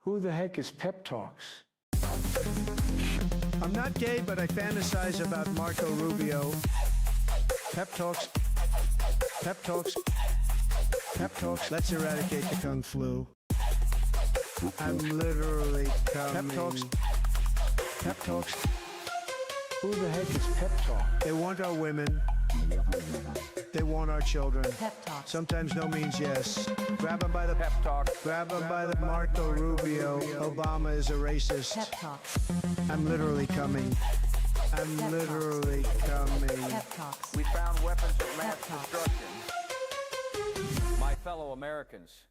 Who the heck is Pep Talks? I'm not gay, but I fantasize about Marco Rubio. Pep Talks. Pep Talks. Pep Talks. Let's eradicate the Kung Flu. I'm literally coming. Pep Talks. Pep Talks. Who the heck is Pep Talk? They want our women. They want our children. Pep Talks. Sometimes no means yes. Grab them by the pep talk. Grab them by the Marco Rubio. Obama is a racist. Pep Talks. I'm literally coming. I'm Pep literally coming. Pep Talks. We found weapons of mass Pep talks. destruction. My fellow Americans,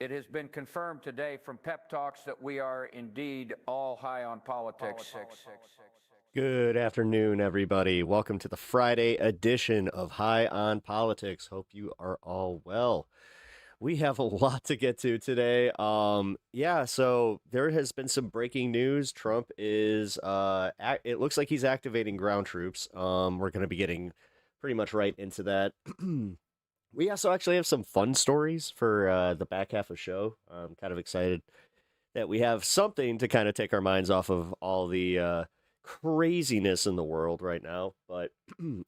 it has been confirmed today from Pep Talks that we are indeed all high on politics. Good afternoon, everybody. Welcome to the Friday edition of High on Politics. Hope you are all well. We have a lot to get to today. So there has been some breaking news. Trump is, it looks like he's activating ground troops. We're going to be getting pretty much right into that. We also actually have some fun stories for the back half of the show. I'm kind of excited that we have something to kind of take our minds off of all the craziness in the world right now. But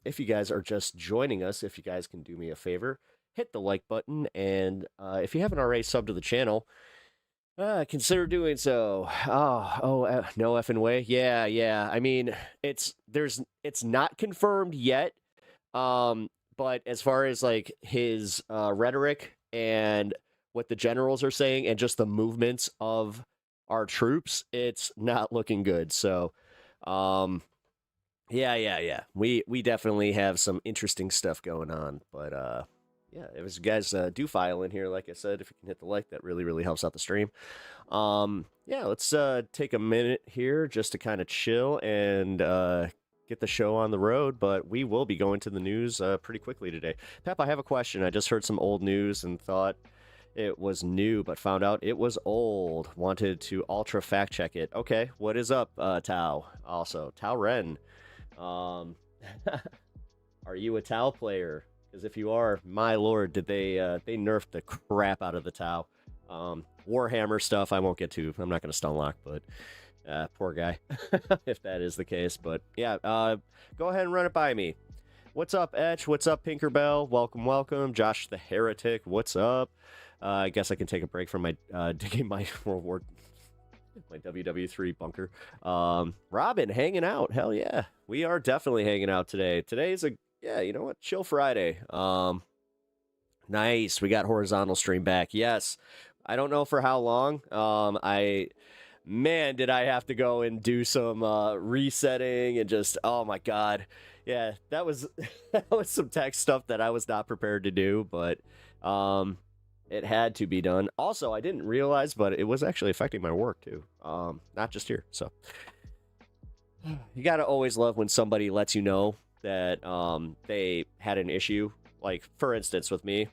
if you guys are just joining us, if you guys can do me a favor, hit the like button, and if you haven't already subbed to the channel, consider doing so. No effing way. Yeah. I mean, it's not confirmed yet. But as far as like his rhetoric and what the generals are saying and just the movements of our troops, it's not looking good. So yeah. We definitely have some interesting stuff going on, but if you guys do file in here, like I said, if you can hit the like, that really helps out the stream. Let's take a minute here just to kind of chill and get the show on the road, but we will be going to the news pretty quickly today. Pep, I have a question. I just heard some old news and thought it was new, but found out it was old. Wanted to ultra fact check it. Okay, what is up, Tao? Also, Tao Ren. Are you a Tao player? Because if you are, my lord, did they nerfed the crap out of the Tao. Warhammer stuff I won't get to. I'm not going to stun lock, but poor guy, if that is the case. But yeah, go ahead and run it by me. What's up, Etch? What's up, Pinkerbell? Welcome. Josh the Heretic, what's up? I guess I can take a break from my digging my my WW3 bunker. Robin hanging out. Hell yeah. We are definitely hanging out today. Today's you know what? Chill Friday. Nice. We got horizontal stream back. Yes. I don't know for how long. Did I have to go and do some resetting and just, oh my God. Yeah, that was some tech stuff that I was not prepared to do, but it had to be done. Also, I didn't realize, but it was actually affecting my work too. Not just here. So you got to always love when somebody lets you know that they had an issue. Like, for instance, with me,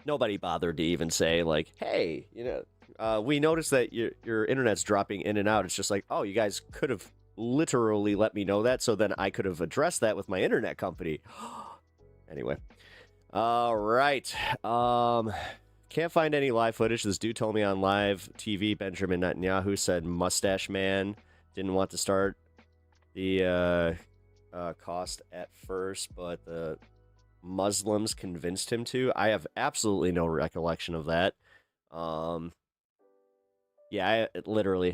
nobody bothered to even say like, hey, we noticed that your internet's dropping in and out. It's just like, oh, you guys could have literally let me know that, so then I could have addressed that with my internet company. Anyway. All right. Can't find any live footage. This dude told me on live TV, Benjamin Netanyahu said Mustache Man didn't want to start the cost at first, but the Muslims convinced him to. I have absolutely no recollection of that. I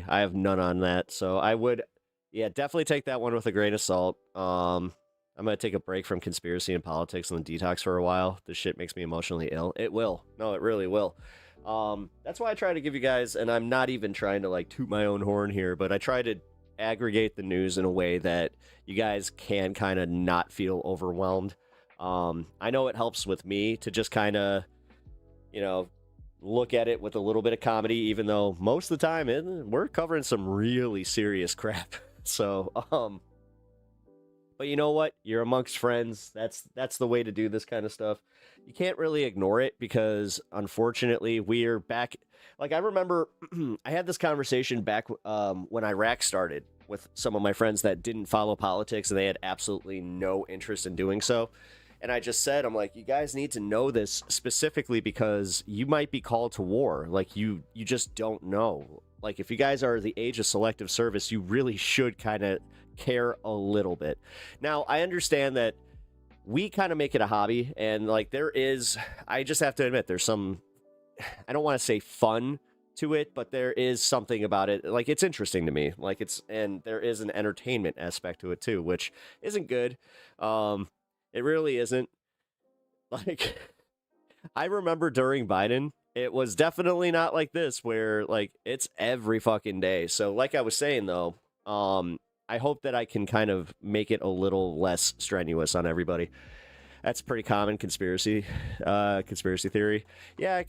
have none on that. So I would, definitely take that one with a grain of salt. I'm going to take a break from conspiracy and politics and detox for a while. This shit makes me emotionally ill. It will. No, it really will. That's why I try to give you guys, and I'm not even trying to like toot my own horn here, but I try to aggregate the news in a way that you guys can kind of not feel overwhelmed. I know it helps with me to just kind of, look at it with a little bit of comedy, even though most of the time we're covering some really serious crap. So, but you know what? You're amongst friends. That's the way to do this kind of stuff. You can't really ignore it because, unfortunately, we're back. Like, I remember I had this conversation back when Iraq started with some of my friends that didn't follow politics, and they had absolutely no interest in doing so. And I just said, I'm like, you guys need to know this specifically because you might be called to war. Like, you just don't know. Like, if you guys are the age of selective service, you really should kind of care a little bit. Now, I understand that we kind of make it a hobby, and like I just have to admit, there's some, I don't want to say fun to it, but there is something about it. Like, it's interesting to me. Like, and there is an entertainment aspect to it too, which isn't good. It really isn't. Like, I remember during Biden, it was definitely not like this, where like it's every fucking day. So like I was saying though, I hope that I can kind of make it a little less strenuous on everybody. That's a pretty common conspiracy theory. Yeah,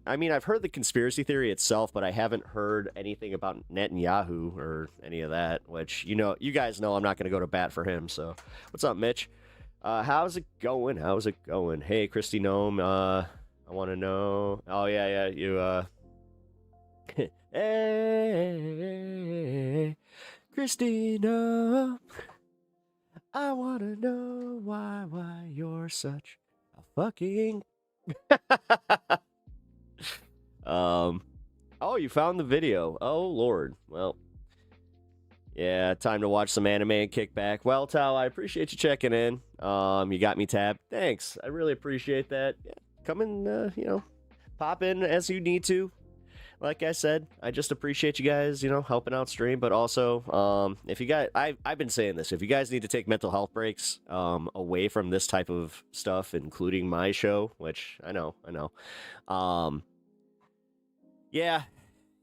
I mean, I've heard the conspiracy theory itself, but I haven't heard anything about Netanyahu or any of that, which, you guys know I'm not going to go to bat for him. So what's up, Mitch? How's it going? Hey, Christy Gnome, I want to know. Oh, yeah, you, hey, Christina, I want to know why you're such a fucking... Oh, you found the video. Oh, Lord. Well, yeah, time to watch some anime and kick back. Well, Tao, I appreciate you checking in. You got me tabbed. Thanks. I really appreciate that. Yeah, come and, pop in as you need to. Like I said, I just appreciate you guys, helping out stream. But also, if you guys, I've been saying this, if you guys need to take mental health breaks away from this type of stuff, including my show, which I know. Yeah,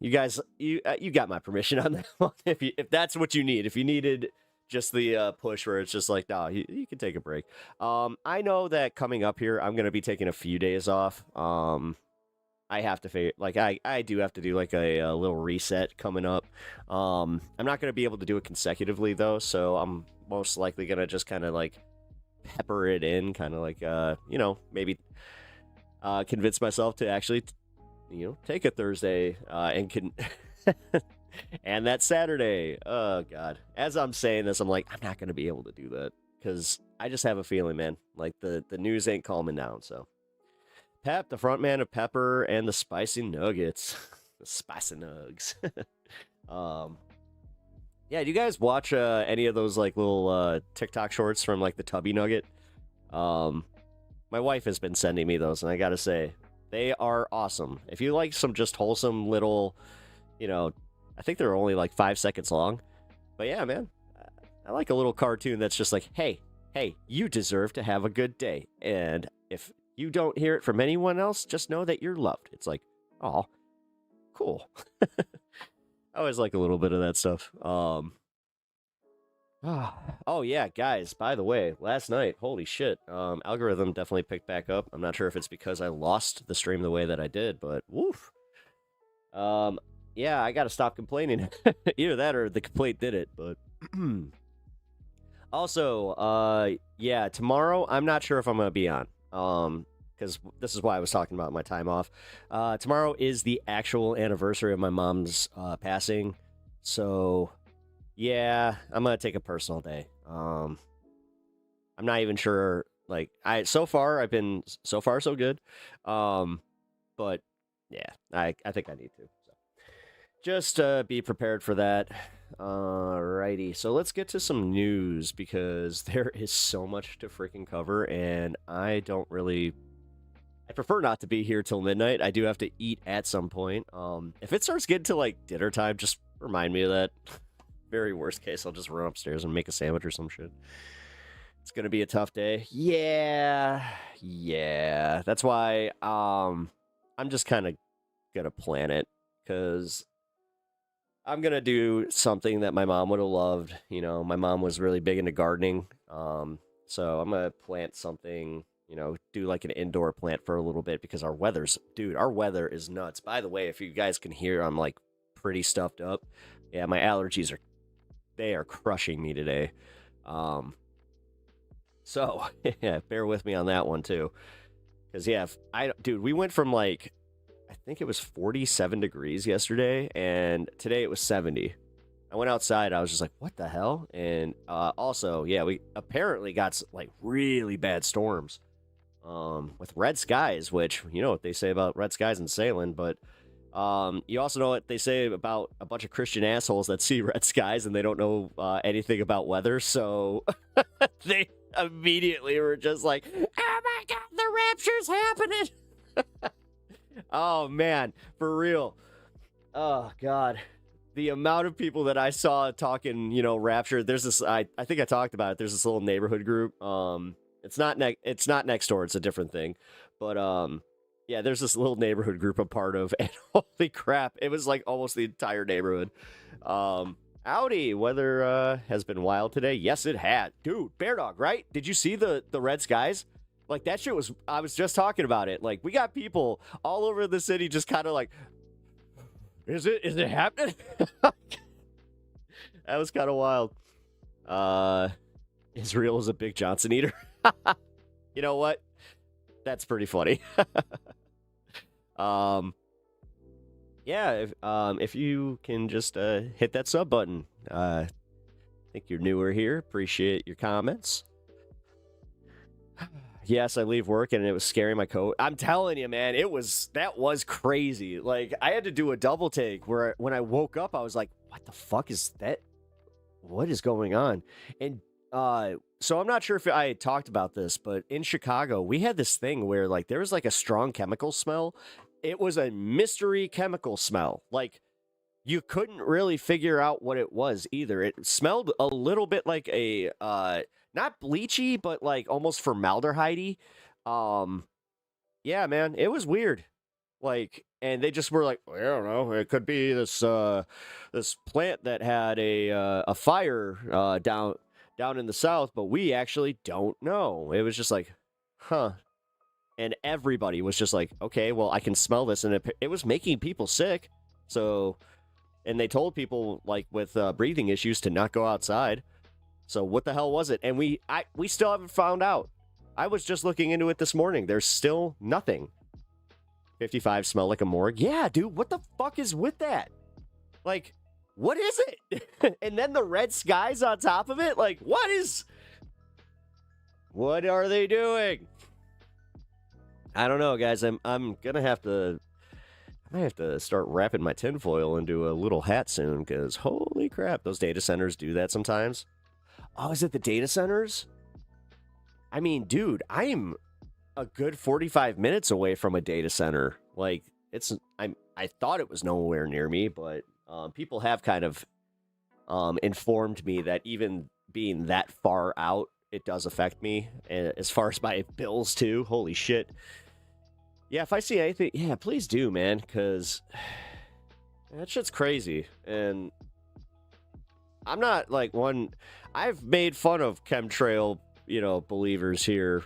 you guys, you got my permission on that one. If that's what you need, if you needed just the push where it's just like, nah, you can take a break. I know that coming up here, I'm gonna be taking a few days off. I have to figure, like, I do have to do like a little reset coming up. I'm not gonna be able to do it consecutively though, so I'm most likely gonna just kind of like pepper it in, kind of like maybe convince myself to actually take a Thursday and and that Saturday. Oh God, as I'm saying this, I'm like, I'm not gonna be able to do that because I just have a feeling, man, like the news ain't calming down. So Pep, the front man of Pepper and the Spicy Nuggets. The Spicy Nugs. Yeah, do you guys watch any of those like little TikTok shorts from like the Tubby Nugget? My wife has been sending me those, and I gotta say, they are awesome. If you like some just wholesome little, I think they're only like 5 seconds long. But yeah, man, I like a little cartoon that's just like, hey, you deserve to have a good day. And if you don't hear it from anyone else, just know that you're loved. It's like, oh, cool. I always like a little bit of that stuff. Oh yeah, guys, by the way, last night, holy shit, algorithm definitely picked back up. I'm not sure if it's because I lost the stream the way that I did, but woof. Yeah, I gotta stop complaining. Either that or the complaint did it, but also, yeah, tomorrow I'm not sure if I'm gonna be on. Because this is why I was talking about my time off. Tomorrow is the actual anniversary of my mom's passing, so yeah, I'm gonna take a personal day. I'm not even sure. Like, so far so good. But yeah, I think I need to. So just be prepared for that. Alrighty, so let's get to some news because there is so much to freaking cover, and I prefer not to be here till midnight. I do have to eat at some point. If it starts getting to like dinner time, just remind me of that. Very worst case, I'll just run upstairs and make a sandwich or some shit. It's gonna be a tough day. Yeah. That's why I'm just kind of gonna plan it, because I'm gonna do something that my mom would have loved. My mom was really big into gardening. So I'm gonna plant something, do like an indoor plant for a little bit, because our weather is nuts. By the way, if you guys can hear, I'm like pretty stuffed up. Yeah, my allergies they are crushing me today. So yeah, bear with me on that one too. Because yeah, we went from like, I think it was 47 degrees yesterday, and today it was 70. I went outside. I was just like, what the hell? And also, yeah, we apparently got like really bad storms with red skies, which you know what they say about red skies in Salem, but you also know what they say about a bunch of Christian assholes that see red skies and they don't know anything about weather. So they immediately were just like, oh my God, the rapture's happening. Oh man, for real. Oh God. The amount of people that I saw talking, you know, rapture, there's this, I think I talked about it. There's this little neighborhood group. It's not next door. It's a different thing. But, yeah, there's this little neighborhood group I'm part of, and holy crap, it was like almost the entire neighborhood. Howdy, weather has been wild today. Yes, it had. Dude, Bear Dog, right? Did you see the red skies? Like, that shit was, I was just talking about it. Like, we got people all over the city just kind of like, is it happening? That was kind of wild. Israel is a big Johnson eater. You know what? That's pretty funny. Yeah, if you can just hit that sub button. I think you're newer here. Appreciate your comments. Yes, I leave work and it was scaring my coat. I'm telling you, man, that was crazy. Like, I had to do a double take where when I woke up, I was like, what the fuck is that? What is going on? And so I'm not sure if I had talked about this, but in Chicago, we had this thing where like there was like a strong chemical smell. It was a mystery chemical smell. Like, you couldn't really figure out what it was either. It smelled a little bit like a not bleachy, but like almost formaldehyde-y. Yeah, man, it was weird. Like, and they just were like, well, I don't know, it could be this this plant that had a fire down in the south, but we actually don't know. It was just like, huh. And everybody was just like, okay, well, I can smell this, and it was making people sick. So, and they told people like with breathing issues to not go outside. So what the hell was it? And we still haven't found out. I was just looking into it this morning. There's still nothing. 55 smell like a morgue. Yeah, dude, what the fuck is with that? Like, what is it? And then the red skies on top of it? Like, what are they doing? I don't know, guys. I'm gonna have to I have to start wrapping my tinfoil into a little hat soon, because holy crap, those data centers do that sometimes. Oh, is it the data centers? I mean, dude, I'm a good 45 minutes away from a data center. Like, I thought it was nowhere near me, but people have kind of informed me that even being that far out, it does affect me as far as my bills too. Holy shit. Yeah, if I see anything, yeah, please do, man, because that shit's crazy. And I'm not like one. I've made fun of chemtrail, believers here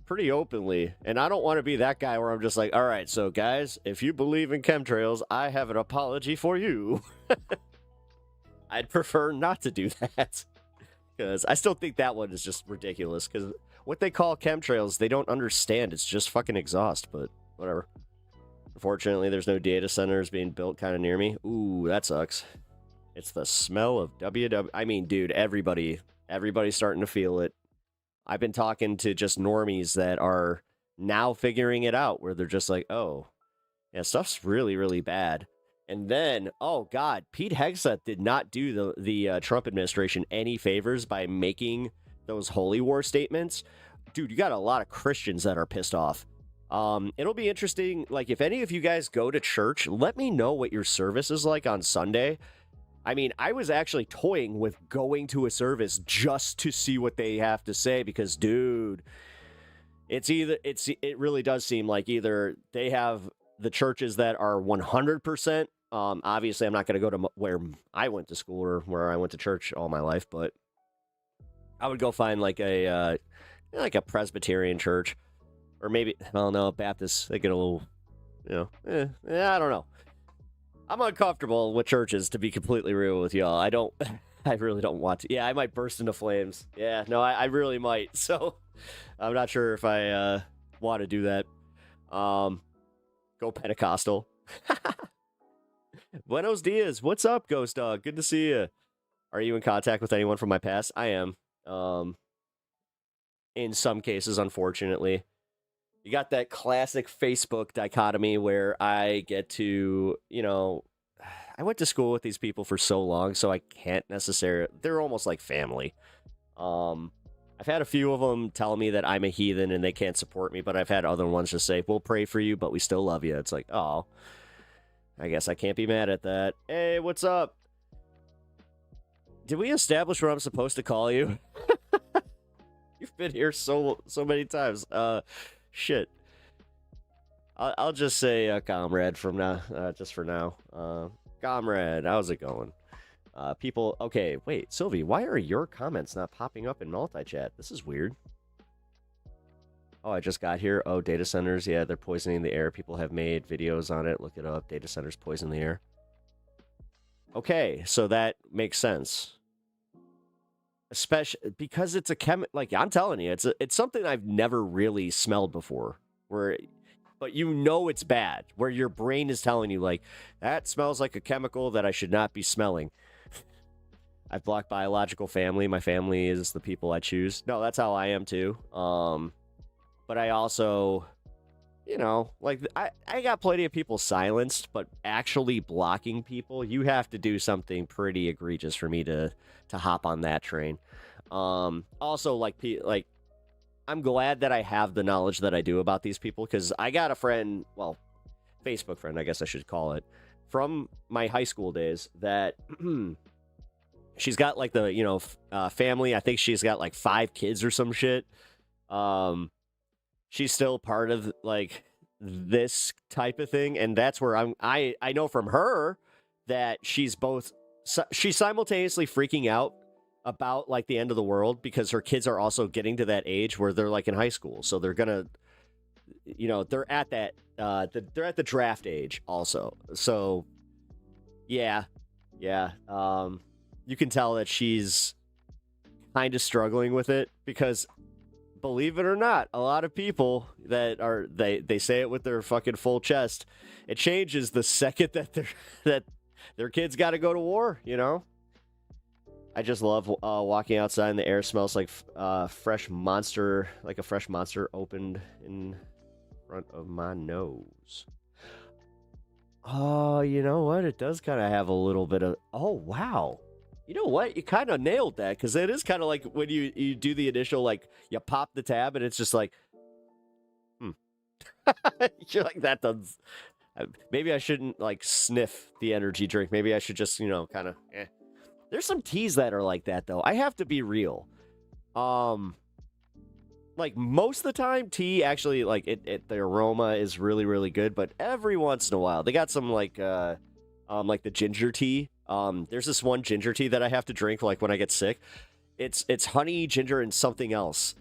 pretty openly, and I don't want to be that guy where I'm just like, all right, so guys, if you believe in chemtrails, I have an apology for you. I'd prefer not to do that, because I still think that one is just ridiculous, because what they call chemtrails, they don't understand. It's just fucking exhaust, but whatever. Unfortunately, there's no data centers being built kind of near me. Ooh, that sucks. It's the smell of WW. I mean, dude, everybody's starting to feel it. I've been talking to just normies that are now figuring it out, where they're just like, oh, yeah, stuff's really, really bad. And then, oh God, Pete Hegseth did not do the Trump administration any favors by making those holy war statements. Dude, you got a lot of Christians that are pissed off. It'll be interesting. Like, if any of you guys go to church, let me know what your service is like on Sunday. I mean, I was actually toying with going to a service just to see what they have to say, because, dude, it really does seem like either they have the churches that are 100%. Obviously, I'm not going to go to where I went to school or where I went to church all my life, but I would go find like a Presbyterian church, or maybe, I don't know, Baptist. They get a little, I don't know. I'm uncomfortable with churches, to be completely real with y'all. I really don't want to. Yeah, I might burst into flames. Yeah, no, I really might. So I'm not sure if I want to do that. Go Pentecostal. Buenos dias. What's up, Ghost Dog? Good to see you. Are you in contact with anyone from my past? I am. In some cases, unfortunately. You got that classic Facebook dichotomy where I get to, I went to school with these people for so long, so I can't necessarily, they're almost like family. I've had a few of them tell me that I'm a heathen and they can't support me, but I've had other ones just say, we'll pray for you, but we still love you. It's like, oh, I guess I can't be mad at that. Hey, what's up? Did we establish what I'm supposed to call you? You've been here so many times. Shit. I'll just say comrade from now, just for now. Comrade, how's it going? People, okay, wait, Sylvie, why are your comments not popping up in multi-chat? This is weird. Oh, I just got here. Oh, data centers, yeah, they're poisoning the air. People have made videos on it. Look it up. Data centers poison the air. Okay, so that makes sense. Especially because it's a like I'm telling you, it's something I've never really smelled before. But it's bad. Where your brain is telling you like that smells like a chemical that I should not be smelling. I've blocked biological family. My family is the people I choose. No, that's how I am too. But I also, like I got plenty of people silenced, but actually blocking people, you have to do something pretty egregious for me to hop on that train. Also, like I'm glad that I have the knowledge that I do about these people, because I got a friend, well, Facebook friend, I guess I should call it, from my high school days that she's got like the, family. I think she's got like 5 kids or some shit. She's still part of like this type of thing. And that's where I know from her that she's simultaneously freaking out about like the end of the world, because her kids are also getting to that age where they're like in high school. So they're gonna, they're at that, they're at the draft age also. So yeah. You can tell that she's kind of struggling with it, because believe it or not, a lot of people that are, they say it with their fucking full chest. It changes the second that their kids got to go to war, I just love walking outside and the air smells like fresh monster, like a fresh monster opened in front of my nose. Oh, you know what? It does kind of have a little bit of, oh, wow. You know what? You kind of nailed that, because it is kind of like when you do the initial, like, you pop the tab and it's just like, You're like, that does. Maybe I shouldn't, like, sniff the energy drink. Maybe I should just, kind of, There's some teas that are like that, though. I have to be real. Like, most of the time, tea actually, like, the aroma is really, really good. But every once in a while, they got some, like the ginger tea. There's this one ginger tea that I have to drink, like, when I get sick. It's honey, ginger, and something else.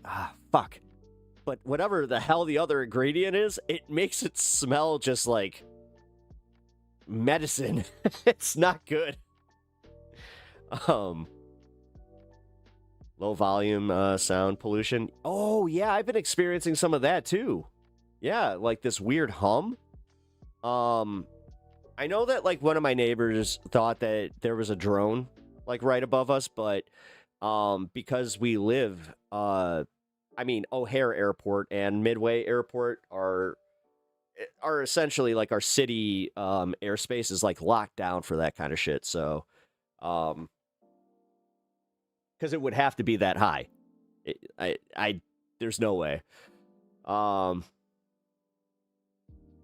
Fuck. But whatever the hell the other ingredient is, it makes it smell just like medicine. It's not good. Low volume sound pollution. Oh, yeah, I've been experiencing some of that too. Yeah, like this weird hum. I know that, like, one of my neighbors thought that there was a drone, like, right above us, but because we live, O'Hare Airport and Midway Airport are essentially, like, our city airspace is, like, locked down for that kind of shit, so because it would have to be that high. There's no way. But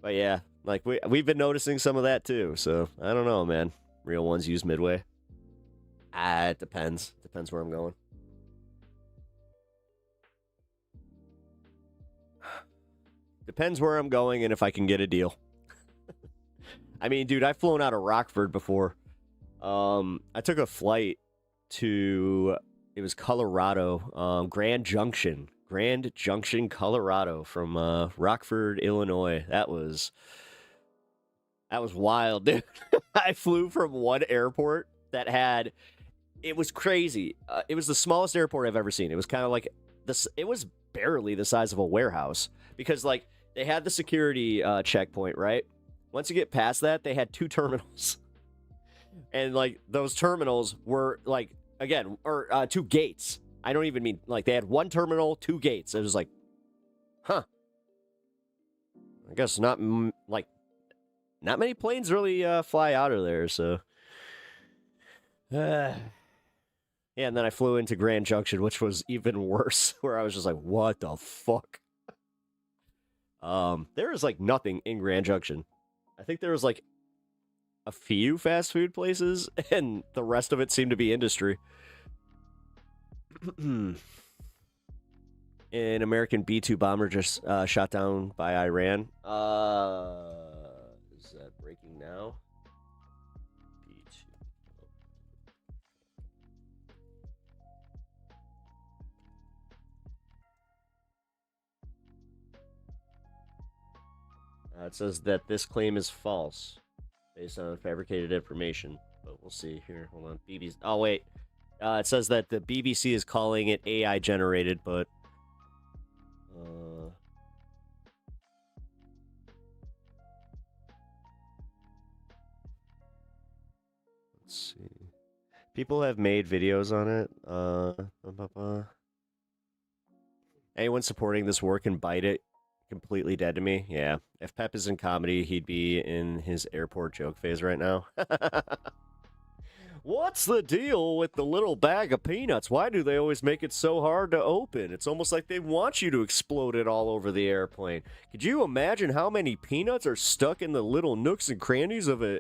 yeah, like, we've been noticing some of that too, so I don't know, man. Real ones use Midway. It depends. Depends where I'm going. Depends where I'm going and if I can get a deal. I mean, dude, I've flown out of Rockford before. I took a flight to, it was Colorado, Grand Junction, Colorado, from Rockford, Illinois. That was wild, dude. I flew from one airport that had, it was crazy. It was the smallest airport I've ever seen. It was kind of like this. It was barely the size of a warehouse, because, like, they had the security checkpoint, right? Once you get past that, they had 2 terminals. And like those terminals were like, again, or 2 gates. I don't even mean like they had 1 terminal, 2 gates. It was like, huh. I guess not like not many planes really fly out of there. So, yeah. And then I flew into Grand Junction, which was even worse, where I was just like, what the fuck? There is like nothing in Grand Junction. I think there was like a few fast food places, and the rest of it seemed to be industry. An American B-2 bomber just shot down by Iran. Is that breaking now? B-2. It says that this claim is false based on fabricated information, but we'll see here. Hold on. BBC. Oh, wait. It says that the BBC is calling it AI generated, but let's see. People have made videos on it. Anyone supporting this war can bite it. Completely dead to me. Yeah. If Pep is in comedy, he'd be in his airport joke phase right now. What's the deal with the little bag of peanuts? Why do they always make it so hard to open? It's almost like they want you to explode it all over the airplane. Could you imagine how many peanuts are stuck in the little nooks and crannies of a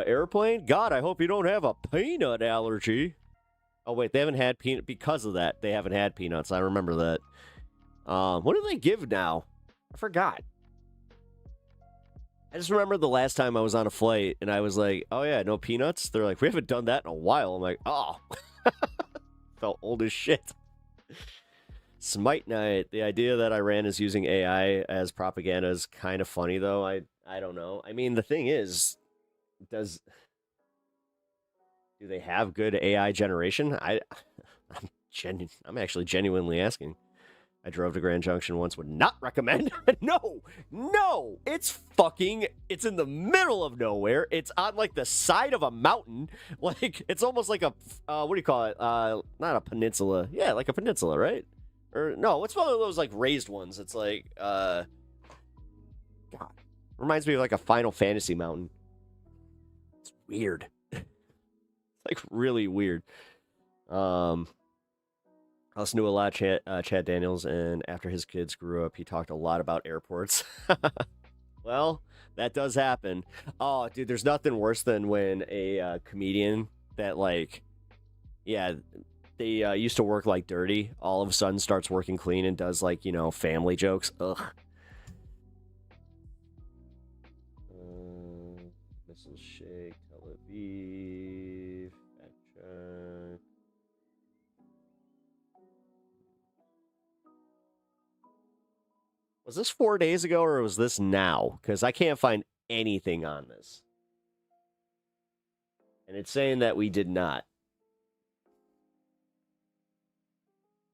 airplane? God, I hope you don't have a peanut allergy. Oh wait, they haven't had peanut because of that. They haven't had peanuts. I remember that. What do they give now? I forgot. I just remember the last time I was on a flight and I was like, oh yeah, no peanuts? They're like, we haven't done that in a while. I'm like, oh. Felt old as shit. Smite Night. The idea that Iran is using AI as propaganda is kind of funny, though. I don't know. I mean, the thing is, do they have good AI generation? I'm actually genuinely asking. I drove to Grand Junction once, would not recommend. No, it's in the middle of nowhere. It's on like the side of a mountain. Like, it's almost like a, what do you call it? Not a peninsula. Yeah, like a peninsula, right? Or no, what's one of those like raised ones? It's like, God, reminds me of like a Final Fantasy mountain. It's weird. It's like really weird. I also knew a lot of Chad Daniels, and after his kids grew up, he talked a lot about airports. Well, that does happen. Oh, dude, there's nothing worse than when a comedian that, like, yeah, they used to work, like, dirty, all of a sudden starts working clean and does, like, you know, family jokes. Ugh. Missile Shake, Tel Aviv, fact check. Was this 4 days ago or was this now? Because I can't find anything on this. And it's saying that we did not.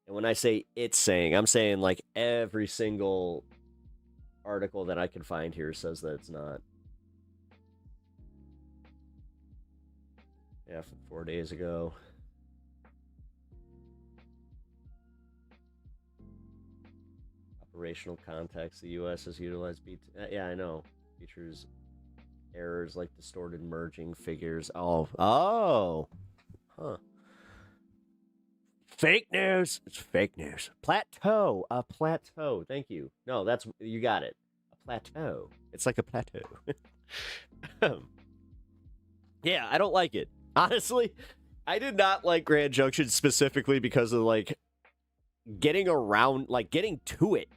And when I say it's saying, I'm saying like every single article that I can find here says that it's not. Yeah, 4 days ago. Operational context, the U.S. has utilized yeah, I know. Features errors like distorted merging figures. Oh. Huh. Fake news. It's fake news. Plateau. A plateau. Thank you. No, you got it. A plateau. It's like a plateau. Yeah, I don't like it. Honestly, I did not like Grand Junction specifically because of, like, getting around, like, getting to it.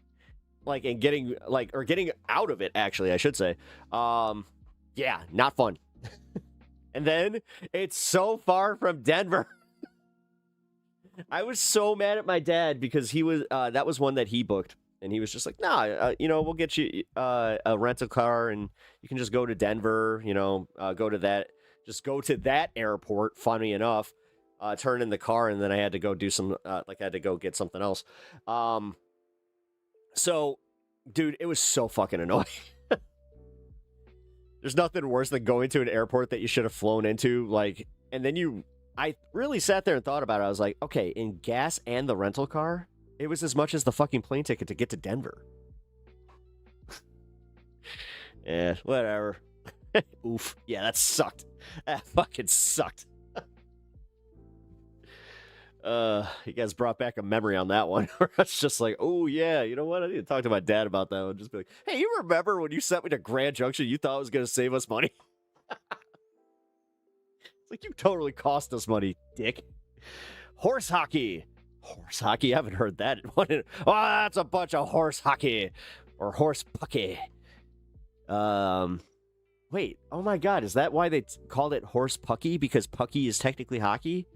Like, and getting, like, or getting out of it, actually, I should say. Yeah, not fun. And then, it's so far from Denver. I was so mad at my dad because he was, that was one that he booked. And he was just like, nah, we'll get you a rental car and you can just go to Denver, go to that airport, funny enough, turn in the car, and then I had to go do some, I had to go get something else. So, dude, it was so fucking annoying. There's nothing worse than going to an airport that you should have flown into, like, and then I really sat there and thought about it. I was like, okay, in gas and the rental car, it was as much as the fucking plane ticket to get to Denver. Yeah, whatever. Oof. Yeah, that sucked. That fucking sucked. You guys brought back a memory on that one. It's just like, oh yeah, you know what? I need to talk to my dad about that one. Just be like, hey, you remember when you sent me to Grand Junction? You thought it was going to save us money. It's like, you totally cost us money, dick. Horse hockey. Horse hockey? I haven't heard that. Oh, that's a bunch of horse hockey or horse pucky. Wait. Oh my God, is that why they called it horse pucky? Because pucky is technically hockey?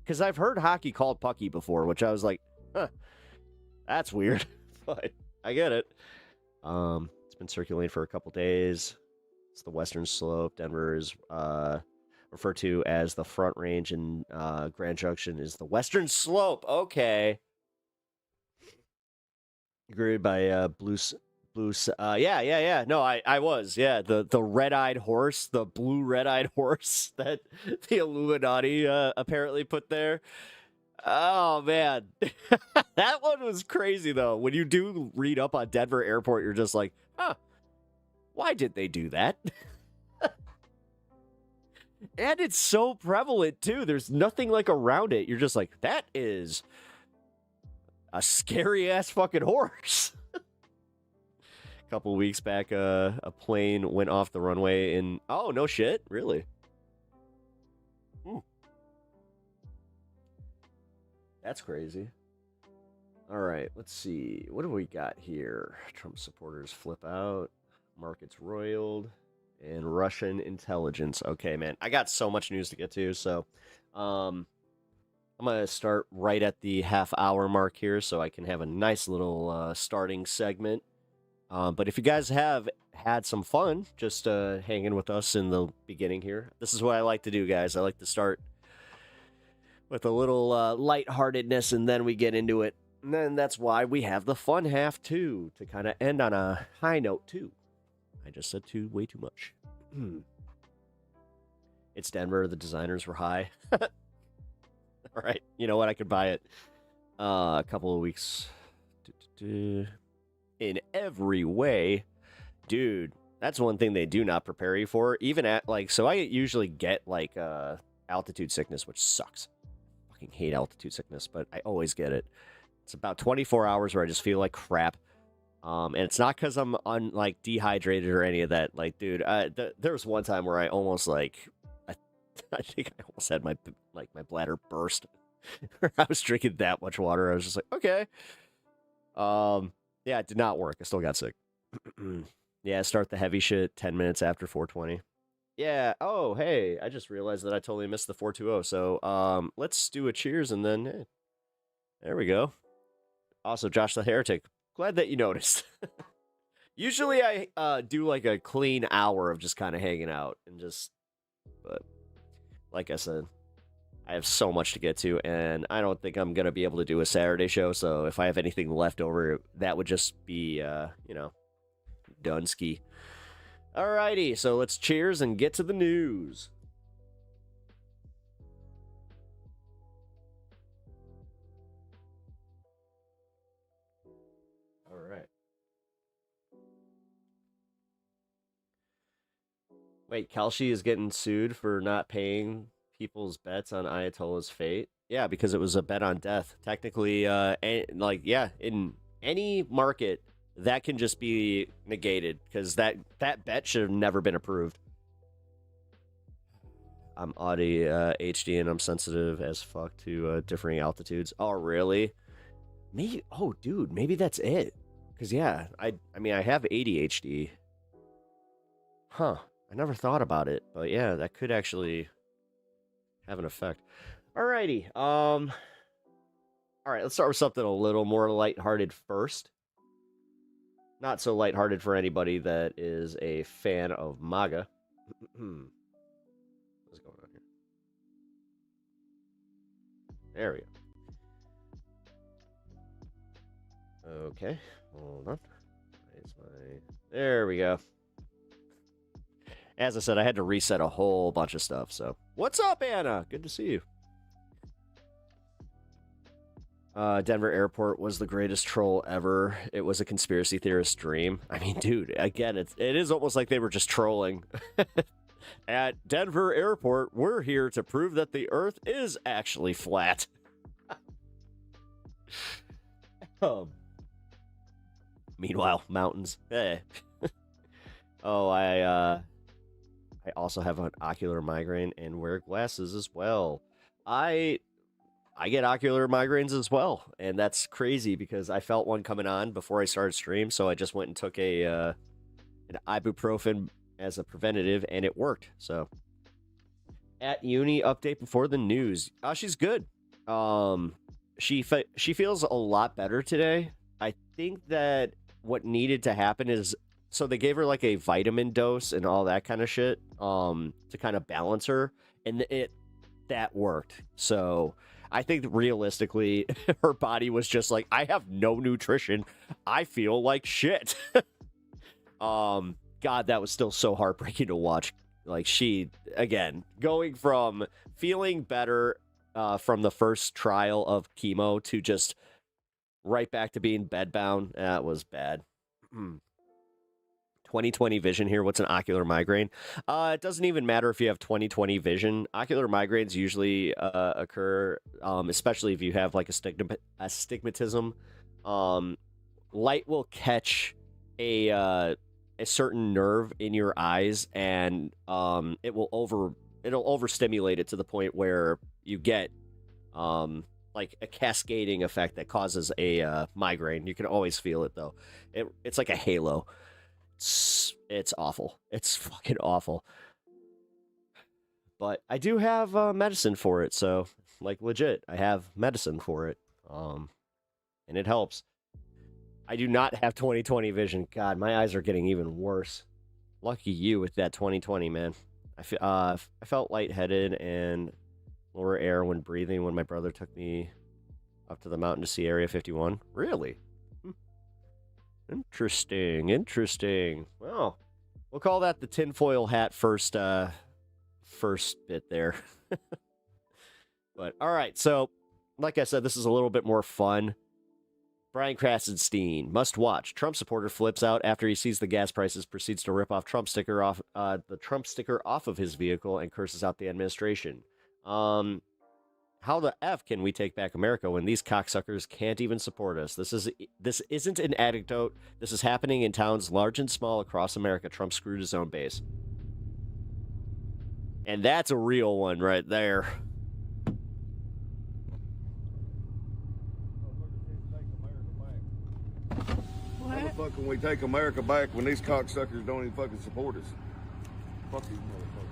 Because I've heard hockey called pucky before, which I was like, huh, that's weird. But I get it. It's been circulating for a couple days. It's the Western Slope. Denver is referred to as the Front Range, and Grand Junction is the Western Slope. Okay. Agreed by Blue. Yeah. No, I was. Yeah, the red-eyed horse, the blue red-eyed horse that the Illuminati apparently put there. Oh man, that one was crazy though. When you do read up on Denver Airport, you're just like, huh, why did they do that? And it's so prevalent too. There's nothing like around it. You're just like, that is a scary ass fucking horse. A couple weeks back, a plane went off the runway in... Oh, no shit? Really? That's crazy. All right, let's see. What do we got here? Trump supporters flip out. Markets roiled. And Russian intelligence. Okay, man. I got so much news to get to, so... I'm going to start right at the half-hour mark here so I can have a nice little starting segment. But if you guys have had some fun just hanging with us in the beginning here, this is what I like to do, guys. I like to start with a little lightheartedness, and then we get into it. And then that's why we have the fun half, too, to kind of end on a high note, too. I just said too way too much. It's Denver. The designers were high. All right. You know what? I could buy it a couple of weeks. In every way, dude, that's one thing they do not prepare you for. Even at, like, so I usually get, like, altitude sickness, which sucks. I fucking hate altitude sickness, but I always get it. It's about 24 hours where I just feel like crap. And it's not because I'm, dehydrated or any of that. Like, dude, there was one time where I almost, like, I think I almost had my bladder burst. I was drinking that much water. I was just like, okay. Yeah, it did not work. I still got sick. Yeah, start the heavy shit 10 minutes after 420. Yeah. Oh, hey, I just realized that I totally missed the 420. So, let's do a cheers and then, hey, there we go. Also, Josh the Heretic. Glad that you noticed. Usually I do like a clean hour of just kind of hanging out and just, but like I said, I have so much to get to, and I don't think I'm going to be able to do a Saturday show, so if I have anything left over, that would just be, Dunsky. Alrighty, so let's cheers and get to the news. Alright. Wait, Kalshi is getting sued for not paying people's bets on Ayatollah's fate? Yeah, because it was a bet on death. Technically, in any market, that can just be negated, because that bet should have never been approved. I'm Audi HD, and I'm sensitive as fuck to differing altitudes. Oh, really? Maybe, oh, dude, maybe that's it. Because, yeah, I mean, I have ADHD. Huh, I never thought about it, but yeah, that could actually have an effect. Alrighty. All right, let's start with something a little more lighthearted first. Not so lighthearted for anybody that is a fan of MAGA. What's going on here? There we go. Okay, hold on. There we go. As I said, I had to reset a whole bunch of stuff. So, what's up, Anna? Good to see you. Denver Airport was the greatest troll ever. It was a conspiracy theorist dream. I mean, dude, again, it is almost like they were just trolling. At Denver Airport, we're here to prove that the Earth is actually flat. Meanwhile, mountains. Hey. Oh, I also have an ocular migraine and wear glasses as well. I get ocular migraines as well, and that's crazy because I felt one coming on before I started stream, so I just went and took an ibuprofen as a preventative, and it worked. So, at uni update before the news. She's good. She feels a lot better today. I think that what needed to happen is, so they gave her like a vitamin dose and all that kind of shit to kind of balance her, and that worked. So I think realistically her body was just like, I have no nutrition, I feel like shit. God, that was still so heartbreaking to watch. Like, she, again, going from feeling better from the first trial of chemo to just right back to being bedbound. That was bad. 20/20 vision here. What's an ocular migraine? It doesn't even matter if you have 20/20 vision. Ocular migraines usually occur, especially if you have like astigmatism. Light will catch a certain nerve in your eyes, and it'll overstimulate it to the point where you get like a cascading effect that causes a migraine. You can always feel it though. It's like a halo. It's awful. It's fucking awful. But I do have medicine for it, so like legit, I have medicine for it, and it helps. I do not have 20/20 vision. God, my eyes are getting even worse. Lucky you with that 20/20, man. I felt lightheaded and lower air when breathing when my brother took me up to the mountain to see Area 51. Really? Interesting. Well, we'll call that the tinfoil hat first bit there. But, all right, so, like I said, this is a little bit more fun. Brian Krasenstein, must watch. Trump supporter flips out after he sees the gas prices, proceeds to rip off the Trump sticker off of his vehicle, and curses out the administration. How the F can we take back America when these cocksuckers can't even support us? This isn't an anecdote. This is happening in towns large and small across America. Trump screwed his own base. And that's a real one right there. How the fuck can we take America back when these cocksuckers don't even fucking support us? Fuck these motherfuckers.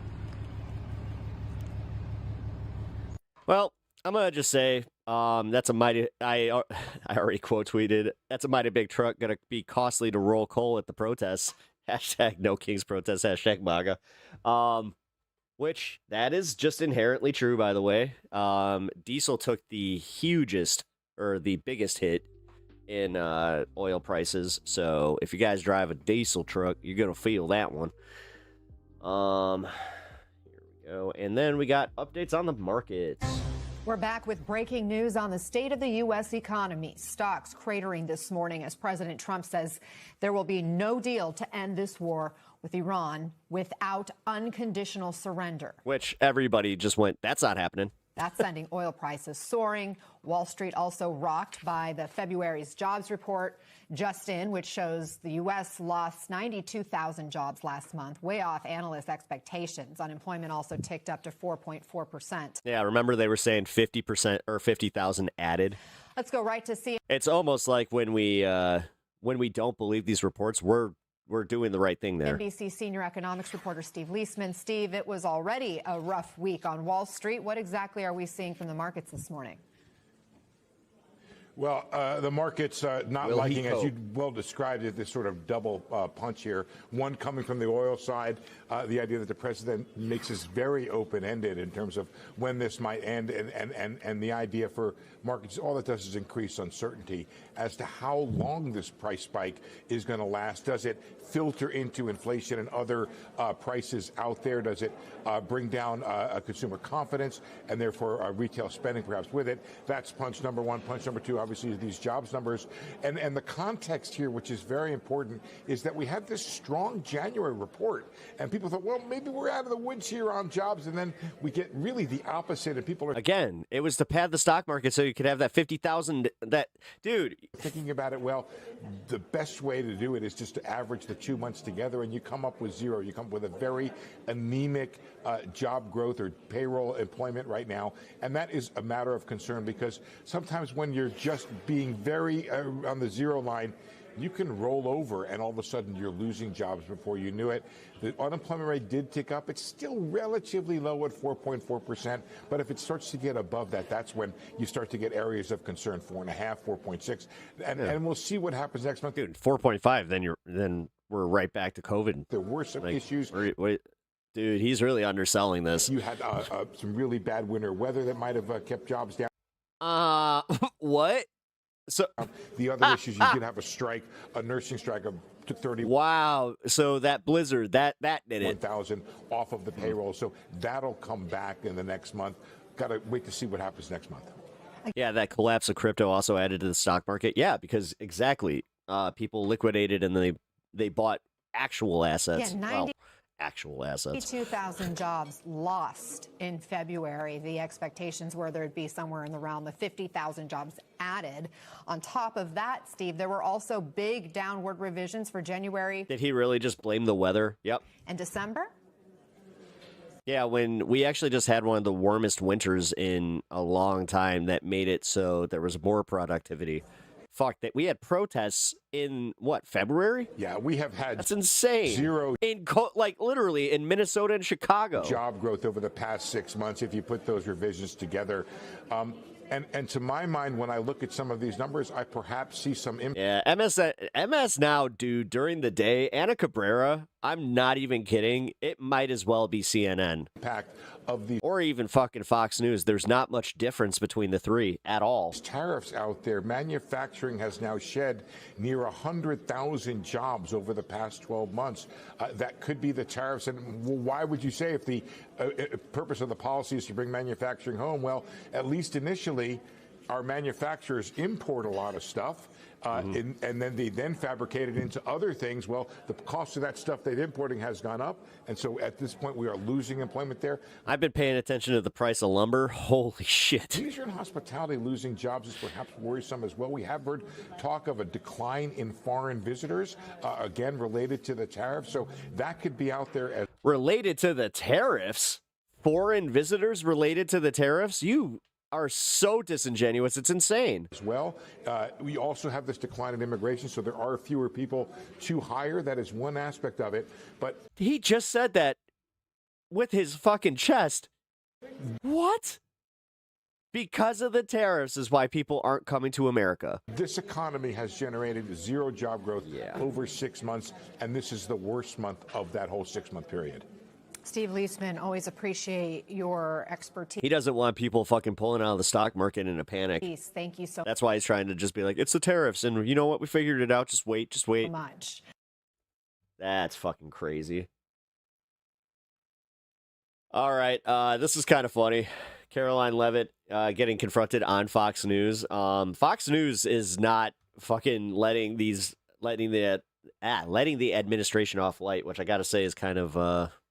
Well, I'm gonna just say, that's a mighty. I already quote tweeted. That's a mighty big truck. Gonna be costly to roll coal at the protests. Hashtag no kings protest. Hashtag MAGA. Which that is just inherently true, by the way. Diesel took the biggest hit in oil prices. So if you guys drive a diesel truck, you're gonna feel that one. Here we go, and then we got updates on the markets. We're back with breaking news on the state of the U.S. economy. Stocks cratering this morning as President Trump says there will be no deal to end this war with Iran without unconditional surrender. Which everybody just went, that's not happening. That's sending oil prices soaring. Wall Street also rocked by the February's jobs report just in, which shows the U.S. lost 92,000 jobs last month, way off analysts' expectations. Unemployment also ticked up to 4.4%. Yeah, remember they were saying 50% or 50,000 added. Let's go right to see. It's almost like when we don't believe these reports, we're doing the right thing there. NBC senior economics reporter Steve Leisman. Steve, it was already a rough week on Wall Street. What exactly are we seeing from the markets this morning? Well, the market's not Will he liking, as cope? you well described it, this sort of double punch here. One coming from the oil side, the idea that the president makes this very open-ended in terms of when this might end, and the idea for markets, all it does is increase uncertainty as to how long this price spike is going to last. Does it filter into inflation and other prices out there? Does it bring down consumer confidence and therefore retail spending perhaps with it? That's punch number one. Punch number two, obviously, is these jobs numbers. And the context here, which is very important, is that we had this strong January report, and people thought, well, maybe we're out of the woods here on jobs, and then we get really the opposite, and people are Again, it was to pad the stock market so you could have that 50,000. That dude. thinking about it. Well, the best way to do it is just to average the 2 months together, and you come up with zero. You come up with a very anemic job growth or payroll employment right now, and that is a matter of concern, because sometimes when you're just being very on the zero line, you can roll over and all of a sudden you're losing jobs before you knew it. The unemployment rate did tick up. It's still relatively low at 4.4%, but if it starts to get above that, that's when you start to get areas of concern, 4.5, 4.6, and we'll see what happens next month. Dude, 4.5. Then we're right back to COVID. There were some issues. Wait, dude, he's really underselling this. You had some really bad winter weather that might have kept jobs down. What? So The other issues, you did have a strike, a nursing strike of took 31,000 wow. So that blizzard, that did it. off of the payroll. So that'll come back in the next month. Got to wait to see what happens next month. Yeah, that collapse of crypto also added to the stock market. Yeah, because exactly, people liquidated and they bought actual assets. Yeah, Well, actual assets. 92,000 jobs lost in February. The expectations were there'd be somewhere in the realm of 50,000 jobs added. On top of that, Steve, there were also big downward revisions for January. Did he really just blame the weather? Yep. And December? Yeah, when we actually just had one of the warmest winters in a long time, that made it so there was more productivity. Fuck that. We had protests in February? Yeah, we have had That's insane. zero literally in Minnesota and Chicago. job growth over the past 6 months if you put those revisions together. And to my mind, when I look at some of these numbers, I perhaps see some Yeah, MS now, dude, during the day, Ana Cabrera, I'm not even kidding. It might as well be CNN. impact of these Or even fucking Fox News. There's not much difference between the three at all. tariffs out there. Manufacturing has now shed near 100,000 jobs over the past 12 months. That could be the tariffs. And why would you say if the purpose of the policy is to bring manufacturing home? Well, at least initially, our manufacturers import a lot of stuff. And then they fabricate it into other things. Well, the cost of that stuff they're importing has gone up. And so at this point, we are losing employment there. I've been paying attention to the price of lumber. Holy shit. Leisure and hospitality losing jobs is perhaps worrisome as well. We have heard talk of a decline in foreign visitors, again, related to the tariffs. So that could be out there as Related to the tariffs? Foreign visitors related to the tariffs? You are so disingenuous. It's insane. well. We also have this decline in immigration, so there are fewer people to hire. That is one aspect of it. But He just said that with his fucking chest. What? Because of the tariffs is why people aren't coming to America. this economy has generated zero job growth Yeah. over 6 months, and this is the worst month of that whole 6-month period. Steve Leisman, always appreciate your expertise. He doesn't want people fucking pulling out of the stock market in a panic. Thank you so That's why he's trying to just be like, it's the tariffs. And you know what? We figured it out. Just wait. much. That's fucking crazy. All right. This is kind of funny. Caroline Levitt getting confronted on Fox News. Fox News is not fucking letting the administration off light, which I got to say is kind of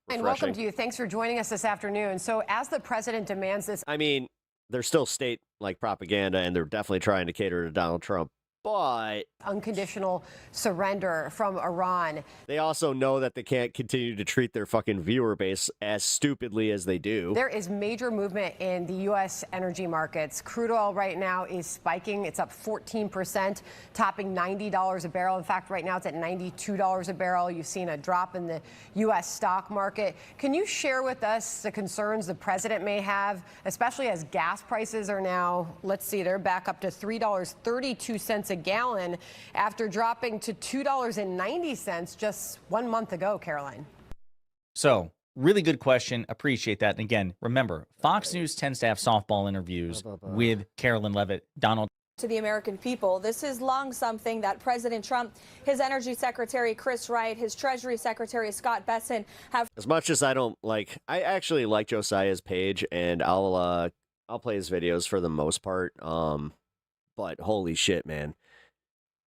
And refreshing. welcome to you. Thanks for joining us this afternoon. So as the president demands this I mean, they're still state like propaganda, and they're definitely trying to cater to Donald Trump. But unconditional surrender from Iran. they also know that they can't continue to treat their fucking viewer base as stupidly as they do. There is major movement in the U.S. energy markets. Crude oil right now is spiking. It's up 14%, topping $90 a barrel. In fact, right now it's at $92 a barrel. You've seen a drop in the U.S. stock market. Can you share with us the concerns the president may have, especially as gas prices are now, let's see, they're back up to $3.32 a gallon after dropping to $2.90 just 1 month ago, Caroline? So, really good question. Appreciate that. And again, remember, Fox News tends to have softball interviews with Carolyn Levitt, Donald. To the American people, this is long something that President Trump, his Energy Secretary Chris Wright, his Treasury Secretary Scott Bessent have. As much as I don't like, I actually like Josiah's page, and I'll play his videos for the most part. But holy shit, man.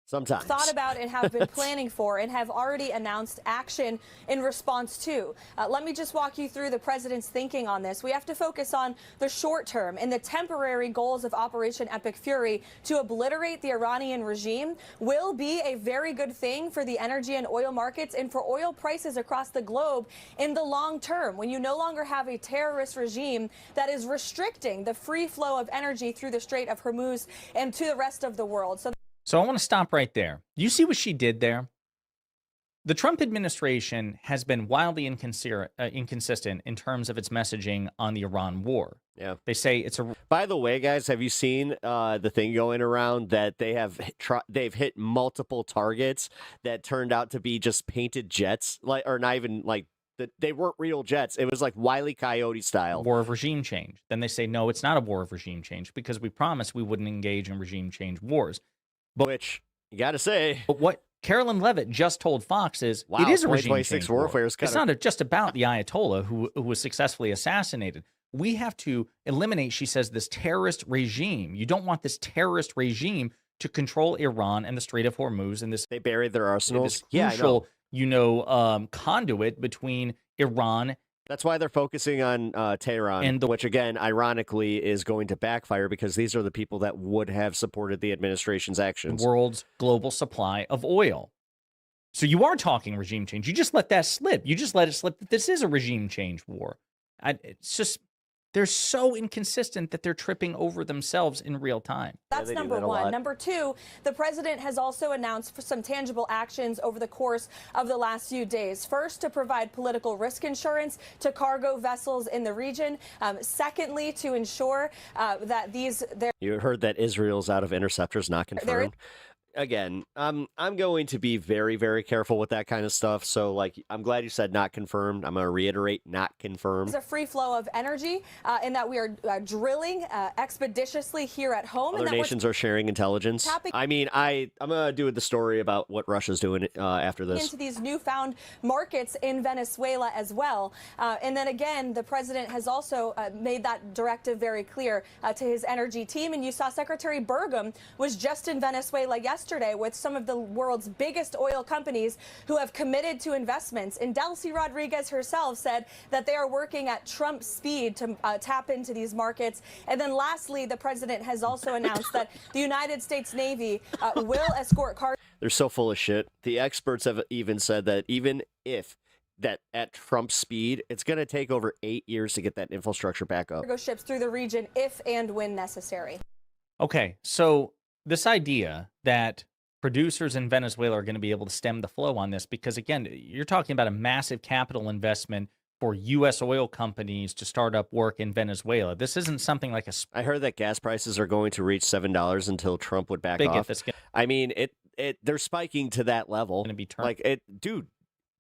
Sometimes. Thought about and have been planning for and have already announced action in response to. Let me just walk you through the president's thinking on this. We have to focus on the short term and the temporary goals of Operation Epic Fury to obliterate the Iranian regime will be a very good thing for the energy and oil markets and for oil prices across the globe in the long term, when you no longer have a terrorist regime that is restricting the free flow of energy through the Strait of Hormuz and to the rest of the world. So I want to stop right there. You see what she did there? The Trump administration has been wildly inconsistent in terms of its messaging on the Iran war. Yeah. They say it's a... By the way, guys, have you seen the thing going around that they've hit multiple targets that turned out to be just painted jets, or not even they weren't real jets. It was like Wile E. Coyote style. War of regime change. Then they say, no, it's not a war of regime change because we promised we wouldn't engage in regime change wars. Which, you got to say. But what Carolyn Levitt just told Fox is, wow, it is a regime change warfare. War. It's not just about the Ayatollah who was successfully assassinated. We have to eliminate, she says, this terrorist regime. You don't want this terrorist regime to control Iran and the Strait of Hormuz and this. They buried their arsenals. This crucial, conduit between Iran. That's why they're focusing on Tehran, which, again, ironically, is going to backfire because these are the people that would have supported the administration's actions. The world's global supply of oil. So you are talking regime change. You just let that slip. You just let it slip that this is a regime change war. It's just, they're so inconsistent that they're tripping over themselves in real time. That's number one. Number two, the president has also announced some tangible actions over the course of the last few days. First, to provide political risk insurance to cargo vessels in the region. Secondly, to ensure that You heard that Israel's out of interceptors, not confirmed. Again, I'm going to be very, very careful with that kind of stuff. So, I'm glad you said not confirmed. I'm going to reiterate, not confirmed. There's a free flow of energy and that we are drilling expeditiously here at home. Other nations are sharing intelligence. I'm going to do the story about what Russia's doing after this. Into these newfound markets in Venezuela as well. And then again, the president has also made that directive very clear to his energy team. And you saw Secretary Burgum was just in Venezuela yesterday with some of the world's biggest oil companies who have committed to investments. And Delcy Rodriguez herself said that they are working at Trump speed to tap into these markets. And then lastly, the president has also announced that the United States Navy will escort cargo. They're so full of shit. The experts have even said that even if that at Trump speed, it's going to take over 8 years to get that infrastructure back up. Cargo ships through the region if and when necessary. Okay, so this idea that producers in Venezuela are going to be able to stem the flow on this, because again, you're talking about a massive capital investment for U.S. oil companies to start up work in Venezuela. This isn't something like a... I heard that gas prices are going to reach $7 until Trump would back off. I mean, they're spiking to that level. Going to be turned, dude,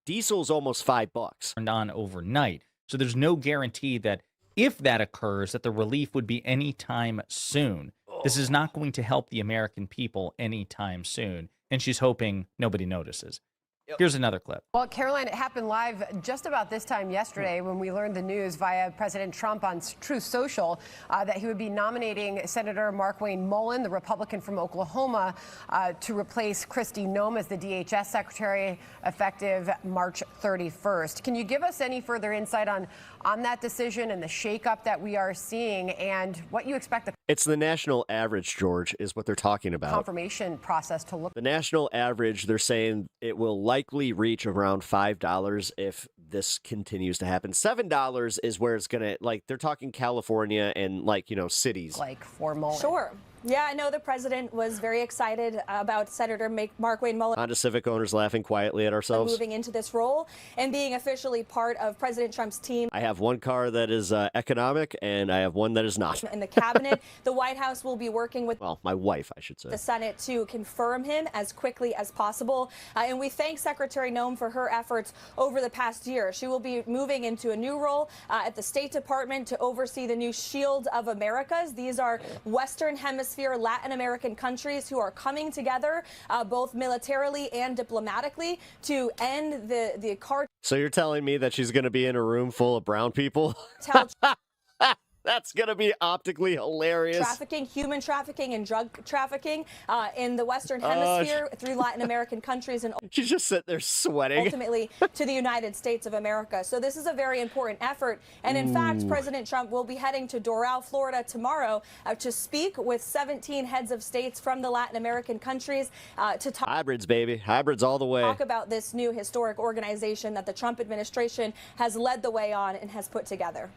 diesel's almost $5. Turned on overnight. So there's no guarantee that if that occurs, that the relief would be anytime soon. This is not going to help the American people anytime soon. And she's hoping nobody notices. Here's another clip. Well, Caroline, it happened live just about this time yesterday when we learned the news via President Trump on Truth Social that he would be nominating Senator Markwayne Mullin, the Republican from Oklahoma, to replace Kristi Noem as the DHS Secretary effective March 31st. Can you give us any further insight on that decision and the shakeup that we are seeing and what you expect the It's the national average, George, is what they're talking about. confirmation process to look? The national average, they're saying it will likely reach around $5 if this continues to happen. $7 is where it's going to, like, they're talking California and, like, you know, cities. Like for Mullin. Sure. Yeah, I know the president was very excited about Senator Markwayne Mullin. Honda Civic owners laughing quietly at ourselves. Moving into this role and being officially part of President Trump's team. I have one car that is economic, and I have one that is not. In the cabinet, the White House will be working with my wife, I should say. The Senate to confirm him as quickly as possible. And we thank Secretary Noem for her efforts over the past year. She will be moving into a new role at the State Department to oversee the new Shield of Americas. These are Western Hemisphere Latin American countries who are coming together both militarily and diplomatically to end the cartel. So you're telling me that she's going to be in a room full of brown people? That's going to be optically hilarious. Trafficking, human trafficking, and drug trafficking in the Western Hemisphere through Latin American countries and she's just sitting there sweating. Ultimately to the United States of America. So this is a very important effort. And in fact, President Trump will be heading to Doral, Florida tomorrow to speak with 17 heads of states from the Latin American countries to talk. Hybrids, baby. Hybrids all the way. Talk about this new historic organization that the Trump administration has led the way on and has put together.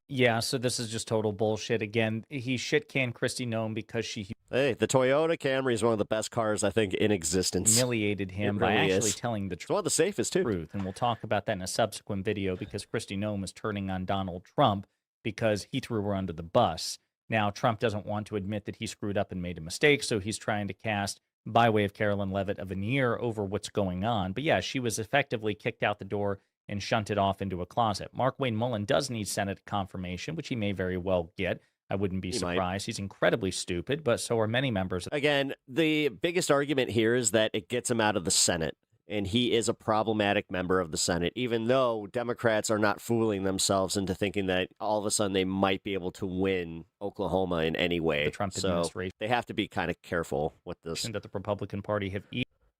Yeah, so this is just total bullshit. Again, he shit-canned Kristi Noem because she Hey, the Toyota Camry is one of the best cars, I think, in existence. humiliated him by actually telling the truth. It's one of the safest, too. And we'll talk about that in a subsequent video because Kristi Noem is turning on Donald Trump because he threw her under the bus. Now, Trump doesn't want to admit that he screwed up and made a mistake, so he's trying to cast, by way of Carolyn Levitt, a veneer over what's going on. But yeah, she was effectively kicked out the door and shunted off into a closet. Markwayne Mullin does need Senate confirmation, which he may very well get. I wouldn't be surprised. He's incredibly stupid, but so are many members. Again, the biggest argument here is that it gets him out of the Senate, and he is a problematic member of the Senate, even though Democrats are not fooling themselves into thinking that all of a sudden they might be able to win Oklahoma in any way. The Trump administration. They have to be kind of careful with this. That the Republican Party have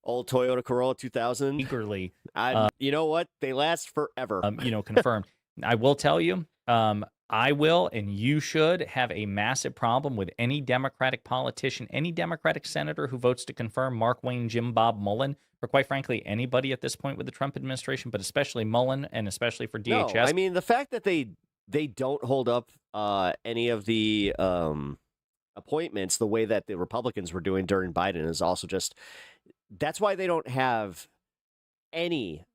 Old Toyota Corolla 2000. eagerly. You know what? They last forever. Confirmed. I will tell you, I will, and you should have a massive problem with any Democratic politician, any Democratic senator who votes to confirm Markwayne Jim Bob Mullin, or quite frankly, anybody at this point with the Trump administration, but especially Mullin and especially for DHS. No, I mean, the fact that they don't hold up any of the appointments the way that the Republicans were doing during Biden is also just, that's why they don't have any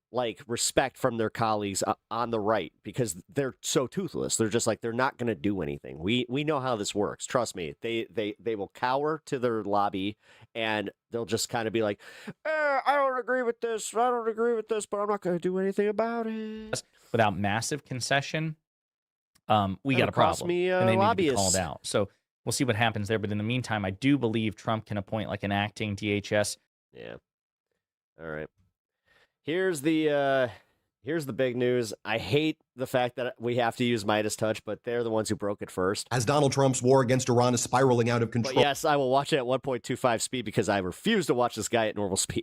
respect from their colleagues on the right, because they're so toothless. They're just like, they're not going to do anything. We know how this works. Trust me. They will cower to their lobby, and they'll just kind of be like, I don't agree with this. I don't agree with this, but I'm not going to do anything about it. Without massive concession, we got a problem. And they need to be called out. So we'll see what happens there. But in the meantime, I do believe Trump can appoint like an acting DHS. Yeah. All right. Here's the big news. I hate the fact that we have to use Midas Touch, but they're the ones who broke it first. As Donald Trump's war against Iran is spiraling out of control. But yes, I will watch it at 1.25 speed because I refuse to watch this guy at normal speed.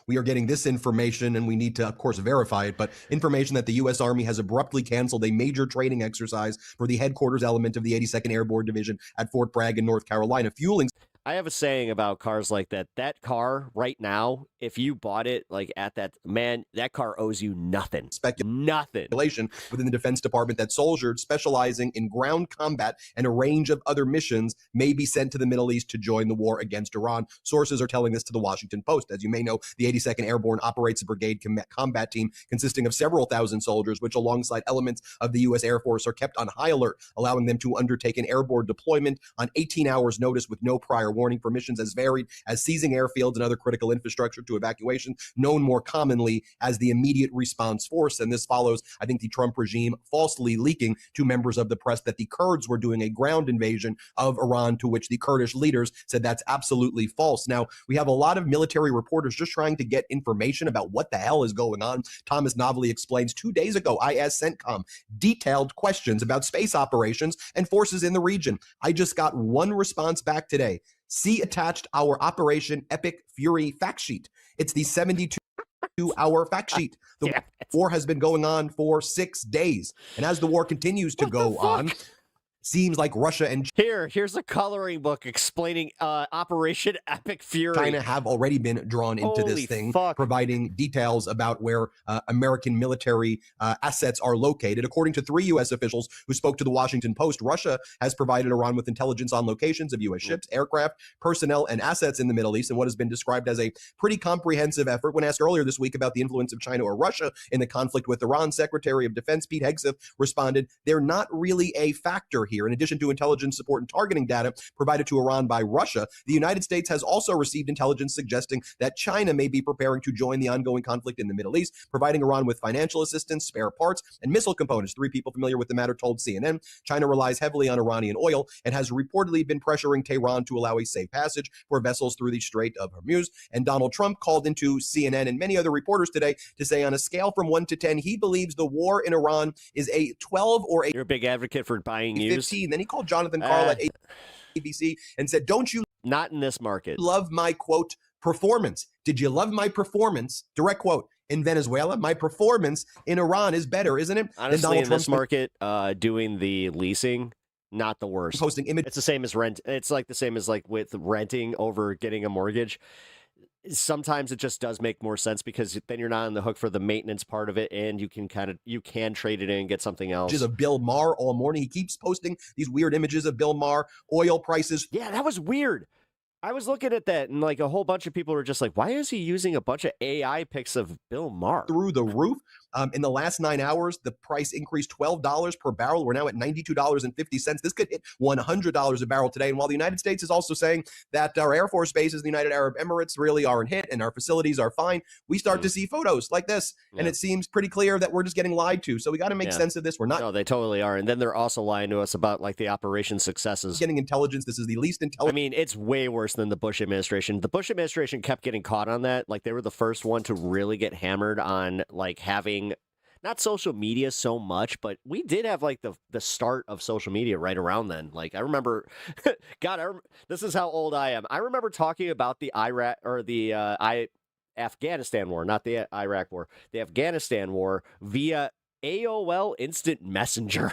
We are getting this information, and we need to, of course, verify it, but information that the U.S. Army has abruptly canceled a major training exercise for the headquarters element of the 82nd Airborne Division at Fort Bragg in North Carolina, fueling... I have a saying about cars like that. That car right now, if you bought it at that, man, that car owes you nothing. Nothing. Within the Defense Department that soldiers specializing in ground combat and a range of other missions may be sent to the Middle East to join the war against Iran. Sources are telling this to the Washington Post. As you may know, the 82nd Airborne operates a brigade combat team consisting of several thousand soldiers, which alongside elements of the U.S. Air Force are kept on high alert, allowing them to undertake an airborne deployment on 18 hours notice with no prior warning for missions as varied as seizing airfields and other critical infrastructure to evacuation, known more commonly as the Immediate Response Force. And this follows, I think, the Trump regime falsely leaking to members of the press that the Kurds were doing a ground invasion of Iran, to which the Kurdish leaders said that's absolutely false. Now, we have a lot of military reporters just trying to get information about what the hell is going on. Thomas Novelly explains 2 days ago, I asked CENTCOM detailed questions about space operations and forces in the region. I just got one response back today. See attached our Operation Epic Fury fact sheet. It's the 72-hour fact sheet. The war has been going on for 6 days. And as the war continues to go on, seems like Russia and here's a coloring book explaining Operation Epic Fury. China have already been drawn into this thing, providing details about where American military assets are located. According to 3 U.S. officials who spoke to the Washington Post, Russia has provided Iran with intelligence on locations of U.S. ships, aircraft, personnel, and assets in the Middle East in what has been described as a pretty comprehensive effort. When asked earlier this week about the influence of China or Russia in the conflict with Iran, Secretary of Defense Pete Hegseth responded, they're not really a factor here. In addition to intelligence support and targeting data provided to Iran by Russia, the United States has also received intelligence suggesting that China may be preparing to join the ongoing conflict in the Middle East, providing Iran with financial assistance, spare parts, and missile components. 3 people familiar with the matter told CNN China relies heavily on Iranian oil and has reportedly been pressuring Tehran to allow a safe passage for vessels through the Strait of Hormuz. And Donald Trump called into CNN and many other reporters today to say on a scale from 1 to 10, he believes the war in Iran is a 12 or a... You're a big advocate for buying used. 15. Then he called Jonathan Karl at ABC and said, don't you not in this market love my, quote, performance? Did you love my performance? Direct quote. In Venezuela, my performance in Iran is better, isn't it? Honestly, in this market, doing the leasing, not the worst. Posting image. It's the same as rent. It's like the same as like with renting over getting a mortgage. Sometimes it just does make more sense because then you're not on the hook for the maintenance part of it, and you can trade it in and get something else. Images of Bill Maher all morning. He keeps posting these weird images of Bill Maher, oil prices. Yeah, that was weird. I was looking at that, and like a whole bunch of people were just like, "Why is he using a bunch of AI pics of Bill Maher through the roof?" In the last 9 hours, the price increased $12 per barrel. We're now at $92.50. This could hit $100 a barrel today. And while the United States is also saying that our Air Force bases in the United Arab Emirates really aren't hit and our facilities are fine, we start to see photos like this. And it seems pretty clear that we're just getting lied to. So we got to make sense of this. We're not. No, they totally are. And then they're also lying to us about like the operation successes. Getting intelligence. This is the least intelligent. I mean, it's way worse than the Bush administration. The Bush administration kept getting caught on that. Like they were the first one to really get hammered on like having not social media so much, but we did have like the start of social media right around then. Like I remember, this is how old I am. I remember talking about the Iraq or the Afghanistan war, not the Iraq war, the Afghanistan war via AOL Instant Messenger.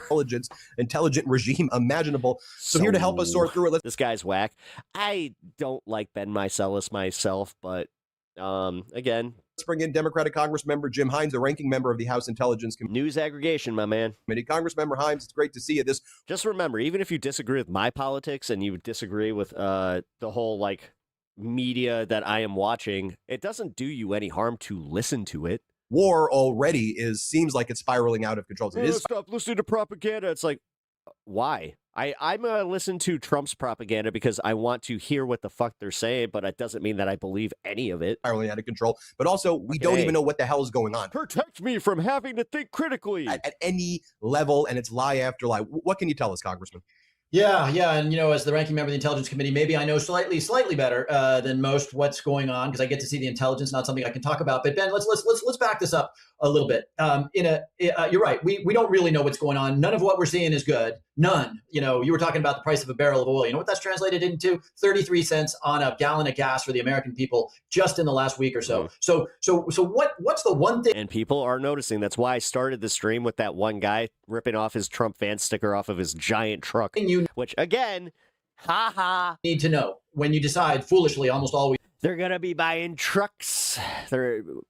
Intelligent regime imaginable. So here to help us sort through it. This guy's whack. I don't like Ben Meiselas myself, but again, let's bring in Democratic Congress member Jim Himes, the ranking member of the House Intelligence Committee. News aggregation, my man. Congressmember Himes, it's great to see you. Just remember, even if you disagree with my politics and you disagree with the whole like media that I am watching, it doesn't do you any harm to listen to it. War already seems like it's spiraling out of control. Stop listening to propaganda. It's like, why? I'm going to listen to Trump's propaganda because I want to hear what the fuck they're saying, but it doesn't mean that I believe any of it. Spiraling out of control. But also, we don't even know what the hell is going on. Protect me from having to think critically. At any level, and it's lie after lie. What can you tell us, Congressman? Yeah. And, as the ranking member of the Intelligence Committee, maybe I know slightly better than most what's going on because I get to see the intelligence, not something I can talk about. But Ben, let's back this up a little bit. You're right. We don't really know what's going on. None of what we're seeing is good. None. You were talking about the price of a barrel of oil. You know what that's translated into? 33 cents on a gallon of gas for the American people just in the last week or so. So what's the one thing? And people are noticing. That's why I started the stream with that one guy ripping off his Trump fan sticker off of his giant truck. Which again, need to know when you decide foolishly almost always. They're going to be buying trucks.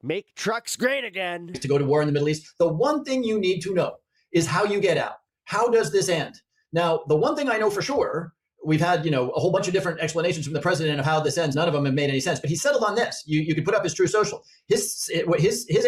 Make trucks great again. To go to war in the Middle East. The one thing you need to know is how you get out. How does this end? Now, the one thing I know for sure, we've had, a whole bunch of different explanations from the president of how this ends. None of them have made any sense, but he settled on this. You could put up his True Social. His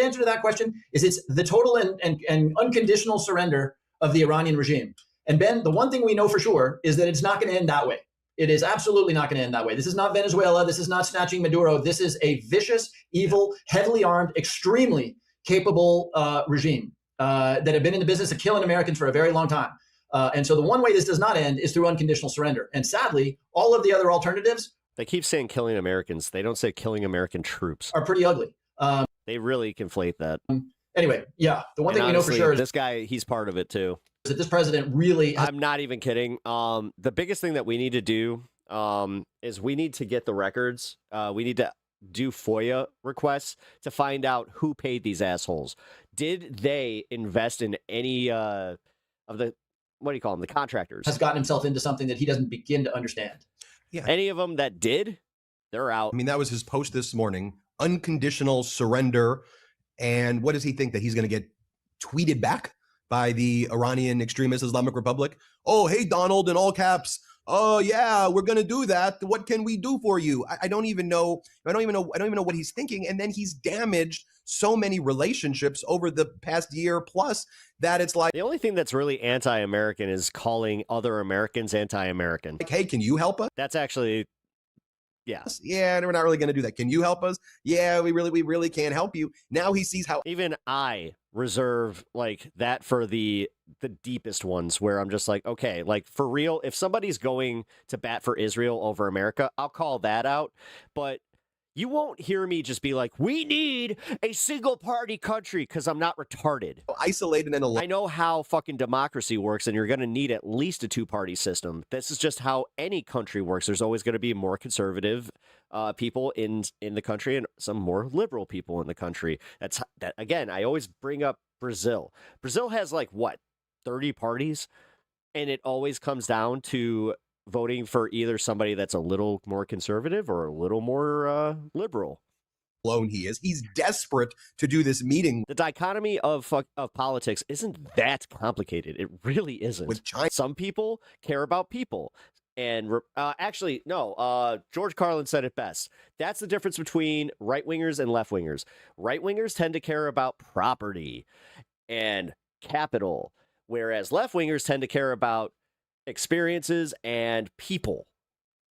answer to that question is it's the total and unconditional surrender of the Iranian regime. And Ben, the one thing we know for sure is that it's not going to end that way. It is absolutely not going to end that way. This is not Venezuela. This is not snatching Maduro. This is a vicious, evil, heavily armed, extremely capable regime that have been in the business of killing Americans for a very long time. And so the one way this does not end is through unconditional surrender. And sadly, all of the other alternatives, they keep saying killing Americans. They don't say killing American troops. Are pretty ugly. They really conflate that. Anyway, yeah, the one and thing honestly, we know for sure is this guy, he's part of it too. That this president really I'm not even kidding. The biggest thing that we need to do is we need to get the records. We need to do FOIA requests to find out who paid these assholes. Did they invest in any of the, what do you call them, the contractors? Has gotten himself into something that he doesn't begin to understand. Yeah. Any of them that did, they're out. I mean, that was his post this morning. Unconditional surrender. And what does he think, that he's going to get tweeted back by the Iranian extremist Islamic Republic? Oh, hey, Donald, in all caps. Oh, yeah, we're going to do that. What can we do for you? I don't even know. I don't even know what he's thinking. And then he's damaged so many relationships over the past year plus that it's like, the only thing that's really anti-American is calling other Americans anti-American. Like, hey, can you help us? That's actually, yeah. Yeah, we're not really going to do that. Can you help us? Yeah, we really can't help you. Now he sees how even I reserve like that for the deepest ones, where I'm just like, okay, like for real, if somebody's going to bat for Israel over America, I'll call that out. But you won't hear me just be like, we need a single party country, because I'm not retarded. Isolated and alone. I know how fucking democracy works, and you're going to need at least a two-party system. This is just how any country works. There's always going to be more conservative people in the country and some more liberal people in the country. That again, I always bring up Brazil. Brazil has like, what, 30 parties? And it always comes down to voting for either somebody that's a little more conservative or a little more liberal. Alone he is. He's desperate to do this meeting. The dichotomy of politics isn't that complicated. It really isn't. With China. Some people care about people. And actually, no, George Carlin said it best. That's the difference between right-wingers and left-wingers. Right-wingers tend to care about property and capital, whereas left-wingers tend to care about experiences and people.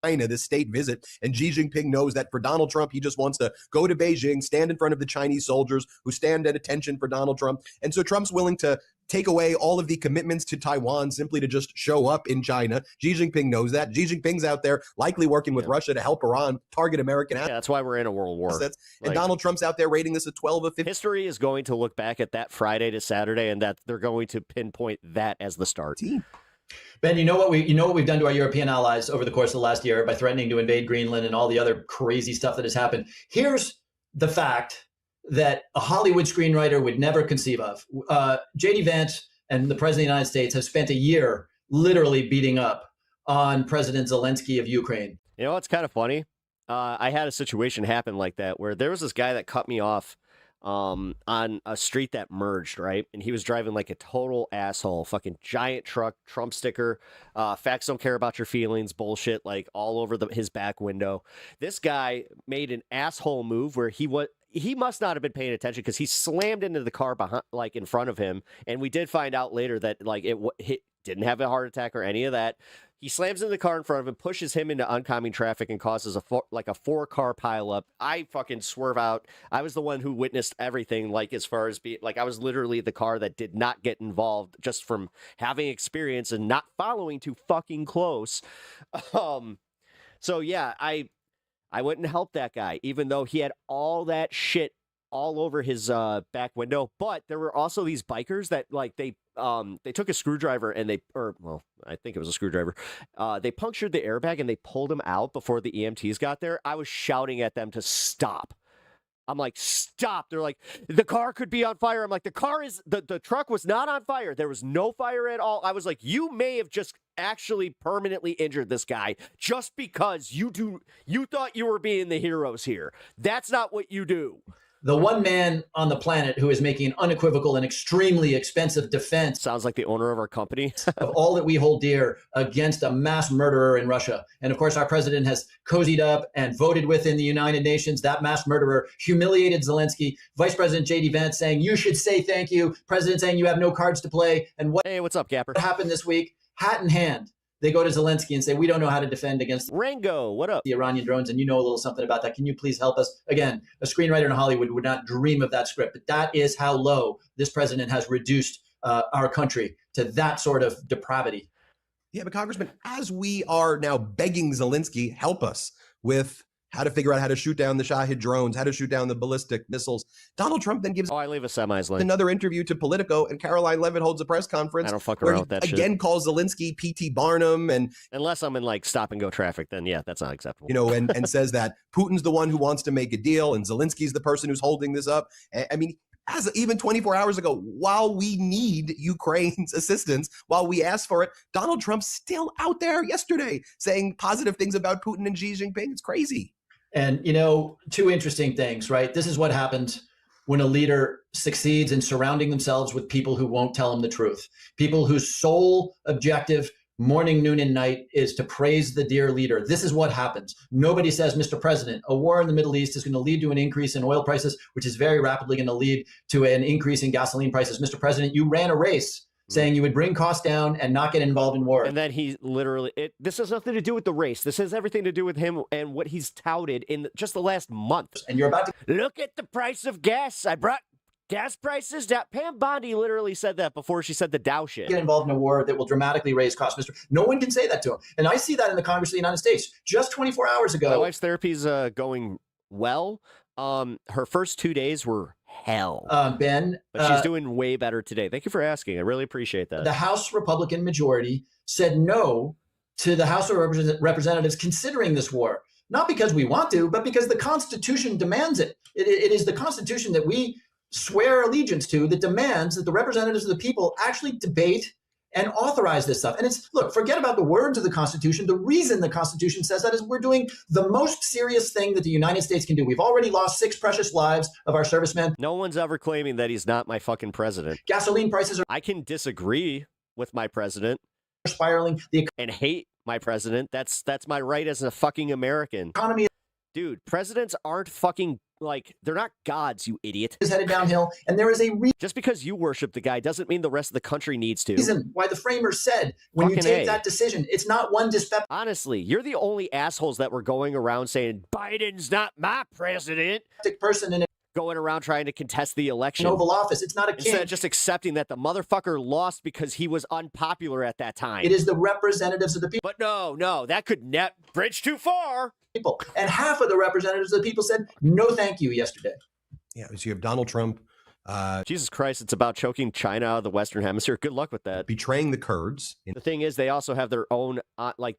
China, this state visit, and Xi Jinping knows that for Donald Trump, he just wants to go to Beijing, stand in front of the Chinese soldiers who stand at attention for Donald Trump. And so Trump's willing to take away all of the commitments to Taiwan simply to just show up in China. Xi Jinping knows that. Xi Jinping's out there likely working with Russia to help Iran target American assets. Yeah, that's why we're in a world war. And Donald Trump's out there rating this a 12 of 15. History is going to look back at that Friday to Saturday, and that they're going to pinpoint that as the start. Ben, you know what we've done to our European allies over the course of the last year by threatening to invade Greenland and all the other crazy stuff that has happened. Here's the fact that a Hollywood screenwriter would never conceive of. J.D. Vance and the President of the United States have spent a year literally beating up on President Zelensky of Ukraine. You know what's kind of funny? I had a situation happen like that where there was this guy that cut me off on a street that merged, right? And he was driving like a total asshole, fucking giant truck, Trump sticker, facts don't care about your feelings, bullshit, like all over his back window. This guy made an asshole move where he must not have been paying attention, because he slammed into the car behind, like in front of him. And we did find out later that like it didn't have a heart attack or any of that. He slams into the car in front of him, pushes him into oncoming traffic, and causes a 4-car pileup. I fucking swerve out. I was the one who witnessed everything, like as far as I was literally the car that did not get involved, just from having experience and not following too fucking close. So yeah, I went and helped that guy, even though he had all that shit all over his back window. But there were also these bikers that like they took a screwdriver and I think it was a screwdriver. They punctured the airbag and they pulled him out before the EMTs got there. I was shouting at them to stop. I'm like, stop. They're like, the car could be on fire. I'm like, the truck was not on fire. There was no fire at all. I was like, you may have just actually permanently injured this guy just because you thought you were being the heroes here. That's not what you do. The one man on the planet who is making an unequivocal and extremely expensive defense. Sounds like the owner of our company. Of all that we hold dear against a mass murderer in Russia. And of course, our president has cozied up and voted within the United Nations. That mass murderer humiliated Zelensky. Vice President J.D. Vance saying, you should say thank you. President saying you have no cards to play. And hey, what's up, Gapper? What happened this week? Hat in hand. they go to Zelensky and say, we don't know how to defend against Rango, what up? the Iranian drones, and you know a little something about that. Can you please help us? Again, a screenwriter in Hollywood would not dream of that script, but that is how low this president has reduced our country to that sort of depravity. Yeah, but Congressman, as we are now begging Zelensky, help us with how to figure out how to shoot down the Shahid drones, how to shoot down the ballistic missiles. Donald Trump then gives I leave a semis link. another interview to Politico, and Caroline Levitt holds a press conference. I don't fuck where around he with that again shit. calls Zelensky P.T. Barnum, and unless I'm in like stop and go traffic, then yeah, that's not acceptable. and says that Putin's the one who wants to make a deal, and Zelensky's the person who's holding this up. I mean, as even 24 hours ago, while we need Ukraine's assistance, while we ask for it, Donald Trump's still out there yesterday saying positive things about Putin and Xi Jinping. It's crazy. And, two interesting things, right? This is what happens when a leader succeeds in surrounding themselves with people who won't tell them the truth, people whose sole objective morning, noon, and night is to praise the dear leader. This is what happens. Nobody says, Mr. President, a war in the Middle East is going to lead to an increase in oil prices, which is very rapidly going to lead to an increase in gasoline prices. Mr. President, you ran a race saying you would bring costs down and not get involved in war. And then he literally, this has nothing to do with the race. This has everything to do with him and what he's touted in just the last month. And you're about to look at the price of gas. I brought gas prices down. Pam Bondi literally said that before she said the Dow shit. Get involved in a war that will dramatically raise costs. No one can say that to him. And I see that in the Congress of the United States. Just 24 hours ago. My wife's therapy is going well. Her first 2 days were hell, Ben, but she's doing way better today. Thank you for asking. I really appreciate that. The House Republican majority said no to the House of Representatives considering this war, not because we want to, but because the Constitution demands it. It is the Constitution that we swear allegiance to that demands that the representatives of the people actually debate and authorize this stuff. And forget about the words of the Constitution. The reason the Constitution says that is we're doing the most serious thing that the United States can do. We've already lost 6 precious lives of our servicemen. No one's ever claiming that he's not my fucking president. Gasoline prices are... I can disagree with my president. Spiraling. And hate my president. That's my right as a fucking American. Economy. Dude, presidents aren't fucking, they're not gods, you idiot. Is headed downhill, and there is a just because you worship the guy doesn't mean the rest of the country needs to. Reason why the framers said when you take that decision, it's not one dyspeptic. Honestly, you're the only assholes that were going around saying Biden's not my president. Person in it. Going around trying to contest the election. Oval Office. It's not a king. Instead of just accepting that the motherfucker lost because he was unpopular at that time. It is the representatives of the people. But no, that could bridge too far. People. And half of the representatives of the people said no thank you yesterday. Yeah, so you have Donald Trump. Jesus Christ, it's about choking China out of the Western Hemisphere. Good luck with that. Betraying the Kurds. The thing is, they also have their own,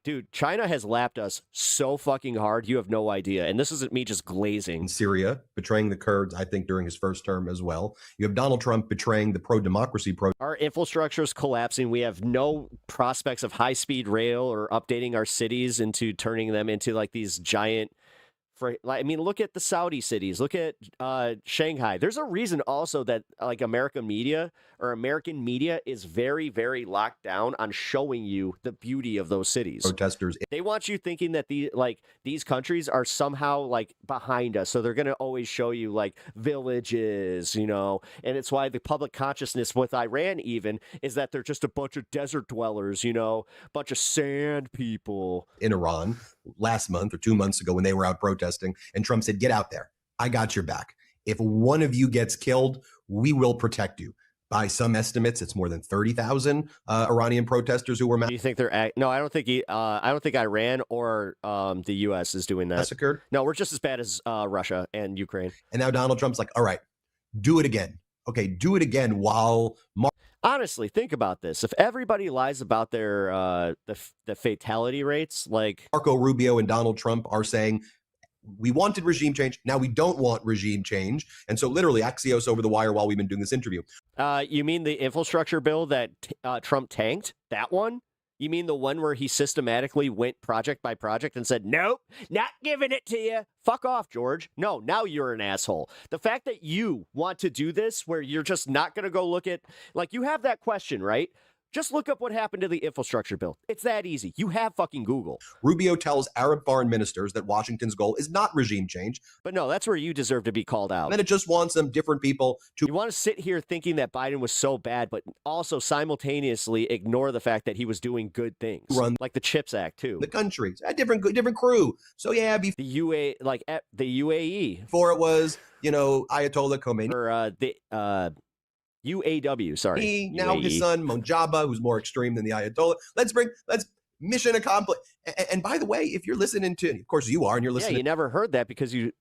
dude, China has lapped us so fucking hard, you have no idea. And this isn't me just glazing. In Syria, betraying the Kurds, I think, during his first term as well. You have Donald Trump betraying the pro-democracy. Our infrastructure is collapsing. We have no prospects of high-speed rail or updating our cities into turning them into these giant... look at the Saudi cities. Look at Shanghai. There's a reason also that American media is very, very locked down on showing you the beauty of those cities. Protesters. They want you thinking that these countries are somehow behind us. So they're going to always show you villages, and it's why the public consciousness with Iran even is that they're just a bunch of desert dwellers, bunch of sand people. In Iran last month or 2 months ago when they were out protesting, and Trump said, get out there. I got your back. If one of you gets killed, we will protect you. By some estimates, it's more than 30,000 Iranian protesters who were Do you think they're no? I don't think I don't think Iran or the U.S. is doing that. Massacred? No, we're just as bad as Russia and Ukraine. And now Donald Trump's like, all right, do it again. Okay, do it again while. Honestly, think about this. If everybody lies about their the fatality rates, Marco Rubio and Donald Trump are saying, we wanted regime change. Now we don't want regime change. And so literally Axios over the wire while we've been doing this interview. You mean the infrastructure bill that Trump tanked? That one? You mean the one where he systematically went project by project and said, nope, not giving it to you. Fuck off, George. No, now you're an asshole. The fact that you want to do this where you're just not going to go look at, you have that question, right? Just look up what happened to the infrastructure bill. It's that easy. You have fucking Google. Rubio tells Arab foreign ministers that Washington's goal is not regime change. But no, that's where you deserve to be called out. And it just wants some different people to... You want to sit here thinking that Biden was so bad, but also simultaneously ignore the fact that he was doing good things. Run like the CHIPS Act, too. The countries, a different crew. So yeah, the UAE. Before it was, Ayatollah Khomeini. Or the UAW, sorry. Now his son, Mojaba, who's more extreme than the Ayatollah. Let's mission accomplished. And by the way, if you're listening to, of course you are, and you're listening. Yeah, you never heard that because you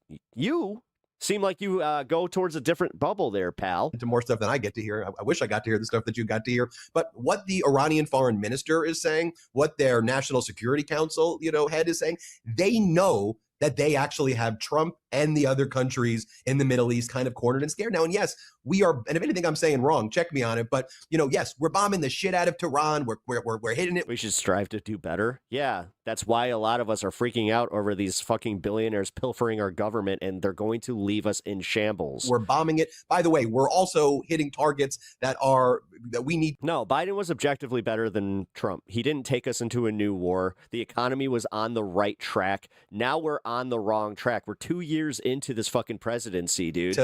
seem like you go towards a different bubble there, pal. To more stuff than I get to hear. I wish I got to hear the stuff that you got to hear. But what the Iranian foreign minister is saying, what their National Security Council, head is saying, they know that they actually have Trump and the other countries in the Middle East kind of cornered and scared now. And yes, we are, and if anything I'm saying wrong, check me on it. But, yes, we're bombing the shit out of Tehran. We're hitting it. We should strive to do better. Yeah, that's why a lot of us are freaking out over these fucking billionaires pilfering our government, and they're going to leave us in shambles. We're bombing it. By the way, we're also hitting targets that we need. No, Biden was objectively better than Trump. He didn't take us into a new war. The economy was on the right track. Now we're on the wrong track. We're 2 years into this fucking presidency, dude.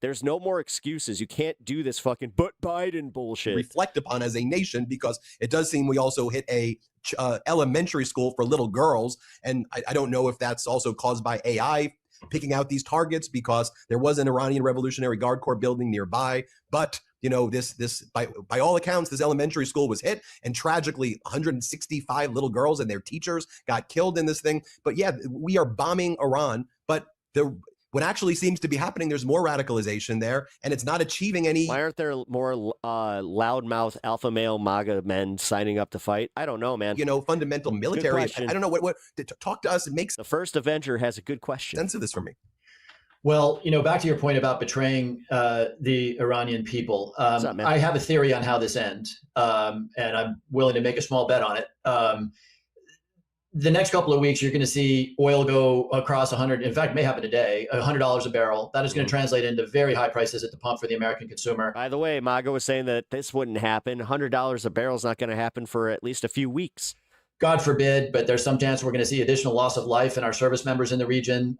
There's no more excuses. You can't do this fucking but Biden bullshit. Reflect upon as a nation, because it does seem we also hit a elementary school for little girls. And I don't know if that's also caused by AI picking out these targets, because there was an Iranian Revolutionary Guard Corps building nearby. But, this by all accounts, this elementary school was hit, and tragically 165 little girls and their teachers got killed in this thing. But yeah, we are bombing Iran, but what actually seems to be happening, there's more radicalization there, and it's not achieving any. Why aren't there more loudmouth alpha male MAGA men signing up to fight? I don't know, man. Fundamental military. I don't know what talk to us. It makes the first Avenger has a good question. Sense of this for me. Well, back to your point about betraying the Iranian people. What's up, man? I have a theory on how this ends, and I'm willing to make a small bet on it. The next couple of weeks, you're going to see oil go across 100. In fact, it may happen today, $100 a barrel. That is going to translate into very high prices at the pump for the American consumer. By the way, MAGA was saying that this wouldn't happen. $100 a barrel is not going to happen for at least a few weeks. God forbid, but there's some chance we're going to see additional loss of life in our service members in the region.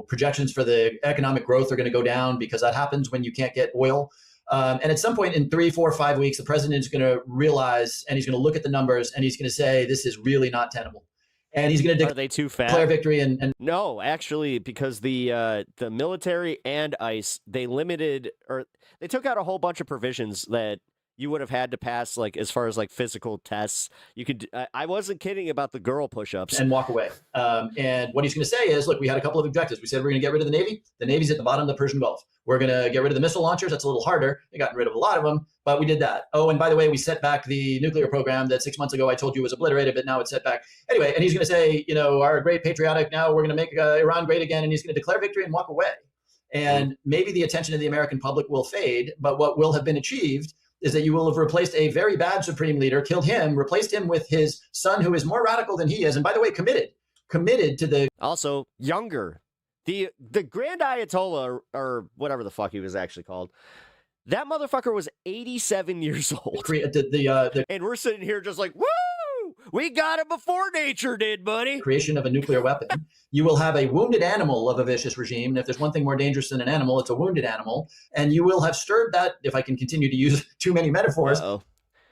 Projections for the economic growth are going to go down because that happens when you can't get oil. And at some point in 3, 4, 5 weeks, the president is going to realize, and he's going to look at the numbers, and he's going to say, this is really not tenable. And he's going to Are they too fat? declare victory. And no, actually, because the military and ICE, they took out a whole bunch of provisions that you would have had to pass, like as far as like physical tests. You could. I wasn't kidding about the girl push-ups. And walk away. And what he's going to say is, look, we had a couple of objectives. We said we're going to get rid of the Navy. The Navy's at the bottom of the Persian Gulf. We're going to get rid of the missile launchers. That's a little harder. We got rid of a lot of them, but we did that. Oh, and by the way, we set back the nuclear program that 6 months ago I told you was obliterated, but now it's set back. Anyway, and he's going to say, our great patriotic, now we're going to make Iran great again, and he's going to declare victory and walk away. And maybe the attention of the American public will fade, but what will have been achieved is that you will have replaced a very bad supreme leader, killed him, replaced him with his son, who is more radical than he is, and by the way, committed to the also younger. The Grand Ayatollah, or whatever the fuck he was actually called, that motherfucker was 87 years old. And we're sitting here just like, woo! We got it before nature did, buddy. Creation of a nuclear weapon. You will have a wounded animal of a vicious regime. And if there's one thing more dangerous than an animal, it's a wounded animal. And you will have stirred that, if I can continue to use too many metaphors,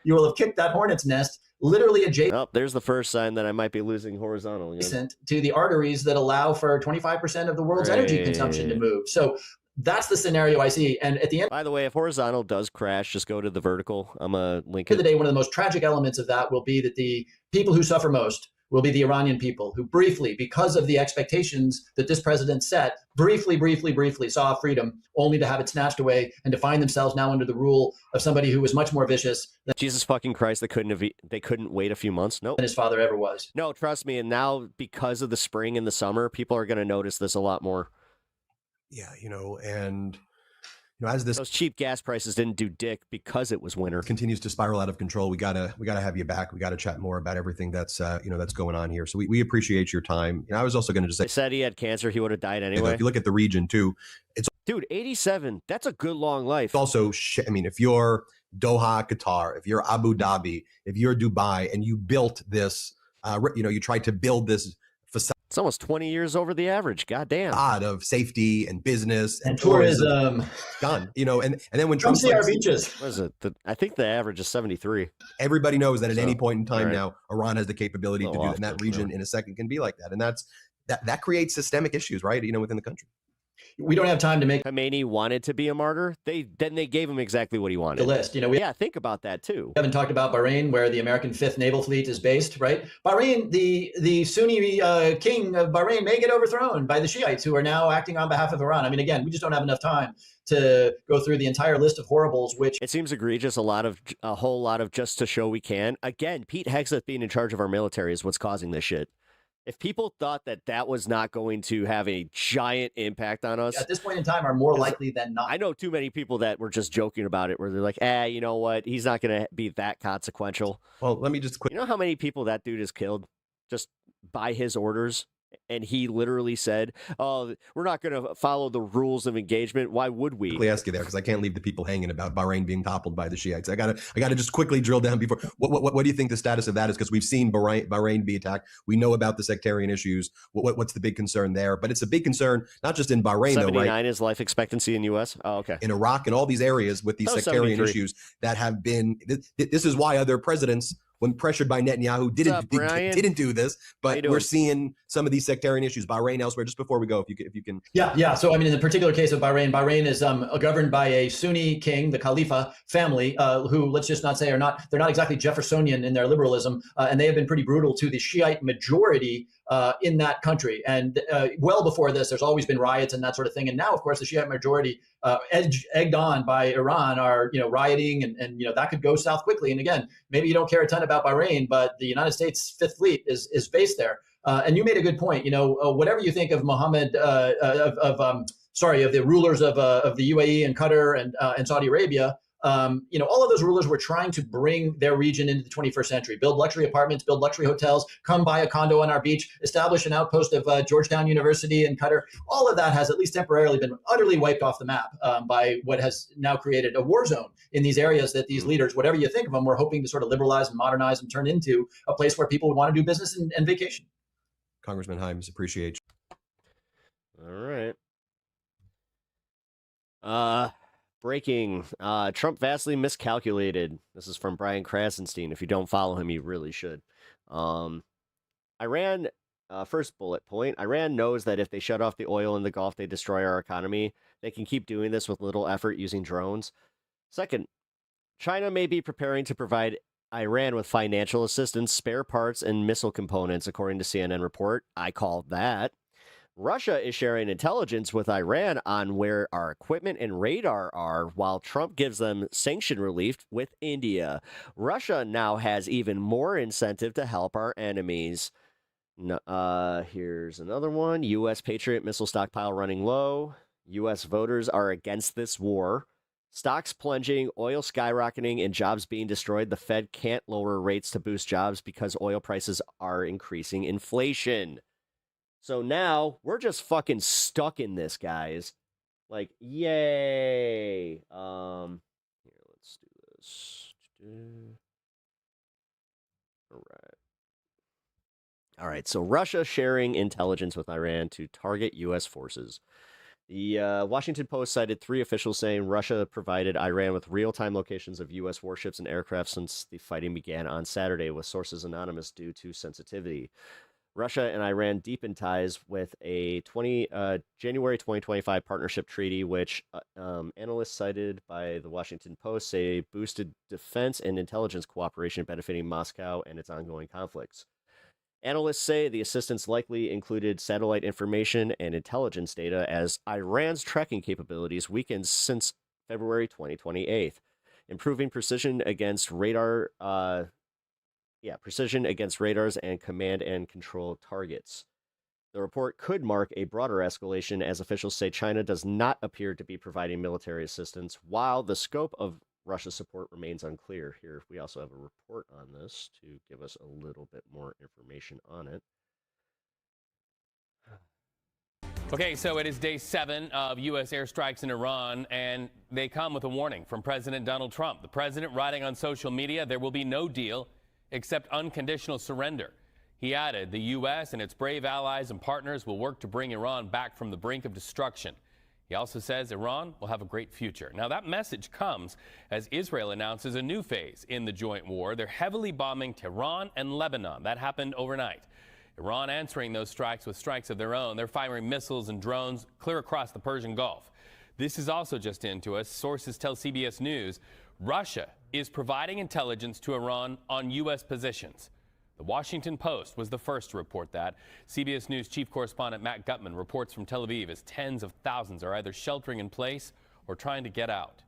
you will have kicked that hornet's nest literally adjacent. Oh, there's the first sign that I might be losing horizontal. To the arteries that allow for 25% of the world's energy consumption to move. So that's the scenario I see. And at the end, by the way, if horizontal does crash, just go to the vertical. I'm a link. At the end of the day, one of the most tragic elements of that will be that the people who suffer most will be the Iranian people, who briefly, because of the expectations that this president set, briefly saw freedom, only to have it snatched away and to find themselves now under the rule of somebody who was much more vicious than Jesus fucking Christ. They couldn't wait a few months. Nope. Than his father ever was. No, trust me. And now, because of the spring and the summer, people are going to notice this a lot more. Yeah, and as those cheap gas prices didn't do dick because it was winter, continues to spiral out of control. We gotta have you back. We gotta chat more about everything that's that's going on here. So we appreciate your time. I was also going to just say, they said he had cancer. He would have died anyway. If you look at the region too, it's dude, 87. That's a good long life. It's also, if you're Doha, Qatar, if you're Abu Dhabi, if you're Dubai, and you built this, you tried to build this facade. It's almost 20 years over the average. Goddamn. Of safety and business and tourism. Gone. And then when Come Trump see our beaches. What is it? I think the average is 73. Everybody knows that at any point in time right. now, Iran has the capability to do that. And that region in a second can be like that. And that creates systemic issues, right? Within the country. We don't have time to make. Khamenei wanted to be a martyr. They gave him exactly what he wanted. The list, think about that too. We haven't talked about Bahrain, where the American 5th Naval Fleet is based, right? Bahrain, the Sunni king of Bahrain may get overthrown by the Shiites who are now acting on behalf of Iran. I mean, again, we just don't have enough time to go through the entire list of horribles, which it seems egregious. A whole lot of just to show we can. Again, Pete Hegseth being in charge of our military is what's causing this shit. If people thought that was not going to have a giant impact on us, at this point in time, are more likely than not. I know too many people that were just joking about it, where they're like, you know what? He's not going to be that consequential. Well, let me just You know how many people that dude has killed just by his orders? And he literally said, "Oh, we're not going to follow the rules of engagement. Why would we?" Quickly ask you there because I can't leave the people hanging about Bahrain being toppled by the Shiites. I gotta just quickly drill down before. What do you think the status of that is? Because we've seen Bahrain be attacked. We know about the sectarian issues. What's the big concern there? But it's a big concern not just in Bahrain, 79 though, right? is life expectancy in U.S. Oh, okay. In Iraq and all these areas with these sectarian 73. issues that have been. This is why other presidents, when pressured by Netanyahu, didn't do this. But we're seeing some of these sectarian issues, Bahrain, elsewhere. Just before we go, if you can. Yeah. So, I mean, in the particular case of Bahrain, Bahrain is governed by a Sunni king, the Khalifa family, who, let's just not say, they're not exactly Jeffersonian in their liberalism, and they have been pretty brutal to the Shiite majority in that country. And well before this, there's always been riots and that sort of thing. And now, of course, the Shiite majority, egged on by Iran, are rioting, and that could go south quickly. And again, maybe you don't care a ton about Bahrain, but the United States Fifth Fleet is based there. And you made a good point. Whatever you think of Mohammed, of the rulers of the UAE and Qatar and Saudi Arabia. All of those rulers were trying to bring their region into the 21st century, build luxury apartments, build luxury hotels, come buy a condo on our beach, establish an outpost of Georgetown University in Qatar. All of that has at least temporarily been utterly wiped off the map by what has now created a war zone in these areas that these leaders, whatever you think of them, were hoping to sort of liberalize and modernize and turn into a place where people would want to do business and vacation. Congressman Hymes, appreciate you. All right. Breaking. Trump vastly miscalculated. This is from Brian Krasenstein. If you don't follow him, you really should. Iran, first bullet point, Iran knows that if they shut off the oil in the Gulf, they destroy our economy. They can keep doing this with little effort using drones. Second, China may be preparing to provide Iran with financial assistance, spare parts, and missile components, according to CNN report. I call that. Russia is sharing intelligence with Iran on where our equipment and radar are, while Trump gives them sanction relief with India. Russia now has even more incentive to help our enemies. Here's another one. U.S. Patriot missile stockpile running low. U.S. voters are against this war. Stocks plunging, oil skyrocketing, and jobs being destroyed. The Fed can't lower rates to boost jobs because oil prices are increasing inflation. So now we're just fucking stuck in this, guys. Like, yay. Here, let's do this. All right. So Russia sharing intelligence with Iran to target U.S. forces. The Washington Post cited 3 officials saying Russia provided Iran with real-time locations of U.S. warships and aircraft since the fighting began on Saturday, with sources anonymous due to sensitivity. Russia and Iran deepened ties with a January 2025 partnership treaty, which analysts cited by the Washington Post say boosted defense and intelligence cooperation benefiting Moscow and its ongoing conflicts. Analysts say the assistance likely included satellite information and intelligence data as Iran's tracking capabilities weakened since February 2028, improving precision against radars and command and control targets. The report could mark a broader escalation as officials say China does not appear to be providing military assistance, while the scope of Russia's support remains unclear. Here, we also have a report on this to give us a little bit more information on it. Okay, so it is day 7 of U.S. airstrikes in Iran, and they come with a warning from President Donald Trump. The president writing on social media, there will be no deal except unconditional surrender. He added, the U.S. and its brave allies and partners will work to bring Iran back from the brink of destruction. He also says Iran will have a great future. Now, that message comes as Israel announces a new phase in the joint war. They're heavily bombing Tehran and Lebanon. That happened overnight. Iran answering those strikes with strikes of their own. They're firing missiles and drones clear across the Persian Gulf. This is also just into us. Sources tell CBS News Russia is providing intelligence to Iran on U.S. positions. The Washington Post was the first to report that. CBS News chief correspondent Matt Gutman reports from Tel Aviv as tens of thousands are either sheltering in place or trying to get out.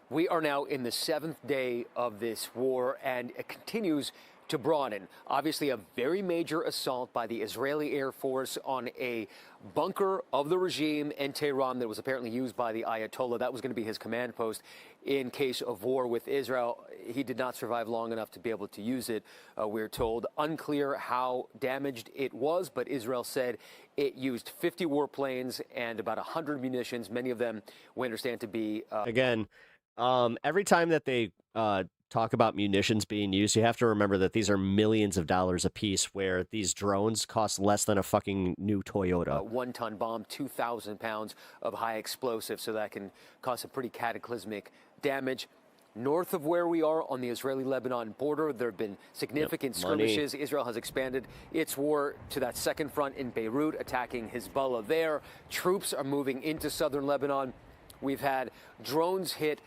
We are now in the 7th day of this war, and it continues to broaden. Obviously, a very major assault by the Israeli Air Force on a bunker of the regime in Tehran that was apparently used by the Ayatollah. That was going to be his command post in case of war with Israel. He did not survive long enough to be able to use it, we're told. Unclear how damaged it was, but Israel said it used 50 warplanes and about 100 munitions, many of them we understand to be... Again, every time that they talk about munitions being used, you have to remember that these are millions of dollars a piece, where these drones cost less than a fucking new Toyota. 1-ton bomb, 2,000 pounds of high explosive, so that can cause some pretty cataclysmic damage. North of where we are on the Israeli-Lebanon border, there have been significant skirmishes. Israel has expanded its war to that second front in Beirut, attacking Hezbollah there. Troops are moving into southern Lebanon. We've had drones hit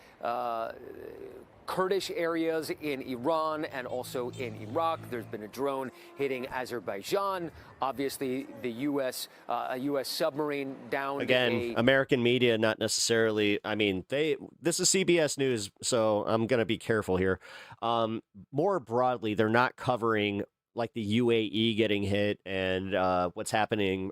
Kurdish areas in Iran and also in Iraq. There's been a drone hitting Azerbaijan. Obviously, the U.S. A U.S. submarine downed. Again, American media, not necessarily. I mean, this is CBS News, so I'm going to be careful here. More broadly, they're not covering like the UAE getting hit and what's happening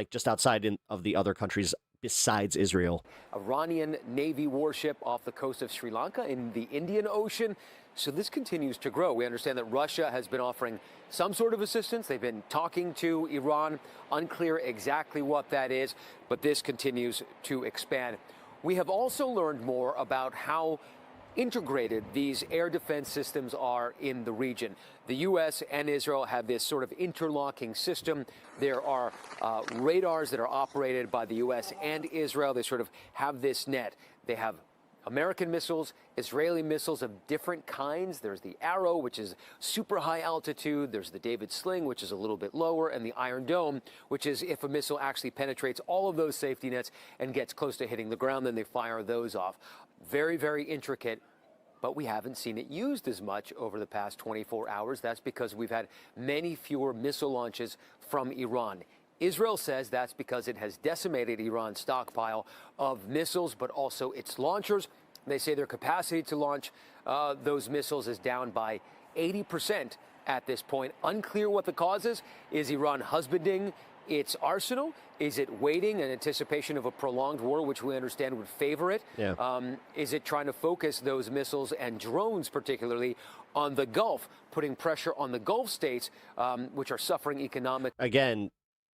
just outside of the other countries besides Israel. Iranian Navy warship off the coast of Sri Lanka in the Indian Ocean. So this continues to grow. We understand that Russia has been offering some sort of assistance. They've been talking to Iran. Unclear exactly what that is, but this continues to expand. We have also learned more about how integrated these air defense systems are in the region. The U.S. and Israel have this sort of interlocking system. There are radars that are operated by the U.S. and Israel. They sort of have this net. They have American missiles, Israeli missiles of different kinds. There's the Arrow, which is super high altitude. There's the David Sling, which is a little bit lower, and the Iron Dome, which is if a missile actually penetrates all of those safety nets and gets close to hitting the ground, then they fire those off. Very, very intricate, but we haven't seen it used as much over the past 24 hours. That's because we've had many fewer missile launches from Iran. Israel says that's because it has decimated Iran's stockpile of missiles, but also its launchers. They say their capacity to launch those missiles is down by 80% at this point. Unclear what the cause is. Is Iran husbanding its arsenal? Is it waiting in anticipation of a prolonged war, which we understand would favor it? Yeah. Is it trying to focus those missiles and drones particularly on the Gulf, putting pressure on the Gulf states, which are suffering economic? Again,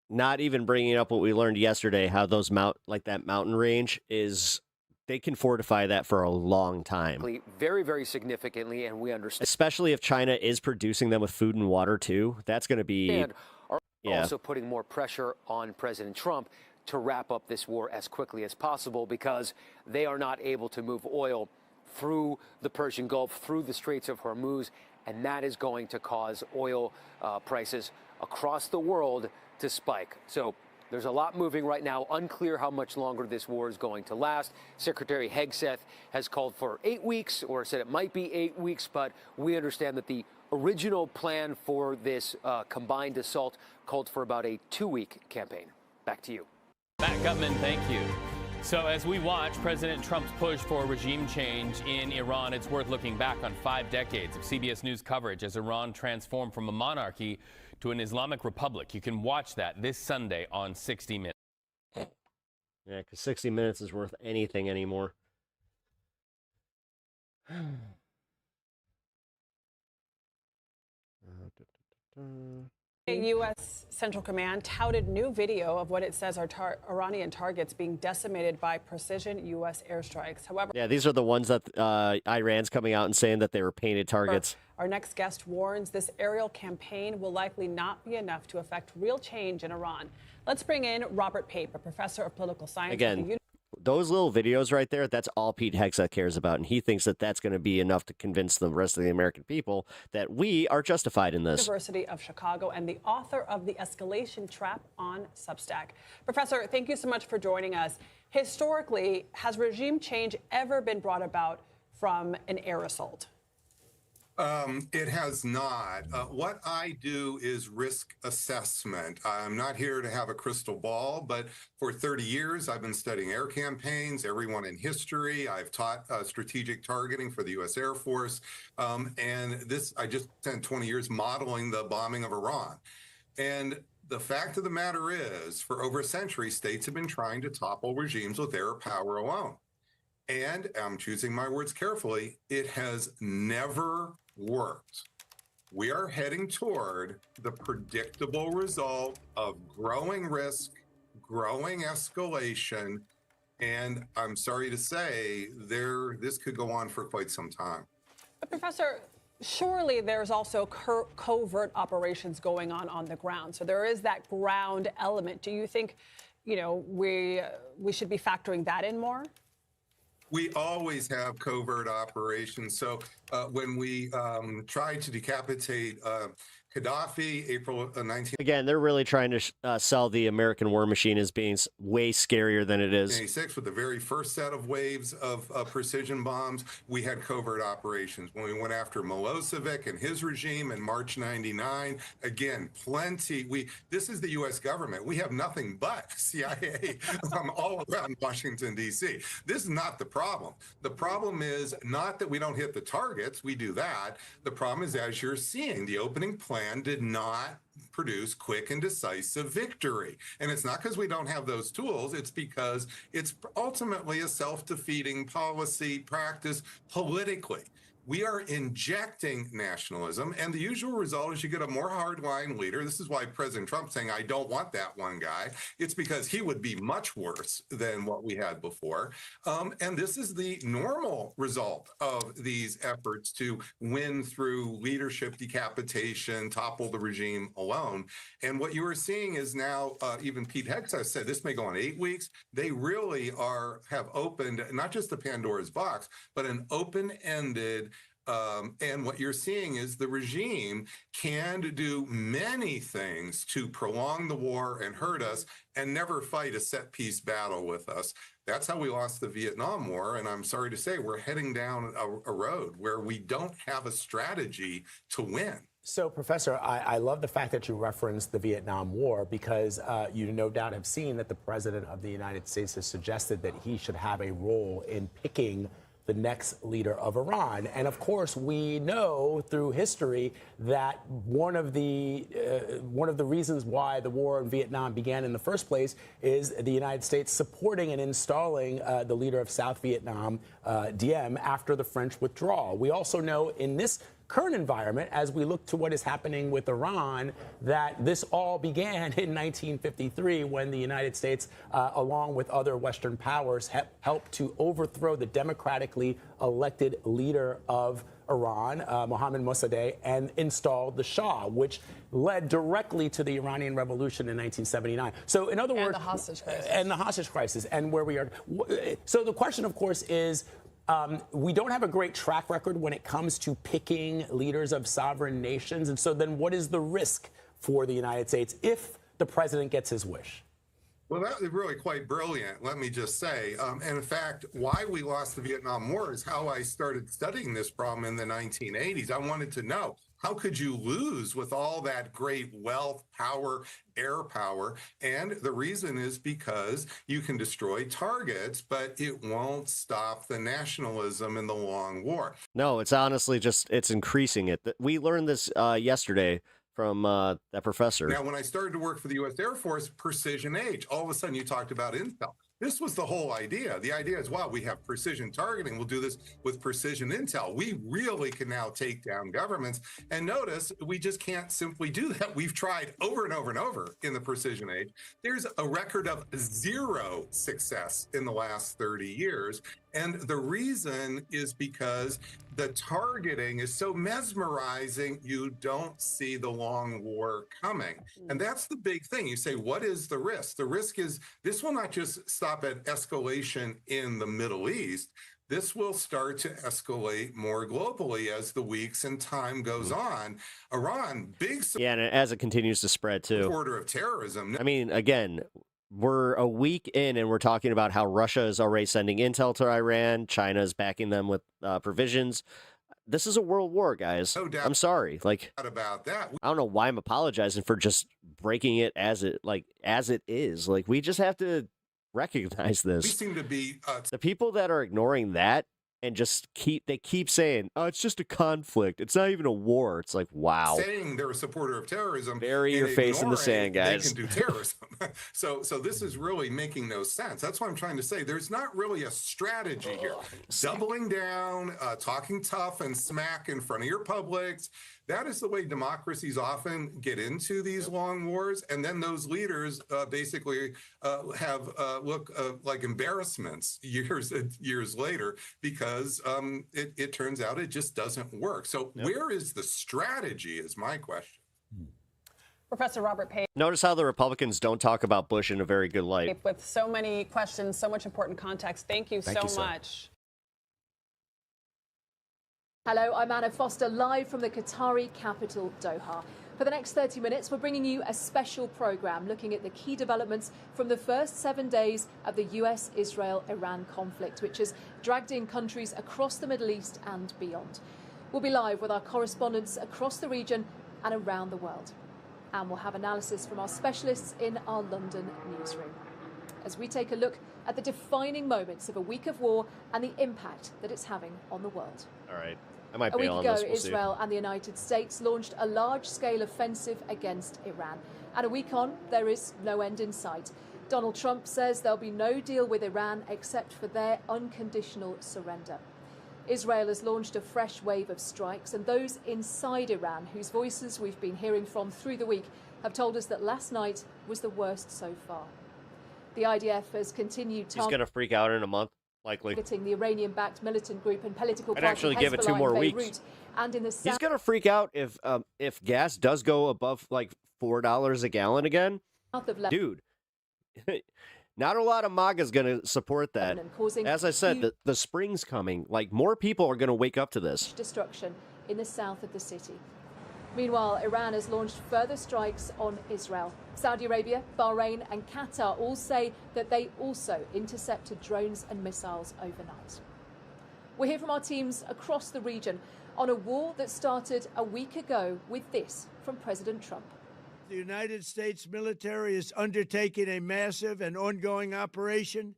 not even bringing up what we learned yesterday, how those that mountain range is, they can fortify that for a long time. Very, very significantly, and we understand. Especially if China is producing them with food and water too. That's going to be... And are also putting more pressure on President Trump to wrap up this war as quickly as possible, because they are not able to move oil through the Persian Gulf, through the Straits of Hormuz, and that is going to cause oil prices across the world to spike. So there's a lot moving right now. Unclear how much longer this war is going to last. Secretary Hegseth has called for 8 weeks, or said it might be 8 weeks, but we understand that the original plan for this combined assault called for about a 2-week campaign. Back to you. Matt Gutman, thank you. So as we watch President Trump's push for regime change in Iran, it's worth looking back on 5 decades of CBS News coverage as Iran transformed from a monarchy to an Islamic republic. You can watch that this Sunday on 60 Minutes. Yeah, because 60 Minutes is worth anything anymore. U.S. Central Command touted new video of what it says are Iranian targets being decimated by precision U.S. airstrikes. However, Yeah, these are the ones that Iran's coming out and saying that they were painted targets. our next guest warns this aerial campaign will likely not be enough to affect real change in Iran. Let's bring in Robert Pape, a professor of political science. Again, those little videos right there, that's all Pete Hegseth cares about. And he thinks that that's going to be enough to convince the rest of the American people that we are justified in this. University of Chicago and the author of The Escalation Trap on Substack. Professor, thank you so much for joining us. Historically, has regime change ever been brought about from an air assault? It has not. What I do is risk assessment. I'm not here to have a crystal ball, but for 30 years, I've been studying air campaigns, everyone in history. I've taught strategic targeting for the U.S. Air Force. I just spent 20 years modeling the bombing of Iran. And the fact of the matter is, for over a century, states have been trying to topple regimes with air power alone. And I'm choosing my words carefully, it has never worked. We are heading toward the predictable result of growing risk, growing escalation, and I'm sorry to say, this could go on for quite some time. But Professor, surely there's also covert operations going on the ground. So there is that ground element. Do you think, we should be factoring that in more? We always have covert operations. So when we tried to decapitate Gaddafi, April 19th. Again, they're really trying to sell the American war machine as being way scarier than it is. 1986, with the very first set of waves of precision bombs, we had covert operations. When we went after Milosevic and his regime in March 99, again, plenty. This is the U.S. government. We have nothing but CIA all around Washington, D.C. This is not the problem. The problem is not that we don't hit the targets. We do that. The problem is, as you're seeing, the opening plan did not produce quick and decisive victory. And it's not because we don't have those tools. It's because it's ultimately a self-defeating policy practice politically. We are injecting nationalism, and the usual result is you get a more hardline leader. This is why President Trump's saying, I don't want that one guy. It's because he would be much worse than what we had before. And this is the normal result of these efforts to win through leadership decapitation, topple the regime alone. And what you are seeing is now, even Pete Hegseth said, this may go on 8 weeks. They really have opened not just the Pandora's box, but an open-ended and what you're seeing is the regime can do many things to prolong the war and hurt us and never fight a set-piece battle with us. That's how we lost the Vietnam War, and I'm sorry to say we're heading down a road where we don't have a strategy to win. So, Professor, I love the fact that you referenced the Vietnam War because you no doubt have seen that the President of the United States has suggested that he should have a role in picking the next leader of Iran. And of course, we know through history that one of the reasons why the war in Vietnam began in the first place is the United States supporting and installing the leader of South Vietnam, Diem, after the French withdrawal. We also know in this current environment, as we look to what is happening with Iran, that this all began in 1953 when the United States, along with other Western powers, helped to overthrow the democratically elected leader of Iran, Mohammad Mossadegh, and installed the Shah, which led directly to the Iranian Revolution in 1979. So, in other words, the hostage crisis. And the hostage crisis, and where we are. So, the question, of course, is. We don't have a great track record when it comes to picking leaders of sovereign nations. And so then what is the risk for the United States if the president gets his wish? Well, that was really quite brilliant, let me just say. And in fact, why we lost the Vietnam War is how I started studying this problem in the 1980s. I wanted to know, how could you lose with all that great wealth, power, air power? And the reason is because you can destroy targets, but it won't stop the nationalism in the long war. No, it's honestly just, it's increasing it. We learned this yesterday from that professor. Now, when I started to work for the U.S. Air Force, precision age, all of a sudden you talked about intel. This was the whole idea. The idea is, well, we have precision targeting. We'll do this with precision intel. We really can now take down governments. And notice, we just can't simply do that. We've tried over and over and over in the precision age. There's a record of 0 success in the last 30 years. And the reason is because the targeting is so mesmerizing, you don't see the long war coming. And that's the big thing. You say, what is the risk? The risk is this will not just stop at escalation in the Middle East. This will start to escalate more globally as the weeks and time goes on. Iran, big Yeah, and as it continues to spread, too. supporter of terrorism. I mean, again, we're a week in and we're talking about how Russia is already sending intel to Iran. China is backing them with provisions. This is a world war, guys. No doubt. I'm sorry. Like, About that. I don't know why I'm apologizing for just breaking it as it is. Like, we just have to recognize We this. seem to be The people that are ignoring that and just keep saying, "Oh, it's just a conflict. It's not even a war." It's like, wow. saying they're a supporter of terrorism. Bury and your face in the sand, ignoring guys. They can do terrorism. so this is really making no sense. That's what I'm trying to say. There's not really a strategy here. Doubling down, talking tough and smack in front of your publics. That is the way democracies often get into these long wars. And then those leaders basically have look like embarrassments years later because it turns out it just doesn't work. So where is the strategy is my question. Professor Robert Page. Notice how the Republicans don't talk about Bush in a very good light. With so many questions, so much important context. Thank you so much. Hello, I'm Anna Foster, live from the Qatari capital, Doha. For the next 30 minutes, we're bringing you a special programme looking at the key developments from the first 7 days of the US, Israel, Iran conflict, which has dragged in countries across the Middle East and beyond. We'll be live with our correspondents across the region and around the world. And we'll have analysis from our specialists in our London newsroom as we take a look at the defining moments of a week of war and the impact that it's having on the world. All right. I might A week bail on ago, this. We'll see. Israel and the United States launched a large-scale offensive against Iran. And a week on, there is no end in sight. Donald Trump says there'll be no deal with Iran except for their unconditional surrender. Israel has launched a fresh wave of strikes, and those inside Iran, whose voices we've been hearing from through the week, have told us that last night was the worst so far. The IDF has continued He's going to freak out in a month, likely. targeting the Iranian-backed militant group and political I'd party actually give it 2 Hezbollah more in weeks. Beirut. And in the He's south going to freak out if gas does go above like $4 a gallon again. of Lebanon. Dude, not a lot of MAGA's going to support that. causing As I said, huge the spring's coming. Like, more people are going to wake up to this. destruction in the south of the city. Meanwhile, Iran has launched further strikes on Israel. Saudi Arabia, Bahrain and Qatar all say that they also intercepted drones and missiles overnight. We'll hear from our teams across the region on a war that started a week ago with this from President Trump. The United States military is undertaking a massive and ongoing operation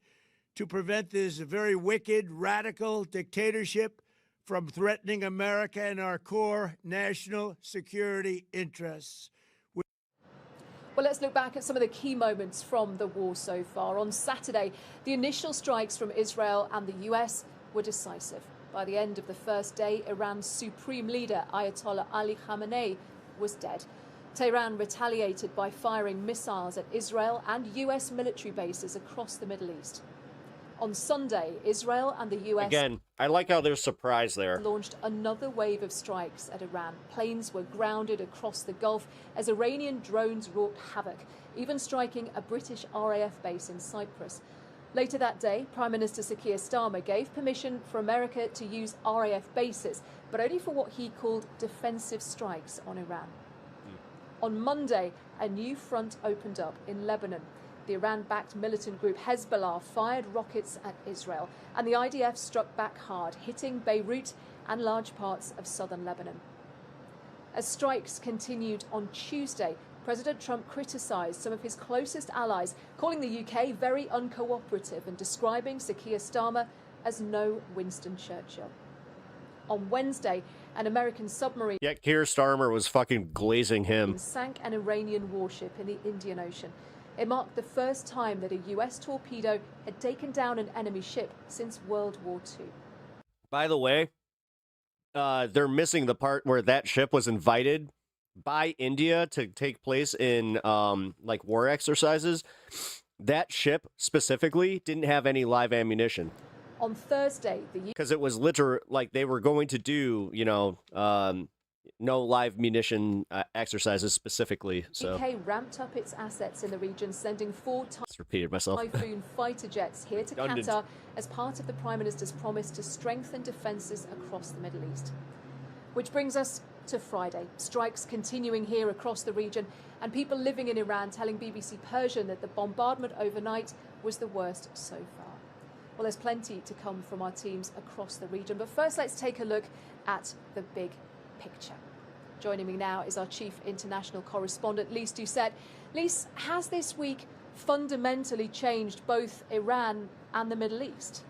to prevent this very wicked, radical dictatorship from threatening America and our core national security interests. Well, let's look back at some of the key moments from the war so far. On Saturday, the initial strikes from Israel and the US were decisive. By the end of the first day, Iran's supreme leader, Ayatollah Ali Khamenei, was dead. Tehran retaliated by firing missiles at Israel and US military bases across the Middle East. On Sunday, Israel and the US Again, I like how there's surprise there. launched another wave of strikes at Iran. Planes were grounded across the Gulf as Iranian drones wrought havoc, even striking a British RAF base in Cyprus. Later that day, Prime Minister Sir Keir Starmer gave permission for America to use RAF bases, but only for what he called defensive strikes on Iran. On Monday, a new front opened up in Lebanon. The Iran-backed militant group Hezbollah fired rockets at Israel, and the IDF struck back hard, hitting Beirut and large parts of southern Lebanon. As strikes continued on Tuesday, President Trump criticised some of his closest allies, calling the UK very uncooperative and describing Sir Keir Starmer as no Winston Churchill. On Wednesday, an American submarine Yet Keir Starmer was fucking glazing him. sank an Iranian warship in the Indian Ocean. It marked the first time that a US torpedo had taken down an enemy ship since World War II. By the way, they're missing the part where that ship was invited by India to take place in like war exercises. That ship specifically didn't have any live ammunition. On Thursday, because it was literally like they were going to do, no live munition exercises specifically. So UK ramped up its assets in the region, sending 4 just repeated myself. Typhoon fighter jets here to Redundant. Qatar as part of the Prime Minister's promise to strengthen defences across the Middle East. Which brings us to Friday. Strikes continuing here across the region, and people living in Iran telling BBC Persian that the bombardment overnight was the worst so far. Well, there's plenty to come from our teams across the region, but first let's take a look at the big picture. Joining me now is our chief international correspondent, Lise Doucette. Lise, has this week fundamentally changed both Iran and the Middle East?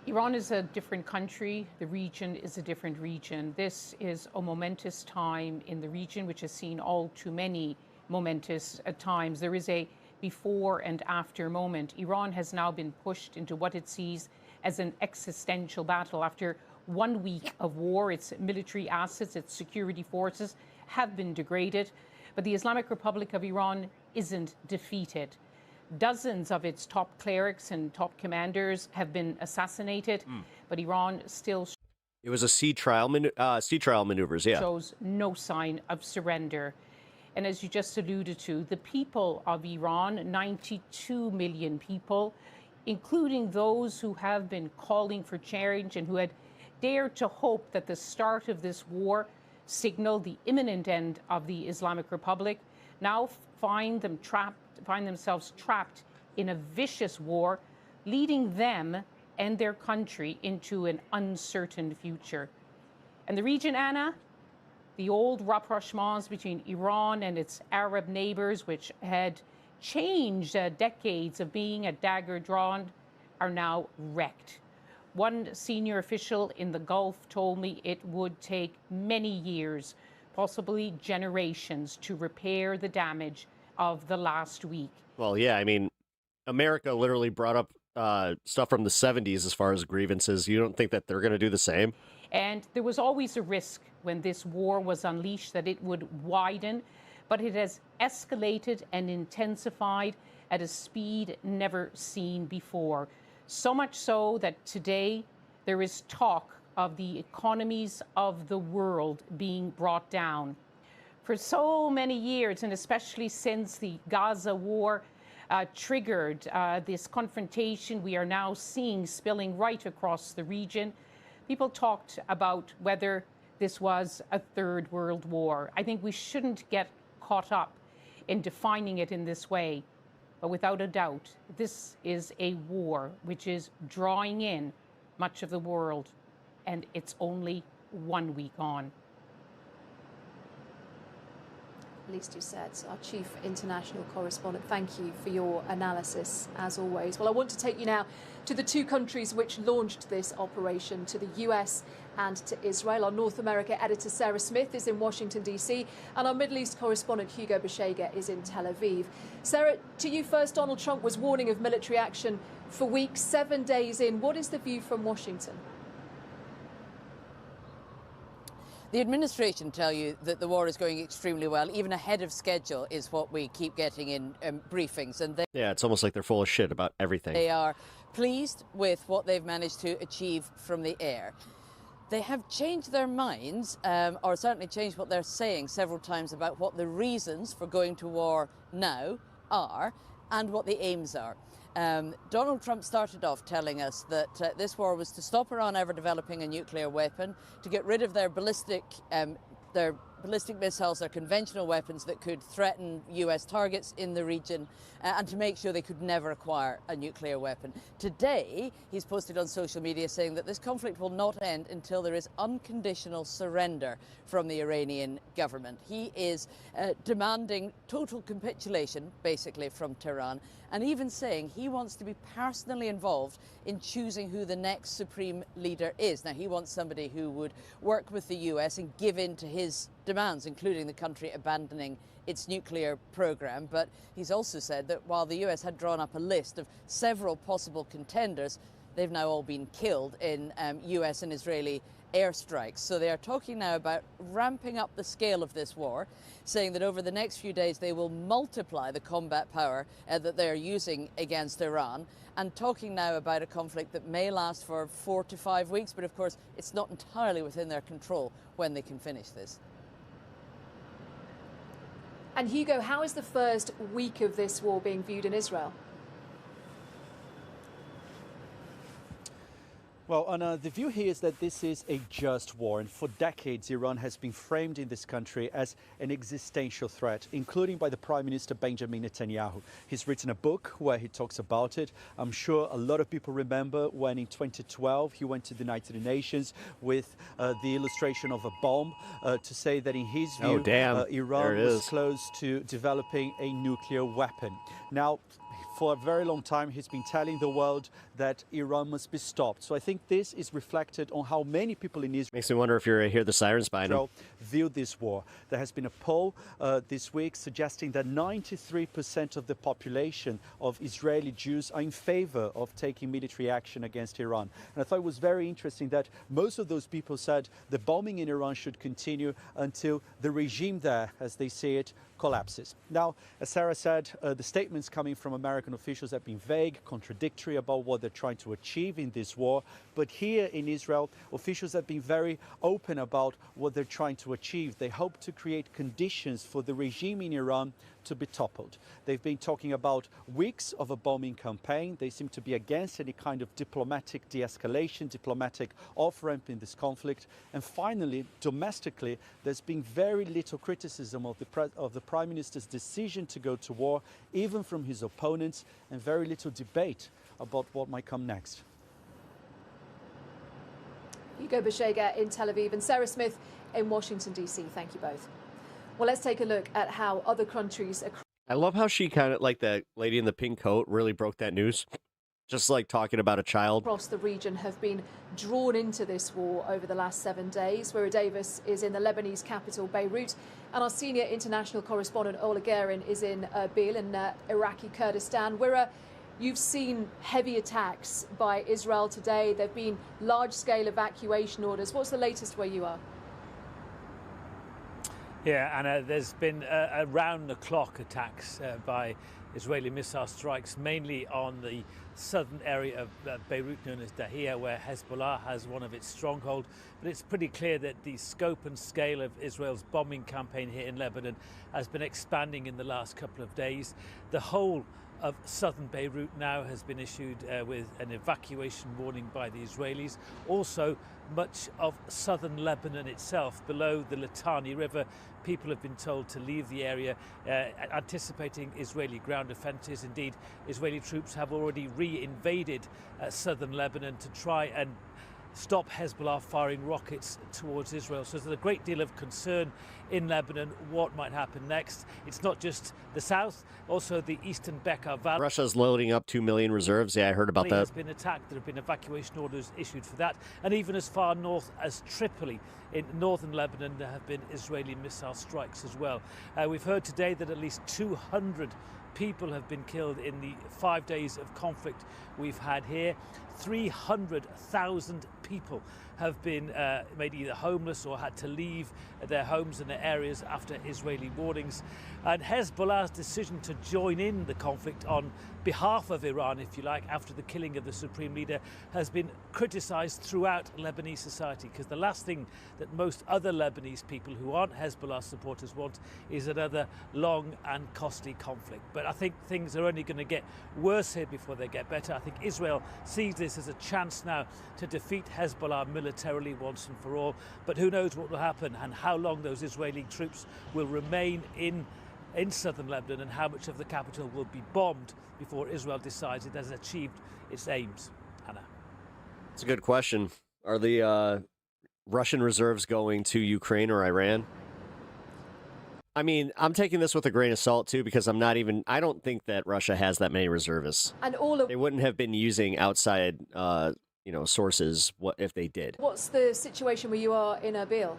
Iran is a different country. The region is a different region. This is a momentous time in the region, which has seen all too many momentous times. There is a before and after moment. Iran has now been pushed into what it sees as an existential battle. After 1 week of war, its military assets, its security forces have been degraded, but the Islamic Republic of Iran isn't defeated. Dozens of its top clerics and top commanders have been assassinated, but Iran still it was a sea trial maneuvers. Yeah, shows no sign of surrender. And as you just alluded to, the people of Iran, 92 million people, including those who have been calling for change and who had dared to hope that the start of this war signaled the imminent end of the Islamic Republic, now find themselves trapped in a vicious war, leading them and their country into an uncertain future. And the region, Anna, the old rapprochements between Iran and its Arab neighbors, which had changed decades of being a dagger drawn, are now wrecked. One senior official in the Gulf told me it would take many years, possibly generations, to repair the damage of the last week. Well, yeah, I mean, America literally brought up stuff from the 70s as far as grievances. You don't think that they're going to do the same? And there was always a risk when this war was unleashed that it would widen, but it has escalated and intensified at a speed never seen before. So much so that today there is talk of the economies of the world being brought down. For so many years, and especially since the Gaza war triggered this confrontation we are now seeing spilling right across the region, people talked about whether this was a third world war. I think we shouldn't get caught up in defining it in this way. But without a doubt, this is a war which is drawing in much of the world, and it's only 1 week on. Lise Doucette, our chief international correspondent, thank you for your analysis, as always. Well, I want to take you now to the two countries which launched this operation, to the US and to Israel. Our North America editor, Sarah Smith, is in Washington, D.C., and our Middle East correspondent, Hugo Beshega, is in Tel Aviv. Sarah, to you first, Donald Trump was warning of military action for weeks, 7 days in. What is the view from Washington? The administration tell you that the war is going extremely well, even ahead of schedule, is what we keep getting in briefings. And Yeah, it's almost like they're full of shit about everything. They are pleased with what they've managed to achieve from the air. They have changed their minds, or certainly changed what they're saying several times about what the reasons for going to war now are and what the aims are. Donald Trump started off telling us that this war was to stop Iran ever developing a nuclear weapon, to get rid of their ballistic missiles, their conventional weapons that could threaten US targets in the region, and to make sure they could never acquire a nuclear weapon. Today, he's posted on social media saying that this conflict will not end until there is unconditional surrender from the Iranian government. He is demanding total capitulation, basically, from Tehran, and even saying he wants to be personally involved in choosing who the next supreme leader is. Now, he wants somebody who would work with the US and give in to his demands, including the country abandoning its nuclear program. But he's also said that while the US had drawn up a list of several possible contenders, they've now all been killed in US and Israeli airstrikes. So they are talking now about ramping up the scale of this war, saying that over the next few days they will multiply the combat power that they're using against Iran, and talking now about a conflict that may last for 4 to 5 weeks, but of course it's not entirely within their control when they can finish this. And Hugo, how is the first week of this war being viewed in Israel? Well, Anna, the view here is that this is a just war, and for decades Iran has been framed in this country as an existential threat, including by the Prime Minister Benjamin Netanyahu. He's written a book where he talks about it. I'm sure a lot of people remember when in 2012 he went to the United Nations with the illustration of a bomb to say that in his view Iran was close to developing a nuclear weapon. Now, for a very long time, he's been telling the world that Iran must be stopped. So I think this is reflected on how many people in Israel... Makes me wonder if you hear the sirens by now. ...view this war. There has been a poll this week suggesting that 93% of the population of Israeli Jews are in favor of taking military action against Iran. And I thought it was very interesting that most of those people said the bombing in Iran should continue until the regime there, as they say it, collapses. Now, as Sarah said, the statements coming from American officials have been vague, contradictory about what they're trying to achieve in this war. But here in Israel, officials have been very open about what they're trying to achieve. They hope to create conditions for the regime in Iran to be toppled. They've been talking about weeks of a bombing campaign. They seem to be against any kind of diplomatic de-escalation, diplomatic off-ramp in this conflict. And finally, domestically, there's been very little criticism of the Prime Minister's decision to go to war, even from his opponents, and very little debate about what might come next. Hugo Bashega in Tel Aviv and Sarah Smith in Washington, D.C. Thank you both. Well, let's take a look at how other countries... I love how she kind of, like that lady in the pink coat, really broke that news. Just like talking about a child. ...across the region have been drawn into this war over the last 7 days. Wira Davis is in the Lebanese capital, Beirut, and our senior international correspondent, Ola Gerin, is in Erbil in Iraqi Kurdistan. Wira, you've seen heavy attacks by Israel today. There have been large-scale evacuation orders. What's the latest where you are? Yeah, Anna, there's been around-the-clock attacks by Israeli missile strikes, mainly on the southern area of Beirut known as Dahia, where Hezbollah has one of its strongholds. But it's pretty clear that the scope and scale of Israel's bombing campaign here in Lebanon has been expanding in the last couple of days. The whole of southern Beirut now has been issued with an evacuation warning by the Israelis. Also, much of southern Lebanon itself, below the Litani River, people have been told to leave the area, anticipating Israeli ground offences. Indeed, Israeli troops have already re-invaded southern Lebanon to try and stop Hezbollah firing rockets towards Israel. So there's a great deal of concern in Lebanon what might happen next. It's not just the south, also the eastern Bekaa Valley. Russia's loading up 2 million reserves. Yeah, I heard about that. Has been attacked. There have been evacuation orders issued for that. And even as far north as Tripoli in northern Lebanon, there have been Israeli missile strikes as well. We've heard today that at least 200 people have been killed in the 5 days of conflict we've had here. 300,000 people have been made either homeless or had to leave their homes and their areas after Israeli warnings. And Hezbollah's decision to join in the conflict on behalf of Iran, if you like, after the killing of the supreme leader, has been criticized throughout Lebanese society, because the last thing that most other Lebanese people who aren't Hezbollah supporters want is another long and costly conflict. But I think things are only going to get worse here before they get better. I think Israel sees this as a chance now to defeat Hezbollah militarily once and for all. But who knows what will happen and how long those Israeli troops will remain in southern Lebanon, and how much of the capital will be bombed before Israel decides it has achieved its aims. Hannah. It's a good question. Are the Russian reserves going to Ukraine or Iran? I mean, I'm taking this with a grain of salt, too, because I don't think that Russia has that many reservists. And all of... They wouldn't have been using outside, sources if they did. What's the situation where you are in Erbil?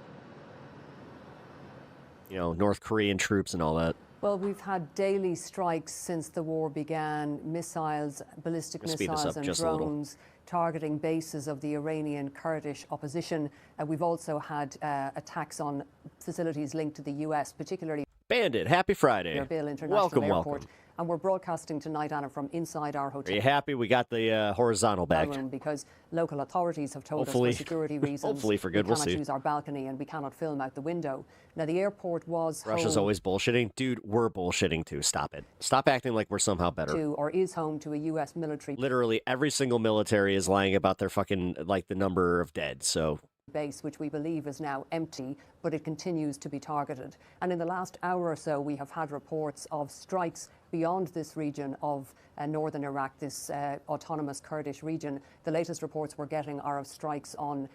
North Korean troops and all that. Well, we've had daily strikes since the war began, missiles, ballistic Speed this missiles up and just a little. drones targeting bases of the Iranian Kurdish opposition. We've also had attacks on facilities linked to the U.S., particularly Bandit, happy Friday. Erbil International Welcome, Airport. welcome. And we're broadcasting tonight, Anna, from inside our Are hotel you happy we got the horizontal back? room because local authorities have told Hopefully- us for security reasons hopefully for good, we we'll cannot see. use our balcony and we cannot film out the window. Now, the airport was Russia's home always bullshitting. Dude, we're bullshitting too. Stop it. Stop acting like we're somehow better. to, or is home to a U.S. military Literally every single military is lying about their fucking, like, the number of dead, so... base, which we believe is now empty, but it continues to be targeted. And in the last hour or so, we have had reports of strikes beyond this region of northern Iraq, this autonomous Kurdish region. The latest reports we're getting are of strikes on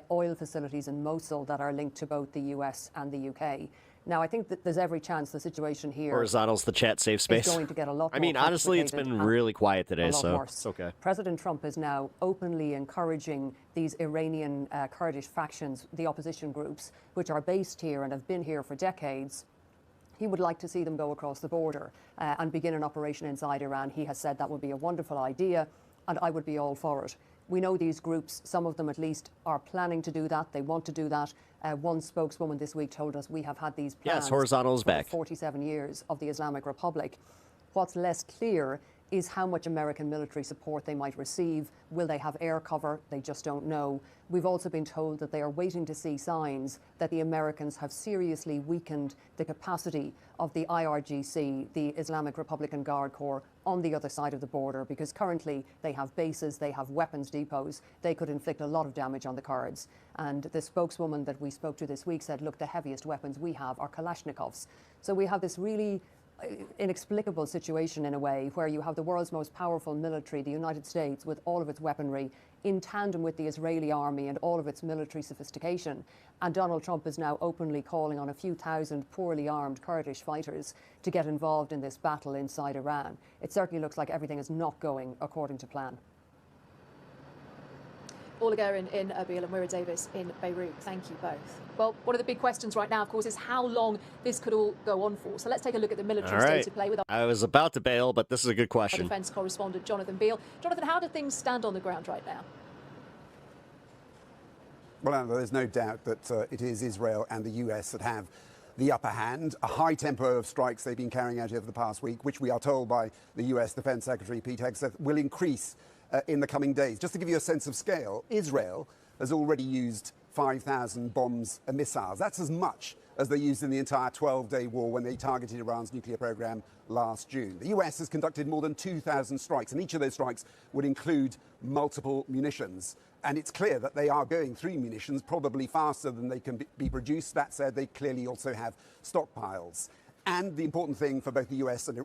oil facilities in Mosul that are linked to both the US and the UK. Now, I think that there's every chance the situation here Horizontal's the chat safe space. is going to get a lot I more mean, honestly, it's complicated been and really quiet a today, lot so worse. it's okay. President Trump is now openly encouraging these Iranian Kurdish factions, the opposition groups, which are based here and have been here for decades. He would like to see them go across the border and begin an operation inside Iran. He has said that would be a wonderful idea, and I would be all for it. We know these groups, some of them at least, are planning to do that. They want to do that. One spokeswoman this week told us we have had these plans Yes, horizontal is for the back. 47 years of the Islamic Republic. What's less clear is how much American military support they might receive. Will they have air cover? They just don't know. We've also been told that they are waiting to see signs that the Americans have seriously weakened the capacity of the IRGC, the Islamic Republican Guard Corps, on the other side of the border, because currently they have bases, they have weapons depots. They could inflict a lot of damage on the Kurds. And the spokeswoman that we spoke to this week said, look, the heaviest weapons we have are Kalashnikovs. So we have this really inexplicable situation in a way where you have the world's most powerful military, the United States, with all of its weaponry, in tandem with the Israeli army and all of its military sophistication. And Donald Trump is now openly calling on a few thousand poorly armed Kurdish fighters to get involved in this battle inside Iran. It certainly looks like everything is not going according to plan. Orla Guerin in Erbil and Moira Davis in Beirut. Thank you both. Well, one of the big questions right now, of course, is how long this could all go on for. So let's take a look at the military All state right. of play with our I was about to bail, but this is a good question. defence correspondent, Jonathan Beale. Jonathan, how do things stand on the ground right now? Well, Anna, there's no doubt that it is Israel and the US that have the upper hand. A high tempo of strikes they've been carrying out over the past week, which we are told by the US Defense Secretary Pete Hegseth will increase in the coming days. Just to give you a sense of scale, Israel has already used 5,000 bombs and missiles. That's as much as they used in the entire 12-day war when they targeted Iran's nuclear program last June. The US has conducted more than 2,000 strikes, and each of those strikes would include multiple munitions. And it's clear that they are going through munitions probably faster than they can be produced. That said, they clearly also have stockpiles. And the important thing for both the US and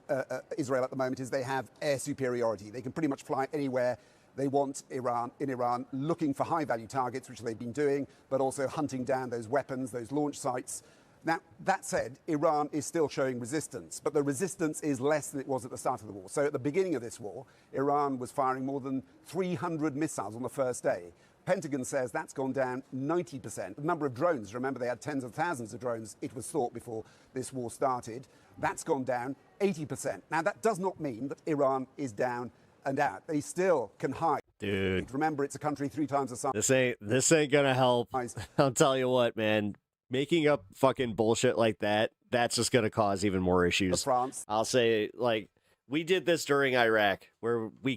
Israel at the moment is they have air superiority. They can pretty much fly anywhere they want in Iran, looking for high-value targets, which they've been doing, but also hunting down those weapons, those launch sites. Now, that said, Iran is still showing resistance, but the resistance is less than it was at the start of the war. So at the beginning of this war, Iran was firing more than 300 missiles on the first day. Pentagon says that's gone down 90%. The number of drones, remember they had tens of thousands of drones, it was thought, before this war started. That's gone down 80%. Now, that does not mean that Iran is down and out. They still can hide. Dude. Remember, it's a country 3 times the size. This ain't gonna help. I'll tell you what, man. Making up fucking bullshit like that, that's just gonna cause even more issues. France. I'll say, like, we did this during Iraq, where we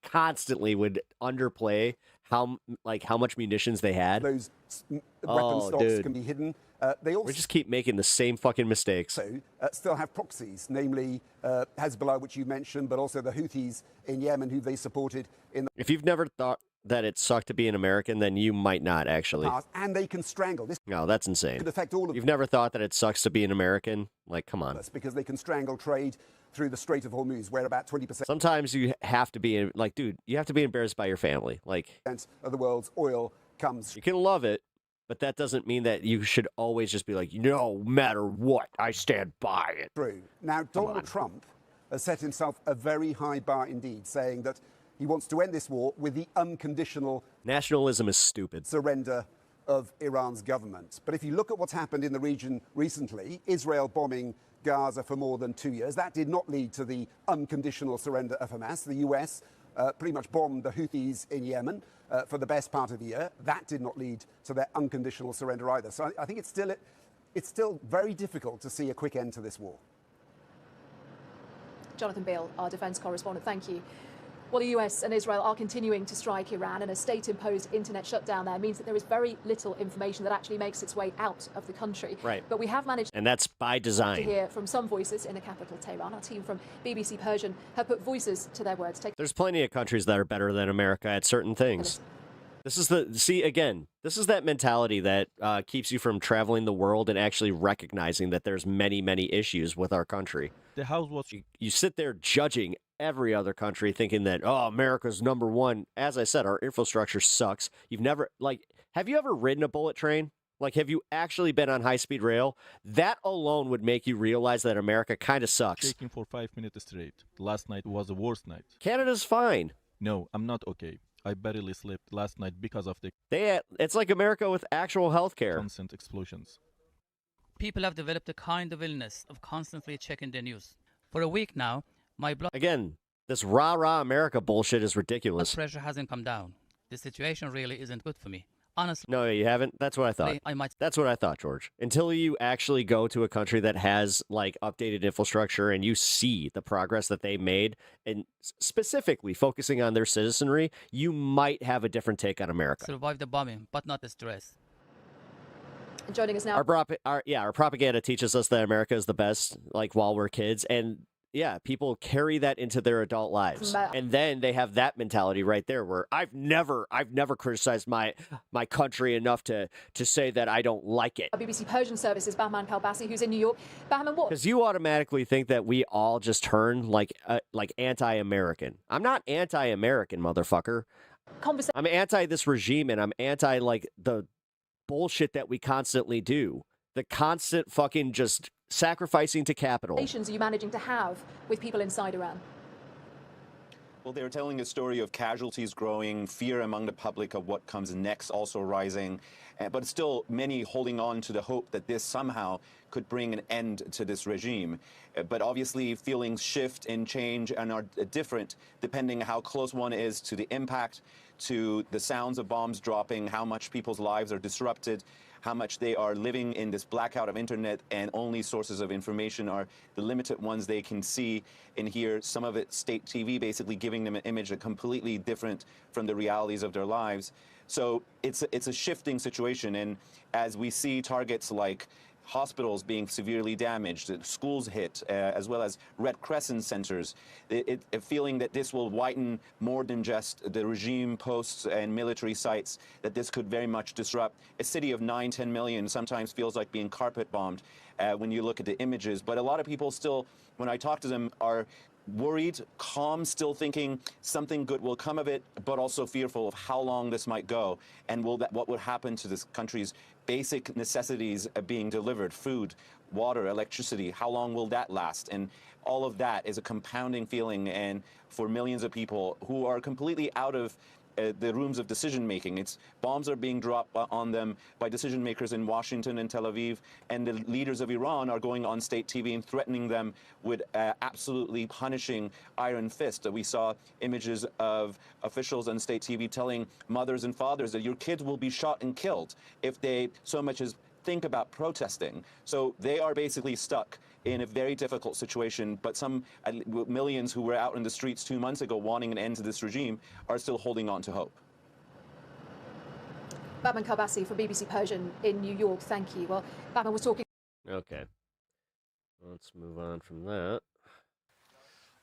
constantly would underplay how much munitions they had. Those weapon stocks can be hidden. They also we just keep making the same fucking mistakes. Still have proxies, namely Hezbollah, which you mentioned, but also the Houthis in Yemen, who they supported in the If you've never thought that it sucked to be an American, then you might not actually. past, and they can strangle. This No, that's insane. could affect all of You've never thought that it sucks to be an American? Like, come on. us because they can strangle trade through the Strait of Hormuz, where about 20% Sometimes you have to be like, dude, you have to be embarrassed by your family. Like, of the world's oil comes. You can love it, but that doesn't mean that you should always just be like, no matter what, I stand by it. True. Now, Donald Trump has set himself a very high bar indeed, saying that he wants to end this war with the unconditional nationalism is stupid surrender of Iran's government. But if you look at what's happened in the region recently, Israel bombing Gaza for more than 2 years, that did not lead to the unconditional surrender of Hamas. The US pretty much bombed the Houthis in Yemen for the best part of the year. That did not lead to their unconditional surrender either. So I think it's still very difficult to see a quick end to this war. Jonathan Beale, our defence correspondent, thank you. Well, the US and Israel are continuing to strike Iran, and a state-imposed internet shutdown there means that there is very little information that actually makes its way out of the country. Right. But we have managed And that's by design. to hear from some voices in the capital, Tehran. Our team from BBC Persian have put voices to their words. There's plenty of countries that are better than America at certain things. This is this is that mentality that keeps you from traveling the world and actually recognizing that there's many, many issues with our country. The house was You sit there judging every other country thinking that, oh, America's number one. As I said, our infrastructure sucks. Have you ever ridden a bullet train? Have you actually been on high-speed rail? That alone would make you realize that America kind of sucks. shaking for 5 minutes straight. Last night was the worst night. Canada's fine. No, I'm not okay. I barely slept last night because of the It's like America with actual health care. constant explosions. People have developed a kind of illness of constantly checking the news. For a week now, my blood Again, this rah-rah America bullshit is ridiculous. pressure hasn't come down. The situation really isn't good for me. Honestly, No, you haven't? That's what I thought. I might. That's what I thought, George. Until you actually go to a country that has updated infrastructure and you see the progress that they made, and specifically focusing on their citizenry, you might have a different take on America. Survive the bombing, but not the stress. And joining us now. Our propaganda teaches us that America is the best, while we're kids, and yeah, people carry that into their adult lives, and then they have that mentality right there, where I've never criticized my country enough to say that I don't like it. Our BBC Persian services, Bahman Kalbasi, who's in New York. Bahman, what? Because you automatically think that we all just turn like anti-American. I'm not anti-American, motherfucker. I'm anti this regime, and I'm anti the bullshit that we constantly do. The constant fucking just sacrificing to capital. Relations are you managing to have with people inside Iran? Well, they're telling a story of casualties growing, fear among the public of what comes next also rising, but still many holding on to the hope that this somehow could bring an end to this regime. But obviously feelings shift and change and are different depending how close one is to the impact, to the sounds of bombs dropping, how much people's lives are disrupted, how much they are living in this blackout of internet, and only sources of information are the limited ones they can see and hear. Some of it state TV basically giving them an image that completely different from the realities of their lives. So it's a shifting situation, and as we see targets like hospitals being severely damaged, schools hit, as well as Red Crescent centers, a feeling that this will widen more than just the regime posts and military sites, that this could very much disrupt a city of 9-10 million. Sometimes feels like being carpet bombed when you look at the images. But a lot of people still, when I talk to them, are worried, calm, still thinking something good will come of it, but also fearful of how long this might go, and what would happen to this country's basic necessities being delivered: food, water, electricity. How long will that last? And all of that is a compounding feeling, and for millions of people who are completely out of the rooms of decision making. Bombs are being dropped on them by decision makers in Washington and Tel Aviv, and the leaders of Iran are going on state TV and threatening them with absolutely punishing iron fist. We saw images of officials on state TV telling mothers and fathers that your kids will be shot and killed if they so much as think about protesting. So they are basically stuck in a very difficult situation, but some millions who were out in the streets 2 months ago wanting an end to this regime are still holding on to hope. Bahman Kalbasi from BBC Persian in New York, thank you. Well, Bahman was talking... Okay. Let's move on from that.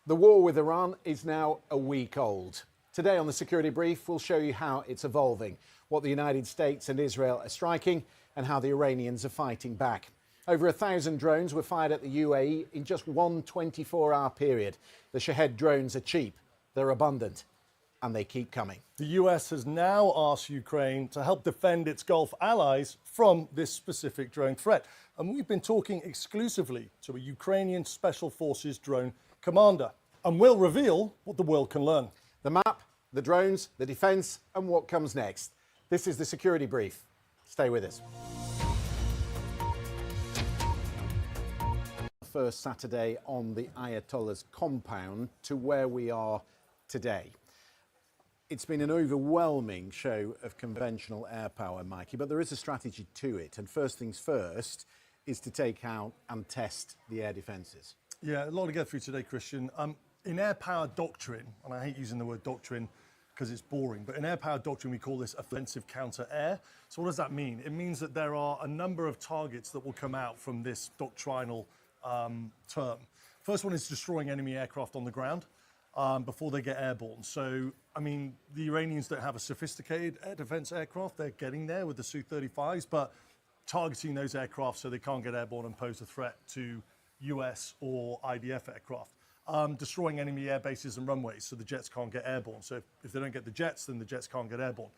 The war with Iran is now a week old. Today on the Security Brief, we'll show you how it's evolving, what the United States and Israel are striking, and how the Iranians are fighting back. Over 1,000 drones were fired at the UAE in just one 24-hour period. The Shahed drones are cheap, they're abundant, and they keep coming. The US has now asked Ukraine to help defend its Gulf allies from this specific drone threat. And we've been talking exclusively to a Ukrainian Special Forces drone commander. And we'll reveal what the world can learn. The map, the drones, the defense, and what comes next. This is the Security Brief. Stay with us. First Saturday on the Ayatollah's compound to where we are today. It's been an overwhelming show of conventional air power, Mikey, but there is a strategy to it. And first things first is to take out and test the air defences. Yeah, a lot to get through today, Christian. In air power doctrine, and I hate using the word doctrine because it's boring, but in air power doctrine we call this offensive counter-air. So what does that mean? It means that there are a number of targets that will come out from this doctrinal term. First one is destroying enemy aircraft on the ground before they get airborne. So, I mean, the Iranians don't have a sophisticated air defense aircraft. They're getting there with the Su-35s, but targeting those aircraft so they can't get airborne and pose a threat to US or IDF aircraft. Destroying enemy air bases and runways so the jets can't get airborne. So if they don't get the jets, then the jets can't get airborne.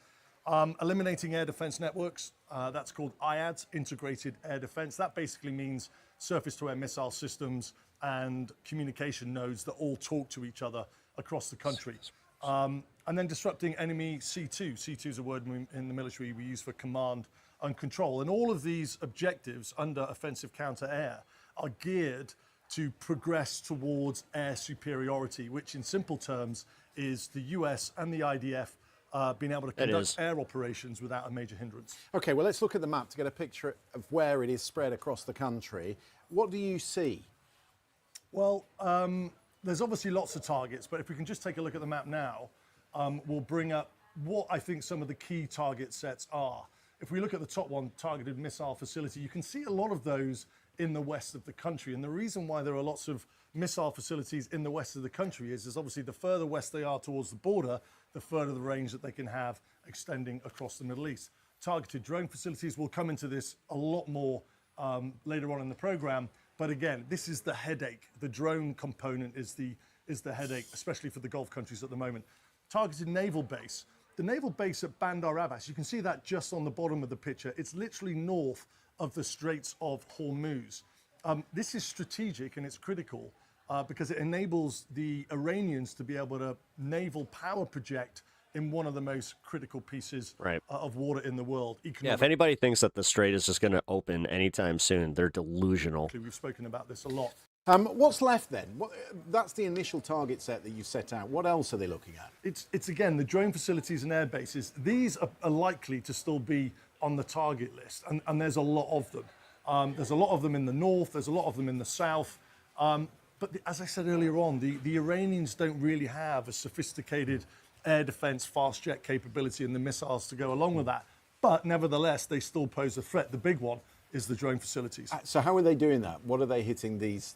Eliminating air defense networks, that's called IADS, Integrated Air Defense. That basically means surface-to-air missile systems and communication nodes that all talk to each other across the country. And then disrupting enemy C2. C2 is a word in the military we use for command and control. And all of these objectives under offensive counter-air are geared to progress towards air superiority, which in simple terms is the US and the IDF being able to conduct air operations without a major hindrance. OK, well, let's look at the map to get a picture of where it is spread across the country. What do you see? Well, there's obviously lots of targets, but if we can just take a look at the map now, we'll bring up what I think some of the key target sets are. If we look at the top one, targeted missile facility, you can see a lot of those in the west of the country. And the reason why there are lots of missile facilities in the west of the country is obviously the further west they are towards the border, the further the range that they can have extending across the Middle East. Targeted drone facilities, will come into this a lot more later on in the program. But again, this is the headache. The drone component is the headache, especially for the Gulf countries at the moment. Targeted naval base. The naval base at Bandar Abbas, you can see that just on the bottom of the picture. It's literally north of the Straits of Hormuz. This is strategic and it's critical because it enables the Iranians to be able to naval power project in one of the most critical pieces of water in the world. Yeah, if anybody thinks that the Strait is just going to open anytime soon, they're delusional. We've spoken about this a lot. What's left then? That's the initial target set that you set out. What else are they looking at? It's again, the drone facilities and air bases. These are likely to still be on the target list, and there's a lot of them. There's a lot of them in the north, there's a lot of them in the south. But as I said earlier on, the Iranians don't really have a sophisticated air defense fast jet capability and the missiles to go along with that. But nevertheless, they still pose a threat. The big one is the drone facilities. So how are they doing that? What are they hitting this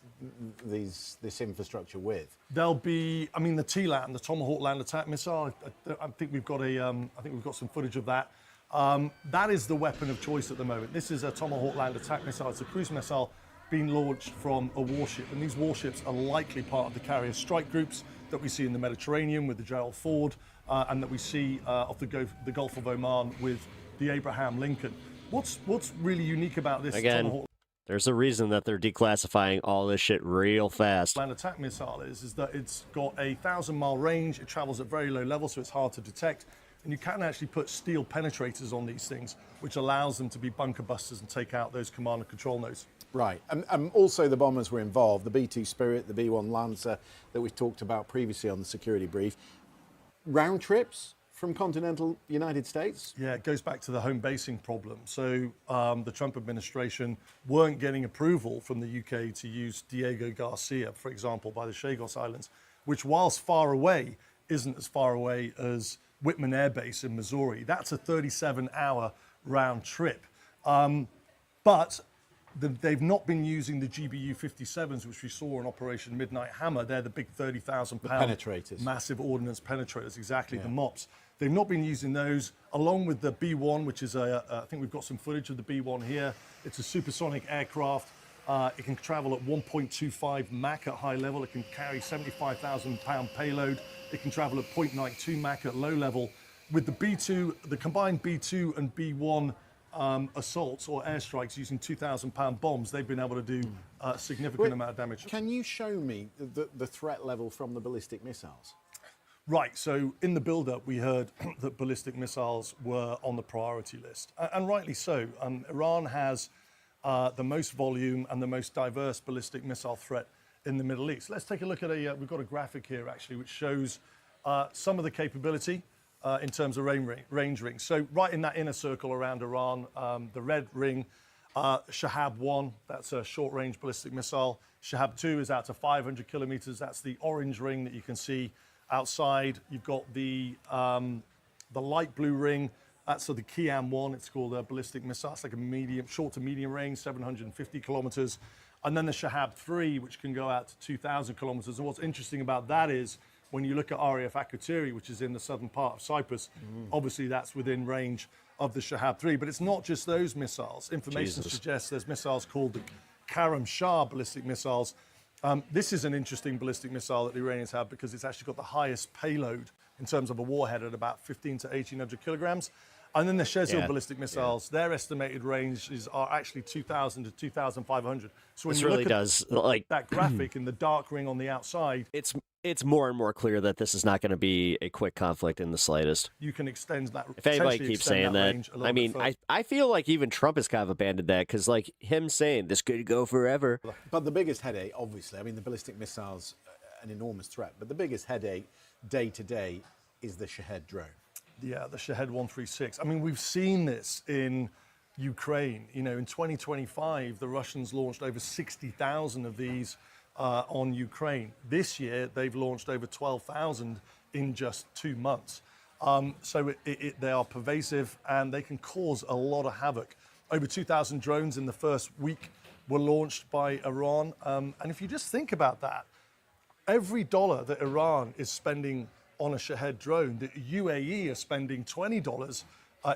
infrastructure with? There'll be, I mean, the TLAM, the Tomahawk Land Attack Missile. I think we've got some footage of that. That is the weapon of choice at the moment. This is a Tomahawk Land Attack Missile. It's a cruise missile being launched from a warship, and these warships are likely part of the carrier strike groups that we see in the Mediterranean with the Gerald Ford, and that we see off the Gulf of Oman with the Abraham Lincoln. What's really unique about this Tomahawk There's a reason that they're declassifying all this shit real fast. Land attack missile is that it's got a 1,000-mile range. It travels at very low level, so it's hard to detect. And you can actually put steel penetrators on these things, which allows them to be bunker busters and take out those command and control nodes. Right, and also the bombers were involved, the B-2 Spirit, the B-1 Lancer that we talked about previously on the security brief. Round trips from continental United States? Yeah, it goes back to the home basing problem. So the Trump administration weren't getting approval from the UK to use Diego Garcia, for example, by the Chagos Islands, which whilst far away, isn't as far away as Whitman Air Base in Missouri. That's a 37-hour round trip. But they've not been using the GBU-57s, which we saw in Operation Midnight Hammer. They're the big 30,000-pound penetrators, massive ordnance penetrators, exactly, the MOPS. They've not been using those, along with the B-1, which is I think we've got some footage of the B-1 here. It's a supersonic aircraft. It can travel at 1.25 Mach at high level. It can carry 75,000-pound payload. It can travel at 0.92 Mach at low level. With the B-2, the combined B-2 and B-1 assaults or airstrikes using 2,000-pound bombs, they've been able to do a significant amount of damage. Can you show me the threat level from the ballistic missiles? Right, so in the build-up, we heard that ballistic missiles were on the priority list, and rightly so. Iran has the most volume and the most diverse ballistic missile threat in the Middle East. Let's take a look at we've got a graphic here, actually, which shows some of the capability in terms of range rings. So right in that inner circle around Iran, the red ring, Shahab-1, that's a short-range ballistic missile. Shahab-2 is out to 500 kilometers. That's the orange ring that you can see outside. You've got the light blue ring. That's the Qiyam-1. It's called a ballistic missile. It's like a short to medium range, 750 kilometers. And then the Shahab-3, which can go out to 2,000 kilometers. And what's interesting about that is when you look at RAF Akrotiri, which is in the southern part of Cyprus, obviously that's within range of the Shahab-3. But it's not just those missiles. Information suggests there's missiles called the Karam-Shah ballistic missiles. This is an interesting ballistic missile that the Iranians have because it's actually got the highest payload in terms of a warhead at about 15 to 1,800 kilograms. And then the Shezil ballistic missiles, their estimated ranges are actually 2,000 to 2,500. So when This you really look at does, like that graphic in the dark ring on the outside, it's more and more clear that this is not going to be a quick conflict in the slightest. you can extend that. If anybody potentially keeps extend saying that, range a little I bit mean, further. I feel like even Trump has kind of abandoned that because, like, him saying this could go forever. But the biggest headache, obviously, I mean, the ballistic missiles, an enormous threat, but the biggest headache day to day is the Shahed drone. Yeah, the Shahed 136. I mean, we've seen this in Ukraine. You know, in 2025, the Russians launched over 60,000 of these on Ukraine. This year, they've launched over 12,000 in just 2 months. So they are pervasive and they can cause a lot of havoc. Over 2,000 drones in the first week were launched by Iran. And if you just think about that, every dollar that Iran is spending on a Shahed drone, the UAE are spending $20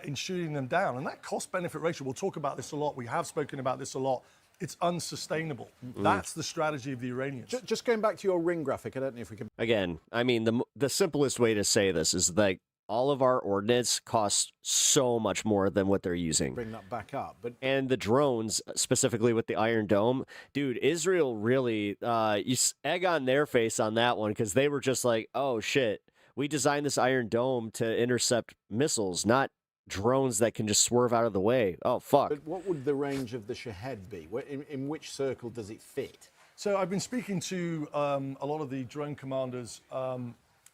in shooting them down. And that cost-benefit ratio, we'll talk about this a lot, we have spoken about this a lot, it's unsustainable. That's the strategy of the Iranians. Just going back to your ring graphic, I don't know if we can... Again, I mean, the simplest way to say this is like all of our ordnance costs so much more than what they're using. Bring that back up. And the drones, specifically with the Iron Dome, dude, Israel really, you egg on their face on that one because they were just like, oh, shit. We designed this Iron Dome to intercept missiles, not drones that can just swerve out of the way. Oh, fuck. But what would the range of the Shahed be? In which circle does it fit? So I've been speaking to a lot of the drone commanders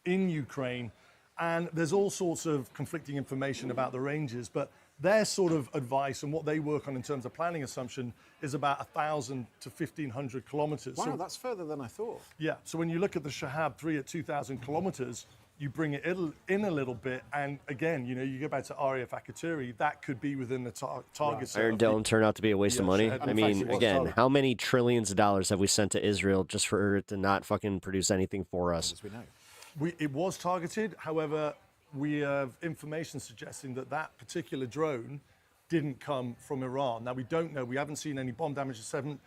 in Ukraine, and there's all sorts of conflicting information about the ranges, but their sort of advice and what they work on in terms of planning assumption is about 1,000 to 1,500 kilometers. Wow, So, that's further than I thought. yeah, so when you look at the Shahab-3 at 2,000 kilometers, you bring it in a little bit, and again, you know, you go back to RAF Akrotiri, that could be within the target. Iron Dome turned out to be a waste of money. Shahed I mean, again, how many trillions of dollars have we sent to Israel just for it to not fucking produce anything for us? As we know. It was targeted, however, we have information suggesting that that particular drone didn't come from Iran. Now, we don't know. We haven't seen any bomb damage assessment.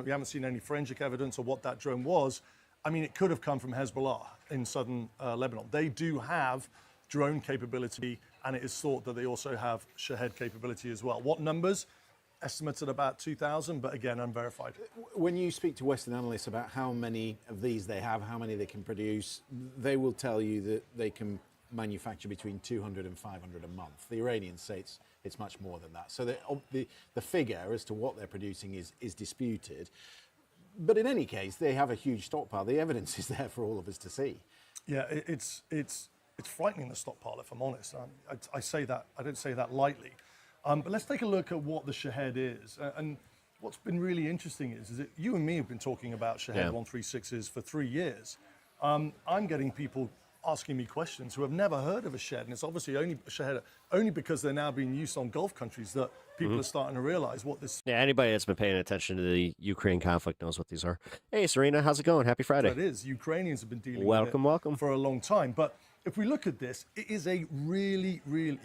We haven't seen any forensic evidence of what that drone was. I mean, it could have come from Hezbollah in southern Lebanon. They do have drone capability, and it is thought that they also have Shahed capability as well. What numbers? Estimates at about 2,000, but again, unverified. When you speak to Western analysts about how many of these they have, how many they can produce, they will tell you that they can manufacture between 200 and 500 a month. The Iranians say it's much more than that. So the figure as to what they're producing is disputed. But in any case, they have a huge stockpile. The evidence is there for all of us to see. Yeah, it's frightening, the stockpile, if I'm honest. I say that, I don't say that lightly. But let's take a look at what the Shahed is. And what's been really interesting is that you and me have been talking about Shahed 136s for 3 years. I'm getting people asking me questions who have never heard of a Shahed, and it's obviously only because they're now being used on Gulf countries that people are starting to realize what this. Yeah, anybody that's been paying attention to the Ukraine conflict knows what these are. Hey, Serena, how's it going? Happy Friday. It is. Ukrainians have been dealing Welcome, with it welcome. for a long time. But if we look at this, it is a really, really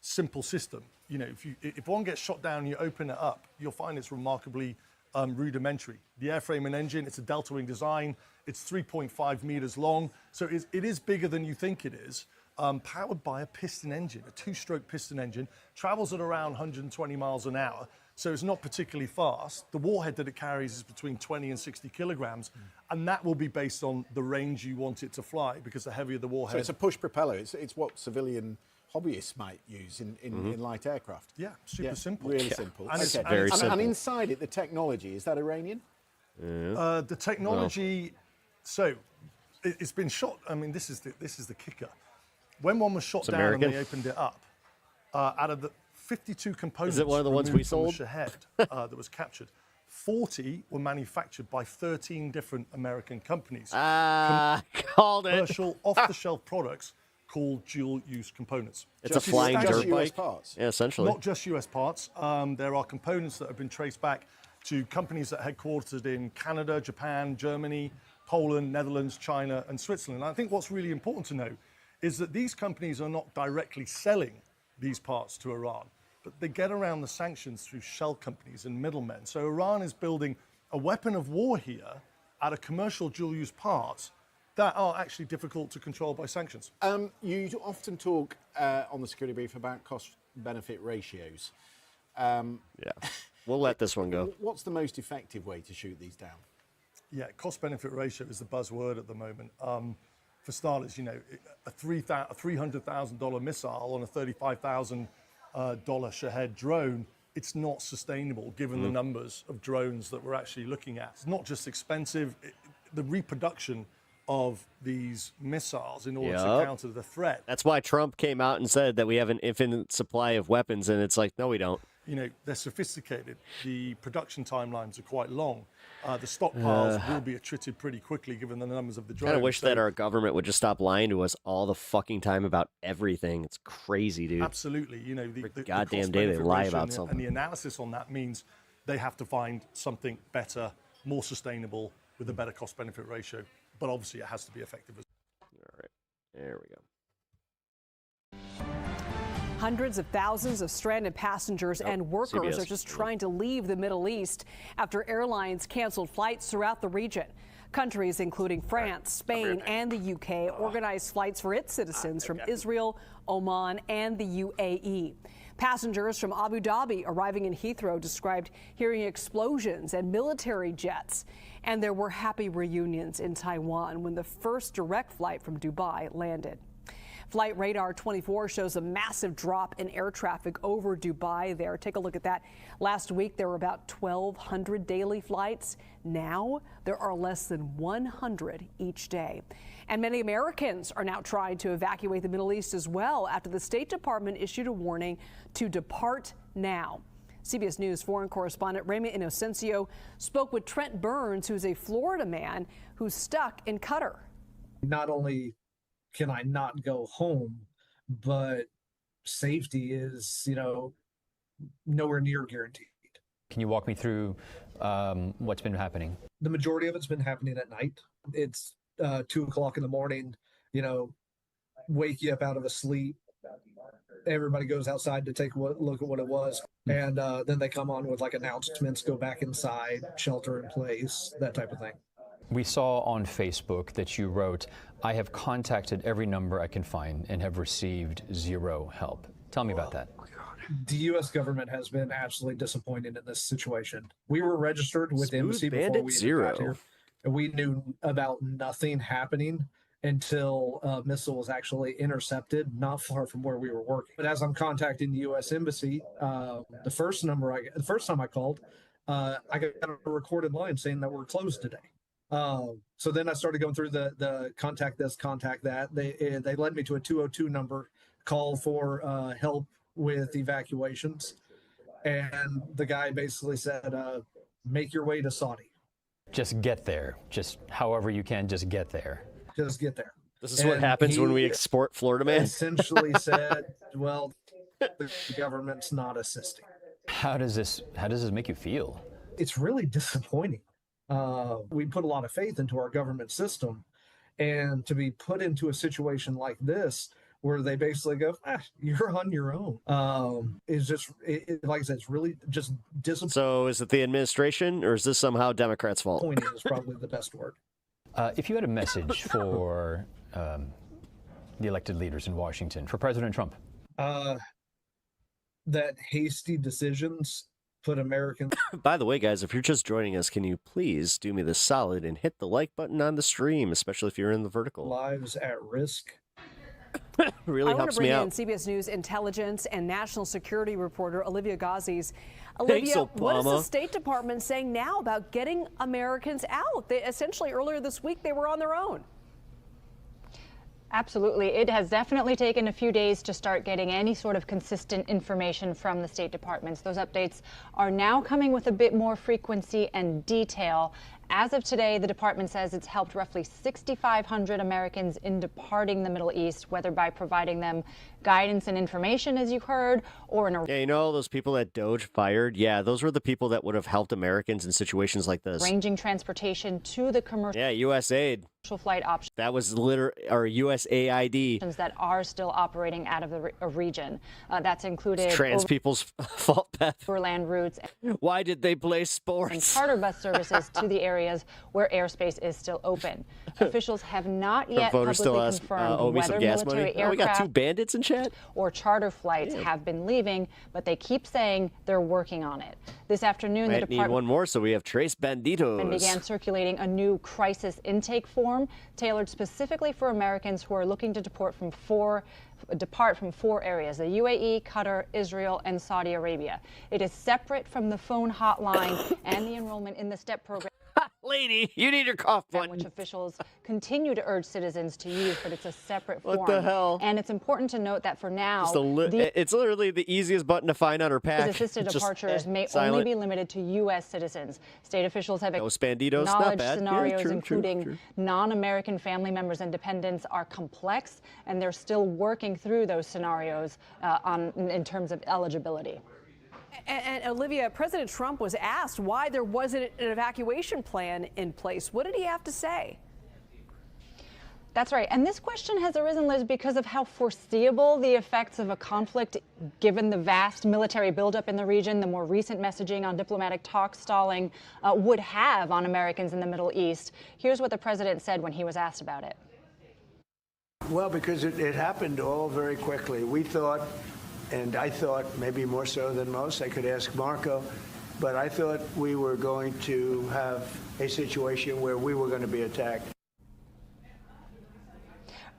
simple system. You know, if one gets shot down and you open it up, you'll find it's remarkably rudimentary. The airframe and engine, it's a delta wing design. It's 3.5 meters long, so it is bigger than you think it is. Powered by a piston engine, a two-stroke piston engine, travels at around 120 miles an hour. So it's not particularly fast. The warhead that it carries is between 20 and 60 kilograms, and that will be based on the range you want it to fly, because the heavier the warhead. So it's a push propeller. It's what civilian hobbyists might use in light aircraft. Yeah, super simple. Really simple. And it's Okay. very simple. And inside it, the technology, is that Iranian? The technology, so it's been shot. I mean, this is the kicker. When one was shot It's down American? and they opened it up, out of the 52 components Is it one of the ones we removed from sold? the Shahed that was captured, 40 were manufactured by 13 different American companies. Called it. Commercial, off-the-shelf products called dual-use components. It's a flying dirt US bike. parts. Yeah, essentially. Not just US parts. There are components that have been traced back to companies that are headquartered in Canada, Japan, Germany, Poland, Netherlands, China, and Switzerland. And I think what's really important to know is that these companies are not directly selling these parts to Iran, but they get around the sanctions through shell companies and middlemen. So Iran is building a weapon of war here out of commercial dual-use parts that are actually difficult to control by sanctions. You often talk on the security brief about cost-benefit ratios. Yeah, we'll let this one go. What's the most effective way to shoot these down? Yeah, cost-benefit ratio is the buzzword at the moment. For starters, you know, a $300,000 missile on a $35,000 Shahed drone, it's not sustainable given the numbers of drones that we're actually looking at. It's not just expensive, the reproduction of these missiles in order to counter the threat. That's why Trump came out and said that we have an infinite supply of weapons, and it's like, no, we don't. You know, they're sophisticated. The production timelines are quite long. The stockpiles will be attrited pretty quickly given the numbers of the drones. I kind of wish that our government would just stop lying to us all the fucking time about everything. It's crazy, dude. Absolutely. You know, the goddamn day they cost-benefit lie ratio about and the- something. And the analysis on that means they have to find something better, more sustainable, with a better cost-benefit ratio. But obviously, it has to be effective as well. All right, there we go. Hundreds of thousands of stranded passengers and workers CBS. are just trying to leave the Middle East after airlines canceled flights throughout the region. Countries including France, Spain, and the UK organized flights for its citizens from Israel, Oman, and the UAE. Passengers from Abu Dhabi arriving in Heathrow described hearing explosions and military jets. And there were happy reunions in Taiwan when the first direct flight from Dubai landed. Flight Radar 24 shows a massive drop in air traffic over Dubai there. Take a look at that. Last week, there were about 1,200 daily flights. Now, there are less than 100 each day. And many Americans are now trying to evacuate the Middle East as well after the State Department issued a warning to depart now. CBS News foreign correspondent Raymond Inocencio spoke with Trent Burns, who's a Florida man who's stuck in Qatar. Not only can I not go home, but safety is, nowhere near guaranteed. Can you walk me through what's been happening? The majority of it's been happening at night. It's 2 o'clock in the morning, wake you up out of a sleep. Everybody goes outside to take a look at what it was. And then they come on with announcements, go back inside, shelter in place, that type of thing. We saw on Facebook that you wrote, I have contacted every number I can find and have received zero help. Tell me about that. The U.S. government has been absolutely disappointed in this situation. We were registered with the embassy before we got here, and we knew about nothing happening until a missile was actually intercepted not far from where we were working. But as I'm contacting the U.S. embassy, the first time I called, I got a recorded line saying that we're closed today. So then I started going through the contact this, contact that. They led me to a 202 number, call for help with evacuations. And the guy basically said, make your way to Saudi. Just get there. Just however you can, just get there. Just get there. This is what happens when we export Florida Man. Essentially said, well, the government's not assisting. How does this make you feel? It's really disappointing. We put a lot of faith into our government system, and to be put into a situation like this where they basically go, you're on your own, is just, like I said, it's really just disappointing. So is it the administration, or is this somehow Democrats' fault? Disappointing is probably the best word. If you had a message for the elected leaders in Washington, for President Trump? That hasty decisions put Americans. By the way, guys, if you're just joining us, can you please do me the solid and hit the like button on the stream, especially if you're in the vertical. Lives at risk. Really I want helps to bring me in out. CBS News intelligence and national security reporter Olivia Gazis. Thanks, Olivia, what is the Obama. State Department saying now about getting Americans out? They, essentially, earlier this week, they were on their own. Absolutely. It has definitely taken a few days to start getting any sort of consistent information from the State Departments. Those updates are now coming with a bit more frequency and detail. As of today, the department says it's helped roughly 6,500 Americans in departing the Middle East, whether by providing them guidance and information, as you've heard, or in a Yeah, you know those people that Doge fired? Yeah, those were the people that would have helped Americans in situations like this. ranging transportation to the commercial Yeah, USAID. flight options. That was or USAID. That are still operating out of the region. That's included Trans people's fault, Beth. overland routes Why did they play and sports? charter bus services to the areas where airspace is still open. Officials have not yet Voters still publicly ask, confirmed owe me whether some gas money. military Oh, we got two aircraft bandits in chat? or charter flights have been leaving, but they keep saying they're working on it. This afternoon, the Might need department one more, so we have Trace Banditos. began circulating a new crisis intake form tailored specifically for Americans who are looking to depart from four areas: the UAE, Qatar, Israel, and Saudi Arabia. It is separate from the phone hotline and the enrollment in the STEP program. Lady, you need your cough button. Which officials continue to urge citizens to use, but it's a separate form. What the hell? And it's important to note that for now, It's literally the easiest button to find on her pack. assisted Just, departures may silent. only be limited to U.S. citizens. State officials have Those banditos, not acknowledged bad. Yeah, scenarios, true, including non-American family members and dependents, are complex, and they're still working through those scenarios in terms of eligibility. And Olivia, President Trump was asked why there wasn't an evacuation plan in place. What did he have to say? That's right. And this question has arisen, Liz, because of how foreseeable the effects of a conflict, given the vast military buildup in the region, the more recent messaging on diplomatic talk stalling, would have on Americans in the Middle East. Here's what the president said when he was asked about it. Well, because it happened all very quickly. We thought, and I thought maybe more so than most, I could ask Marco, but I thought we were going to have a situation where we were going to be attacked.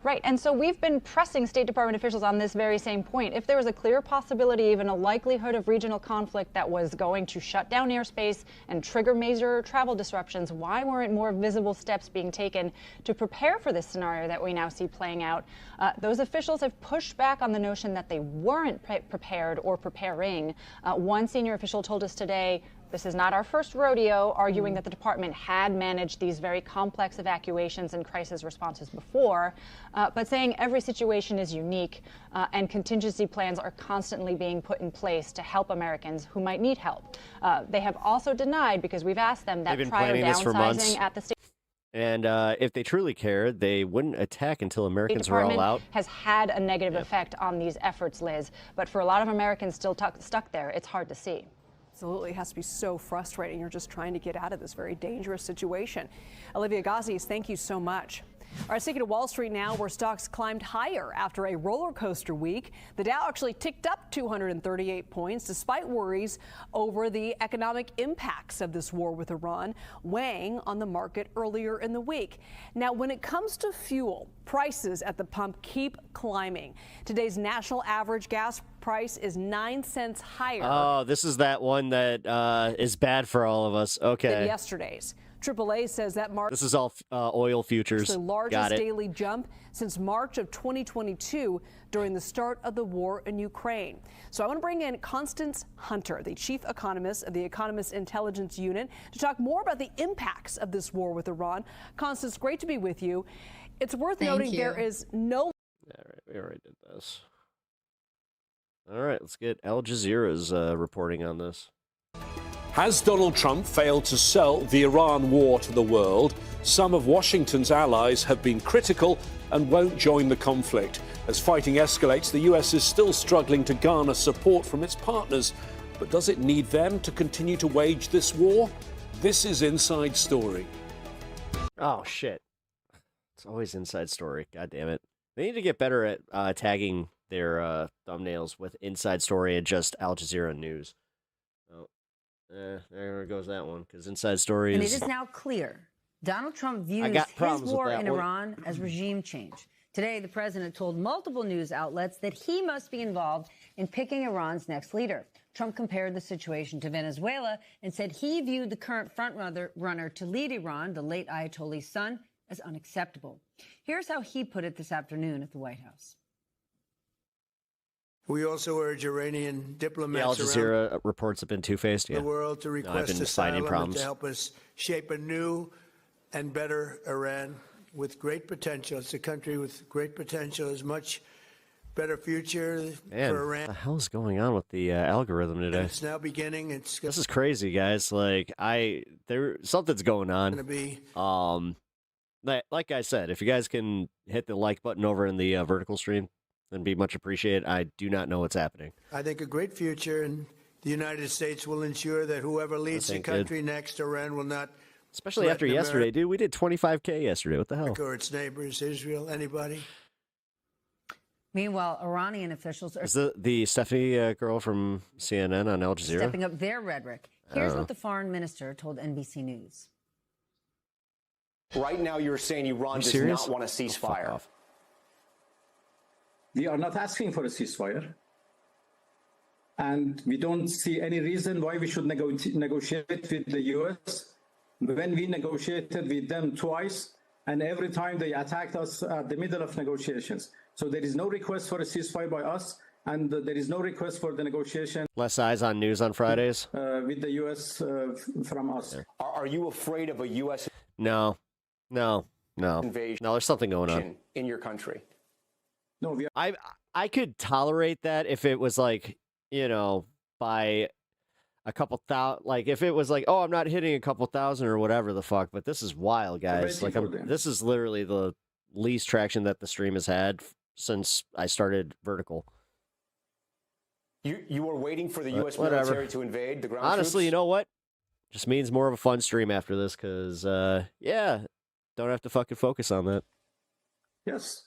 Right, and so we've been pressing State Department officials on this very same point. If there was a clear possibility, even a likelihood of regional conflict that was going to shut down airspace and trigger major travel disruptions, why weren't more visible steps being taken to prepare for this scenario that we now see playing out? Those officials have pushed back on the notion that they weren't prepared or preparing. One senior official told us today, this is not our first rodeo, arguing that the department had managed these very complex evacuations and crisis responses before, but saying every situation is unique and contingency plans are constantly being put in place to help Americans who might need help. They have also denied, because we've asked them, that They've been prior planning this for months. downsizing at the State And if they truly cared, they wouldn't attack until Americans were all Department out. has had a negative effect on these efforts, Liz. But for a lot of Americans still stuck there, it's hard to see. Absolutely, it has to be so frustrating. You're just trying to get out of this very dangerous situation. Olivia Gazis, thank you so much. All right, taking to Wall Street now, where stocks climbed higher after a roller coaster week. The Dow actually ticked up 238 points, despite worries over the economic impacts of this war with Iran weighing on the market earlier in the week. Now, when it comes to fuel, prices at the pump keep climbing. Today's national average gas price is 9 cents higher Oh, this is that one that is bad for all of us. Okay. than yesterday's. AAA says that marks This is all oil futures. the Got largest it. daily jump since March of 2022 during the start of the war in Ukraine. So I want to bring in Constance Hunter, the chief economist of the Economist Intelligence Unit, to talk more about the impacts of this war with Iran. Constance, great to be with you. It's worth noting there is no... All right, we already did this. All right, let's get Al Jazeera's reporting on this. Has Donald Trump failed to sell the Iran war to the world? Some of Washington's allies have been critical and won't join the conflict. As fighting escalates, the US is still struggling to garner support from its partners. But does it need them to continue to wage this war? This is Inside Story. Oh, shit. It's always Inside Story. God damn it. They need to get better at tagging their thumbnails with Inside Story and just Al Jazeera News. There goes that one, because Inside Story And is... it is now clear Donald Trump views got his problems with war that in one. Iran as regime change. Today, the president told multiple news outlets that he must be involved in picking Iran's next leader. Trump compared the situation to Venezuela and said he viewed the current front-runner to lead Iran, the late Ayatollah's son, as unacceptable. Here's how he put it this afternoon at the White House. We also urge Iranian The Al diplomats around Jazeera reports have been two-faced. Yeah. the world to No, I've request been finding asylum and problems. to help us shape a new and better Iran with great potential. It's a country with great potential, as much better future Man, for Iran. what the hell is going on with the algorithm today? It's now beginning. It's This is crazy, guys. Like, something's going on. going to be Like I said, if you guys can hit the like button over in the vertical stream, then be much appreciated. I do not know what's happening. I think, a great future, and the United States will ensure that whoever leads the ain't good. country next, Iran will not, Especially after threaten yesterday, dude. We did 25K yesterday. What the hell? America or its neighbors, Israel, anybody. Meanwhile, Iranian officials are Is the Stephanie girl from CNN on Al Jazeera? stepping up their rhetoric. Here's Oh. what the foreign minister told NBC News. Right now, you're saying Iran does serious? not want a ceasefire. off. We are not asking for a ceasefire. And we don't see any reason why we should negotiate with the U.S. When we negotiated with them twice, and every time they attacked us at the middle of negotiations. So there is no request for a ceasefire by us, and there is no request for the negotiation Less eyes on news on Fridays? with the U.S. From us. Are you afraid of a U.S. No. invasion No, there's something going on. in your country? No, we are. I could tolerate that if it was like, by a couple thousand, like if it was like, oh, I'm not hitting a couple thousand or whatever the fuck, but this is wild, guys. Like, this is literally the least traction that the stream has had since I started vertical. You were waiting for the U.S. Whatever. military to invade the ground Honestly, troops? you know what? Just means more of a fun stream after this, because, don't have to fucking focus on that. Yes,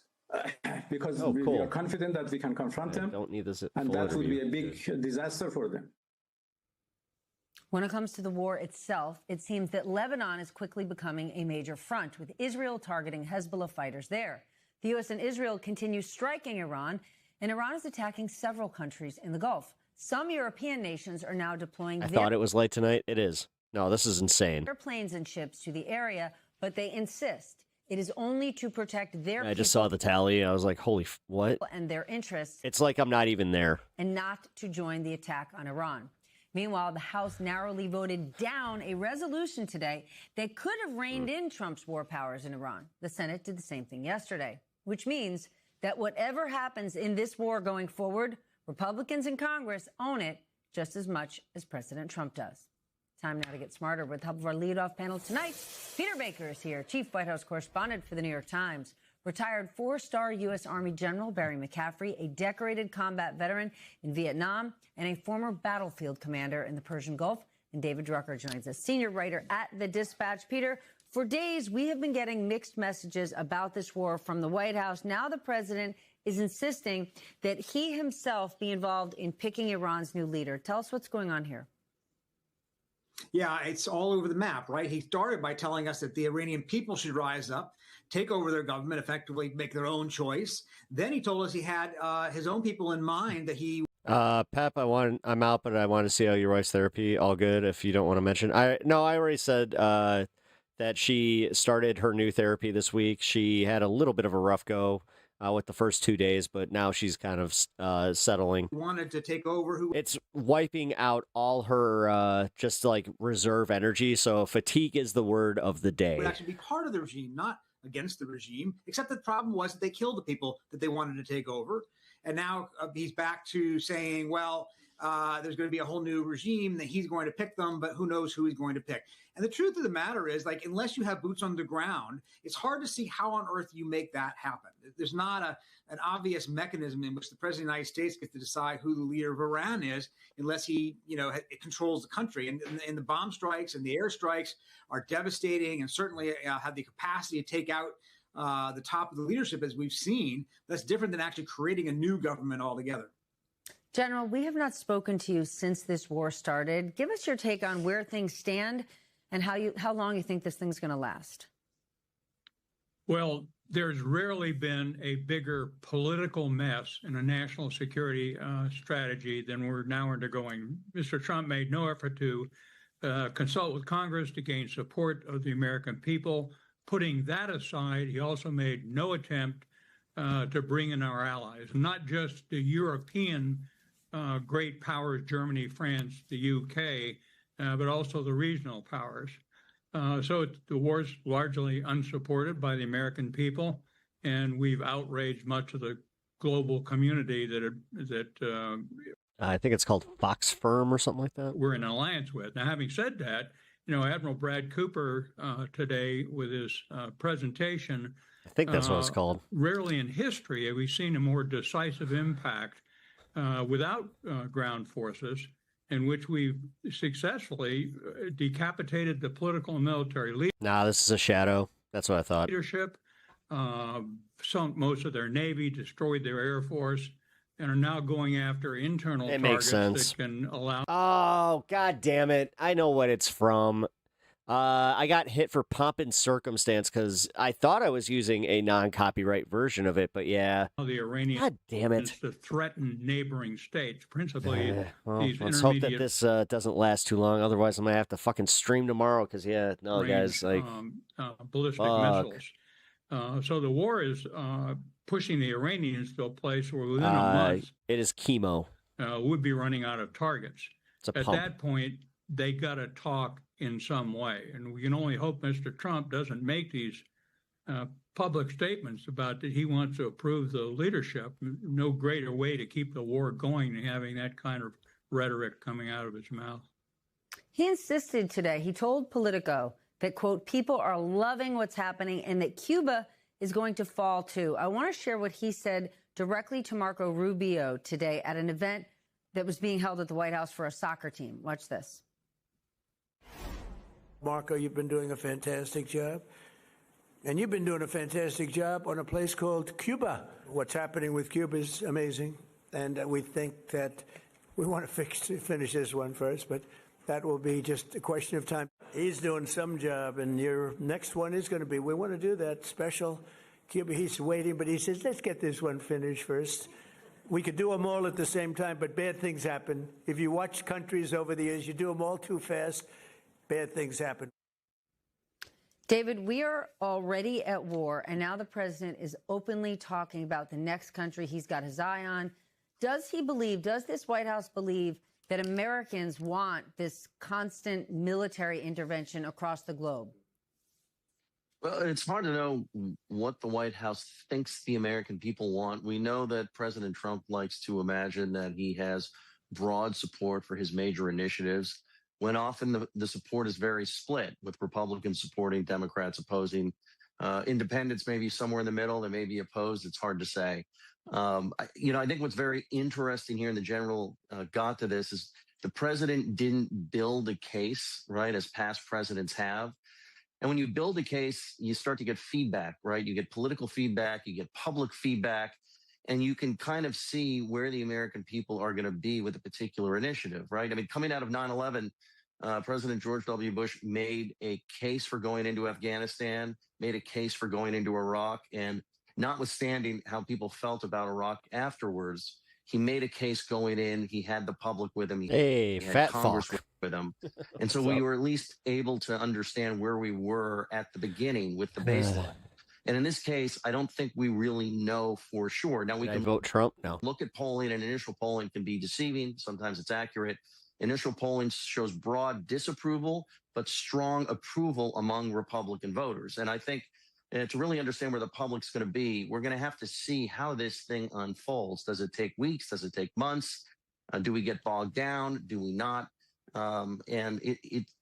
because Oh, we cool. are confident that we can confront them, Don't need this and full that would be overview. a big disaster for them. When it comes to the war itself, it seems that Lebanon is quickly becoming a major front, with Israel targeting Hezbollah fighters there. The U.S. and Israel continue striking Iran, and Iran is attacking several countries in the Gulf. Some European nations are now deploying I their thought it was late tonight. It is. No, this is insane. planes and ships to the area, but they insist it is only to protect their I just saw the tally. I was like, holy, what? people and their interests, It's like I'm not even there. and not to join the attack on Iran. Meanwhile, the House narrowly voted down a resolution today that could have reined in Trump's war powers in Iran. The Senate did the same thing yesterday, which means that whatever happens in this war going forward, Republicans in Congress own it just as much as President Trump does. Time now to get smarter with the help of our leadoff panel tonight. Peter Baker is here, Chief White House Correspondent for The New York Times. Retired four-star U.S. Army General Barry McCaffrey, a decorated combat veteran in Vietnam, and a former battlefield commander in the Persian Gulf. And David Drucker joins us, senior writer at The Dispatch. Peter, for days we have been getting mixed messages about this war from the White House. Now the president is insisting that he himself be involved in picking Iran's new leader. Tell us what's going on here. Yeah, it's all over the map, right? He started by telling us that the Iranian people should rise up, take over their government, effectively make their own choice. Then he told us he had his own people in mind that he... Pep, I'm out, but I want to see how your wife's therapy. All good. If you don't want to mention, I already said that she started her new therapy this week. She had a little bit of a rough go with the first 2 days, but now she's kind of settling. wanted to take over. It's wiping out all her just like reserve energy. So fatigue is the word of the day. would actually be part of the regime, not against the regime, except the problem was that they killed the people that they wanted to take over. And now he's back to saying, well, there's going to be a whole new regime that he's going to pick them, but who knows who he's going to pick. And the truth of the matter is, like, unless you have boots on the ground, it's hard to see how on earth you make that happen. There's not an obvious mechanism in which the president of the United States gets to decide who the leader of Iran is, unless he, it controls the country. And the bomb strikes and the air strikes are devastating, and certainly have the capacity to take out the top of the leadership, as we've seen. That's different than actually creating a new government altogether. General, we have not spoken to you since this war started. Give us your take on where things stand and how long you think this thing's going to last. Well, there's rarely been a bigger political mess in a national security strategy than we're now undergoing. Mr. Trump made no effort to consult with Congress to gain support of the American people. Putting that aside, he also made no attempt to bring in our allies, not just the European great powers, Germany, France, the UK, but also the regional powers. So the war's largely unsupported by the American people, and we've outraged much of the global community that I think it's called Fox Firm or something like that. We're in an alliance with. Now, having said that, Admiral Brad Cooper today with his presentation, I think that's what it's called. Rarely in history have we seen a more decisive impact without ground forces, in which we've successfully decapitated the political and military leadership. Nah, this is a shadow. That's what I thought. Sunk most of their Navy, destroyed their Air Force, and are now going after internal targets that can allow... Oh, God damn it. I know what it's from. I got hit for pomp and circumstance because I thought I was using a non-copyright version of it, but yeah. The Iranian God damn it. To threaten neighboring states, principally well, these let's hope intermediate... that this doesn't last too long. Otherwise, I'm going to have to fucking stream tomorrow because, yeah, no, guys, like... ballistic missiles. So the war is pushing the Iranians to a place where within a month... It is chemo. Would be running out of targets. At that point, they got to talk in some way. And we can only hope Mr. Trump doesn't make these public statements about that he wants to approve the leadership. No greater way to keep the war going than having that kind of rhetoric coming out of his mouth. He insisted today, he told Politico that, quote, people are loving what's happening and that Cuba is going to fall too. I want to share what he said directly to Marco Rubio today at an event that was being held at the White House for a soccer team. Watch this. Marco, you've been doing a fantastic job. And you've been doing a fantastic job on a place called Cuba. What's happening with Cuba is amazing. And we think that we want to finish this one first, but that will be just a question of time. He's doing some job, and your next one is going to be, we want to do that special Cuba. He's waiting, but he says, let's get this one finished first. We could do them all at the same time, but bad things happen. If you watch countries over the years, you do them all too fast, bad things happen. David, we are already at war, and now the president is openly talking about the next country he's got his eye on. Does this White House believe that Americans want this constant military intervention across the globe? Well, it's hard to know what the White House thinks the American people want. We know that President Trump likes to imagine that he has broad support for his major initiatives, when often the support is very split, with Republicans supporting, Democrats opposing. Independents may be somewhere in the middle. They may be opposed. It's hard to say. I think what's very interesting here, and the general got to this, is the president didn't build a case, right, as past presidents have. And when you build a case, you start to get feedback, right? You get political feedback, you get public feedback, and you can kind of see where the American people are going to be with a particular initiative, right? I mean, coming out of 9/11, President George W. Bush made a case for going into Afghanistan, made a case for going into Iraq, and notwithstanding how people felt about Iraq afterwards, he made a case going in. He had the public with him. He had Congress with him. And so we were at least able to understand where we were at the beginning with the baseline. And in this case, I don't think we really know for sure. Now, we can vote Trump. No. Look at polling, and initial polling can be deceiving. Sometimes it's accurate. Initial polling shows broad disapproval, but strong approval among Republican voters. And I think to really understand where the public's going to be, we're going to have to see how this thing unfolds. Does it take weeks? Does it take months? Do we get bogged down? Do we not? And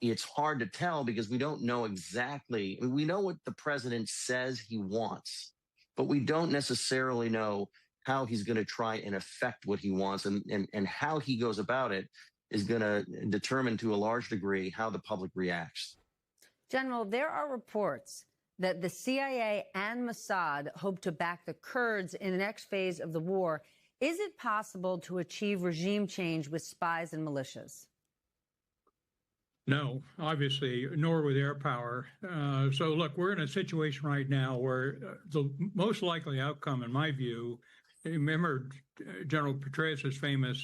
it's hard to tell because we don't know exactly. I mean, we know what the president says he wants, but we don't necessarily know how he's going to try and affect what he wants, and how he goes about it is going to determine to a large degree how the public reacts. General, there are reports that the CIA and Mossad hope to back the Kurds in the next phase of the war Is it possible to achieve regime change with spies and militias? No, obviously, nor with air power. So look, we're in a situation right now where the most likely outcome, in my view, remember General Petraeus' famous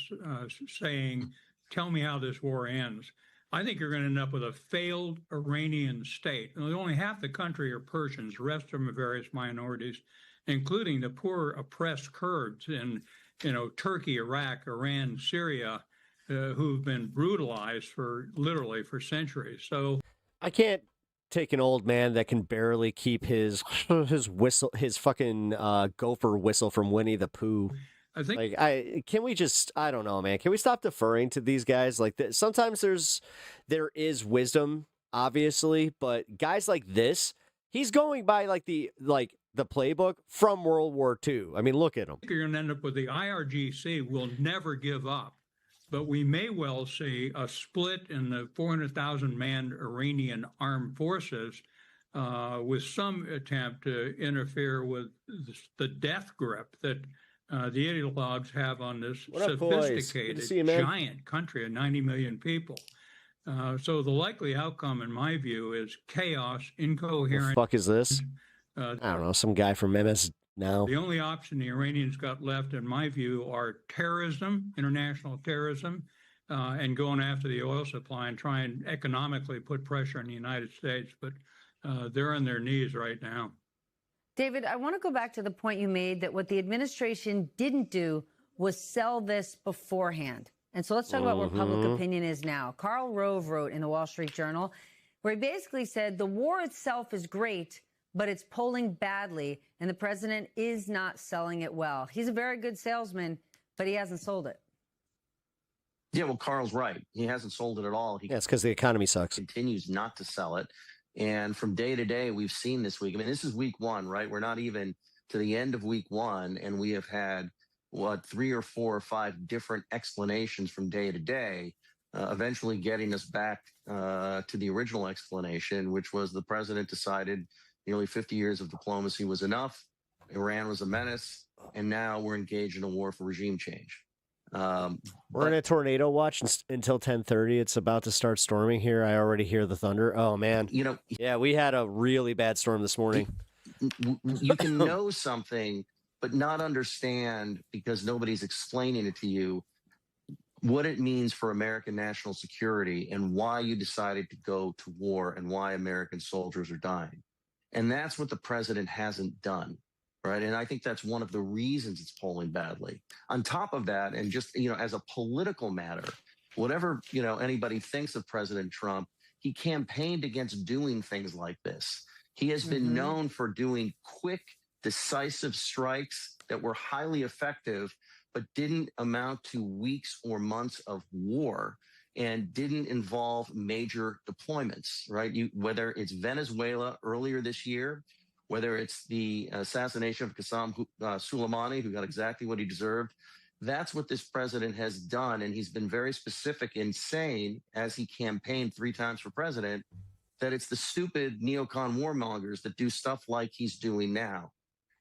saying, "Tell me how this war ends." I think you're going to end up with a failed Iranian state. And only half the country are Persians, the rest of them are various minorities, including the poor oppressed Kurds in, Turkey, Iraq, Iran, Syria, who've been brutalized literally for centuries. So I can't take an old man that can barely keep his whistle, his fucking gopher whistle from Winnie the Pooh. I think can we just, I don't know, man. Can we stop deferring to these guys? Like sometimes there is wisdom, obviously, but guys like this, he's going by the playbook from World War II. I mean, look at him. You're going to end up with the IRGC will never give up, but we may well see a split in the 400,000 man Iranian armed forces with some attempt to interfere with the death grip that the ideologues have on this sophisticated, giant country of 90 million people. So the likely outcome, in my view, is chaos, incoherent. What the fuck is this? I don't know, some guy from MS Now. The only option the Iranians got left, in my view, are terrorism, international terrorism, and going after the oil supply and try and economically put pressure on the United States. But they're on their knees right now. David, I want to go back to the point you made that what the administration didn't do was sell this beforehand. And so let's talk about where public opinion is now. Karl Rove wrote in the Wall Street Journal, where he basically said the war itself is great, but it's polling badly, and the president is not selling it well. He's a very good salesman, but he hasn't sold it. Yeah, well, Carl's right. He hasn't sold it at all. Yeah, it's because the economy sucks. Continues not to sell it. And from day to day, we've seen this week. I mean, this is week one, right? We're not even to the end of week one, and we have had, 3 or 4 or 5 different explanations from day to day, eventually getting us back to the original explanation, which was the president decided nearly 50 years of diplomacy was enough. Iran was a menace, and now we're engaged in a war for regime change. We're in a tornado watch until 10:30. It's about to start storming here. I already hear the thunder. Oh, man. Yeah, we had a really bad storm this morning. You can know something, but not understand, because nobody's explaining it to you, what it means for American national security and why you decided to go to war and why American soldiers are dying. And that's what the president hasn't done. Right. And I think that's one of the reasons it's polling badly. On top of that, and just, as a political matter, whatever, anybody thinks of President Trump, he campaigned against doing things like this. He has been known for doing quick, decisive strikes that were highly effective, but didn't amount to weeks or months of war and didn't involve major deployments. Right. Whether it's Venezuela earlier this year, whether it's the assassination of Qasem Soleimani, who got exactly what he deserved, that's what this president has done. And he's been very specific in saying, as he campaigned 3 times for president, that it's the stupid neocon warmongers that do stuff like he's doing now.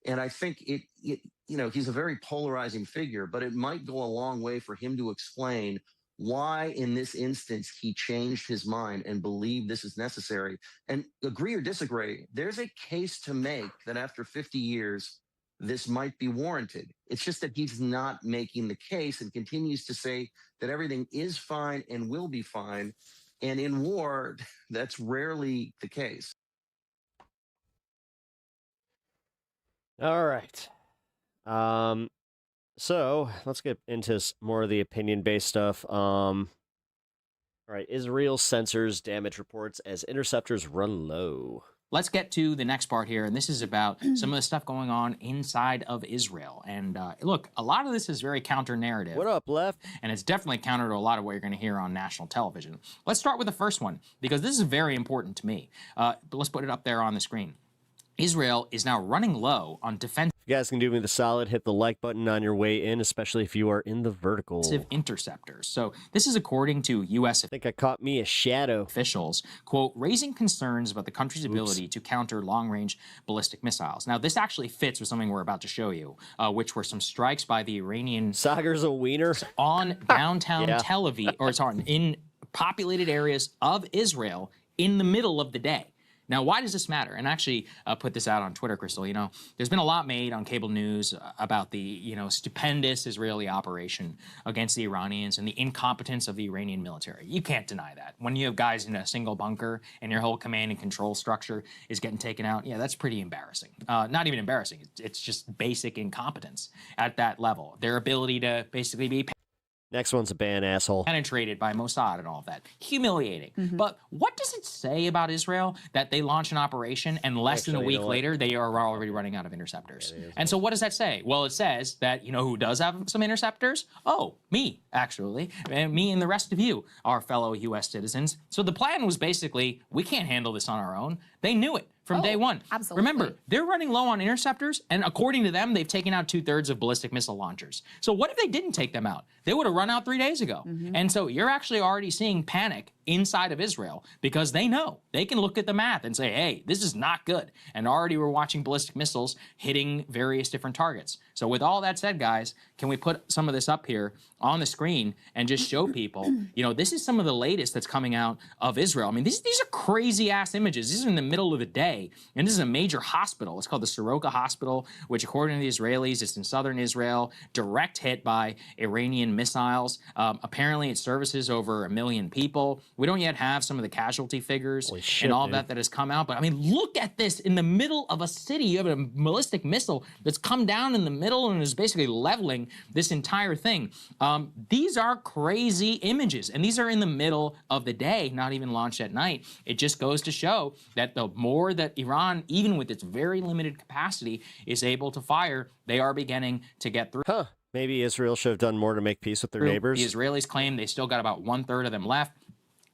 And I think he's a very polarizing figure, but it might go a long way for him to explain why in this instance he changed his mind and believed this is necessary. And agree or disagree, there's a case to make that after 50 years, this might be warranted. It's just that he's not making the case and continues to say that everything is fine and will be fine. And in war, that's rarely the case. All right. So let's get into more of the opinion-based stuff. All right, Israel censors damage reports as interceptors run low. Let's get to the next part here, and this is about some of the stuff going on inside of Israel. And look, a lot of this is very counter-narrative. What up, Left? And it's definitely counter to a lot of what you're going to hear on national television. Let's start with the first one, because this is very important to me. But let's put it up there on the screen. Israel is now running low on defense. you guys can do me the solid, hit the like button on your way in, especially if you are in the vertical. Interceptors. So this is according to U.S. I think I caught me a shadow. Officials, quote, raising concerns about the country's ability to counter long-range ballistic missiles. Now, this actually fits with something we're about to show you, which were some strikes by the Iranian... Sagar's a wiener. ...on downtown Tel Aviv, or sorry, in populated areas of Israel in the middle of the day. Now, why does this matter? And actually put this out on Twitter, Crystal. You know, there's been a lot made on cable news about the, you know, stupendous Israeli operation against the Iranians and the incompetence of the Iranian military. You can't deny that. When you have guys in a single bunker and your whole command and control structure is getting taken out, yeah, that's pretty embarrassing. Not even embarrassing. It's just basic incompetence at that level. Their ability to basically be... Next one's a ban, asshole. Penetrated by Mossad and all of that. Humiliating. But what does it say about Israel that they launch an operation and less than a week later they are already running out of interceptors? And so what does that say? Well, it says that, you know, who does have some interceptors? Oh, me, actually. And me and the rest of you, our fellow U.S. citizens. So the plan was basically, we can't handle this on our own. They knew it from day one. Absolutely. Remember, they're running low on interceptors, and according to them, they've taken out 2/3 of ballistic missile launchers. So what if they didn't take them out? They would have run out 3 days ago. And so you're actually already seeing panic inside of Israel because they know. They can look at the math and say, hey, this is not good. And already we're watching ballistic missiles hitting various different targets. So with all that said, guys, can we put some of this up here on the screen and just show people, you know, this is some of the latest that's coming out of Israel. I mean, these are crazy-ass images. These are in the middle of the day, and this is a major hospital. It's called the Soroka Hospital, which, according to the Israelis, is in southern Israel, direct hit by Iranian missiles. Apparently, it services over 1 million people. We don't yet have some of the casualty figures and all that has come out. But, I mean, look at this. In the middle of a city, you have a ballistic missile that's come down in the middle and is basically leveling this entire thing. These are crazy images, and these are in the middle of the day, not even launched at night. It just goes to show that the more that Iran, even with its very limited capacity, is able to fire, they are beginning to get through. Maybe Israel should have done more to make peace with their neighbors. The Israelis claim they still got about 1/3 of them left.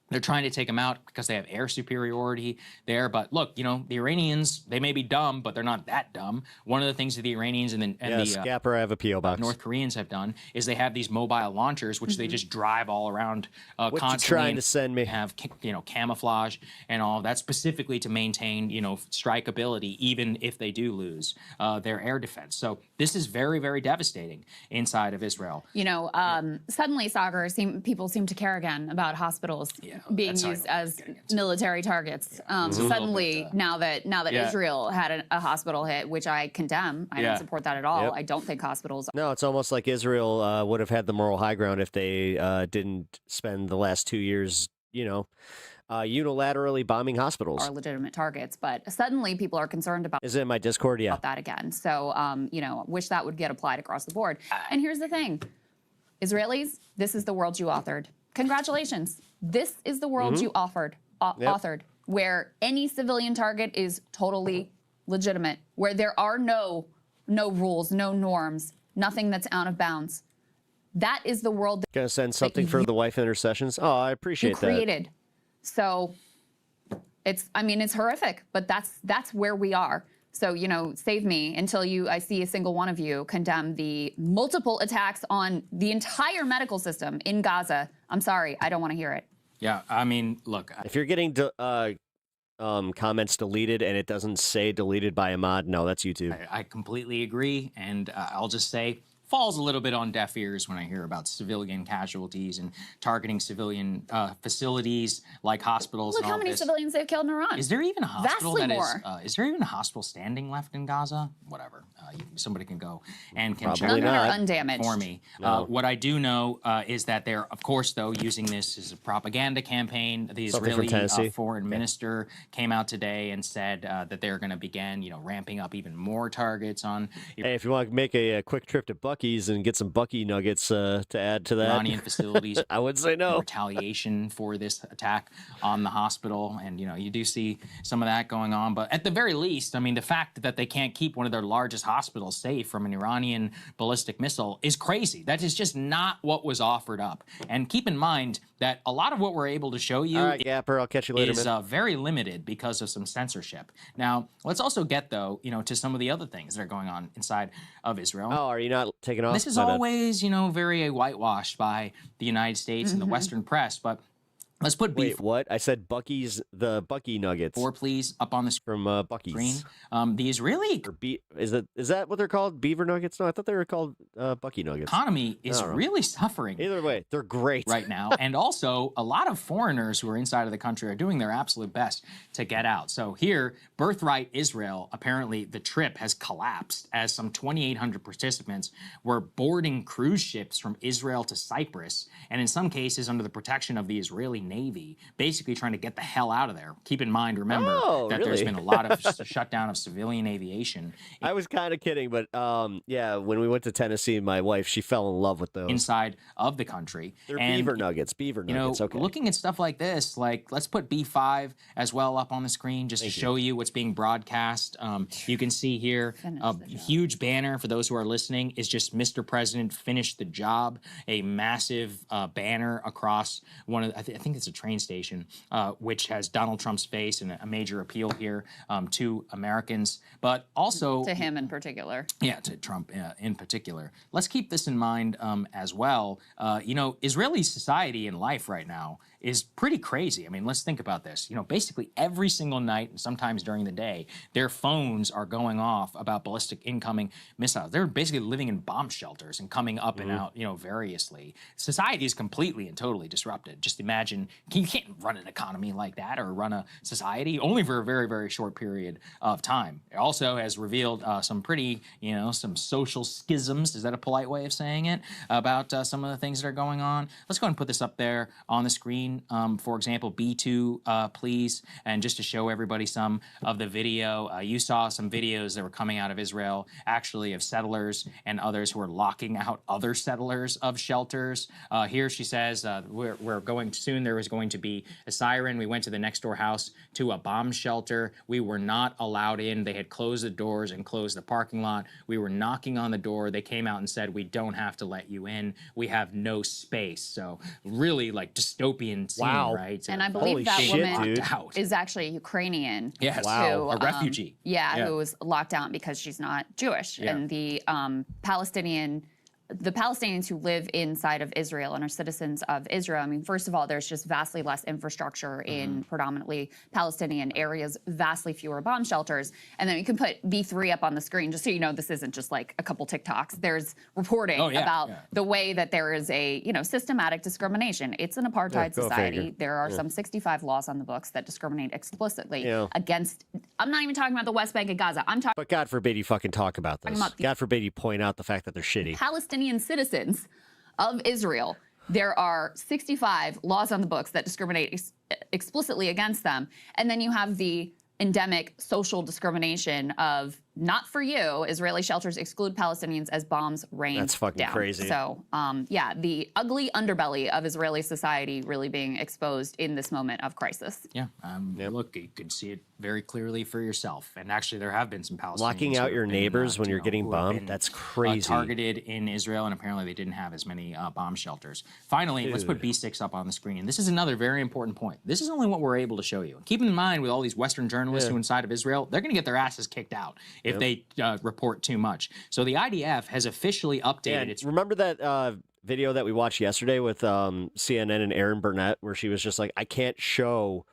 They're trying to take them out because they have air superiority there. But look, you know, the Iranians, they may be dumb, but they're not that dumb. One of the things that the Iranians and the Gapper, I have a P.O. box. North Koreans have done is they have these mobile launchers, which they just drive all around what constantly. you trying to send me? Have, you know, camouflage and all of that, specifically to maintain, you know, strikeability, even if they do lose their air defense. So this is very, very devastating inside of Israel. You know, suddenly, Sagar, people seem to care again about hospitals being used as military targets. Suddenly, now that Israel had a hospital hit, which I condemn, I don't support that at all. I don't think hospitals. No, it's almost like Israel would have had the moral high ground if they didn't spend the last 2 years, you know, unilaterally bombing hospitals. Are legitimate targets, but suddenly people are concerned about. Is it in my Discord? Yeah. About that again. So, you know, wish that would get applied across the board. And here's the thing, Israelis, this is the world you authored. Congratulations. This is the world you authored, where any civilian target is totally legitimate, where there are no rules, no norms, nothing that's out of bounds. That is the world. Gonna send something for the wife intercessions. Oh, I appreciate that. Created. So it's horrific, but that's where we are. So, you know, save me until I see a single one of you condemn the multiple attacks on the entire medical system in Gaza. I'm sorry, I don't want to hear it. Yeah, I mean, look. If you're getting comments deleted and it doesn't say deleted by Ahmad, no, that's YouTube. I completely agree, and I'll just say, falls a little bit on deaf ears when I hear about civilian casualties and targeting civilian facilities like hospitals. Look and how many civilians they've killed in Iran. Is there even a hospital Vastly that more. is there even a hospital standing left in Gaza? Whatever. Somebody can go and can Probably check None that are undamaged. for me. No. What I do know is that they're, of course, though, using this as a propaganda campaign. The Something from Israeli Tennessee. foreign minister came out today and said that they're going to begin, you know, ramping up even more targets on. Hey, if you want to make a quick trip to Bucky Buc-ee's and get some Buc-ee nuggets to add to that. Iranian facilities. I would say no. Retaliation for this attack on the hospital. And, you do see some of that going on. But at the very least, I mean, the fact that they can't keep one of their largest hospitals safe from an Iranian ballistic missile is crazy. That is just not what was offered up. And keep in mind that a lot of what we're able to show you All right, Gapper, I'll catch you later, is man. very limited because of some censorship. Now, let's also get, though, to some of the other things that are going on inside of Israel. Oh, are you not taking off? This is always, very whitewashed by the United States and the Western press, but let's put beef. Wait, what? I said Buc-ee's, the Buc-ee nuggets. 4, please, up on the from Buc-ee's. screen. The Israeli is that what they're called? Beaver nuggets? No, I thought they were called Buc-ee nuggets. Economy is really suffering. Either way, they're great right now, and also a lot of foreigners who are inside of the country are doing their absolute best to get out. So here, Birthright Israel, apparently the trip has collapsed as some 2,800 participants were boarding cruise ships from Israel to Cyprus, and in some cases under the protection of the Israeli Navy, basically trying to get the hell out of there. Keep in mind, remember, that there's been a lot of shutdown of civilian aviation. I was kind of kidding, but yeah, when we went to Tennessee, my wife, she fell in love with those. Inside of the country. They're and, beaver nuggets, okay. Looking at stuff like this, let's put B5 as well up on the screen just to show you what's being broadcast. You can see here a huge banner for those who are listening is just Mr. President finished the job. A massive banner across one of, I think it's a train station, which has Donald Trump's face and a major appeal here to Americans, but also to him in particular. Yeah, to Trump in particular. Let's keep this in mind as well. Israeli society and life right now is pretty crazy. I mean, let's think about this. Basically every single night and sometimes during the day, their phones are going off about ballistic incoming missiles. They're basically living in bomb shelters and coming up and out, variously. Society is completely and totally disrupted. Just imagine, you can't run an economy like that or run a society only for a very, very short period of time. It also has revealed some pretty, some social schisms, is that a polite way of saying it, about some of the things that are going on. Let's go ahead and put this up there on the screen. For example, B2, please. And just to show everybody some of the video, you saw some videos that were coming out of Israel, actually of settlers and others who are locking out other settlers of shelters. Here she says, we're going soon. There was going to be a siren. We went to the next door house to a bomb shelter. We were not allowed in. They had closed the doors and closed the parking lot. We were knocking on the door. They came out and said, we don't have to let you in. We have no space. So really dystopian scene, right? And I believe that woman is actually a Ukrainian. Yes, a refugee. Who was locked out because she's not Jewish. Yeah. And the Palestinians who live inside of Israel and are citizens of Israel, I mean, first of all, there's just vastly less infrastructure in predominantly Palestinian areas, vastly fewer bomb shelters. And then you can put B3 up on the screen just so you know this isn't just like a couple TikToks. There's reporting about the way that there is a, systematic discrimination. It's an apartheid society. There are some 65 laws on the books that discriminate explicitly against, I'm not even talking about the West Bank and Gaza. I'm talking But God forbid you fucking talk about this. God forbid you point out the fact that they're shitty. Palestinian citizens of Israel. There are 65 laws on the books that discriminate explicitly against them. And then you have the endemic social discrimination of not for you. Israeli shelters exclude Palestinians as bombs rain That's fucking down. crazy. So, the ugly underbelly of Israeli society really being exposed in this moment of crisis. Yeah. Look, you can see it very clearly for yourself. And actually, there have been some Palestinians locking out your neighbors when you're getting bombed. That's crazy. Targeted in Israel, and apparently they didn't have as many bomb shelters. Finally, let's put B6 up on the screen. This is another very important point. This is only what we're able to show you. Keep in mind, with all these Western journalists who are inside of Israel, they're going to get their asses kicked out if they report too much. So the IDF has officially updated its... Remember that video that we watched yesterday with CNN and Erin Burnett, where she was just like, I can't show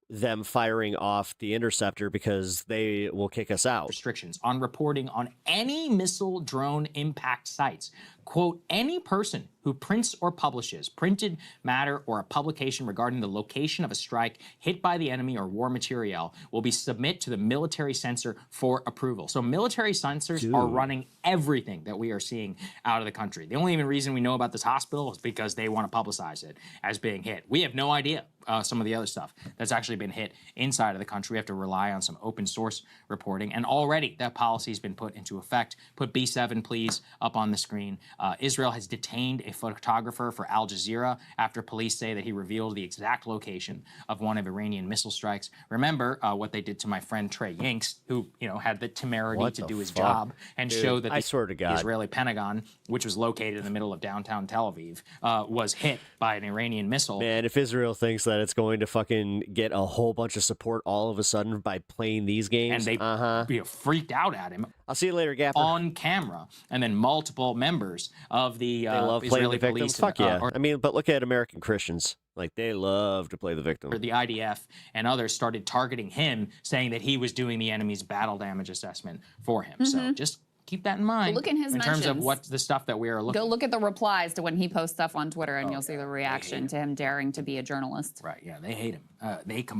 them firing off the interceptor because they will kick us out. Restrictions on reporting on any missile drone impact sites. quote, any person who prints or publishes printed matter or a publication regarding the location of a strike hit by the enemy or war material will be submit to the military censor for approval. So military censors are running everything that we are seeing out of the country. The only even reason we know about this hospital is because they want to publicize it as being hit. We have no idea some of the other stuff that's actually been hit inside of the country. We have to rely on some open source reporting. And already that policy has been put into effect. Put B7, please, up on the screen. Israel has detained a photographer for Al Jazeera after police say that he revealed the exact location of one of Iranian missile strikes. Remember what they did to my friend Trey Yinks, who had the temerity to do his job and show that the Israeli Pentagon, which was located in the middle of downtown Tel Aviv, was hit by an Iranian missile. Man, if Israel thinks that it's going to fucking get a whole bunch of support all of a sudden by playing these games, and they freaked out at him. I'll see you later, Gaffer. On camera, and then multiple members of the they love Israeli playing the victims. police. Fuck yeah. I mean, but look at American Christians. Like, they love to play the victim. Or the IDF and others started targeting him, saying that he was doing the enemy's battle damage assessment for him. So just keep that in mind. Look in his terms of what the stuff that we are looking. Go look at the replies to when he posts stuff on Twitter, and you'll see the reaction to him daring to be a journalist. Right? Yeah, they hate him.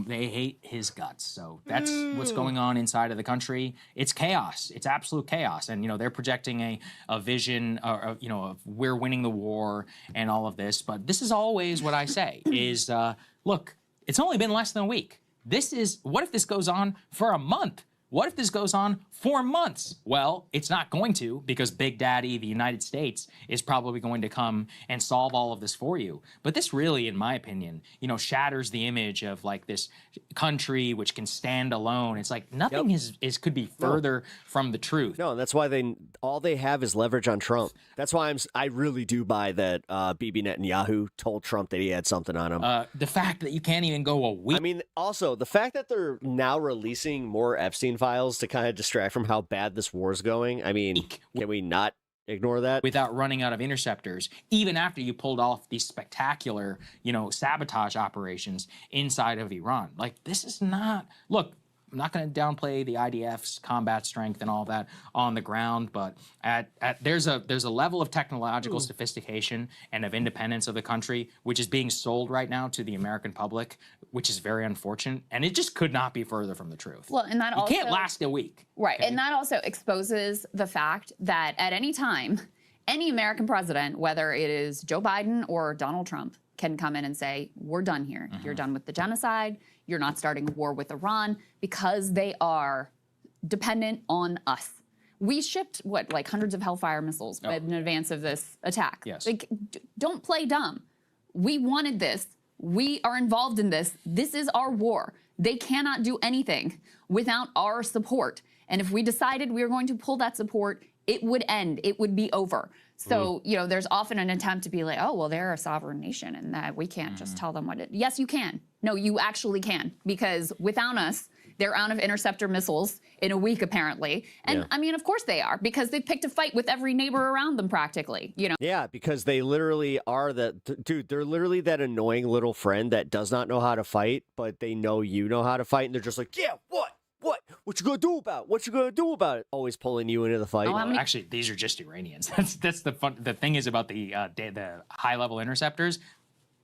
They hate his guts. So that's what's going on inside of the country. It's chaos. It's absolute chaos. And they're projecting a vision, of we're winning the war and all of this. But this is always what I say is, look, it's only been less than a week. What if this goes on for a month? What if this goes on for months? Well, it's not going to, because Big Daddy, the United States, is probably going to come and solve all of this for you. But this really, in my opinion, shatters the image of like this country which can stand alone. It's like nothing could be further from the truth. No, that's why all they have is leverage on Trump. That's why I really do buy that Bibi Netanyahu told Trump that he had something on him. The fact that you can't even go a week. I mean, also the fact that they're now releasing more Epstein files to kind of distract from how bad this war is going. I mean, can we not ignore that? Without running out of interceptors, even after you pulled off these spectacular, sabotage operations inside of Iran. Like, this is not... Look, I'm not going to downplay the IDF's combat strength and all that on the ground, but there's a level of technological sophistication and of independence of the country which is being sold right now to the American public, which is very unfortunate, and it just could not be further from the truth. Well, and that you can't last a week, right? Okay? And that also exposes the fact that at any time, any American president, whether it is Joe Biden or Donald Trump, can come in and say, we're done here. You're done with the genocide. You're not starting a war with Iran, because they are dependent on us. We shipped, hundreds of Hellfire missiles in advance of this attack. Yes. Like, don't play dumb. We wanted this. We are involved in this. This is our war. They cannot do anything without our support. And if we decided we were going to pull that support, it would end. It would be over. So, there's often an attempt to be like, oh, well, they're a sovereign nation and that we can't just tell them what it... Yes, you can. No, you actually can. Because without us, they're out of interceptor missiles in a week, apparently. And I mean, of course they are, because they've picked a fight with every neighbor around them practically, Yeah, because they literally are dude, they're literally that annoying little friend that does not know how to fight, but they know you know how to fight. And they're just like, yeah, what? What you gonna do about it? What you gonna do about it? Always pulling you into the fight. Actually, these are just Iranians. That's the fun. The thing is about the high-level interceptors.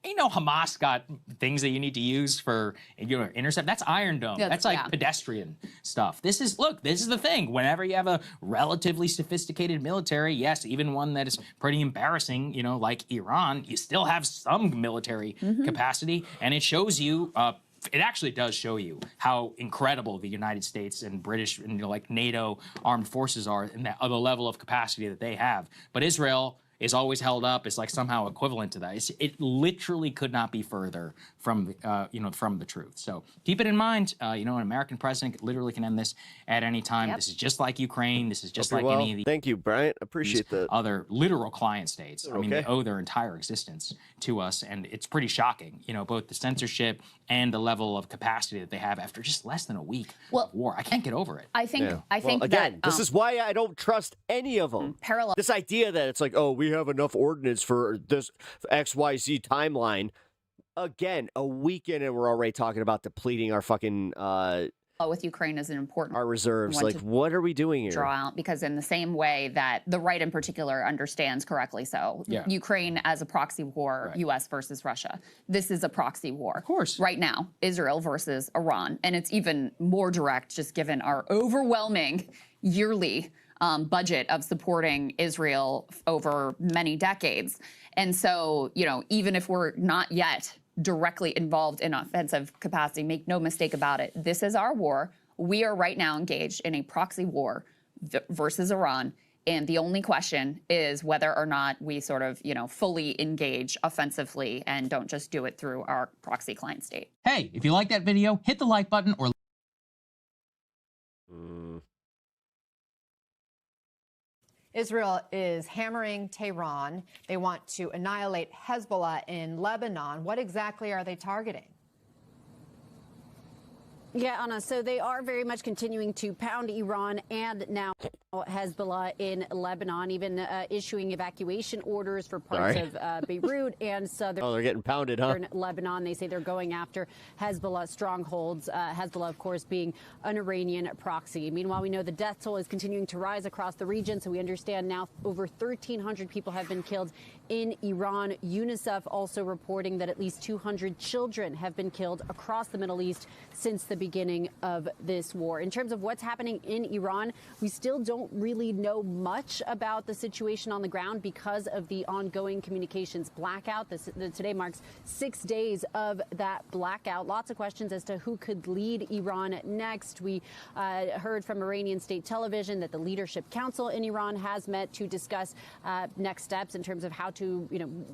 Hamas got things that you need to use for intercept. That's Iron Dome. That's pedestrian stuff. This is the thing. Whenever you have a relatively sophisticated military, yes, even one that is pretty embarrassing, like Iran, you still have some military capacity, and it shows you. It actually does show you how incredible the United States and British and NATO armed forces are, and the level of capacity that they have. But Israel is always held up as like somehow equivalent to that. It literally could not be further from the truth. So keep it in mind. An American president literally can end this at any time. This is just like Ukraine. This is just like any of the. Thank you, Bryant. Appreciate that. Other literal client states. I mean, they owe their entire existence to us, and it's pretty shocking. Both the censorship and the level of capacity that they have after just less than a week of war. I can't get over it. I think again, this is why I don't trust any of them. Parallel. This idea that it's like, oh, we have enough ordnance for this XYZ timeline. Again, a weekend and we're already talking about depleting our fucking with Ukraine is an important Our reserves, one like, to what are we doing here? draw out, because in the same way that the right in particular understands correctly so, Ukraine as a proxy war, US versus Russia. This is a proxy war. Of course. Right now, Israel versus Iran. And it's even more direct just given our overwhelming yearly budget of supporting Israel over many decades. And so, you know, even if we're not yet directly involved in offensive capacity, make no mistake about it, this is our war. We are right now engaged in a proxy war versus Iran. And the only question is whether or not we sort of, you know, fully engage offensively and don't just do it through our proxy client state. Hey, if you like that video, hit the like button or Israel is hammering Tehran. They want to annihilate Hezbollah in Lebanon. What exactly are they targeting? Yeah, Anna, so they are very much continuing to pound Iran and now Hezbollah in Lebanon, even issuing evacuation orders for parts of Beirut and southern they're getting pounded, huh? Lebanon. They say they're going after Hezbollah strongholds, Hezbollah, of course, being an Iranian proxy. Meanwhile, we know the death toll is continuing to rise across the region, so we understand now over 1,300 people have been killed in Iran. UNICEF also reporting that at least 200 children have been killed across the Middle East since the beginning of this war. In terms of what's happening in Iran, we still don't really know much about the situation on the ground because of the ongoing communications blackout. Today marks 6 days of that blackout. Lots of questions as to who could lead Iran next. We heard from Iranian state television that the Leadership Council in Iran has met to discuss next steps in terms of how to,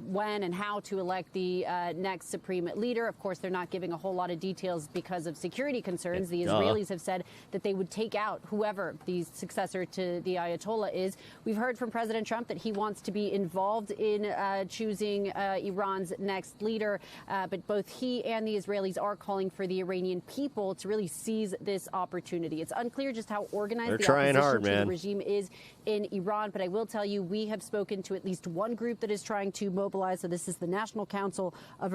when and how to elect the next supreme leader. Of course, they're not giving a whole lot of details because of security concerns. The Israelis have said that they would take out whoever the successor to the Ayatollah is. We've heard from President Trump that he wants to be involved in choosing Iran's next leader, but both he and the Israelis are calling for the Iranian people to really seize this opportunity. It's unclear just how organized the opposition to the regime is in Iran, but I will tell you we have spoken to at least one group that is trying to mobilize. So this is the National Council of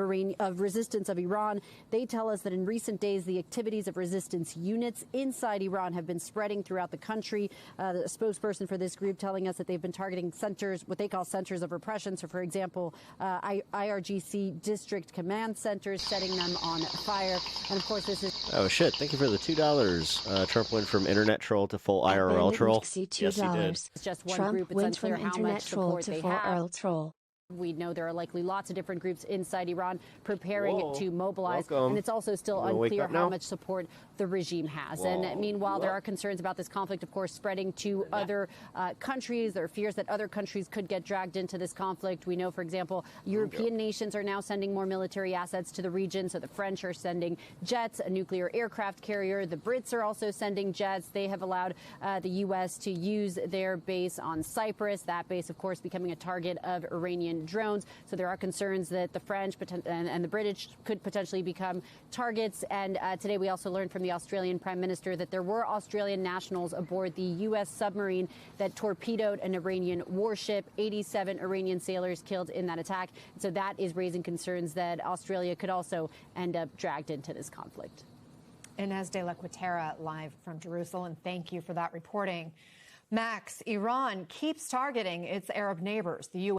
Resistance of Iran. They tell us that in recent days the activities of resistance units inside Iran have been spreading throughout the country. The spokesperson for this group telling us that they've been targeting centers, what they call centers of repression. So, for example, IRGC district command centers, setting them on fire. And of course, this is. Oh shit! Thank you for the $2. Trump went from internet troll to full IRL troll. $2. Yes, he did. It's just one Trump group. It's went from unclear how internet much troll support to they full have. IRL troll. We know there are likely lots of different groups inside Iran preparing to mobilize. Welcome. And it's also still unclear how much support the regime has. And meanwhile, there are concerns about this conflict, of course, spreading to other countries. There are fears that other countries could get dragged into this conflict. We know, for example, European nations are now sending more military assets to the region. So the French are sending jets, a nuclear aircraft carrier. The Brits are also sending jets. They have allowed the U.S. to use their base on Cyprus. That base, of course, becoming a target of Iranian drones. So there are concerns that the French and the British could potentially become targets. And today we also learned from the Australian Prime Minister that there were Australian nationals aboard the U.S. submarine that torpedoed an Iranian warship. 87 Iranian sailors killed in that attack. And so that is raising concerns that Australia could also end up dragged into this conflict. Inez de la Quatera live from Jerusalem. Thank you for that reporting. Max, Iran keeps targeting its Arab neighbors. The U.S.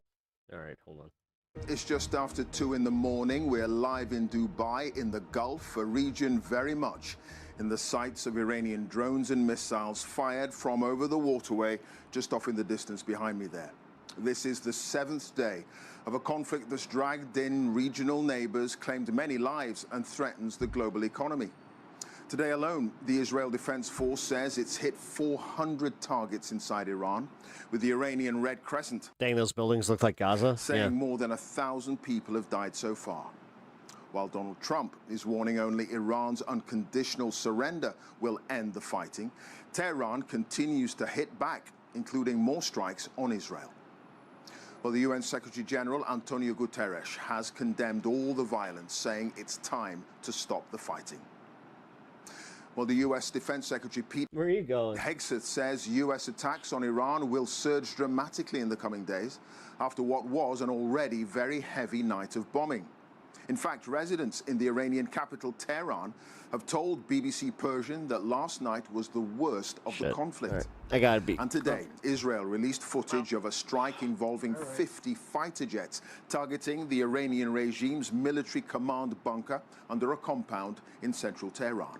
All right, hold on. It's just after 2 in the morning. We're live in Dubai in the Gulf, a region very much in the sights of Iranian drones and missiles fired from over the waterway just off in the distance behind me there. This is the 7th day of a conflict that's dragged in regional neighbors, claimed many lives, and threatens the global economy. Today alone, the Israel Defense Force says it's hit 400 targets inside Iran, with the Iranian Red Crescent. Dang, those buildings look like Gaza. Saying more than 1,000 people have died so far. While Donald Trump is warning only Iran's unconditional surrender will end the fighting, Tehran continues to hit back, including more strikes on Israel. Well, the UN Secretary General Antonio Guterres has condemned all the violence, saying it's time to stop the fighting. Well, the U.S. Defense Secretary Pete Hegseth says U.S. attacks on Iran will surge dramatically in the coming days after what was an already very heavy night of bombing. In fact, residents in the Iranian capital, Tehran, have told BBC Persian that last night was the worst of the conflict. Right. I gotta be. And today, Israel released footage of a strike involving 50 fighter jets targeting the Iranian regime's military command bunker under a compound in central Tehran.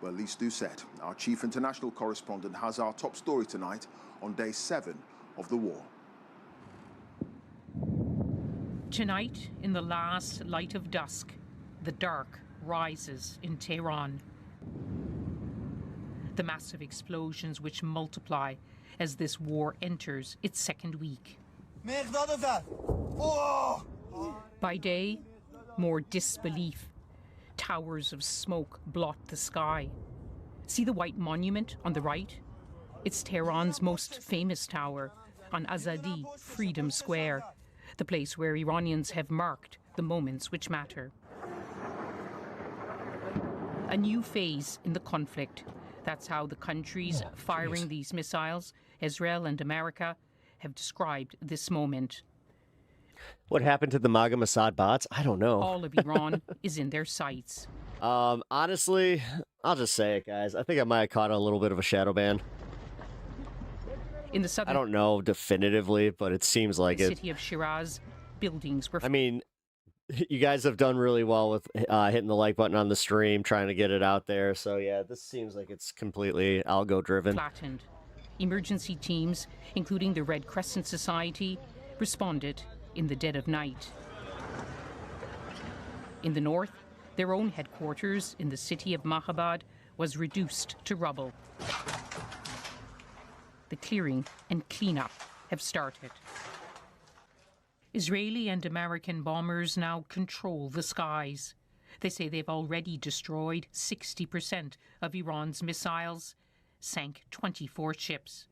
Well, Lise Doucette, our chief international correspondent, has our top story tonight on day 7 of the war. Tonight, in the last light of dusk, the dark rises in Tehran. The massive explosions which multiply as this war enters its second week. By day, more disbelief. Towers of smoke blot the sky. See the white monument on the right? It's Tehran's most famous tower on Azadi, Freedom Square, the place where Iranians have marked the moments which matter. A new phase in the conflict. That's how the countries firing these missiles, Israel and America, have described this moment. What happened to the MAGA Mossad bots? I don't know. All of Iran is in their sights. Honestly, I'll just say it, guys. I think I might have caught a little bit of a shadow ban. In the southern I don't know definitively, but it seems like it. city of Shiraz, buildings were I mean, you guys have done really well with hitting the like button on the stream, trying to get it out there. So yeah, this seems like it's completely algo driven. flattened. Emergency teams, including the Red Crescent Society, responded in the dead of night. In the north, their own headquarters in the city of Mahabad was reduced to rubble. The clearing and cleanup have started. Israeli and American bombers now control the skies. They say they've already destroyed 60% of Iran's missiles, sank 24 ships.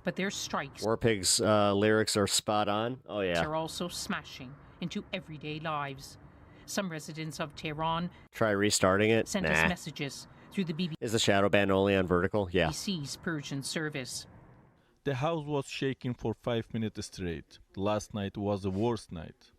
But their strikes Warpig's lyrics are spot on. Oh yeah. are also smashing into everyday lives. Some residents of Tehran Try restarting it. sent Nah. us messages through the Is the shadow ban only on vertical? Yeah. BBC's Persian service. The house was shaking for 5 minutes straight. Last night was the worst night.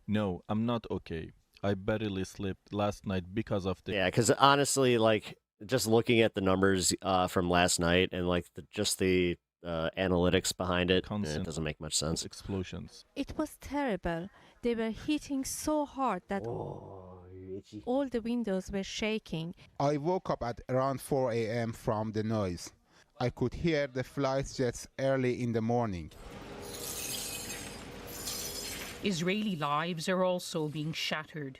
No, I'm not okay. I barely slept last night because of the... Yeah, because honestly, like, just looking at the numbers from last night and, like, just the analytics behind it, it doesn't make much sense. Explosions. It was terrible. They were hitting so hard that all the windows were shaking. I woke up at around 4 a.m. from the noise. I could hear the flight jets early in the morning. Israeli lives are also being shattered.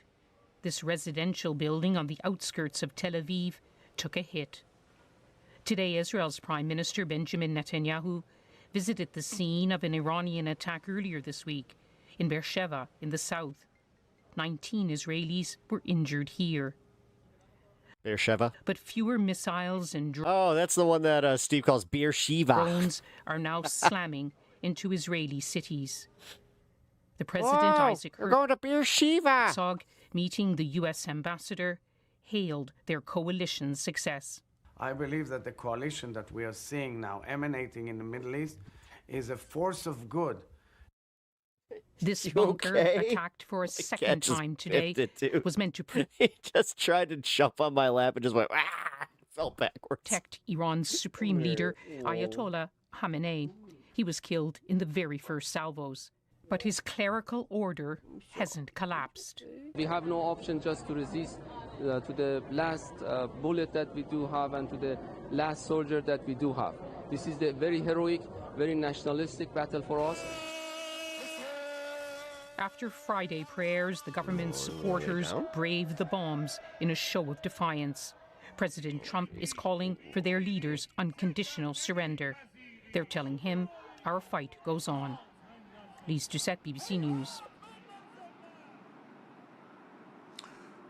This residential building on the outskirts of Tel Aviv took a hit. Today, Israel's Prime Minister Benjamin Netanyahu visited the scene of an Iranian attack earlier this week in Beersheba in the south. 19 Israelis were injured here. Beersheba? But fewer missiles and Oh, that's the one that Steve calls Beersheba. drones are now slamming into Israeli cities. The President, Whoa, Isaac we're going to Beersheba. Herzog, meeting the U.S. ambassador, hailed their coalition's success. I believe that the coalition that we are seeing now emanating in the Middle East is a force of good. This You bunker, okay? attacked for a My cat second just time today, picked it, too. was meant to He just tried to jump on my lap and just went, ah, fell backwards. protect Iran's supreme leader, Ayatollah Khamenei. He was killed in the very first salvos. But his clerical order hasn't collapsed. We have no option just to resist to the last bullet that we do have and to the last soldier that we do have. This is the very heroic, very nationalistic battle for us. After Friday prayers, the government's supporters braved the bombs in a show of defiance. President Trump is calling for their leaders' unconditional surrender. They're telling him, our fight goes on. Lise Doucette, BBC News.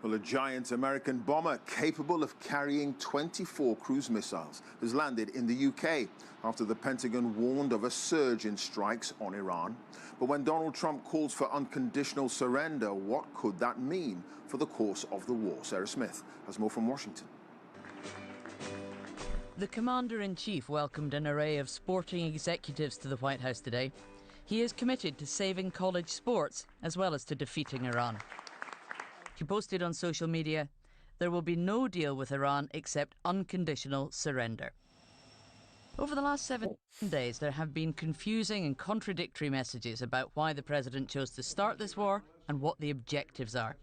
Well, a giant American bomber capable of carrying 24 cruise missiles has landed in the UK after the Pentagon warned of a surge in strikes on Iran. But when Donald Trump calls for unconditional surrender, what could that mean for the course of the war? Sarah Smith has more from Washington. The Commander-in-Chief welcomed an array of sporting executives to the White House today. He is committed to saving college sports as well as to defeating Iran. He posted on social media, "There will be no deal with Iran except unconditional surrender." Over the last 7 days, there have been confusing and contradictory messages about why the president chose to start this war and what the objectives are.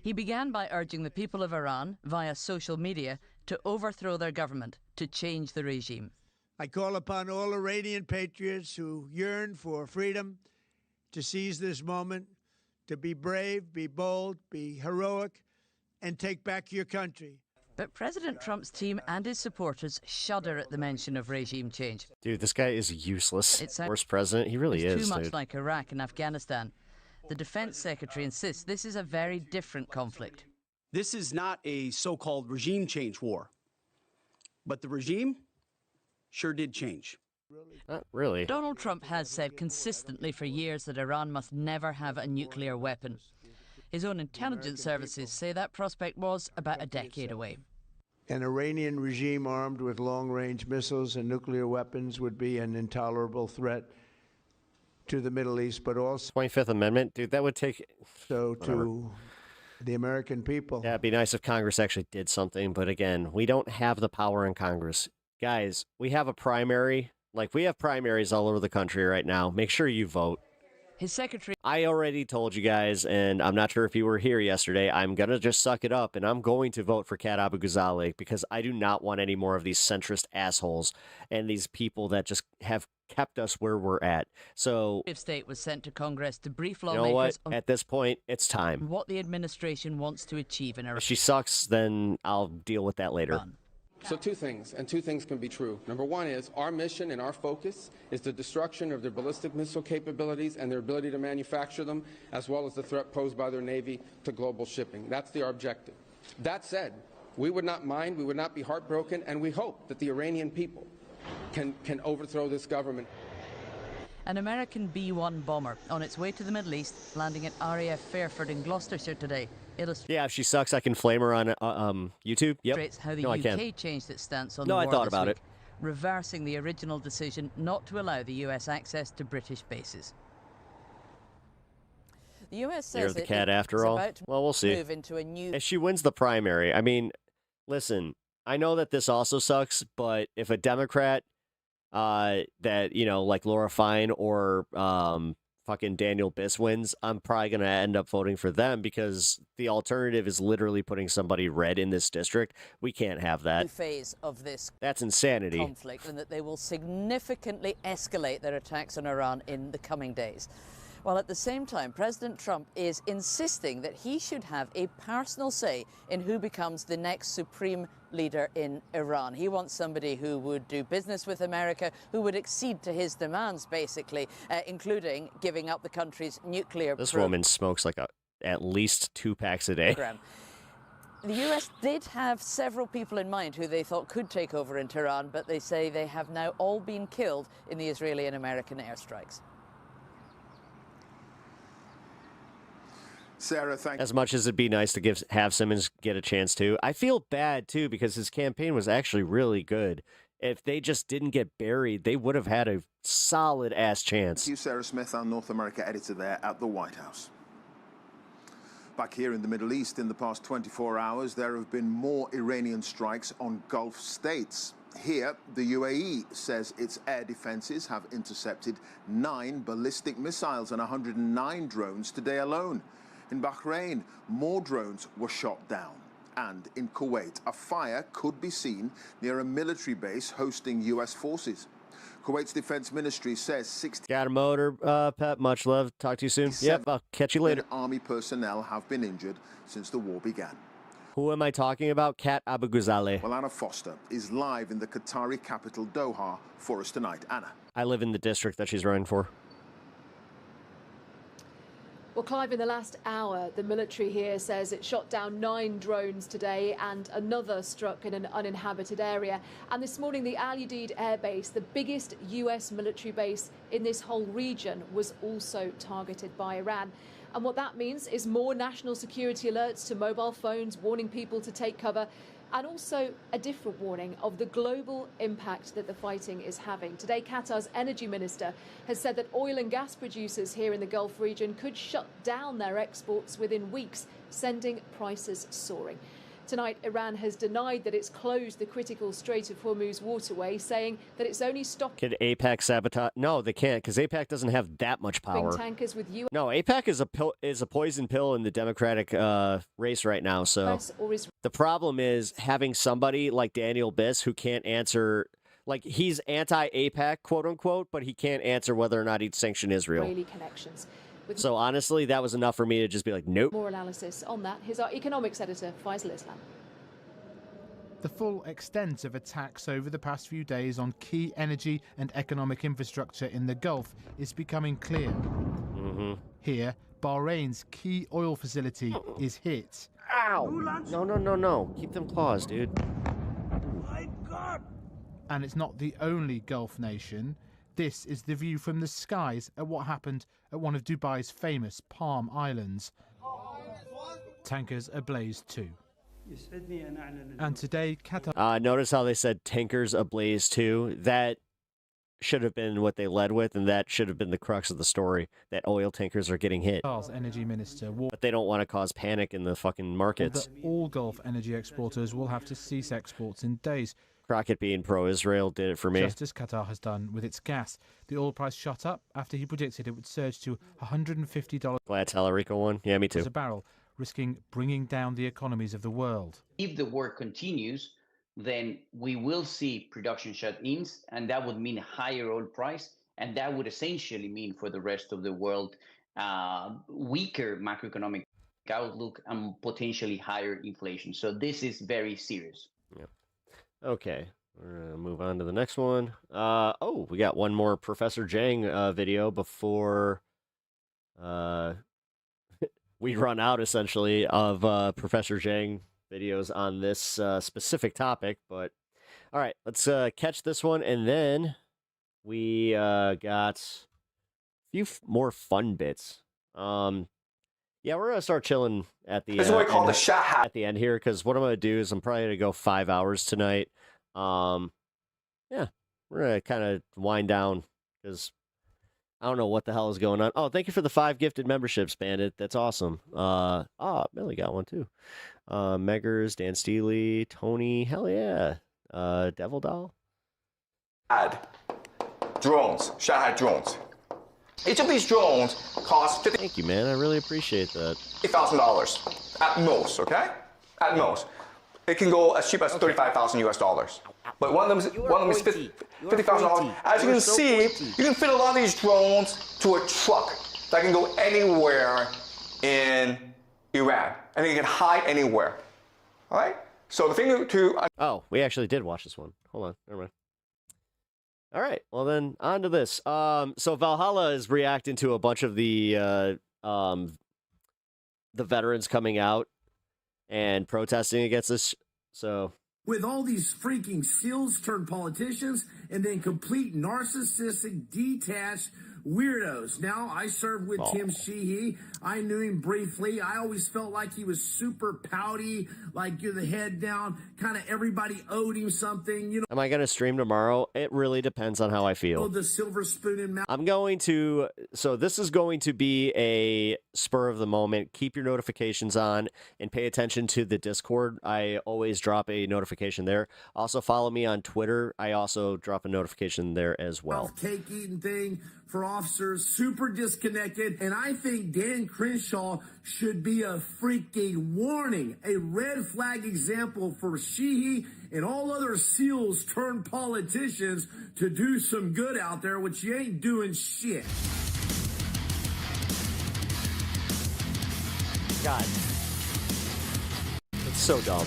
He began by urging the people of Iran, via social media, to overthrow their government, to change the regime. I call upon all Iranian patriots who yearn for freedom to seize this moment, to be brave, be bold, be heroic, and take back your country. But President Trump's team and his supporters shudder at the mention of regime change. Dude, this guy is useless. It's Worst president. He really is, too much dude. like Iraq and Afghanistan. The defense secretary insists this is a very different conflict. This is not a so-called regime change war, but the regime sure did change. Not really. Donald Trump has said consistently for years that Iran must never have a nuclear weapon. His own intelligence services say that prospect was about a decade away. An Iranian regime armed with long-range missiles and nuclear weapons would be an intolerable threat to the Middle East, but also 25th Amendment, dude, that would take to the American people. Yeah, it'd be nice if Congress actually did something, but again, we don't have the power in Congress. Guys, we have a primary. Like, we have primaries all over the country right now. Make sure you vote. His secretary... I already told you guys, and I'm not sure if you were here yesterday, I'm going to just suck it up, and I'm going to vote for Kat Abu-Ghazaleh because I do not want any more of these centrist assholes and these people that just have kept us where we're at. So, State was sent to Congress to brief you lawmakers know what? on At this point, it's time. what the administration wants to achieve in Iran. If she sucks, then I'll deal with that later. So two things, and two things can be true. Number one is our mission and our focus is the destruction of their ballistic missile capabilities and their ability to manufacture them, as well as the threat posed by their Navy to global shipping. That's the objective. That said, we would not mind, we would not be heartbroken, and we hope that the Iranian people can overthrow this government. An American B-1 bomber on its way to the Middle East, landing at RAF Fairford in Gloucestershire today, Yeah, if she sucks, I can flame her on YouTube. Yep. illustrates how the No, I UK can. changed its stance on No, the I war thought this about week, it. reversing the original decision not to allow the US access to British bases. The US says You're the it cat is after all. about to Well, we'll see. move into a new... If she wins the primary, I mean, listen, I know that this also sucks, but if a Democrat that, you know, like Laura Fine or fucking Daniel Biss wins, I'm probably going to end up voting for them because the alternative is literally putting somebody red in this district. We can't have that. phase of this That's insanity. conflict, and that they will significantly escalate their attacks on Iran in the coming days. While at the same time, President Trump is insisting that he should have a personal say in who becomes the next supreme leader in Iran. He wants somebody who would do business with America, who would accede to his demands, basically, including giving up the country's nuclear This woman smokes like at least 2 packs a day. program. The US did have several people in mind who they thought could take over in Tehran, but they say they have now all been killed in the Israeli and American airstrikes. Sarah, thank you. As much as it'd be nice to have Simmons get a chance to, I feel bad too because his campaign was actually really good. If they just didn't get buried, they would have had a solid ass chance. Thank you, Sarah Smith, our North America editor there at the White House. Back here in the Middle East, in the past 24 hours, there have been more Iranian strikes on Gulf states. Here, the UAE says its air defenses have intercepted 9 ballistic missiles and 109 drones today alone. In Bahrain, more drones were shot down. And in Kuwait, a fire could be seen near a military base hosting U.S. forces. Kuwait's defense ministry says 60 Got a motor, Pep. Much love. Talk to you soon. Yep, I'll catch you later. Army personnel have been injured since the war began. Who am I talking about? Kat Abu-Ghazaleh. Well, Anna Foster is live in the Qatari capital, Doha, for us tonight. Anna. I live in the district that she's running for. Well, Clive, in the last hour, the military here says it shot down 9 drones today and another struck in an uninhabited area. And this morning, the Al Udeid Air Base, the biggest US military base in this whole region, was also targeted by Iran. And what that means is more national security alerts to mobile phones warning people to take cover. and also a different warning of the global impact that the fighting is having. Today, Qatar's energy minister has said that oil and gas producers here in the Gulf region could shut down their exports within weeks, sending prices soaring. Tonight, Iran has denied that it's closed the critical Strait of Hormuz waterway, saying that it's only stopping Could APAC sabotage? No, they can't, because APAC doesn't have that much power. tankers with U.S. No, APAC is a poison pill in the Democratic race right now. So the problem is having somebody like Daniel Biss who can't answer, like he's anti-APAC, quote unquote, but he can't answer whether or not he'd sanction Israel. Israeli connections. With So honestly, that was enough for me to just be like, nope. more analysis on that, here's our economics editor, Faisal Islam. The full extent of attacks over the past few days on key energy and economic infrastructure in the Gulf is becoming clear. Here, Bahrain's key oil facility is hit. Ow! No. Keep them claws, dude. And it's not the only Gulf nation. This is the view from the skies at what happened at one of Dubai's famous Palm Islands. Tankers ablaze too. And today, Qatar... Notice how they said tankers ablaze too. That should have been what they led with, and that should have been the crux of the story, that oil tankers are getting hit. Qatar's energy minister But they don't want to cause panic in the fucking markets. that all Gulf energy exporters will have to cease exports in days. Crockett being pro-Israel did it for me. Just as Qatar has done with its gas. The oil price shot up after he predicted it would surge to $150 Glad Tallarico won. Yeah, me too. a barrel, risking bringing down the economies of the world. If the war continues, then we will see production shut-ins, and that would mean a higher oil price, and that would essentially mean for the rest of the world weaker macroeconomic outlook and potentially higher inflation. So this is very serious. Yeah. Okay, we're going to move on to the next one. We got one more Professor Jang video before we run out, essentially, of Professor Jang videos on this specific topic. But, all right, let's catch this one, and then we got a few more fun bits. Yeah, we're going to start chilling at the, at the end here, because what I'm going to do is I'm probably going to go 5 hours tonight. Yeah, we're going to kind of wind down, because I don't know what the hell is going on. Oh, thank you for the 5 gifted memberships, Bandit. That's awesome. Millie got one, too. Meggers, Dan Steely, Tony, hell yeah. Devil Doll. Drones, Shanghai drones. Each of these drones costs Thank you, man. I really appreciate that. $50,000 at most, okay? At most. It can go as cheap as $35,000 US. But one of them is $50,000. As you can see, you can fit a lot of these drones to a truck that can go anywhere in Iran, and it can hide anywhere. All right. So the thing to Oh, we actually did watch this one. Hold on, never mind. All right, well then, on to this. So Valhalla is reacting to a bunch of the veterans coming out and protesting against this. So with all these freaking SEALs turned politicians and then complete narcissistic, detached weirdos. Now, I served with Tim Sheehy. I knew him briefly. I always felt like he was super pouty, like you're the head down, kind of everybody owed him something. You know, am I going to stream tomorrow? It really depends on how I feel. the silver spoon in mouth. I'm going to, so this is going to be a spur of the moment. Keep your notifications on and pay attention to the Discord. I always drop a notification there. Also follow me on Twitter. I also drop a notification there as well. Cake eating thing for officers, super disconnected. And I think Dan Crenshaw should be a freaking warning, a red flag example for Sheehy and all other SEALs turned politicians to do some good out there, which you ain't doing shit. God. It's so dumb.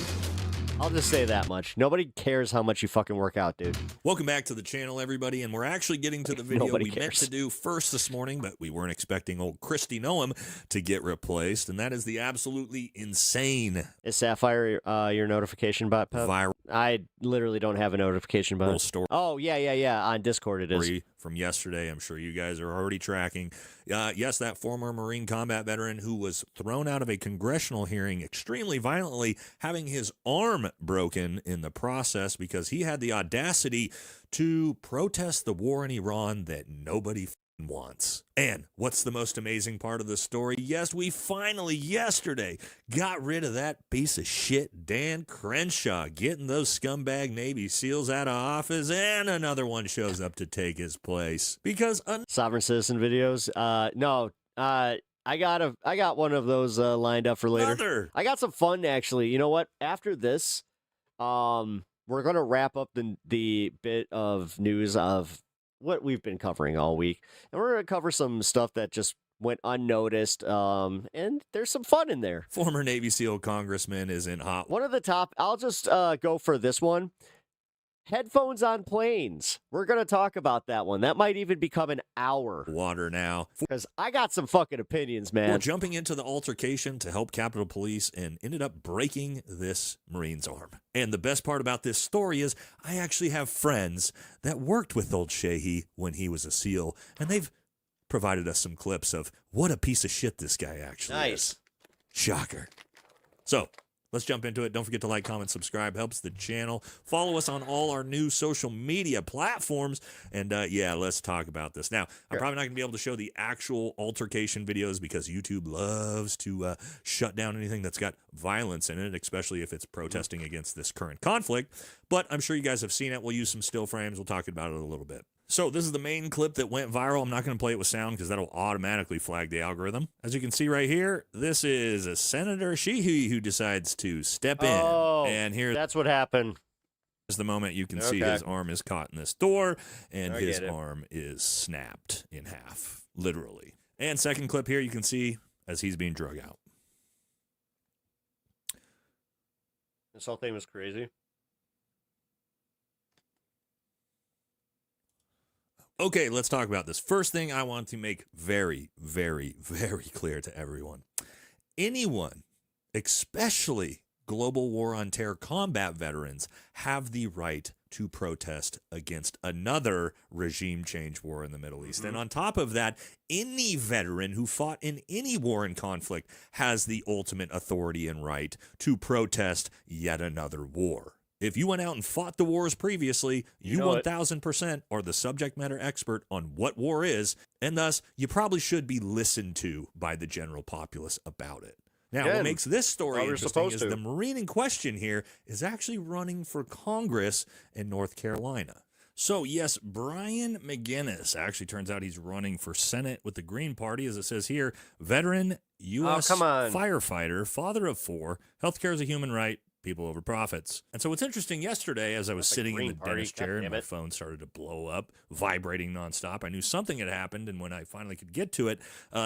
I'll just say that much. Nobody cares how much you fucking work out, dude. Welcome back to the channel, everybody, and we're actually getting to the video Nobody we meant cares. to do first this morning, but we weren't expecting old Christy Noam to get replaced, and that is the absolutely insane. Is Sapphire your notification bot, Pep? Viral. I literally don't have a notification bot. Story. Oh, yeah. On Discord it is. From yesterday, I'm sure you guys are already tracking. Yes, that former Marine combat veteran who was thrown out of a congressional hearing extremely violently, having his arm arm broken in the process because he had the audacity to protest the war in Iran that nobody wants. And what's the most amazing part of the story? Yes, we finally yesterday got rid of that piece of shit Dan Crenshaw, getting those scumbag Navy SEALs out of office, and another one shows up to take his place. Because Sovereign Citizen videos? No. I got one of those lined up for later. I got some fun actually. You know what? After this, we're gonna wrap up the bit of news of what we've been covering all week, and we're gonna cover some stuff that just went unnoticed. And there's some fun in there. Former Navy SEAL congressman is in hot. One of the top. I'll just go for this one. Headphones on planes. We're going to talk about that one. That might even become an hour. Water now. Because I got some fucking opinions, man. We're jumping into the altercation to help Capitol Police and ended up breaking this Marine's arm. And the best part about this story is I actually have friends that worked with old Sheehy when he was a SEAL, and they've provided us some clips of what a piece of shit this guy actually is. Shocker. So, let's jump into it. Don't forget to like, comment, subscribe. Helps the channel. Follow us on all our new social media platforms. And yeah, let's talk about this. Now, I'm probably not going to be able to show the actual altercation videos because YouTube loves to shut down anything that's got violence in it, especially if it's protesting against this current conflict. But I'm sure you guys have seen it. We'll use some still frames. We'll talk about it a little bit. So this is the main clip that went viral. I'm not going to play it with sound because that'll automatically flag the algorithm. As you can see right here, this is a Senator Sheehy who decides to step in. And here, that's what happened. Is the moment you can see his arm is caught in this door, and his arm is snapped in half, literally. And second clip here, you can see as he's being drug out. This whole thing was crazy. Okay, let's talk about this. First thing I want to make very, very, very clear to everyone. Anyone, especially global war on terror combat veterans, have the right to protest against another regime change war in the Middle East. And on top of that, any veteran who fought in any war and conflict has the ultimate authority and right to protest yet another war. If you went out and fought the wars previously, you 1000% are the subject matter expert on what war is, and thus you probably should be listened to by the general populace about it. Now, what makes this story interesting is the Marine in question here is actually running for Congress in North Carolina. So, yes, Brian McGinnis actually turns out he's running for Senate with the Green Party, as it says here, veteran U.S. firefighter, father of 4, healthcare is a human right, people over profits. And so what's interesting, yesterday, as I was sitting in the dentist chair and my phone started to blow up, vibrating nonstop, I knew something had happened, and when I finally could get to it,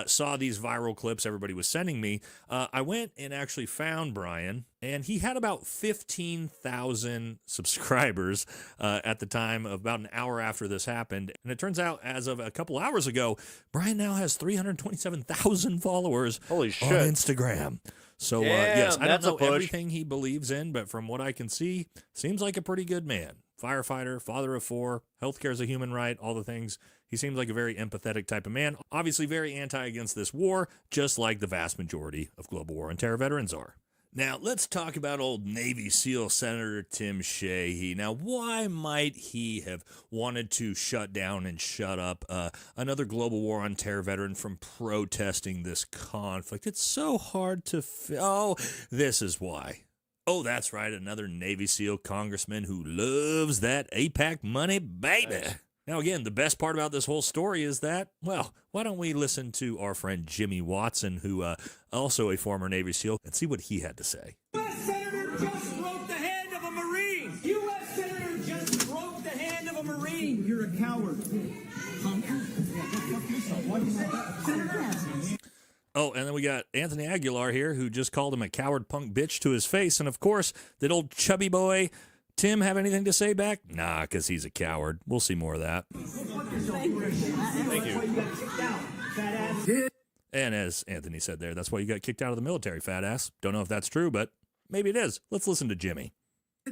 saw these viral clips everybody was sending me, I went and actually found Brian, and he had about 15,000 subscribers at the time, about an hour after this happened. And it turns out, as of a couple hours ago, Brian now has 327,000 followers on Instagram. So, yes, I don't know everything he believes in, but from what I can see, seems like a pretty good man. Firefighter, father of 4, healthcare is a human right, all the things. He seems like a very empathetic type of man. Obviously very anti against this war, just like the vast majority of global war on terror veterans are. Now, let's talk about old Navy SEAL Senator Tim Sheehy. Now, why might he have wanted to shut down and shut up another global war on terror veteran from protesting this conflict? It's so hard to... Oh, this is why. Oh, that's right, another Navy SEAL congressman who loves that APAC money, baby. Nice. Now, again, the best part about this whole story is that, well, why don't we listen to our friend Jimmy Watson, who also a former Navy SEAL, and see what he had to say. U.S. Senator just broke the hand of a Marine. U.S. Senator just broke the hand of a Marine. You're a coward. Oh, and then we got Anthony Aguilar here, who just called him a coward punk bitch to his face. And, of course, that old chubby boy... Tim have anything to say back? Nah, because he's a coward. We'll see more of that. Thank you. And as Anthony said there, that's why you got kicked out of the military, fat ass. Don't know if that's true, but maybe it is. Let's listen to Jimmy.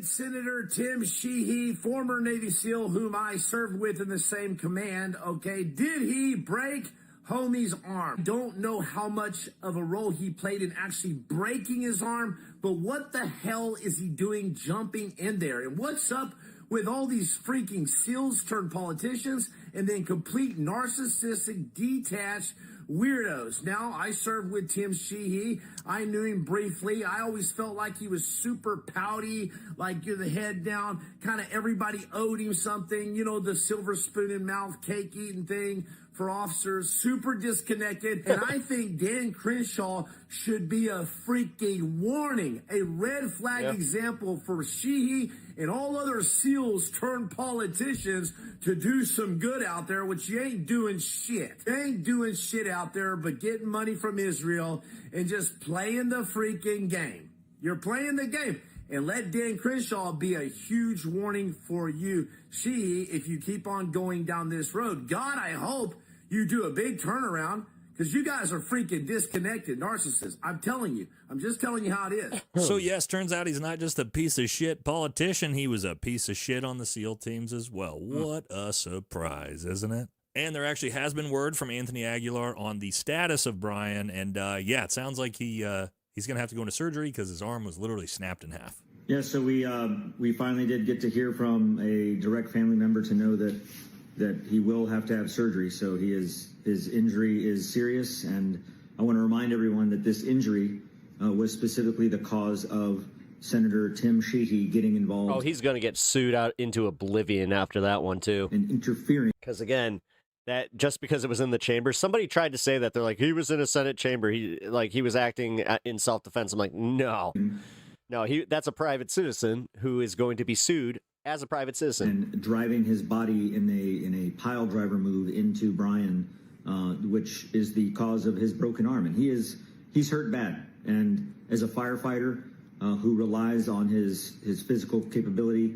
Senator Tim Sheehy, former Navy SEAL whom I served with in the same command, okay, did he break homie's arm. Don't know how much of a role he played in actually breaking his arm, but what the hell is he doing jumping in there? And what's up with all these freaking SEALs turned politicians and then complete narcissistic, detached weirdos? Now, I served with Tim Sheehy. I knew him briefly. I always felt like he was super pouty, like you're the head down, kind of everybody owed him something, you know, the silver spoon in mouth, cake eating thing for officers, super disconnected. And I think Dan Crenshaw should be a freaking warning, a red flag example for Sheehy and all other SEALs turned politicians to do some good out there, which you ain't doing shit. You ain't doing shit out there but getting money from Israel and just playing the freaking game. You're playing the game. And let Dan Crenshaw be a huge warning for you, Sheehy, if you keep on going down this road. God, I hope you do a big turnaround, because you guys are freaking disconnected narcissists. I'm telling you. I'm just telling you how it is. So, yes, turns out he's not just a piece of shit politician. He was a piece of shit on the SEAL teams as well. What a surprise, isn't it? And there actually has been word from Anthony Aguilar on the status of Brian. And, yeah, it sounds like he's going to have to go into surgery because his arm was literally snapped in half. Yeah, so we finally did get to hear from a direct family member to know that he will have to have surgery. So his injury is serious, and I want to remind everyone that this injury was specifically the cause of Senator Tim Sheehy getting involved. Oh, he's going to get sued out into oblivion after that one, too. And interfering. Because, again, that just because it was in the chamber, somebody tried to say that. They're like, he was in a Senate chamber. He was acting in self-defense. I'm like, no. No, that's a private citizen who is going to be sued as a private citizen. And driving his body in a pile driver move into Brian, which is the cause of his broken arm. And he's hurt bad. And as a firefighter who relies on his physical capability,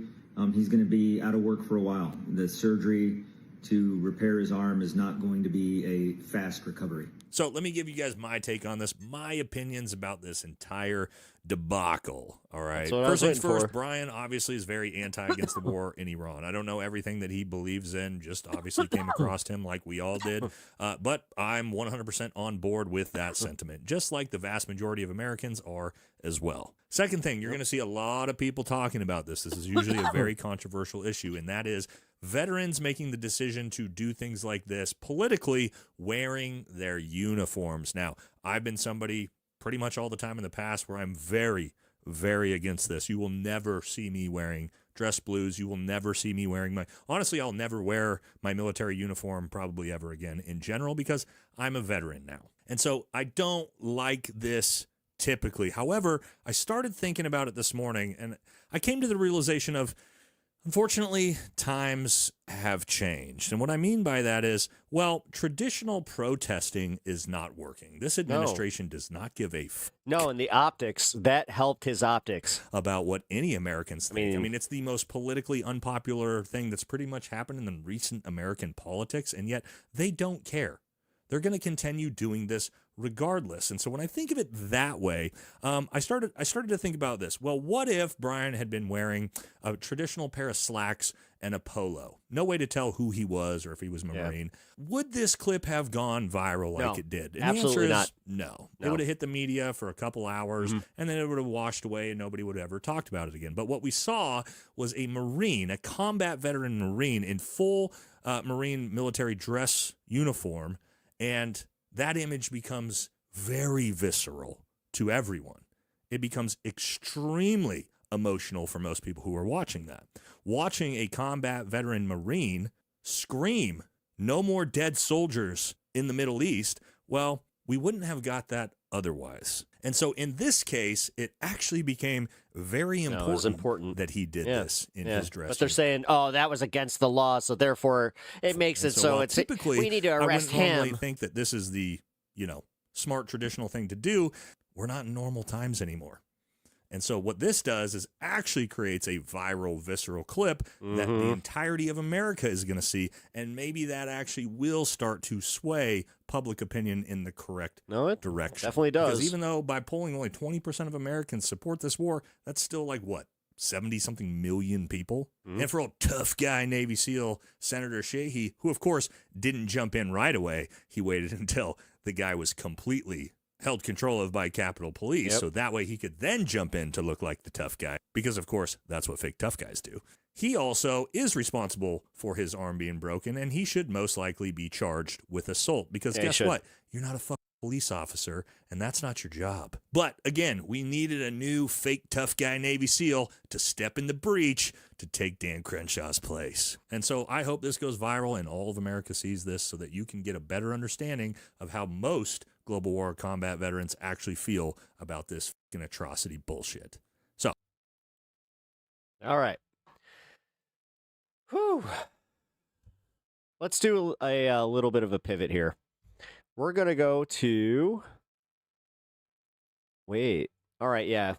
he's going to be out of work for a while. The surgery to repair his arm is not going to be a fast recovery. So let me give you guys my take on this, my opinions about this entire debacle. All right. First things first, Brian obviously is very anti against the war in Iran. I don't know everything that he believes in, just obviously came across him like we all did. But I'm 100% on board with that sentiment, just like the vast majority of Americans are as well. Second thing, you're going to see a lot of people talking about this. This is usually a very controversial issue, and that is veterans making the decision to do things like this politically, wearing their uniforms. Now, I've been somebody pretty much all the time in the past where I'm very, very against this. You will never see me wearing dress blues. You will never see me wearing honestly, I'll never wear my military uniform probably ever again in general because I'm a veteran now. And so I don't like this typically. However, I started thinking about it this morning and I came to the realization of, unfortunately, times have changed. And what I mean by that is, well, traditional protesting is not working. This administration does not give a No, and the optics, that helped his optics. About what any Americans think. I mean, it's the most politically unpopular thing that's pretty much happened in the recent American politics, and yet they don't care. They're going to continue doing this regardless. And so when I think of it that way, I started to think about this. Well, what if Brian had been wearing a traditional pair of slacks and a polo? No way to tell who he was or if he was a Marine. Would this clip have gone viral like it did? And absolutely the answer is not. No. It would have hit the media for a couple hours, and then it would have washed away and nobody would have ever talked about it again. But what we saw was a Marine, a combat veteran Marine in full Marine military dress uniform, and that image becomes very visceral to everyone. It becomes extremely emotional for most people who are watching that. Watching a combat veteran Marine scream, "No more dead soldiers in the Middle East," well, we wouldn't have got that otherwise. And so in this case, it actually became very important that he did this in his dress. But they're saying, oh, that was against the law, so therefore it makes it so it's typically we need to arrest I wouldn't normally him. think that this is the, smart traditional thing to do. We're not in normal times anymore. And so what this does is actually creates a viral, visceral clip that the entirety of America is going to see, and maybe that actually will start to sway public opinion in the correct direction. Definitely does. Because even though by polling only 20% of Americans support this war, that's still like, what, 70-something million people. And for old tough guy Navy SEAL Senator Sheehy, who, of course, didn't jump in right away, he waited until the guy was completely held control of by Capitol Police, so that way he could then jump in to look like the tough guy, because, of course, that's what fake tough guys do. He also is responsible for his arm being broken, and he should most likely be charged with assault, because guess what? You're not a fucking police officer, and that's not your job. But, again, we needed a new fake tough guy Navy SEAL to step in the breach to take Dan Crenshaw's place. And so I hope this goes viral and all of America sees this so that you can get a better understanding of how most global war combat veterans actually feel about this fucking atrocity bullshit. So. All right. Whew. Let's do a little bit of a pivot here. We're going to go to... Wait. All right, yeah.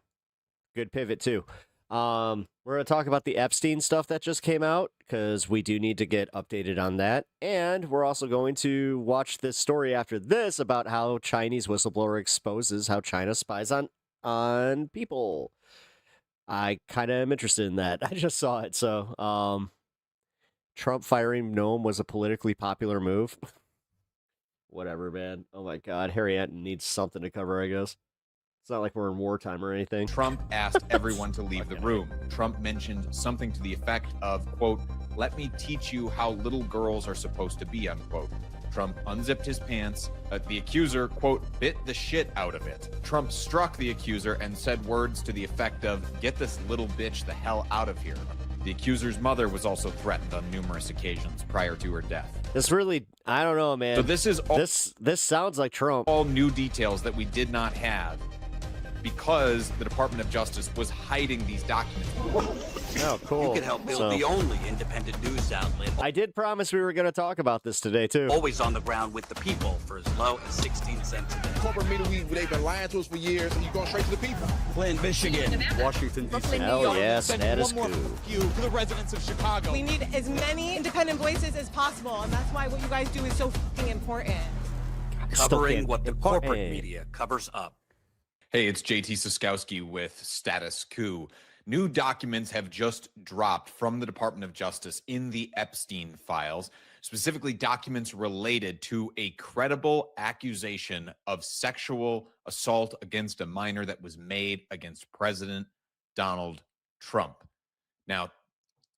Good pivot, too. We're going to talk about the Epstein stuff that just came out, because we do need to get updated on that. And we're also going to watch this story after this about how Chinese whistleblower exposes how China spies on people. I kind of am interested in that. I just saw it, so... Trump firing Noam was a politically popular move. Whatever, man. Oh my God. Harry Anton needs something to cover, I guess. It's not like we're in wartime or anything. Trump asked everyone to leave the room. Trump mentioned something to the effect of, quote, "Let me teach you how little girls are supposed to be," unquote. Trump unzipped his pants. The accuser, quote, "bit the shit out of it." Trump struck the accuser and said words to the effect of, "Get this little bitch the hell out of here." The accuser's mother was also threatened on numerous occasions prior to her death. This really, I don't know, man. So this is all, this sounds like Trump. All new details that we did not have because the Department of Justice was hiding these documents. Oh, cool. You could help build the only independent news outlet. I did promise we were going to talk about this today, too. Always on the ground with the people for as low as 16 cents a day. Corporate media, they've been lying to us for years, and you're going straight to the people. Flint, Michigan, Washington, D.C. Hell yeah, status quo. You to the residents of Chicago. We need as many independent voices as possible, and that's why what you guys do is so fucking important. Covering what the corporate media covers up. Hey, it's JT Siskowski with Status Coup. New documents have just dropped from the Department of Justice in the Epstein files, specifically documents related to a credible accusation of sexual assault against a minor that was made against President Donald Trump. Now,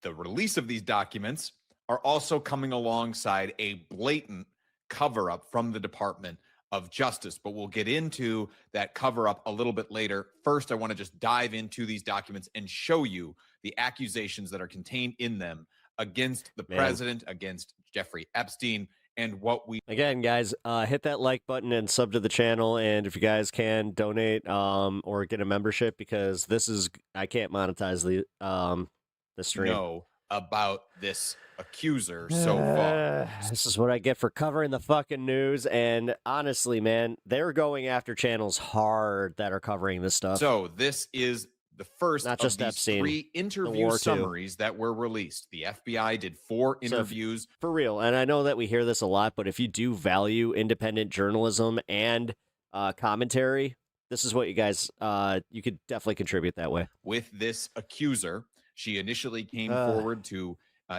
the release of these documents are also coming alongside a blatant cover-up from the Department of Justice, but we'll get into that cover-up a little bit later. First, I want to just dive into these documents and show you the accusations that are contained in them against the president, against Jeffrey Epstein, and what we... Again, guys, hit that like button and sub to the channel, and if you guys can, donate or get a membership, because this is... I can't monetize the stream. Know about this accuser so far. This is what I get for covering the fucking news, and honestly, man, they're going after channels hard that are covering this stuff. So this is the first Not just of these Epstein, 3 interview summaries that were released. The FBI did 4 interviews. So for real, and I know that we hear this a lot, but if you do value independent journalism and commentary, this is what you guys, you could definitely contribute that way. With this accuser, she initially came forward to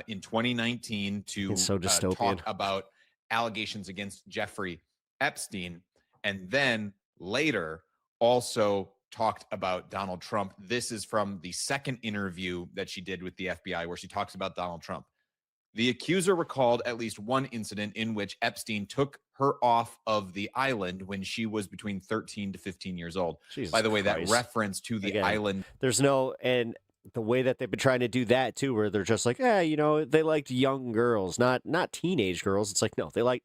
in 2019 to talk about allegations against Jeffrey Epstein, and then later also talked about Donald Trump. This is from the second interview that she did with the FBI, where she talks about Donald Trump. The accuser recalled at least one incident in which Epstein took her off of the island when she was between 13 to 15 years old. Jesus By the way, Christ. that reference to the island. There's no, and the way that they've been trying to do that too, where they're just like, you know, they liked young girls, not teenage girls. It's like, no, they like,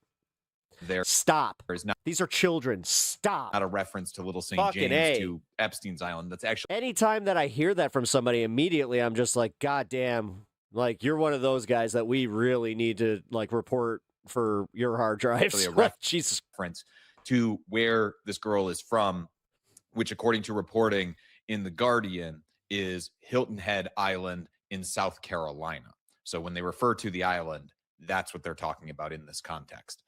stop. These are children. Stop. Not a reference to Little St. Fucking James A. to Epstein's Island. That's actually... Anytime that I hear that from somebody, immediately I'm just like, God damn, like, you're one of those guys that we really need to, like, report for your hard drives. Jesus. Reference to where this girl is from, which, according to reporting in The Guardian, is Hilton Head Island in South Carolina. So when they refer to the island, that's what they're talking about in this context.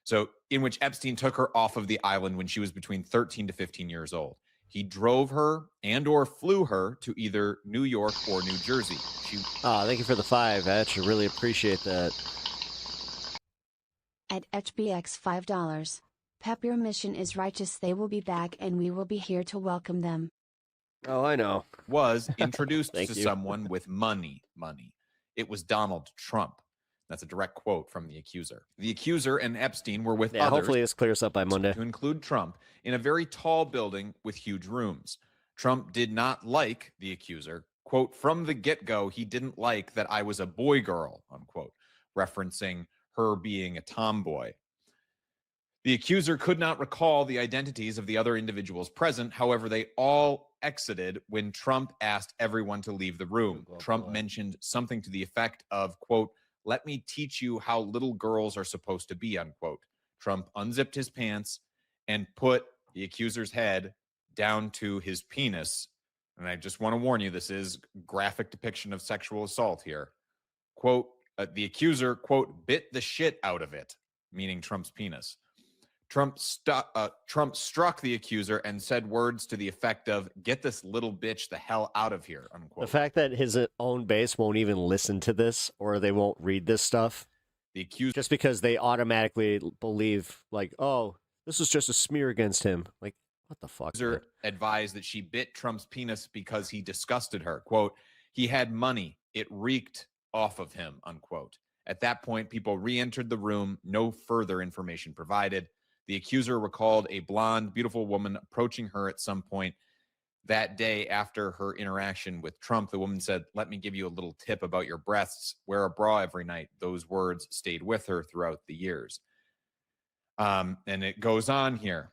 So in which Epstein took her off of the island when she was between 13 to 15 years old. He drove her and or flew her to either New York or New Jersey. Thank you for the 5. I actually really appreciate that. At HBX $5. Pep, your mission is righteous. They will be back and we will be here to welcome them. Oh, I know. Was introduced to you. someone with money. It was Donald Trump. That's a direct quote from the accuser. The accuser and Epstein were with others. Hopefully this clears up by Monday. To include Trump in a very tall building with huge rooms. Trump did not like the accuser. Quote, from the get-go, he didn't like that I was a boy girl, unquote, referencing her being a tomboy. The accuser could not recall the identities of the other individuals present. However, they all exited when Trump asked everyone to leave the room. Trump mentioned something to the effect of, quote, let me teach you how little girls are supposed to be, unquote. Trump unzipped his pants and put the accuser's head down to his penis. And I just want to warn you, this is graphic depiction of sexual assault here. Quote, the accuser, quote, bit the shit out of it, meaning Trump's penis. Trump struck the accuser and said words to the effect of, get this little bitch the hell out of here, unquote. The fact that his own base won't even listen to this or they won't read this stuff, the accuser, just because they automatically believe, like, oh, this is just a smear against him. Like, what the fuck? The accuser advised that she bit Trump's penis because he disgusted her. Quote, he had money. It reeked off of him, unquote. At that point, people re-entered the room. No further information provided. The accuser recalled a blonde, beautiful woman approaching her at some point that day after her interaction with Trump. The woman said, let me give you a little tip about your breasts. Wear a bra every night. Those words stayed with her throughout the years. And it goes on here.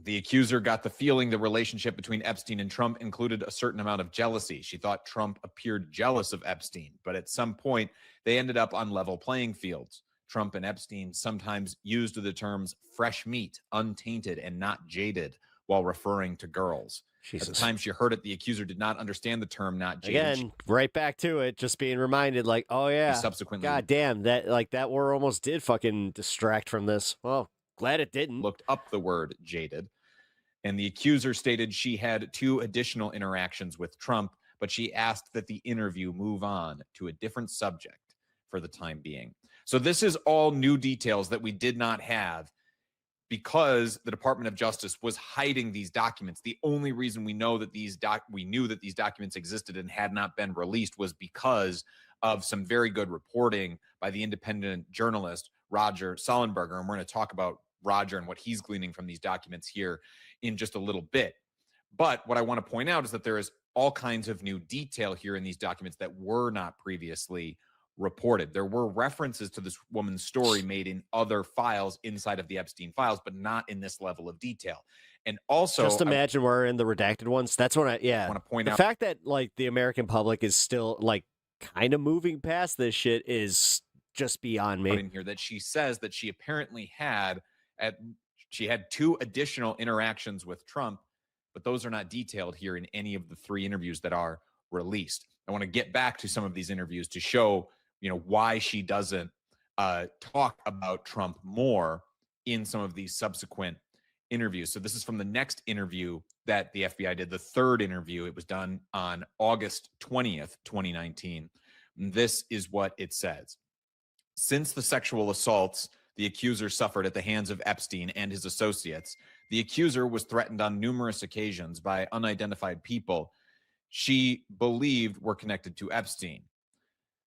The accuser got the feeling the relationship between Epstein and Trump included a certain amount of jealousy. She thought Trump appeared jealous of Epstein, but at some point, they ended up on level playing fields. Trump and Epstein sometimes used the terms fresh meat, untainted, and not jaded while referring to girls. Jesus. At the time she heard it, the accuser did not understand the term not jaded. Again, right back to it, just being reminded, like, oh yeah, subsequently, god damn, that war almost did fucking distract from this. Well, glad it didn't. Looked up the word jaded, and the accuser stated she had 2 additional interactions with Trump, but she asked that the interview move on to a different subject for the time being. So this is all new details that we did not have because the Department of Justice was hiding these documents. The only reason we know that we knew that these documents existed and had not been released was because of some very good reporting by the independent journalist Roger Sollenberger, and we're going to talk about Roger and what he's gleaning from these documents here in just a little bit. But what I want to point out is that there is all kinds of new detail here in these documents that were not previously reported. There were references to this woman's story made in other files inside of the Epstein files, but not in this level of detail. And also, just imagine we're in the redacted ones. That's what I want to point out. The fact that like the American public is still like kind of moving past this shit is just beyond me. In here that she says that she apparently had 2 additional interactions with Trump, but those are not detailed here in any of the 3 interviews that are released. I want to get back to some of these interviews to show why she doesn't talk about Trump more in some of these subsequent interviews. So this is from the next interview that the FBI did, the 3rd interview. It was done on August 20th, 2019. And this is what it says. Since the sexual assaults the accuser suffered at the hands of Epstein and his associates, the accuser was threatened on numerous occasions by unidentified people she believed were connected to Epstein.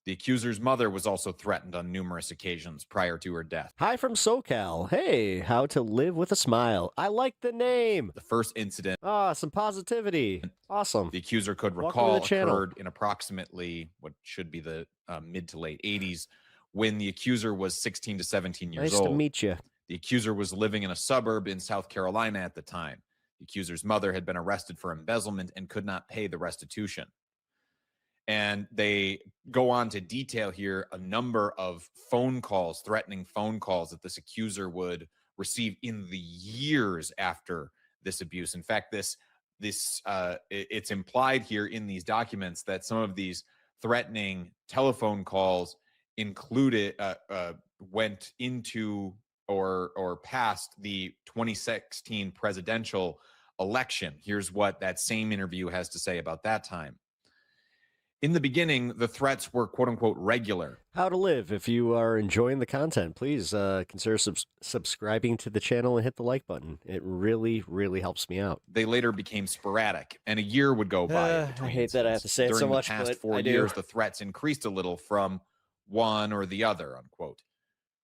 The accuser's mother was also threatened on numerous occasions prior to her death. Hi from SoCal. Hey, how to live with a smile. I like the name. The first incident. Some positivity. Awesome. The accuser could recall occurred in approximately what should be the mid to late 80s when the accuser was 16 to 17 years old. Nice to meet you. The accuser was living in a suburb in South Carolina at the time. The accuser's mother had been arrested for embezzlement and could not pay the restitution. And they go on to detail here a number of phone calls, threatening phone calls that this accuser would receive in the years after this abuse. In fact, it's implied here in these documents that some of these threatening telephone calls went into or past the 2016 presidential election. Here's what that same interview has to say about that time. In the beginning, the threats were quote unquote regular. How to live. If you are enjoying the content, please consider subscribing to the channel and hit the like button. It really, really helps me out. They later became sporadic, and a year would go by. I hate that I have to say it so much, During the past but 4 I do. years, the threats increased a little from one or the other, unquote.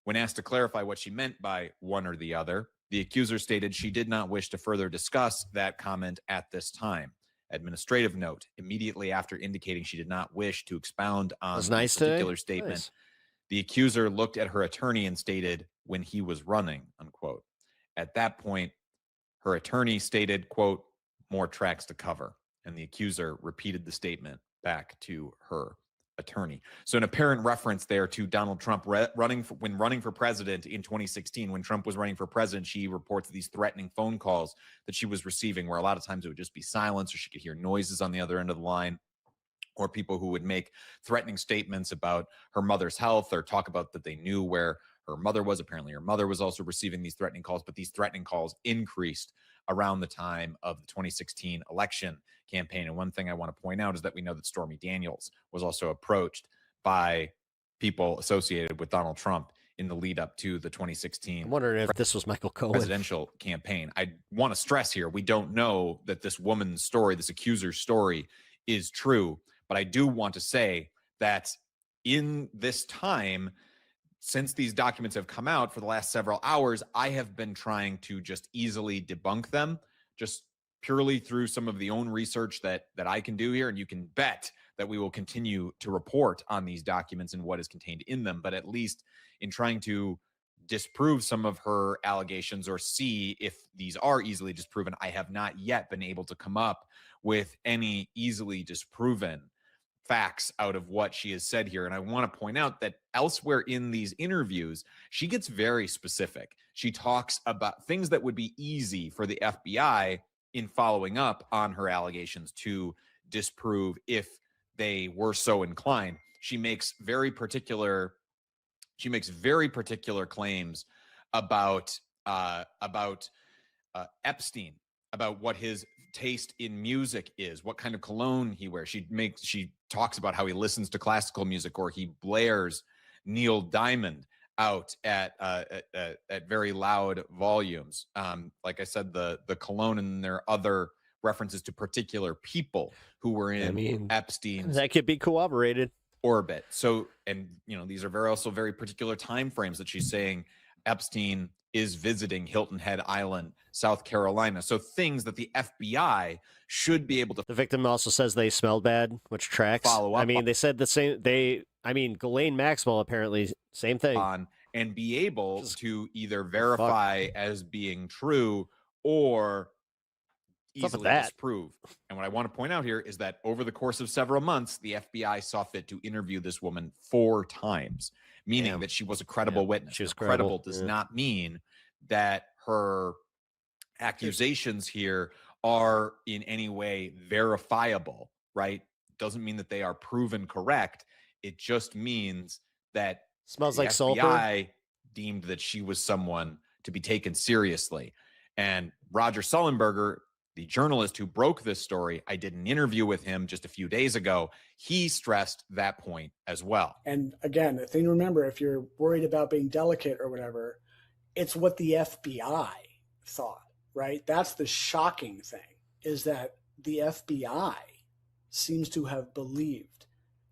When asked to clarify what she meant by one or the other, the accuser stated she did not wish to further discuss that comment at this time. Administrative note, immediately after indicating she did not wish to expound on Was the nice particular today? statement, Nice. the accuser looked at her attorney and stated, when he was running, unquote. At that point, her attorney stated, quote, more tracks to cover. And the accuser repeated the statement back to her attorney. So an apparent reference there to Donald Trump running for president in 2016. When Trump was running for president, she reports these threatening phone calls that she was receiving, where a lot of times it would just be silence, or she could hear noises on the other end of the line, or people who would make threatening statements about her mother's health, or talk about that they knew where her mother was. Apparently her mother was also receiving these threatening calls, but these threatening calls increased around the time of the 2016 election campaign. And one thing I want to point out is that we know that Stormy Daniels was also approached by people associated with Donald Trump in the lead up to the 2016 I'm wondering if this was Michael Cohen. presidential campaign. I want to stress here, we don't know that this woman's story, this accuser's story, is true. But I do want to say that in this time, since these documents have come out for the last several hours, I have been trying to just easily debunk them, just purely through some of the own research that I can do here. And you can bet that we will continue to report on these documents and what is contained in them. But at least in trying to disprove some of her allegations, or see if these are easily disproven, I have not yet been able to come up with any easily disproven facts out of what she has said here. And I want to point out that elsewhere in these interviews, she gets very specific. She talks about things that would be easy for the FBI in following up on her allegations to disprove if they were so inclined. She makes very particular claims about Epstein, about what his taste in music is, what kind of cologne he wears. She talks about how he listens to classical music, or he blares Neil Diamond out at very loud volumes. Like I said, the cologne, and there are other references to particular people who were in Epstein's that could be corroborated orbit. So, and these are also very particular time frames that she's saying Epstein is visiting Hilton Head Island, South Carolina. So things that the FBI should be able to. The victim also says they smelled bad, which tracks. Follow up. They said the same. Ghislaine Maxwell apparently same thing. And be able to either verify as being true or easily disprove. And what I want to point out here is that over the course of several months, the FBI saw fit to interview this woman 4 times, meaning that she was a credible witness. She was credible does not mean that her accusations here are in any way verifiable, right? Doesn't mean that they are proven correct. It just means that smells the like FBI sulfur. deemed that she was someone to be taken seriously. And Roger Sullenberger, the journalist who broke this story, I did an interview with him just a few days ago. He stressed that point as well. And again, the thing to remember, if you're worried about being delicate or whatever, it's what the FBI thought, right? That's the shocking thing, is that the FBI seems to have believed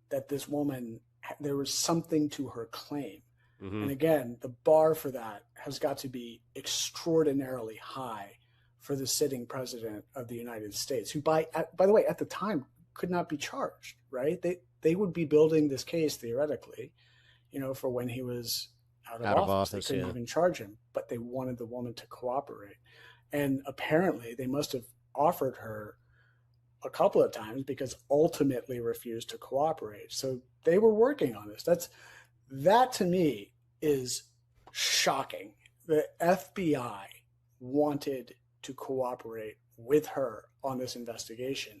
that this woman, there was something to her claim. Mm-hmm. And again, the bar for that has got to be extraordinarily high for the sitting president of the United States, who by the way, at the time could not be charged, right? They would be building this case theoretically, for when he was out of office. They couldn't even charge him, but they wanted the woman to cooperate. And apparently they must have offered her a couple of times, because ultimately refused to cooperate. So they were working on this. That to me is shocking. The FBI wanted to cooperate with her on this investigation.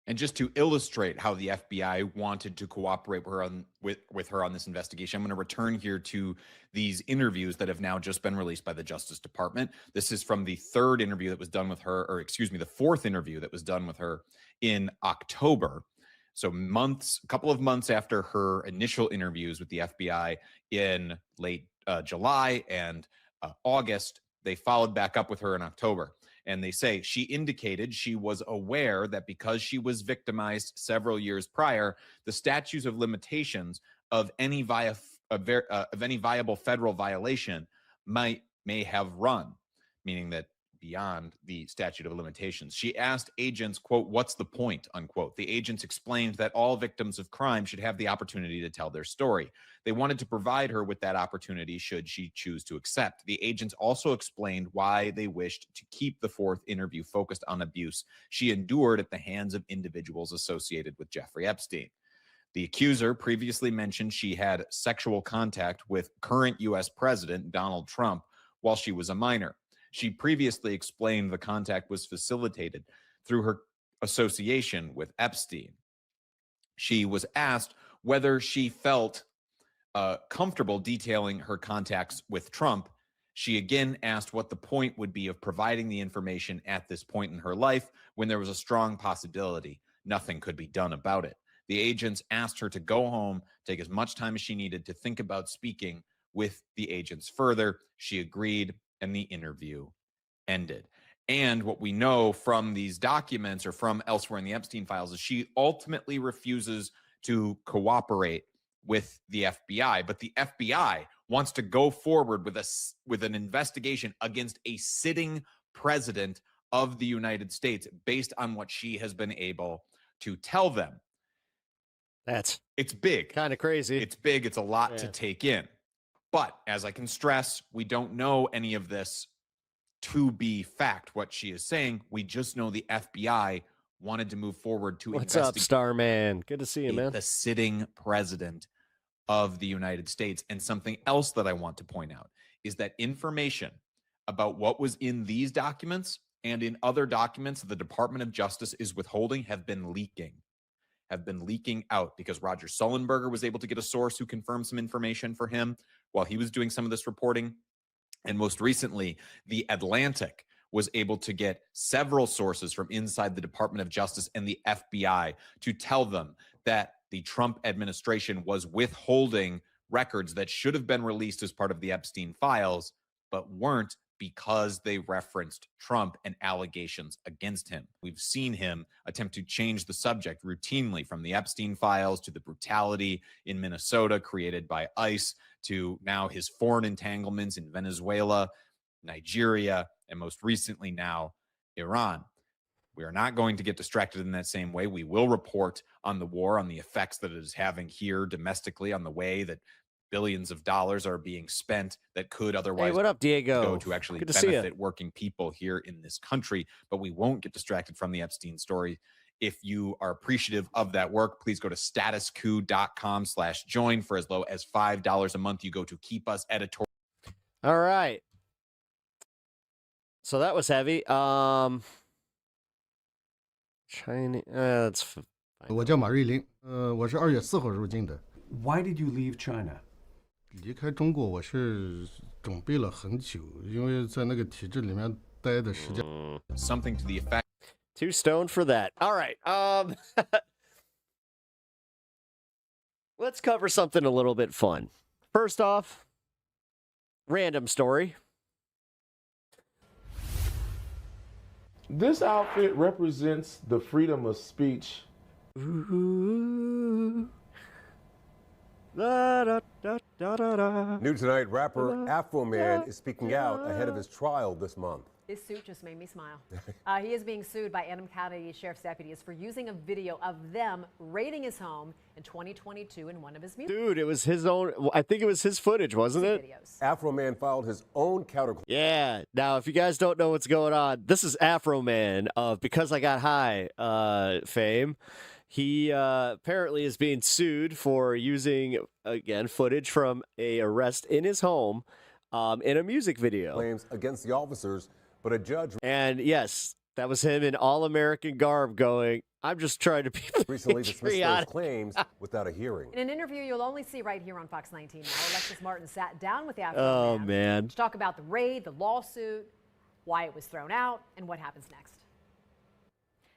And just to illustrate how the FBI wanted to cooperate with her on this investigation, I'm going to return here to these interviews that have now just been released by the Justice Department. This is from the third interview that was done with her, or excuse me, the fourth interview that was done with her in October. So a couple of months after her initial interviews with the FBI in late July and August, they followed back up with her in October. And they say she indicated she was aware that because she was victimized several years prior, the statutes of limitations of any viable federal violation may have run, meaning that beyond the statute of limitations. She asked agents, quote, "What's the point?" unquote. The agents explained that all victims of crime should have the opportunity to tell their story. They wanted to provide her with that opportunity should she choose to accept. The agents also explained why they wished to keep the fourth interview focused on abuse she endured at the hands of individuals associated with Jeffrey Epstein. The accuser previously mentioned she had sexual contact with current U.S. President Donald Trump while she was a minor. She previously explained the contact was facilitated through her association with Epstein. She was asked whether she felt comfortable detailing her contacts with Trump. She again asked what the point would be of providing the information at this point in her life when there was a strong possibility nothing could be done about it. The agents asked her to go home, take as much time as she needed to think about speaking with the agents further. She agreed, and the interview ended. And what we know from these documents or from elsewhere in the Epstein files is she ultimately refuses to cooperate with the FBI, but the FBI wants to go forward with an investigation against a sitting president of the United States based on what she has been able to tell them. It's big. Kind of crazy. It's big. It's a lot to take in. But as I can stress, we don't know any of this to be fact, what she is saying. We just know the FBI wanted to move forward to What's up, Starman? Good to see you, man. The sitting president of the United States. And something else that I want to point out is that information about what was in these documents and in other documents the Department of Justice is withholding have been leaking out because Roger Sullenberger was able to get a source who confirmed some information for him while he was doing some of this reporting. And most recently, The Atlantic was able to get several sources from inside the Department of Justice and the FBI to tell them that the Trump administration was withholding records that should have been released as part of the Epstein files, but weren't because they referenced Trump and allegations against him. We've seen him attempt to change the subject routinely, from the Epstein files to the brutality in Minnesota created by ICE to now his foreign entanglements in Venezuela, Nigeria, and most recently now Iran. We are not going to get distracted in that same way. We will report on the war, on the effects that it is having here domestically, on the way that billions of dollars are being spent that could otherwise what up, Diego? go to actually Good to see benefit working people here in this country. But we won't get distracted from the Epstein story. If you are appreciative of that work, please go to statuscoup.com/join. For as low as $5 a month, you go to Keep Us Editorial. All right. So that was heavy. China, that's fine. 我叫马瑞林，我是2月4号入境的。 Why did you leave China? 离开中国我是准备了很久，因为在那个体制里面待的时间。Something to the effect. Too stoned for that. All right. Let's cover something a little bit fun. First off, random story. This outfit represents the freedom of speech. Ooh. Da, da, da, da, da, da. New tonight, rapper Afroman is speaking out ahead of his trial this month. This suit just made me smile. He is being sued by Antrim County Sheriff's deputies for using a video of them raiding his home in 2022 in one of his music. Dude, it was his own. I think it was his footage, wasn't it? Videos. Afroman filed his own counterclaim. Yeah. Now, if you guys don't know what's going on, this is Afroman of Because I Got High fame. He apparently is being sued for using, again, footage from a arrest in his home in a music video. Claims against the officers, but a judge... And yes, That was him in all-American garb going, I'm just trying to be Recently dismissed those patriotic. claims without a hearing. In an interview you'll only see right here on Fox 19 now, Alexis Martin sat down with the Afroman Oh, man. to talk about the raid, the lawsuit, why it was thrown out, and what happens next.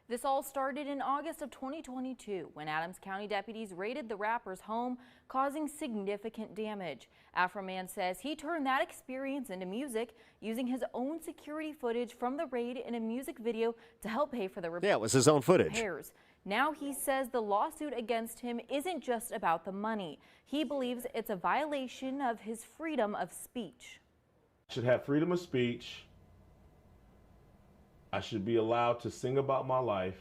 This all started in August of 2022 when Adams County deputies raided the rapper's home, causing significant damage. Afroman says he turned that experience into music, using his own security footage from the raid in a music video to help pay for the repairs. Yeah, it was his own footage. Now he says the lawsuit against him isn't just about the money. He believes it's a violation of his freedom of speech. Should have freedom of speech. I should be allowed to sing about my life,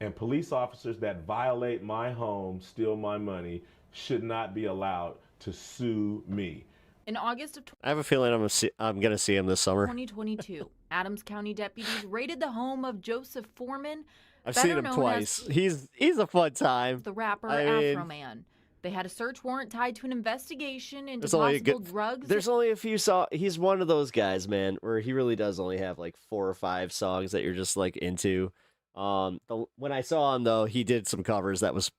and police officers that violate my home, steal my money, should not be allowed to sue me. In August of I have a feeling I'm going to see him this summer. 2022, Adams County deputies raided the home of Joseph Foreman. I've seen him twice. He's a fun time. The rapper I mean, Afroman. They had a search warrant tied to an investigation into There's only possible drugs. There's only a few songs. He's one of those guys, man, where he really does only have like 4 or 5 songs that you're just like into. When I saw him though, he did some covers that was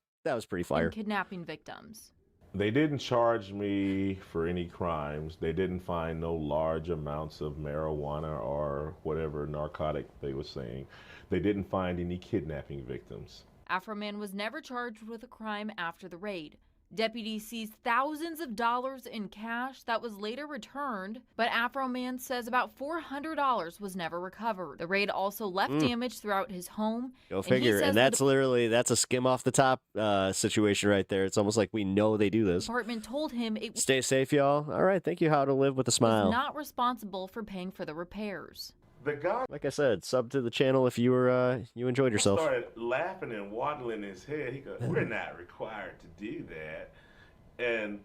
pretty fire. And kidnapping victims. They didn't charge me for any crimes. They didn't find no large amounts of marijuana or whatever narcotic they were saying. They didn't find any kidnapping victims. Afroman was never charged with a crime after the raid. Deputies seized thousands of dollars in cash that was later returned, but Afroman says about $400 was never recovered. The raid also left damage throughout his home. Go figure. And that's that's a skim off the top situation right there. It's almost like we know they do The this. department told him it was Stay safe, y'all. All right, thank you. How to live with a smile. not responsible for paying for the repairs. The guy, Like I said, sub to the channel if you were you enjoyed yourself. started laughing and waddling his head. He goes, "We're not required to do that," and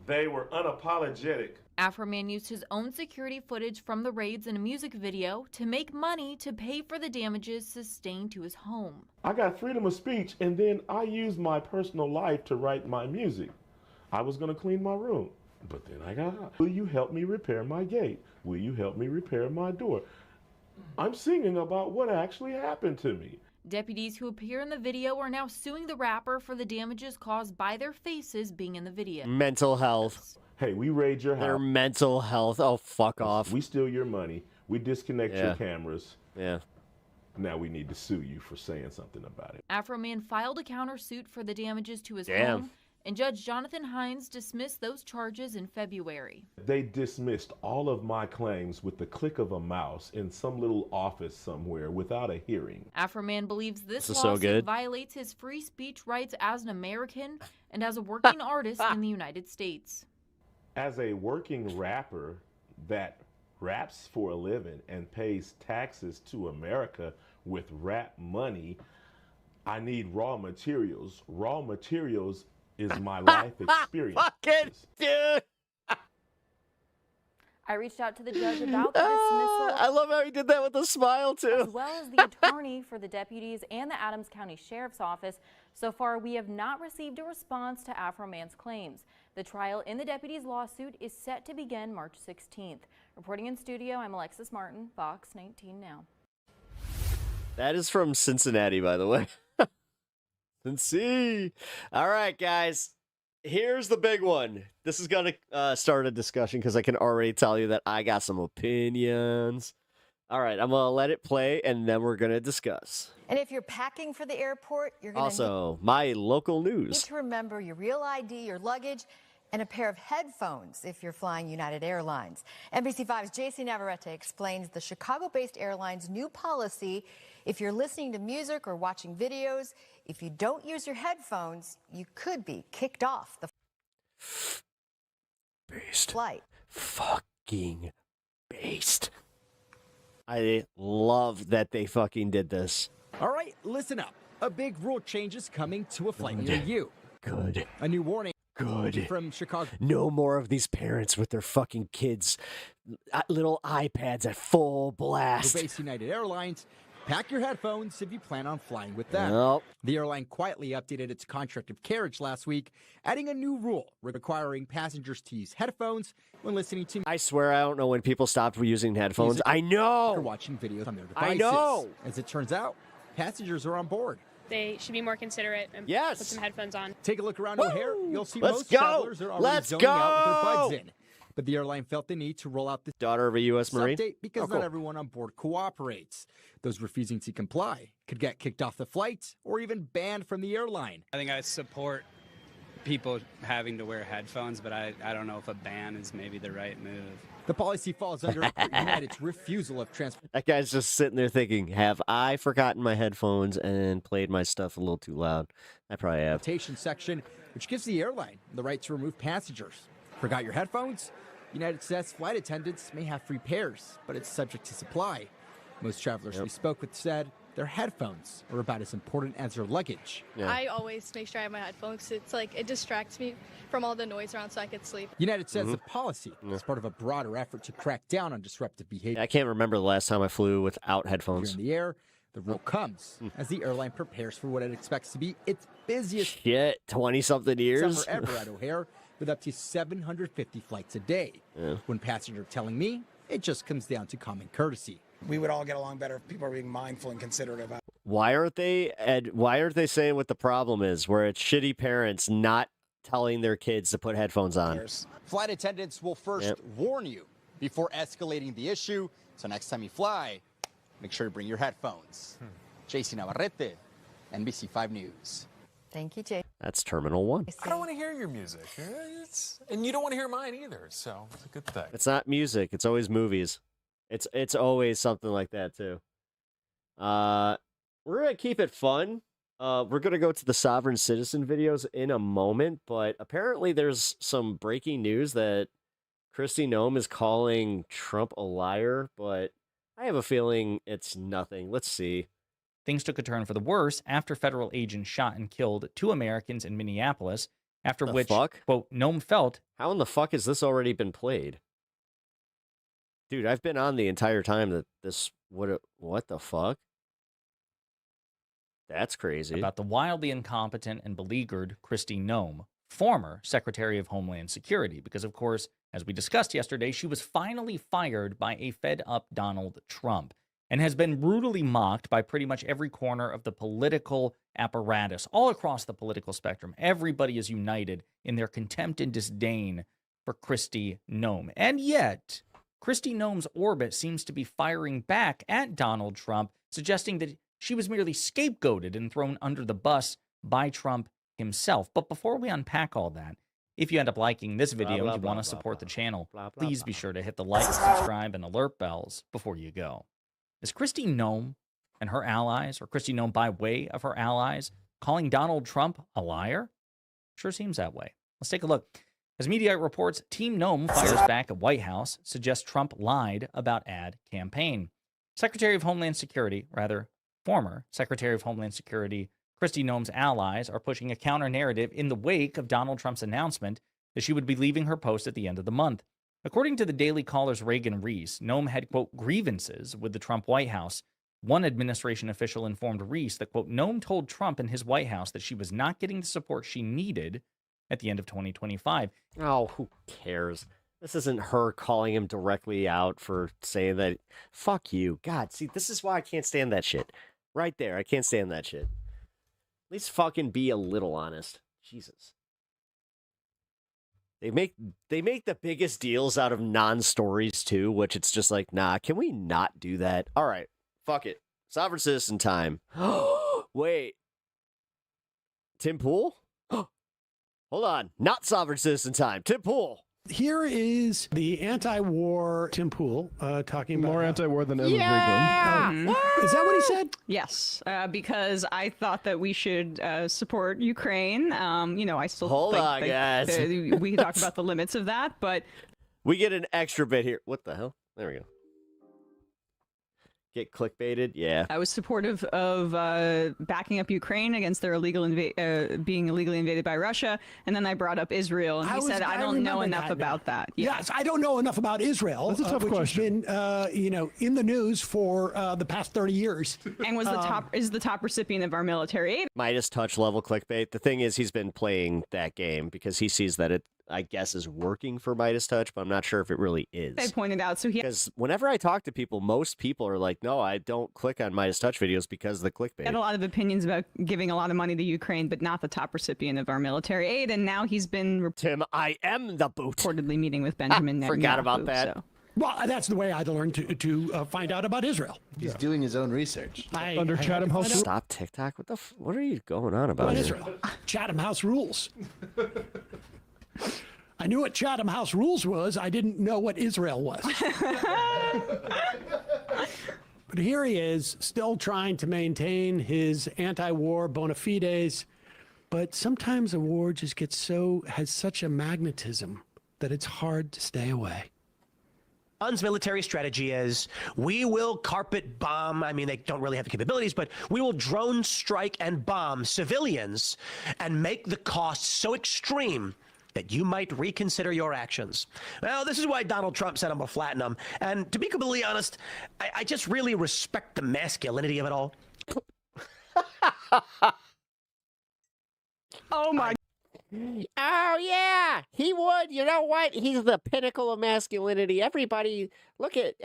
they were unapologetic. Afroman used his own security footage from the raids in a music video to make money to pay for the damages sustained to his home. I got freedom of speech, and then I used my personal life to write my music. I was going to clean my room, but then I got out. Will you help me repair my gate? Will you help me repair my door? I'm singing about what actually happened to me. Deputies who appear in the video are now suing the rapper for the damages caused by their faces being in the video. Mental health. Hey, we raid your house. Their mental health. Oh, fuck off. We steal your money. We disconnect your cameras. Yeah. Now we need to sue you for saying something about it. Afroman filed a countersuit for the damages to his Damn. home, and Judge Jonathan Hines dismissed those charges in February. They dismissed all of my claims with the click of a mouse in some little office somewhere without a hearing. Afroman believes this This is so lawsuit good. violates his free speech rights as an American and as a working artist in the United States. As a working rapper that raps for a living and pays taxes to America with rap money, I need raw materials. Raw materials is my life experience. Fucking dude. I reached out to the judge about the dismissal. I love how he did that with a smile, too. As well as the attorney for the deputies and the Adams County Sheriff's Office. So far, we have not received a response to Afroman's claims. The trial in the deputies' lawsuit is set to begin March 16th. Reporting in studio, I'm Alexis Martin, Fox 19 Now. That is from Cincinnati, by the way. Cincy. All right, guys. Here's the big one. This is going to start a discussion because I can already tell you that I got some opinions. All right, I'm going to let it play, and then we're going to discuss. And if you're packing for the airport, you're going Also, my local need news. to remember your real ID, your luggage, and a pair of headphones if you're flying United Airlines. NBC5's JC Navarrete explains the Chicago-based airline's new policy. If you're listening to music or watching videos, if you don't use your headphones, you could be kicked off the flight. Fucking based. I love that they fucking did this. All right, listen up. A big rule change is coming to a flight near you. Good. A new warning. Good. From Chicago. No more of these parents with their fucking kids, little iPads at full blast. Base United Airlines. Pack your headphones if you plan on flying with them. Nope. The airline quietly updated its contract of carriage last week, adding a new rule requiring passengers to use headphones when listening to. I swear I don't know when people stopped using headphones. music I know. Or watching videos on their devices. I know. As it turns out, passengers are on board. They should be more considerate and Yes. put some headphones on. Take a look around O'Hare. You'll see Let's most go. travelers are already Let's zoning out with their go. buds in. But the airline felt the need to roll out this Daughter of a U.S. Marine? update because Oh, cool. not everyone on board cooperates. Those refusing to comply could get kicked off the flight or even banned from the airline. I think I support people having to wear headphones, but I don't know if a ban is maybe the right move. The policy falls under United's refusal of transport. That guy's just sitting there thinking, have I forgotten my headphones and played my stuff a little too loud? I probably have. Transportation section, which gives the airline the right to remove passengers. Forgot your headphones? United says flight attendants may have free pairs, but it's subject to supply. Most travelers we spoke with said their headphones are about as important as their luggage. I always make sure I have my headphones. It's like it distracts me from all the noise around so I could sleep. United says the policy is part of a broader effort to crack down on disruptive behavior. I can't remember the last time I flew without headphones. In the air, the rule comes as the airline prepares for what it expects to be its busiest Shit, 20-something years? summer ever at O'Hare, with up to 750 flights a day. One passenger telling me it just comes down to common courtesy. We would all get along better if people are being mindful and considerate about. Why aren't they, Ed? Why aren't they saying what the problem is, where it's shitty parents not telling their kids to put headphones on? Flight attendants will first warn you before escalating the issue. So next time you fly, make sure to bring your headphones. JC Navarrete, NBC5 News. Thank you, Jay. That's Terminal 1. I don't want to hear your music. And you don't want to hear mine either, so it's a good thing. It's not music. It's always movies. It's always something like that, too. We're going to keep it fun. We're going to go to the sovereign citizen videos in a moment, but apparently there's some breaking news that Kristi Noem is calling Trump a liar, but I have a feeling it's nothing. Let's see. Things took a turn for the worse after federal agents shot and killed 2 Americans in Minneapolis, after which, quote, Noem felt... How in the fuck has this already been played? Dude, I've been on the entire time that this... What the fuck? That's crazy. About the wildly incompetent and beleaguered Kristi Noem, former Secretary of Homeland Security, because, of course, as we discussed yesterday, she was finally fired by a fed-up Donald Trump and has been brutally mocked by pretty much every corner of the political apparatus, all across the political spectrum. Everybody is united in their contempt and disdain for Kristi Noem. And yet, Kristi Noem's orbit seems to be firing back at Donald Trump, suggesting that she was merely scapegoated and thrown under the bus by Trump himself. But before we unpack all that, if you end up liking this video and you want to support the channel, please be sure to hit the like, subscribe, and alert bells before you go. Is Kristi Noem and her allies, or Kristi Noem by way of her allies, calling Donald Trump a liar? Sure seems that way. Let's take a look. As media reports, Team Noem fires back at White House, suggests Trump lied about ad campaign. Secretary of Homeland Security, former Secretary of Homeland Security, Kristi Noem's allies are pushing a counter-narrative in the wake of Donald Trump's announcement that she would be leaving her post at the end of the month. According to the Daily Caller's Reagan Reese, Noem had, quote, grievances with the Trump White House. One administration official informed Reese that, quote, Noem told Trump and his White House that she was not getting the support she needed at the end of 2025. Oh, who cares? This isn't her calling him directly out for saying that, fuck you. God, see, this is why I can't stand that shit. Right there, I can't stand that shit. At least fucking be a little honest. Jesus. They make the biggest deals out of non-stories too, which it's just like, nah, can we not do that? All right, fuck it. Sovereign citizen time. Wait. Tim Pool? Hold on. Not sovereign citizen time. Tim Pool. Here is the anti-war Tim Pool talking about more anti-war than Evan Brinkman. Is that what he said? Yes, because I thought that we should support Ukraine. I still hold on, guys. We can talk about the limits of that, but we get an extra bit here. What the hell? There we go. get clickbaited. Yeah. I was supportive of backing up Ukraine against their being illegally invaded by Russia, and then I brought up Israel, and he said, "I don't know enough about that." Yeah. Yes, I don't know enough about Israel, That's a tough which question. has been, in the news for the past 30 years. And was the top recipient of our military aid. Midas touch level clickbait. The thing is, he's been playing that game because he sees that it, I guess, is working for Midas touch, but I'm not sure if it really is. They pointed out, so he because whenever I talk to people, most people are like, "No, I don't click on Midas touch videos because of the clickbait." had a lot of opinions about giving a lot of money to Ukraine, but not the top recipient of our military aid. And now he's been Tim, I am the boot. Reportedly meeting with Benjamin Netanyahu. Forgot about that. So. Well, that's the way I learned to find out about Israel. He's doing his own research. Under Chatham House. Stop TikTok. What are you going on about? Israel? Chatham House rules. I knew what Chatham House rules was. I didn't know what Israel was. But here he is, still trying to maintain his anti-war bona fides. But sometimes a war just has such a magnetism that it's hard to stay away. Iran's military strategy is we will carpet bomb. I mean, they don't really have the capabilities, but we will drone strike and bomb civilians and make the cost so extreme that you might reconsider your actions. Well, this is why Donald Trump said I'm going to flatten them. And to be completely honest, I just really respect the masculinity of it all. Oh, my. Oh, yeah, he would. You know what? He's the pinnacle of masculinity. Everybody, look at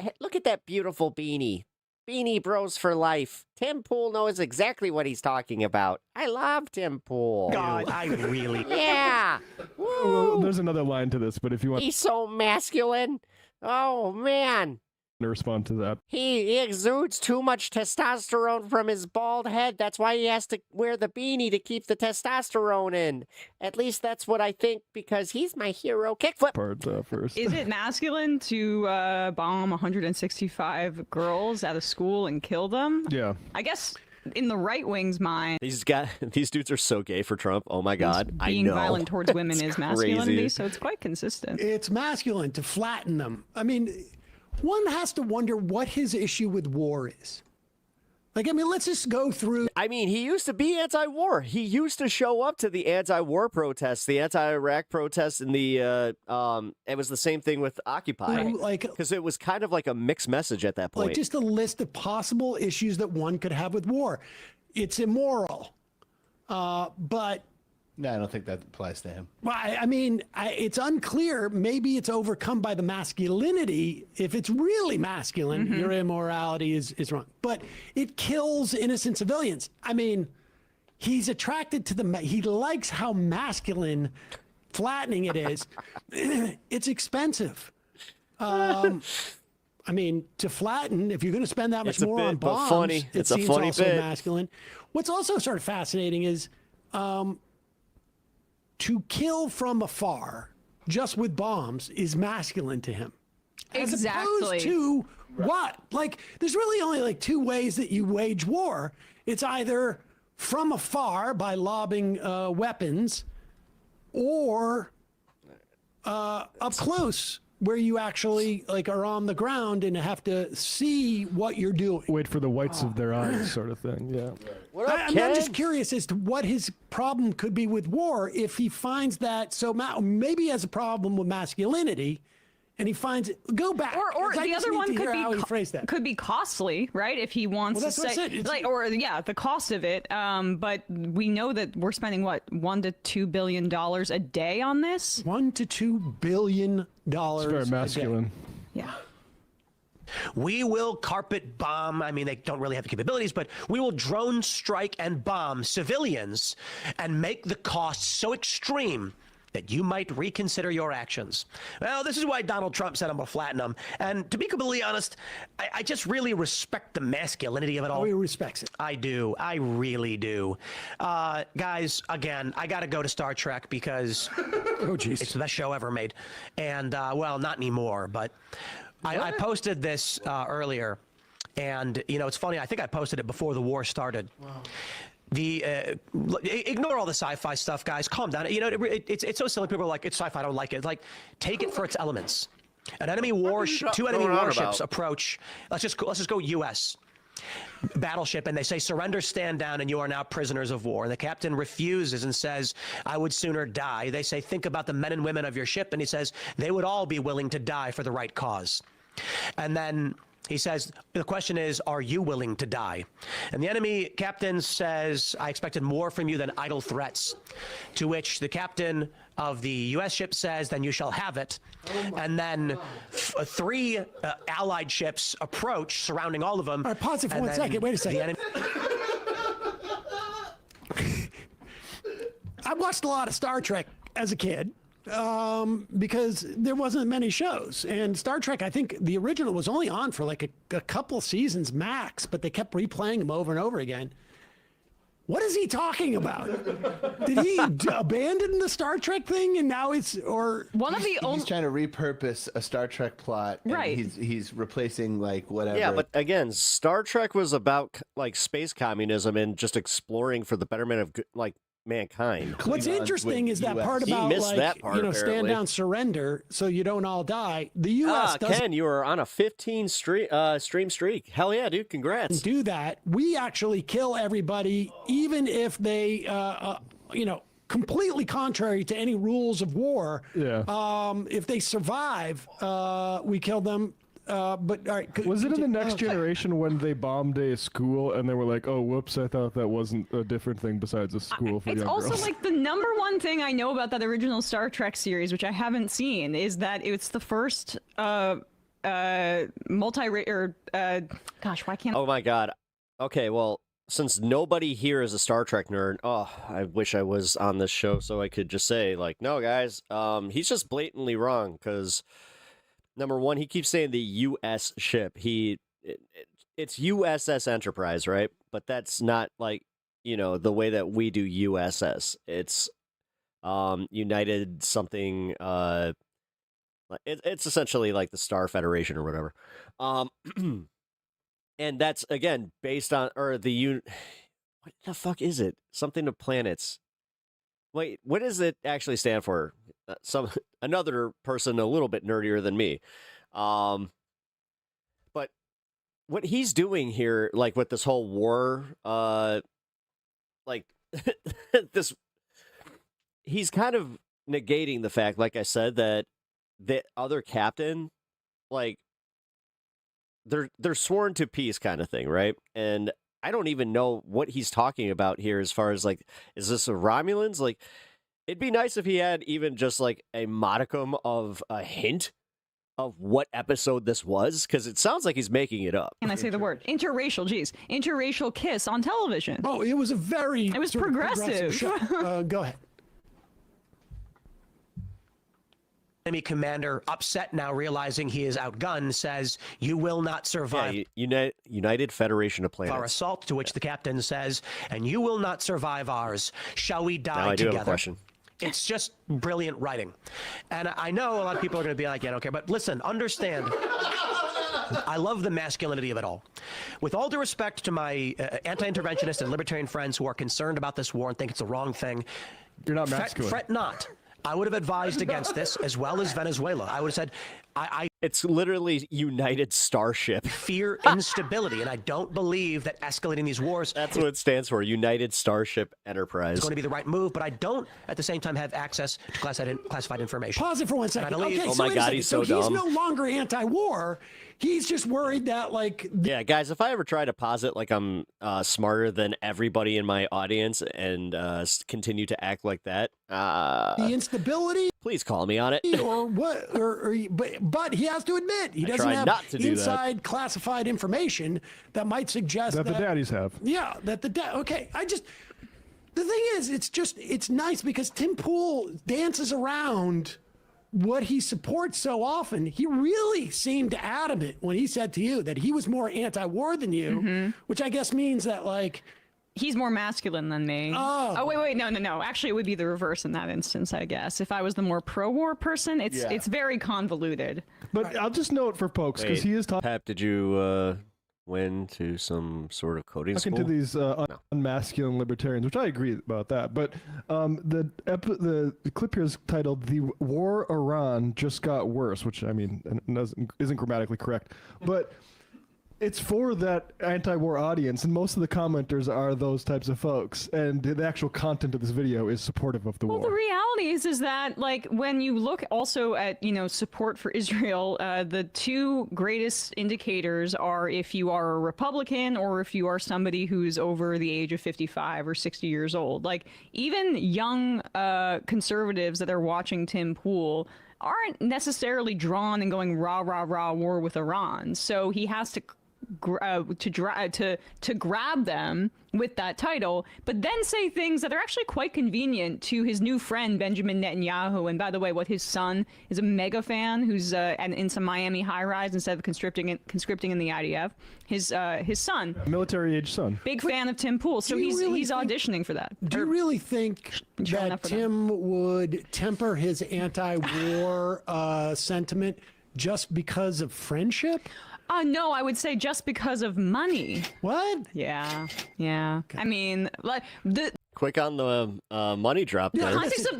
that beautiful beanie. Beanie Bros for life. Tim Pool knows exactly what he's talking about. I love Tim Pool. God, I really... Yeah. Well, there's another line to this, but if you want He's so masculine. Oh, man. to respond to that. He exudes too much testosterone from his bald head. That's why he has to wear the beanie to keep the testosterone in. At least that's what I think, because he's my hero. Kickflip. Part first. Is it masculine to bomb 165 girls out of school and kill them? Yeah. I guess in the right wing's mind, These dudes are so gay for Trump. Oh my God, I know. being violent towards women is masculinity, crazy. so it's quite consistent. It's masculine to flatten them. I mean, one has to wonder what his issue with war is. Like, I mean, let's just go through. I mean, he used to be anti-war. He used to show up to the anti-war protests, the anti-Iraq protests, and the it was the same thing with Occupy. Like, because it was kind of like a mixed message at that point. Like, just a list of possible issues that one could have with war. It's immoral, but. No, I don't think that applies to him. Well, I mean, it's unclear. Maybe it's overcome by the masculinity. If it's really masculine, your immorality is wrong. But it kills innocent civilians. I mean, he's attracted to he likes how masculine flattening it is. It's expensive. I mean, to flatten, if you're going to spend that much more on bombs, funny. it seems also masculine. What's also sort of fascinating is to kill from afar just with bombs is masculine to him. As opposed to what? Like, there's really only like two ways that you wage war. It's either from afar by lobbing weapons, or up close where you actually like are on the ground and have to see what you're doing. Wait for the whites of their eyes, sort of thing. Yeah. What up, I'm just curious as to what his problem could be with war if he finds that maybe he has a problem with masculinity. And he finds it. Go back. Or the other one could be costly, right? If he wants to say, the cost of it. But we know that we're spending what, $1 to $2 billion a day on this. $1 to $2 billion. It's very masculine. Yeah. We will carpet bomb. I mean, they don't really have the capabilities, but we will drone strike and bomb civilians and make the cost so extreme that you might reconsider your actions. Well, this is why Donald Trump said I'm going to flatten them. And to be completely honest, I just really respect the masculinity of it all. Oh, he respects it. I do. I really do. Guys, again, I got to go to Star Trek because it's the best show ever made. And, well, not anymore, but I posted this earlier. And, you know, it's funny. I think I posted it before the war started. Wow. Ignore all the sci-fi stuff, guys. Calm down. You know, it's so silly. People are like, it's sci-fi. I don't like it. Like, take it for its elements. An enemy two enemy warships approach. Let's just go U.S. battleship, and they say, surrender, stand down, and you are now prisoners of war. And the captain refuses and says, I would sooner die. They say, think about the men and women of your ship. And he says, they would all be willing to die for the right cause. And then he says, the question is, are you willing to die? And the enemy captain says, I expected more from you than idle threats. To which the captain of the U.S. ship says, then you shall have it. And then three allied ships approach, surrounding all of them. All right, pause it for 1 second. Wait a second. I watched a lot of Star Trek as a kid. Because there wasn't many shows, and Star Trek, I think the original was only on for like a couple seasons max, but they kept replaying them over and over again. What is he talking about? Did he abandon the Star Trek thing and now it's one of the he's trying to repurpose a Star Trek plot, and right? He's replacing like whatever. Yeah, but again, Star Trek was about like space communism and just exploring for the betterment of like mankind. What's interesting is that part about like, stand down, surrender, so you don't all die. The U.S. doesn't. Ken, you are on a 15 stream streak. Hell yeah, dude! Congrats. Do that. We actually kill everybody, even if they, completely contrary to any rules of war. Yeah. If they survive, we kill them. But all right, was it in the Next Generation when they bombed a school and they were like, "Oh, whoops! I thought that wasn't a different thing besides a school for young girls." It's also like the number one thing I know about that original Star Trek series, which I haven't seen, is that it's the first gosh, why can't? Oh my God. Okay, well, since nobody here is a Star Trek nerd, I wish I was on this show so I could just say like, no, guys, he's just blatantly wrong because. Number one, he keeps saying the U.S. ship. It's USS Enterprise, right? But that's not like, the way that we do USS. It's United something. It's essentially like the Star Federation or whatever. And that's, again, based on, what the fuck is it? Something to planets. Wait, what does it actually stand for? Another person a little bit nerdier than me. But what he's doing here, like with this whole war, he's kind of negating the fact, like I said, that the other captain, like, they're sworn to peace kind of thing, right? And I don't even know what he's talking about here as far as, like, is this a Romulans? Like, it'd be nice if he had even just like a modicum of a hint of what episode this was, because it sounds like he's making it up. Can I say the word? Interracial, geez. Interracial kiss on television. Oh, it was it was progressive. show. Go ahead. Enemy commander, upset now, realizing he is outgunned, says, you will not survive. Yeah, United Federation of Planets. Our assault, to which the captain says, and you will not survive ours. Shall we die now I do together? have a question. It's just brilliant writing. And I know a lot of people are going to be like, yeah, I don't care. But listen, understand, I love the masculinity of it all. With all due respect to my anti-interventionist and libertarian friends who are concerned about this war and think it's the wrong thing, you're not masculine. Fret not. I would have advised against this, as well as Venezuela. I would have said, it's literally United Starship. Fear instability, and I don't believe that escalating these wars... That's what it stands for, United Starship Enterprise. It's going to be the right move, but I don't, at the same time, have access to classified information. Pause it for 1 second. Okay, oh my God, he's so dumb. He's no longer anti-war. He's just worried that, like... Yeah, guys, if I ever try to posit like I'm smarter than everybody in my audience and continue to act like that... the instability... Please call me on it. Or what? But he has to admit, he doesn't have inside classified information that might suggest that the daddies have. Yeah, that the okay, the thing is, it's nice because Tim Pool dances around what he supports so often. He really seemed adamant when he said to you that he was more anti-war than you, which I guess means that, like, he's more masculine than me. Oh, wait, no. Actually, it would be the reverse in that instance, I guess. If I was the more pro-war person, it's very convoluted. But I'll just note for folks, because he is talking. Pep, did you went to some sort of coding Talking school. to these unmasculine libertarians, which I agree about that. But the clip here is titled "The War Iran Just Got Worse," which I mean isn't grammatically correct, but it's for that anti-war audience, and most of the commenters are those types of folks, and the actual content of this video is supportive of the war. Well, the reality is that, like, when you look also at, support for Israel, the two greatest indicators are if you are a Republican or if you are somebody who's over the age of 55 or 60 years old. Like, even young conservatives that are watching Tim Pool aren't necessarily drawn and going rah, rah, rah, war with Iran. So he has to grab them with that title, but then say things that are actually quite convenient to his new friend Benjamin Netanyahu. And by the way, his son is a mega fan who's in some Miami high-rise instead of conscripting in the IDF. His son, military-age son, big fan of Tim Pool, so he's auditioning for that. Do you really think that Tim would temper his anti-war sentiment just because of friendship? No, I would say just because of money. What? Yeah. Okay. I mean, like quick on the money drop there.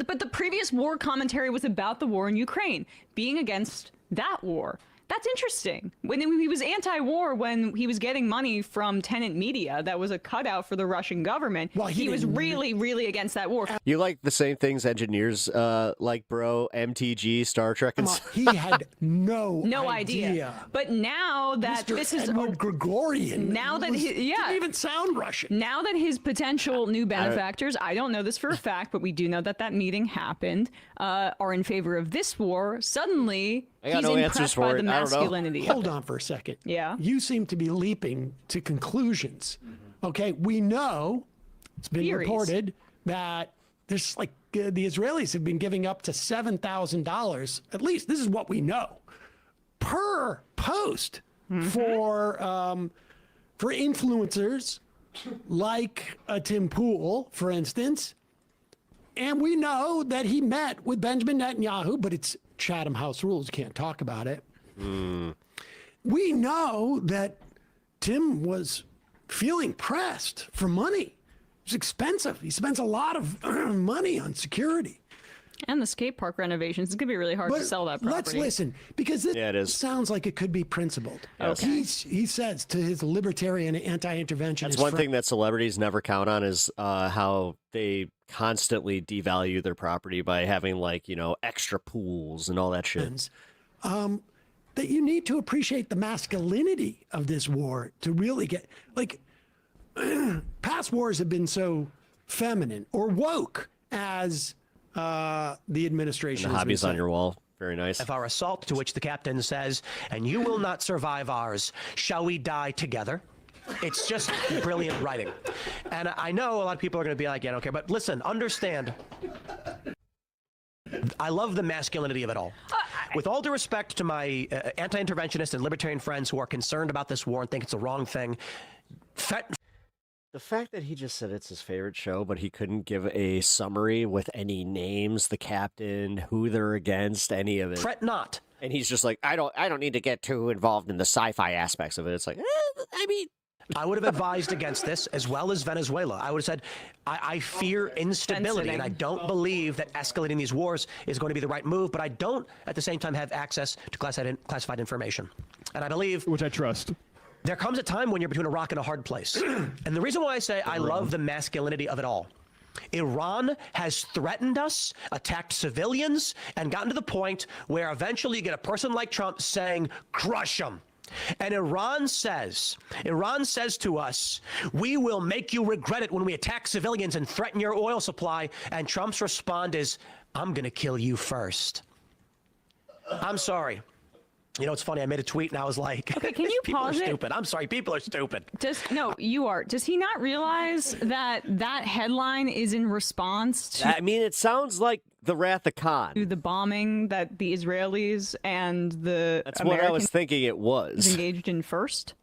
But the previous war commentary was about the war in Ukraine, being against that war. That's interesting. When he was anti-war, when he was getting money from tenant media, that was a cutout for the Russian government. Well, he was really, really against that war. You like the same things engineers like, bro? MTG, Star Trek, and he had no idea. But now that Mr. this is Edward Gregorian, now that didn't even sound Russian. Now that his potential new benefactors, I don't know this for a fact, but we do know that meeting happened, are in favor of this war. Suddenly, he's impressed by the masculinity. Hold on for a second. Yeah. You seem to be leaping to conclusions. Okay, we know, it's been reported that there's the Israelis have been giving up to $7,000, at least this is what we know, per post for influencers like Tim Pool, for instance. And we know that he met with Benjamin Netanyahu, but it's Chatham House rules. You can't talk about it. We know that Tim was feeling pressed for money. It's expensive. He spends a lot of money on security. And the skate park renovations. It's going to be really hard to sell that property. Let's listen, because this sounds like it could be principled. Okay. He says to his libertarian anti-interventionist That's one thing that celebrities never count on is how they constantly devalue their property by having extra pools and all that shit. That you need to appreciate the masculinity of this war to really get past wars have been so feminine or woke as the administration. And the hobbies on your wall. Very nice. Of our assault, to which the captain says, "And you will not survive ours. Shall we die together?" It's just brilliant writing. And I know a lot of people are going to be like, yeah, I don't care. But listen, understand. I love the masculinity of it all. With all due respect to my anti-interventionist and libertarian friends who are concerned about this war and think it's the wrong thing. The fact that he just said it's his favorite show, but he couldn't give a summary with any names, the captain, who they're against, any of it. Fret not. And he's just like, I don't need to get too involved in the sci-fi aspects of it. It's like, I would have advised against this, as well as Venezuela. I would have said, I fear instability, and I don't believe that escalating these wars is going to be the right move, but I don't, at the same time, have access to classified information. And I believe... Which I trust. There comes a time when you're between a rock and a hard place. And the reason why I say I love the masculinity of it all, Iran has threatened us, attacked civilians, and gotten to the point where eventually you get a person like Trump saying, crush them. And Iran says to us, we will make you regret it when we attack civilians and threaten your oil supply. And Trump's response is, I'm going to kill you first. I'm sorry. You know, it's funny. I made a tweet and I was like, okay, can you people pause are stupid. I'm sorry. People are stupid. No, you are. Does he not realize that headline is in response to... I mean, it sounds like the Wrath of Khan. To the bombing that the Israelis and the That's Americans what I was thinking it was. engaged in first?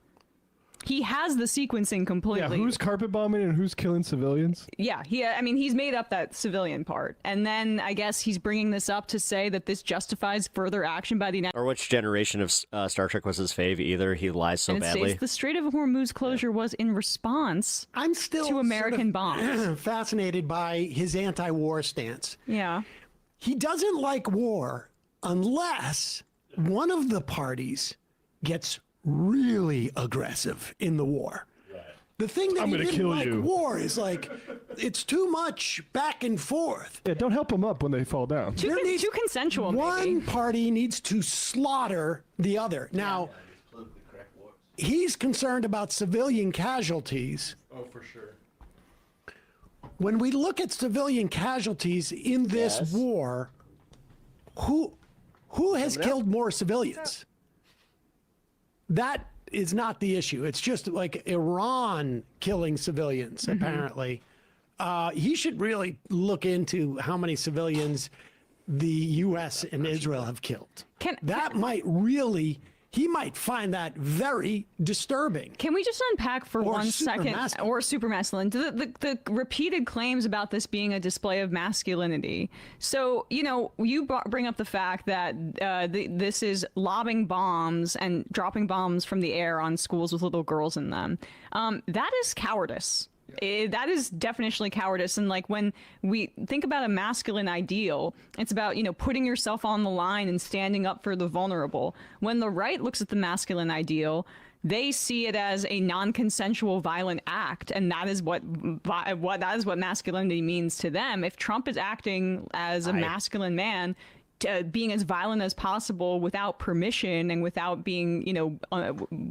He has the sequencing completely. Yeah, who's carpet bombing and who's killing civilians? Yeah, I mean, he's made up that civilian part. And then I guess he's bringing this up to say that this justifies further action by the United Or which generation of Star Trek was his fave? Either he lies so and it badly. states the Strait of Hormuz closure was in response I'm still to American sort of bombs. fascinated by his anti-war stance. Yeah. He doesn't like war unless one of the parties gets really aggressive in the war. The thing that I'm he gonna didn't kill like you. war is like, it's too much back and forth. Yeah, don't help them up when they fall down. Too consensual, One maybe. party needs to slaughter the other. Now, he's concerned about civilian casualties. Oh, for sure. When we look at civilian casualties in this war, who has killed more civilians? That is not the issue. It's just like Iran killing civilians, apparently. He should really look into how many civilians the U.S. and Israel have killed. He might find that very disturbing. Can we just unpack for Or 1 second, supermasculine. or super masculine, the repeated claims about this being a display of masculinity? So, you bring up the fact that this is lobbing bombs and dropping bombs from the air on schools with little girls in them. That is cowardice. That is definitionally cowardice. And like when we think about a masculine ideal, it's about, putting yourself on the line and standing up for the vulnerable. When the right looks at the masculine ideal, they see it as a non-consensual violent act, and that is what masculinity means to them. If Trump is acting as a masculine man, being as violent as possible without permission and without being,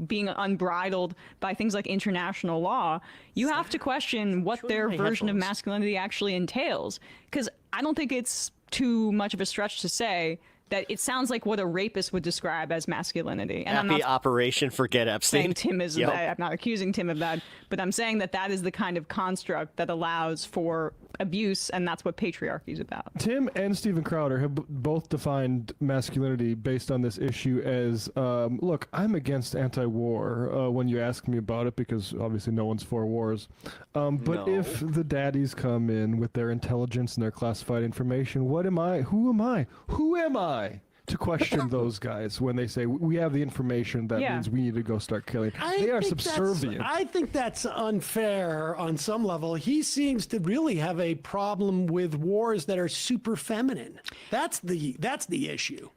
being unbridled by things like international law, you have to question what their version of masculinity actually entails. Because I don't think it's too much of a stretch to say that it sounds like what a rapist would describe as masculinity. And I'm Happy not Operation Forget Epstein. saying Tim is I'm not accusing Tim of that, but I'm saying that is the kind of construct that allows for abuse, and that's what patriarchy is about. Tim and Steven Crowder have both defined masculinity based on this issue as, look, I'm against anti-war when you ask me about it, because obviously no one's for wars. But if the daddies come in with their intelligence and their classified information, what am I? Who am I? Who am I to question those guys when they say we have the information that means we need to go start killing? They are subservient. I think that's unfair on some level. He seems to really have a problem with wars that are super feminine. That's the issue.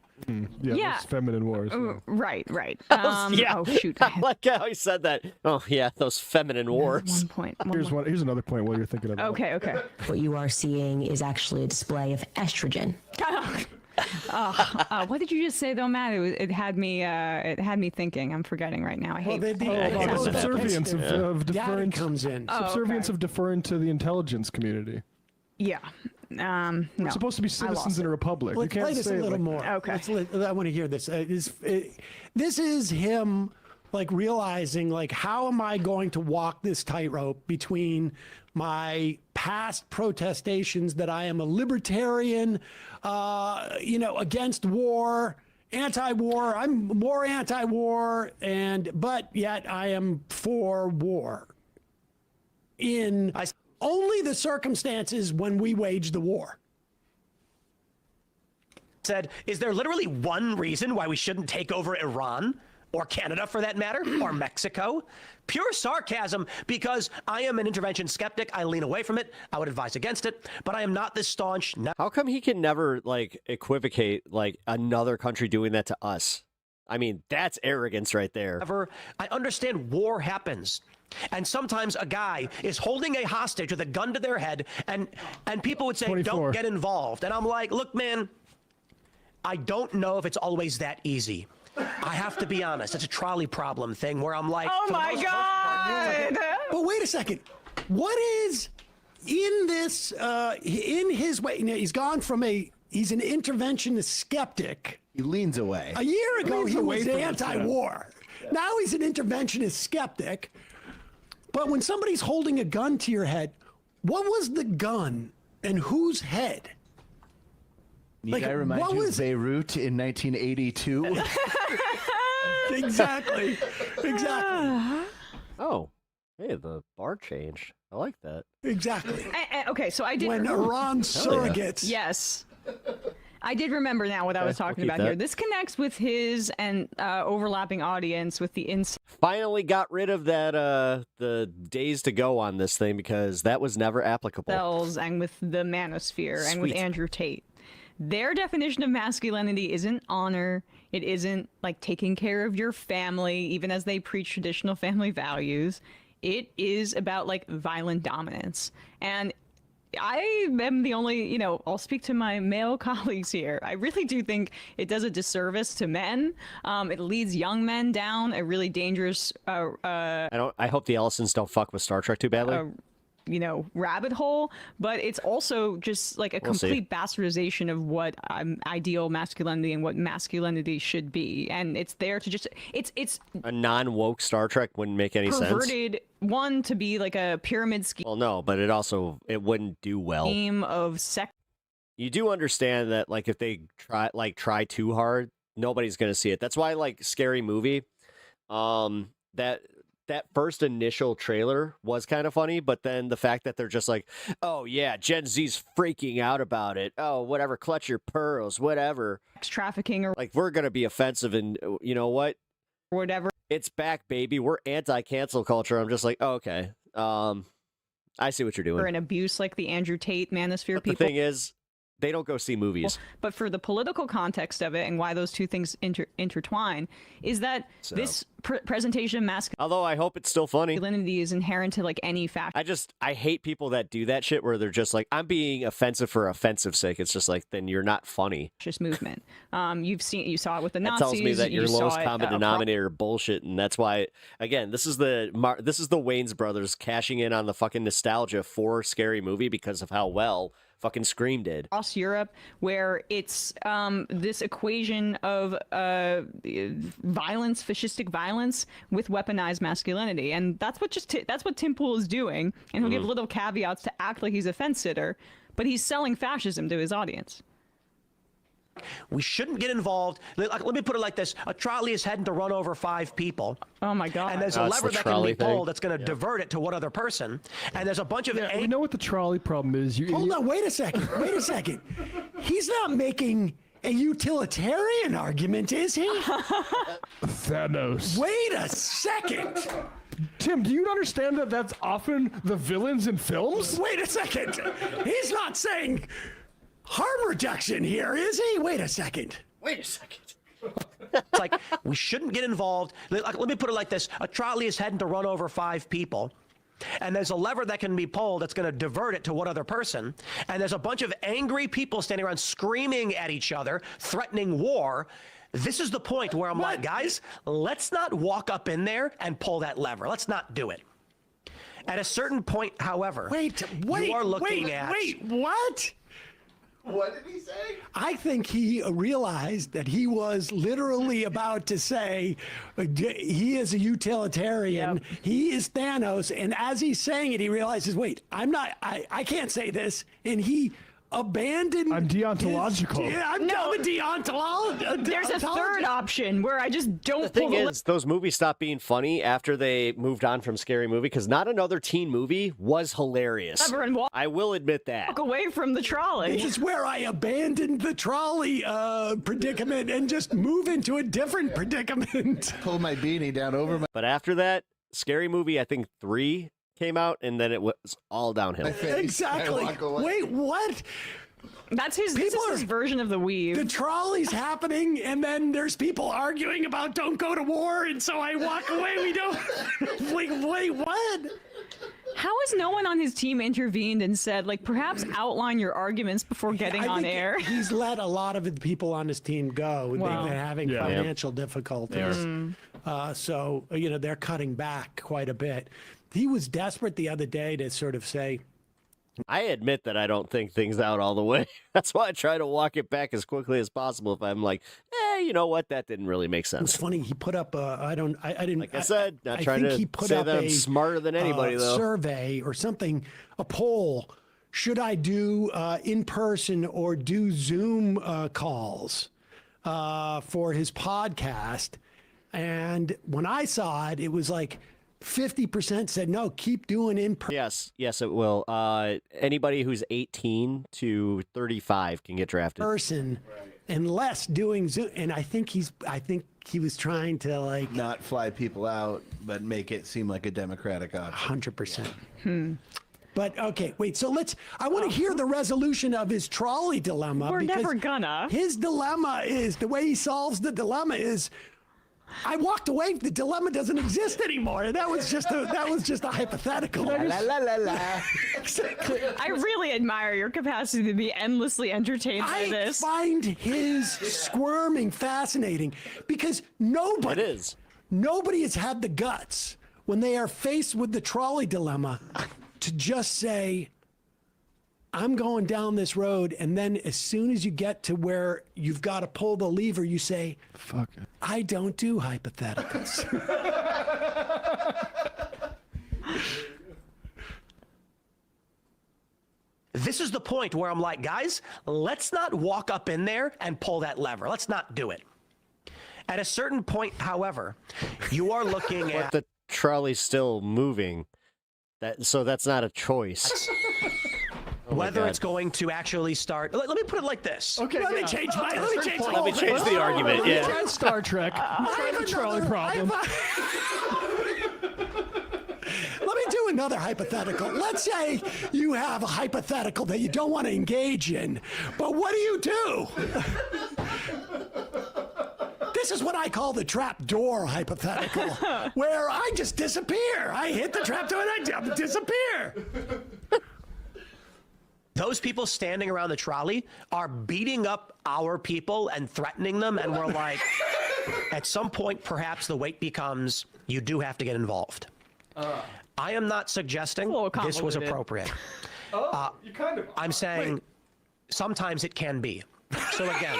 Yeah, those feminine wars. Right. Oh shoot. I like how he said that. Oh yeah, those feminine wars. 1 point. Here's another point while you're thinking about it. Okay. What you are seeing is actually a display of estrogen. What did you just say though, Matt? It had me thinking. I'm forgetting right now. I hate subservience of deferring comes in. Subservience of deferring to the intelligence community. Yeah. No. We're supposed to be citizens in a republic. Let's you can't play this say a little more. Okay. I want to hear this. This is him like realizing like, how am I going to walk this tightrope between my past protestations that I am a libertarian, against war, anti-war. I'm more anti-war, but yet I am for war. In only the circumstances when we wage the war. Said, is there literally one reason why we shouldn't take over Iran? Or Canada, for that matter, or Mexico? Pure sarcasm, because I am an intervention skeptic. I lean away from it. I would advise against it, but I am not this staunch. How come he can never, equivocate, another country doing that to us? I mean, that's arrogance right there. I understand war happens. And sometimes a guy is holding a hostage with a gun to their head, and people would say, 24. don't get involved. And I'm like, look, man, I don't know if it's always that easy. I have to be honest. It's a trolley problem thing where I'm like, oh my God. But wait a second. What is in this, in his way? He's gone from he's an interventionist skeptic. He leans away. A year ago, he was anti-war. Now he's an interventionist skeptic. But when somebody's holding a gun to your head, what was the gun and whose head? Need I remind you of Beirut in 1982? Exactly. Oh, hey, the bar changed. I like that. Exactly. Okay, so I did. When Iran surrogates. Yes. I did remember now what I was talking keep about here. that. This connects with his and overlapping audience with the Finally got rid of that the days to go on this thing because that was never applicable. incels and with the manosphere and with Sweet. Andrew Tate. Their definition of masculinity isn't honor. It isn't like taking care of your family, even as they preach traditional family values. It is about like violent dominance. And I am the only, I'll speak to my male colleagues here. I really do think it does a disservice to men. It leads young men down a really dangerous, I hope the Ellisons don't fuck with Star Trek too badly. rabbit hole, but it's also just like a We'll see. complete bastardization of what ideal masculinity and what masculinity should be. And it's there to just, it's A non-woke Star Trek wouldn't make any sense. perverted, one, to be like a pyramid scheme Well, no, but it wouldn't do well. of sex. You do understand that, like, if they try too hard, nobody's gonna see it. That's why, like, Scary Movie, that first initial trailer was kind of funny, but then the fact that they're just like, oh yeah, Gen Z's freaking out about it. Oh, whatever, clutch your pearls, whatever. Trafficking or Like, we're gonna be offensive, and you know what? Whatever. It's back, baby. We're anti-cancel culture. I'm just like, oh, okay. I see what you're doing. or an abuse like the Andrew Tate manosphere But the people. thing is, they don't go see movies. But for the political context of it and why those two things intertwine is that So- this presentation of Although I hope it's still funny. masculinity is inherent to like any fact. I hate people that do that shit where they're just like, I'm being offensive for offensive sake. It's just like, then you're not funny. Fascist movement. You saw it with the That Nazis. tells me that you your saw lowest it, common denominator bullshit, and that's why, again, this is the Wayans brothers cashing in on the fucking nostalgia for Scary Movie because of how well fucking Scream did. across Europe, where it's this equation of violence, fascistic violence, with weaponized masculinity, and that's what Tim Pool is doing. And he'll give little caveats to act like he's a fence sitter, but he's selling fascism to his audience. We shouldn't get involved. Let me put it like this. A trolley is heading to run over 5 people. Oh my God. And there's Oh, a it's lever the that can be trolley thing? pulled that's going to divert it to one other person. And there's a bunch of... We know what the trolley problem is. Hold on, wait a second. He's not making a utilitarian argument, is he? Thanos. Wait a second. Tim, do you understand that that's often the villains in films? Wait a second. He's not saying harm reduction here, is he? Wait a second. Wait a second. It's like, we shouldn't get involved. Let me put it like this. A trolley is heading to run over 5 people. And there's a lever that can be pulled that's going to divert it to one other person. And there's a bunch of angry people standing around screaming at each other, threatening war. This is the point where I'm like, guys, let's not walk up in there and pull that lever. Let's not do it. At a certain point, however, you are looking at... Wait, what? What did he say? I think he realized that he was literally about to say he is a utilitarian. He is Thanos. And as he's saying it, he realizes, wait, I can't say this. And he abandoned. I'm deontological. I'm a deontologist. There's a third option where I just don't The thing is, those movies stopped being funny after they moved on from Scary Movie because not another teen movie was hilarious. I will admit that. walk away from the trolley. This is where I abandoned the trolley predicament and just move into a different predicament. Pull my beanie down over my... But after that, Scary Movie, I think 3 came out, and then it was all downhill. Exactly. Wait, what? This is his version of the weave. The trolley's happening, and then there's people arguing about don't go to war, and so I walk away. We don't. Wait, what? How has no one on his team intervened and said, like, perhaps outline your arguments before getting I on think air? He's let a lot of the people on his team go. Wow. They've been having Yeah. financial difficulties. So, they're cutting back quite a bit. He was desperate the other day to sort of say, I admit that I don't think things out all the way. That's why I try to walk it back as quickly as possible. If I'm like, you know what, that didn't really make sense. It's funny. He put up I didn't. Like I said, not I trying think to he put say up that I'm a smarter than anybody, though. Survey or something, a poll. Should I do in person or do Zoom calls for his podcast? And when I saw it, it was like 50% said no, keep doing in person. Yes, it will. Anybody who's 18 to 35 can get drafted. Unless doing Zoom. And I think he was trying to like not fly people out, but make it seem like a democratic option. 100%. But okay, wait. So I want to hear the resolution of his trolley dilemma. We're never gonna. His dilemma is the way he solves the dilemma is. I walked away. The dilemma doesn't exist anymore. That was just a hypothetical. La la la la. I really admire your capacity to be endlessly entertained by this. I find his squirming fascinating because nobody has had the guts when they are faced with the trolley dilemma to just say, I'm going down this road, and then as soon as you get to where you've got to pull the lever, you say, fuck it. I don't do hypotheticals. This is the point where I'm like, guys, let's not walk up in there and pull that lever. Let's not do it. At a certain point, however, you are looking at... the trolley's still moving. So that's not a choice. Whether it's going to actually start. Let me put it like this. Okay, let me change the argument. Yeah. Try Star Trek. Try the trolley problem. Let me do another hypothetical. Let's say you have a hypothetical that you don't want to engage in, but what do? This is what I call the trap door hypothetical, where I just disappear. I hit the trap door and I disappear. Those people standing around the trolley are beating up our people and threatening them, and we're like, at some point, perhaps the weight becomes, you do have to get involved. I am not suggesting this was appropriate. I'm saying sometimes it can be. So again,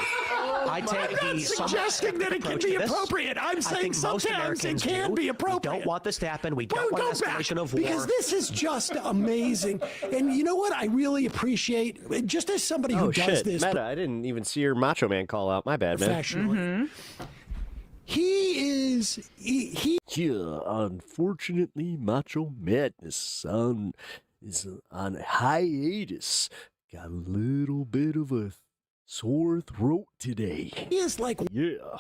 I take I'm not suggesting that it can be appropriate. I'm saying sometimes it can be appropriate. We don't want this to happen. We don't want an escalation of war. Because this is just amazing. And you know what I really appreciate? Just as somebody who does this. Meta, I didn't even see your Macho Man call out. My bad, man. Professionally. Yeah, unfortunately, Macho Madness is on hiatus. Got a little bit of a sore throat today. He is like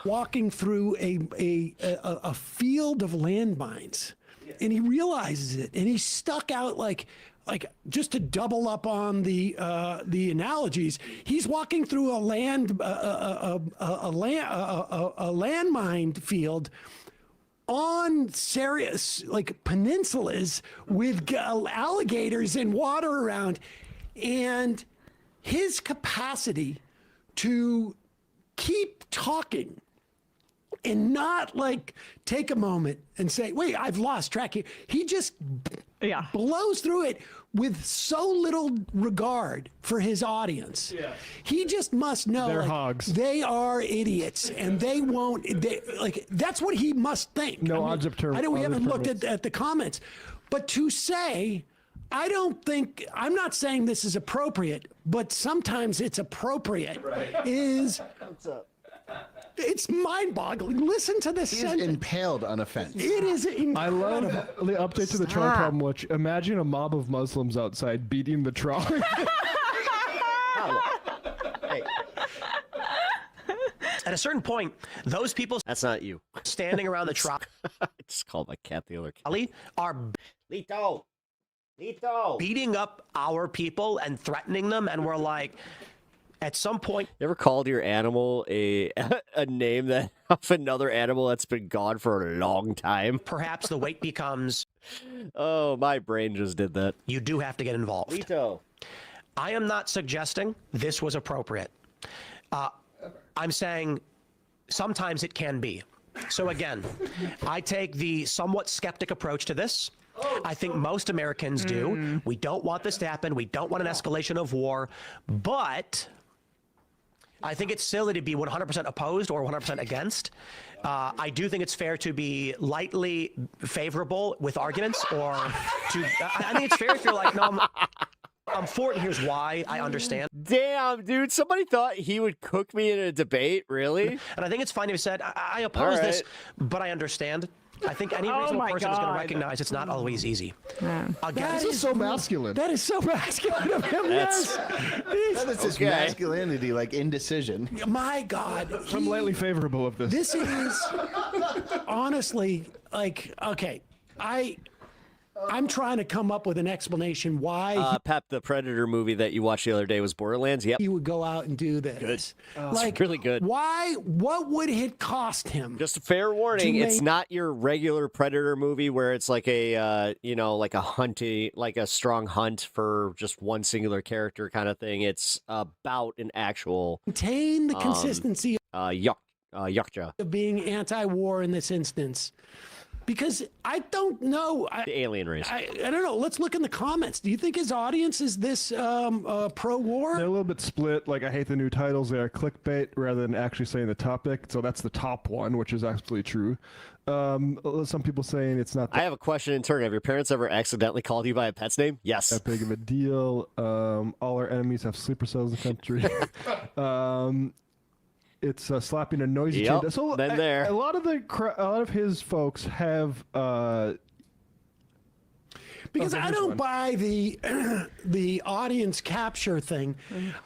walking through a field of landmines, and he realizes it, and he's stuck out like just to double up on the analogies. He's walking through a landmine field on serious peninsulas with alligators and water around, and his capacity to keep talking and not take a moment and say, wait, I've lost track here. He just blows through it with so little regard for his audience. Yeah. He just must know they're hogs. They are idiots and they won't, that's what he must think. No odds of term. I know we haven't looked at the comments, but to say, I'm not saying this is appropriate, but sometimes it's appropriate. What's up? It's mind-boggling. Listen to this sentence. He's impaled on a fence. It is incredible. I love the update to the trolley problem, which imagine a mob of Muslims outside beating the trolley. At a certain point, those people... That's not you. ...standing around the trolley... I just called my cat the other cat. ...are... Lito! ...beating up our people and threatening them, and we're like... At some point, you ever called your animal a name that of another animal that's been gone for a long time? Perhaps the weight becomes. Oh, my brain just did that. You do have to get involved. Lito. I am not suggesting this was appropriate. I'm saying sometimes it can be. So again, I take the somewhat skeptic approach to this. I think most Americans do. We don't want this to happen. We don't want an escalation of war, but I think it's silly to be 100% opposed or 100% against. I do think it's fair to be lightly favorable with arguments, or to. I think it's fair if you're like, no, I'm for it. And here's why. I understand. Damn, dude! Somebody thought he would cook me in a debate. Really? And I think it's fine if he said, I oppose this, but I understand. I think any reasonable person is going to recognize it's not always easy. This is so masculine. That is so masculine of him. That's- Yes. That is his masculinity, like indecision. My God. I'm lightly favorable of this. This is honestly like, okay, I'm trying to come up with an explanation why Pep, the Predator movie that you watched the other day was Borderlands. Yep. he would go out and do this. Good. Like, It's really good. Why? What would it cost him? Just a fair warning, to it's make- not your regular Predator movie where it's like a, like a hunty, like a strong hunt for just one singular character kind of thing. It's about an actual Maintain the consistency Yakja. of being anti-war in this instance. Because I don't know. The alien race. I don't know. Let's look in the comments. Do you think his audience is this pro-war? They're a little bit split. Like, I hate the new titles. They are clickbait rather than actually saying the topic. So that's the top one, which is absolutely true. Some people saying it's not I have a question in turn. Have your parents ever accidentally called you by a pet's name? Yes. that big of a deal. All our enemies have sleeper cells in the country. It's slapping a noisy Yep, chain. So been there. a lot of his folks have Because I here's don't one. buy the audience capture thing.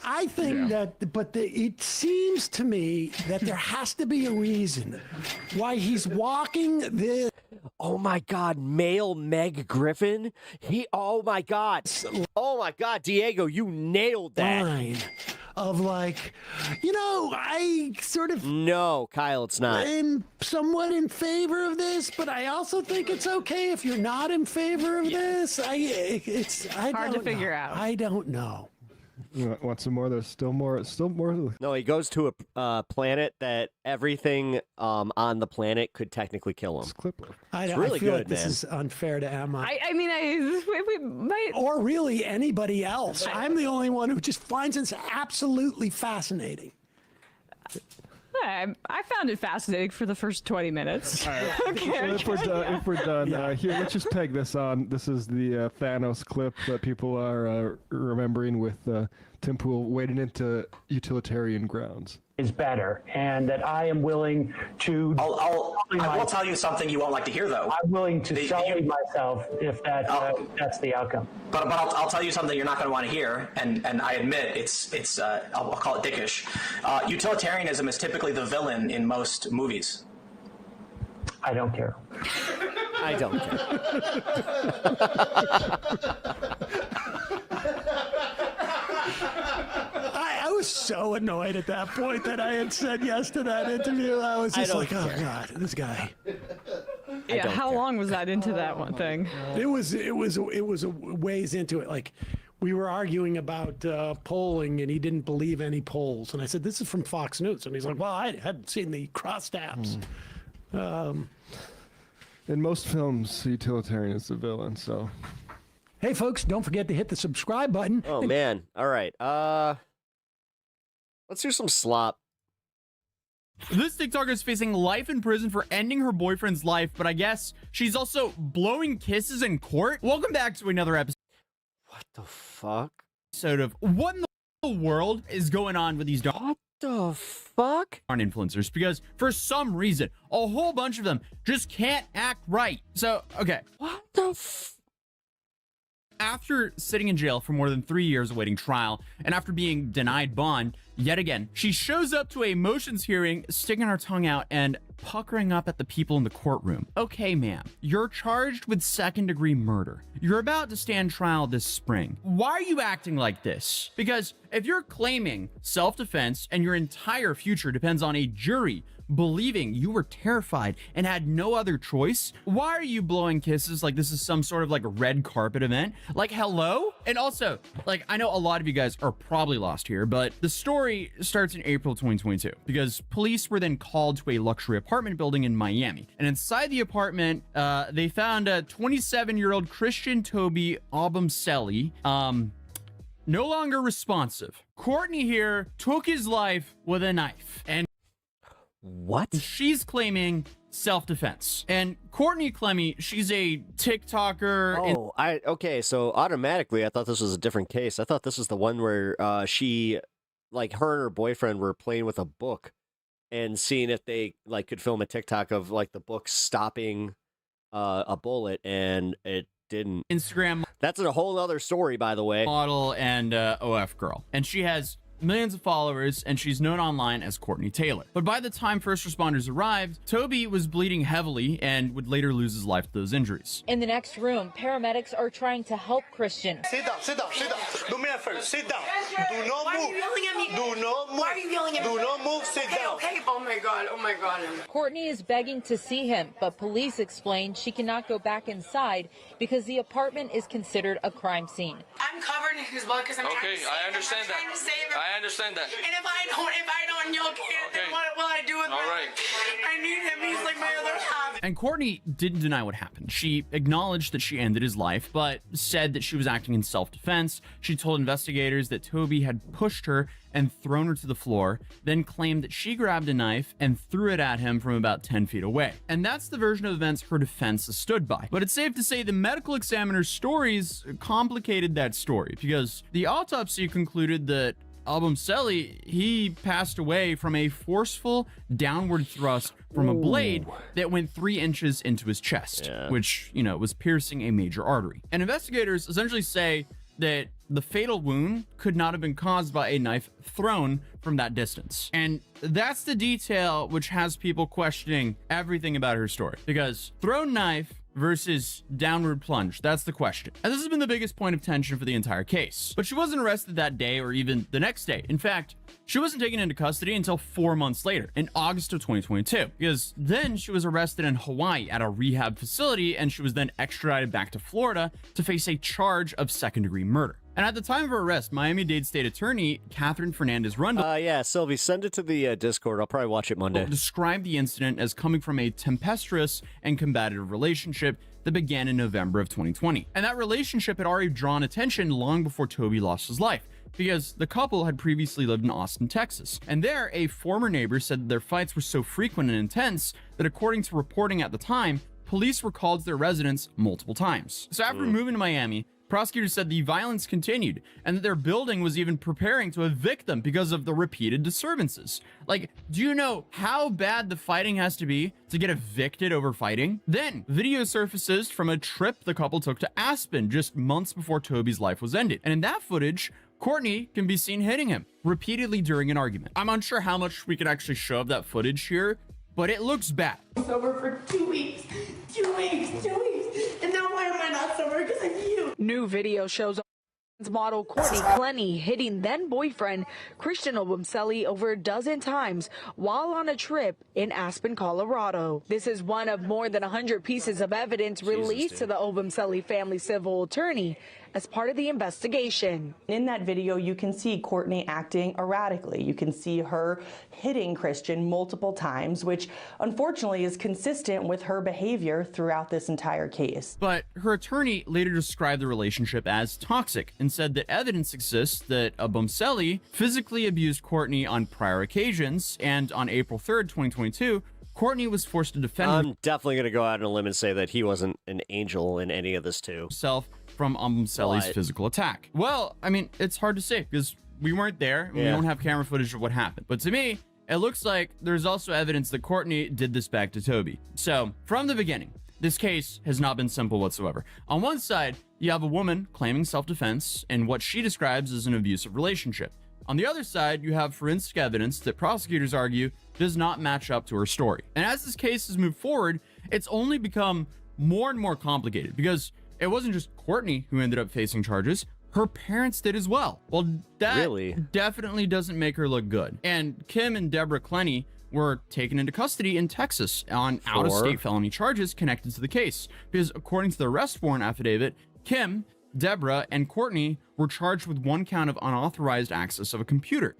I think it seems to me that there has to be a reason why he's walking this. Oh my God, male Meg Griffin. Oh my God, Diego, you nailed that. Line of like, I sort of No, Kyle, it's not. am somewhat in favor of this, but I also think it's okay if you're not in favor of this. It's Hard to figure out. I don't know. Want some more? There's still more. Still more. No, he goes to a planet that everything on the planet could technically kill him. I really feel good, like this man. is unfair to Emma. we might. Or really anybody else. I'm the only one who just finds this absolutely fascinating. I found it fascinating for the first 20 minutes. So if we're done, here, let's just peg this on. This is the Thanos clip that people are remembering with Tim Pool wading into utilitarian grounds. Is better, and that I am willing to. I will tell you something you won't like to hear, though. I'm willing to sully myself if that's the outcome. But I'll tell you something you're not going to want to hear, and I admit it's I'll call it dickish. Utilitarianism is typically the villain in most movies. I don't care. I don't I was so annoyed at that point that I had said yes to that interview. I was just like, oh God, this guy. Yeah, how long was that into that one thing? It was a ways into it. Like, we were arguing about polling, and he didn't believe any polls. And I said, this is from Fox News. And he's like, well, I hadn't seen the crosstabs. In most films, utilitarian is the villain. So, hey, folks, don't forget to hit the subscribe button. Oh man! All right. Let's do some slop. This TikToker is facing life in prison for ending her boyfriend's life, but I guess she's also blowing kisses in court. Welcome back to another episode. What the fuck? Episode of what in the world is going on with these dogs? What the fuck? On influencers, because for some reason, a whole bunch of them just can't act right. So, okay. What the After sitting in jail for more than 3 years awaiting trial, and after being denied bond, yet again, she shows up to a motions hearing, sticking her tongue out and puckering up at the people in the courtroom. Okay, ma'am, you're charged with second-degree murder. You're about to stand trial this spring. Why are you acting like this? Because if you're claiming self-defense and your entire future depends on a jury believing you were terrified and had no other choice, why are you blowing kisses like this is some sort of like a red carpet event? Like, hello? And also, like, I know a lot of you guys are probably lost here, but the story starts in April 2022 because police were then called to a luxury apartment building in Miami. And inside the apartment, they found a 27-year-old Christian Toby Abumseli, no longer responsive. Courtney here took his life with a knife. And what? She's claiming self-defense. And Courtney Clemmy, she's a TikToker. Oh, okay. So automatically, I thought this was a different case. I thought this was the one where she, like, her and her boyfriend were playing with a book and seeing if they like could film a TikTok of like the book stopping a bullet, and it didn't. Instagram. That's a whole other story, by the way. Model and OF girl. And she has millions of followers, and she's known online as Courtney Taylor. But by the time first responders arrived, Toby was bleeding heavily and would later lose his life to those injuries. In the next room, paramedics are trying to help Christian. Sit down, sit down, sit down. Do me a favor, sit down. Do not Why move. are you yelling at me? Do not move. Why are you yelling at me? Do not move, sit down. Okay. Oh my God, oh my God. Courtney is begging to see him, but police explain she cannot go back inside because the apartment is considered a crime scene. I'm covered in his blood because I'm trying to save him. I understand that. I'm trying to save him. I understand that. And if I don't, you can't, then what will I do with my life? I need him. He's like my other half. And Courtney didn't deny what happened. She acknowledged that she ended his life, but said that she was acting in self-defense. She told investigators that Toby had pushed her and thrown her to the floor, then claimed that she grabbed a knife and threw it at him from about 10 feet away. And that's the version of events her defense has stood by. But it's safe to say the medical examiner's stories complicated that story, because the autopsy concluded that Abumseli, he passed away from a forceful downward thrust from a blade that went 3 inches into his chest, which, you know, was piercing a major artery. And investigators essentially say that the fatal wound could not have been caused by a knife thrown from that distance. And that's the detail which has people questioning everything about her story, because thrown knife versus downward plunge, that's the question. And this has been the biggest point of tension for the entire case. But she wasn't arrested that day or even the next day. In fact, she wasn't taken into custody until 4 months later, in August of 2022, because then she was arrested in Hawaii at a rehab facility, and she was then extradited back to Florida to face a charge of second-degree murder. And at the time of her arrest, Miami-Dade State Attorney Catherine Fernandez-Rundle yeah, Sylvie, send it to the Discord. I'll probably watch it Monday. Described the incident as coming from a tempestuous and combative relationship that began in November of 2020. And that relationship had already drawn attention long before Toby lost his life, because the couple had previously lived in Austin, Texas. And there, a former neighbor said that their fights were so frequent and intense that, according to reporting at the time, police were called to their residence multiple times. So after moving to Miami, prosecutors said the violence continued and that their building was even preparing to evict them because of the repeated disturbances. Like, do you know how bad the fighting has to be to get evicted over fighting? Then, video surfaces from a trip the couple took to Aspen just months before Toby's life was ended. And in that footage, Courtney can be seen hitting him repeatedly during an argument. I'm unsure how much we can actually show of that footage here, but it looks bad. Sober for 2 weeks. 2 weeks. 2 weeks. And now why am I not sober? Because of you. New video shows model Courtney Clenny hitting then boyfriend Christian Obumseli over a dozen times while on a trip in Aspen, Colorado. This is one of more than 100 pieces of evidence released to the Obumseli family civil attorney as part of the investigation. In that video, you can see Courtney acting erratically. You can see her hitting Christian multiple times, which unfortunately is consistent with her behavior throughout this entire case. But her attorney later described the relationship as toxic and said that evidence exists that Abumseli physically abused Courtney on prior occasions, and on April 3rd, 2022, Courtney was forced to defend I'm definitely going to go out on a limb and say that he wasn't an angel in any of this too. Himself from Abumseli's physical attack. Well, I mean, it's hard to say because we weren't there and we don't have camera footage of what happened. But to me, it looks like there's also evidence that Courtney did this back to Toby. So from the beginning, this case has not been simple whatsoever. On one side, you have a woman claiming self-defense in what she describes as an abusive relationship. On the other side, you have forensic evidence that prosecutors argue does not match up to her story. And as this case has moved forward, it's only become more and more complicated because it wasn't just Courtney who ended up facing charges. Her parents did as well. Well, that definitely doesn't make her look good. And Kim and Deborah Clenny were taken into custody in Texas on out-of-state felony charges connected to the case. Because according to the arrest warrant affidavit, Kim, Deborah, and Courtney were charged with 1 count of unauthorized access of a computer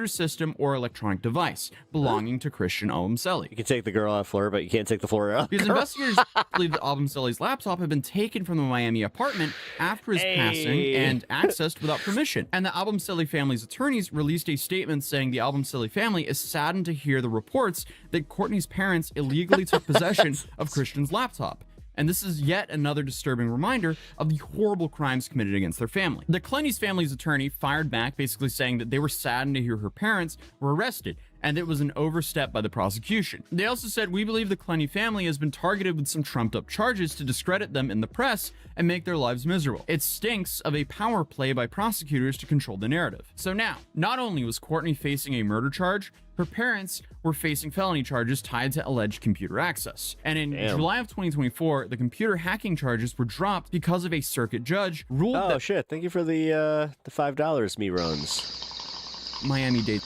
system, or electronic device belonging to Christian Obumseli. You can take the girl off floor, but you can't take the floor out. Because investigators believe that Obumseli's laptop had been taken from the Miami apartment after his passing and accessed without permission. And the Obumseli family's attorneys released a statement saying the Obumseli family is saddened to hear the reports that Courtney's parents illegally took possession of Christian's laptop. And this is yet another disturbing reminder of the horrible crimes committed against their family. The Clenny's family's attorney fired back, basically saying that they were saddened to hear her parents were arrested, and it was an overstep by the prosecution. They also said, we believe the Clenny family has been targeted with some trumped up charges to discredit them in the press and make their lives miserable. It stinks of a power play by prosecutors to control the narrative. So now, not only was Courtney facing a murder charge, her parents were facing felony charges tied to alleged computer access. And in July of 2024, the computer hacking charges were dropped because of a circuit judge ruled that— Oh shit, thank you for the $5, me runs. Miami-Dade.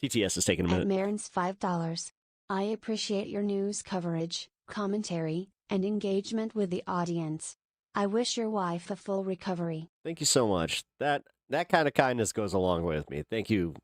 TTS is taking a minute. Marin's $5. I appreciate your news coverage, commentary, and engagement with the audience. I wish your wife a full recovery. Thank you so much. That kind of kindness goes a long way with me. Thank you.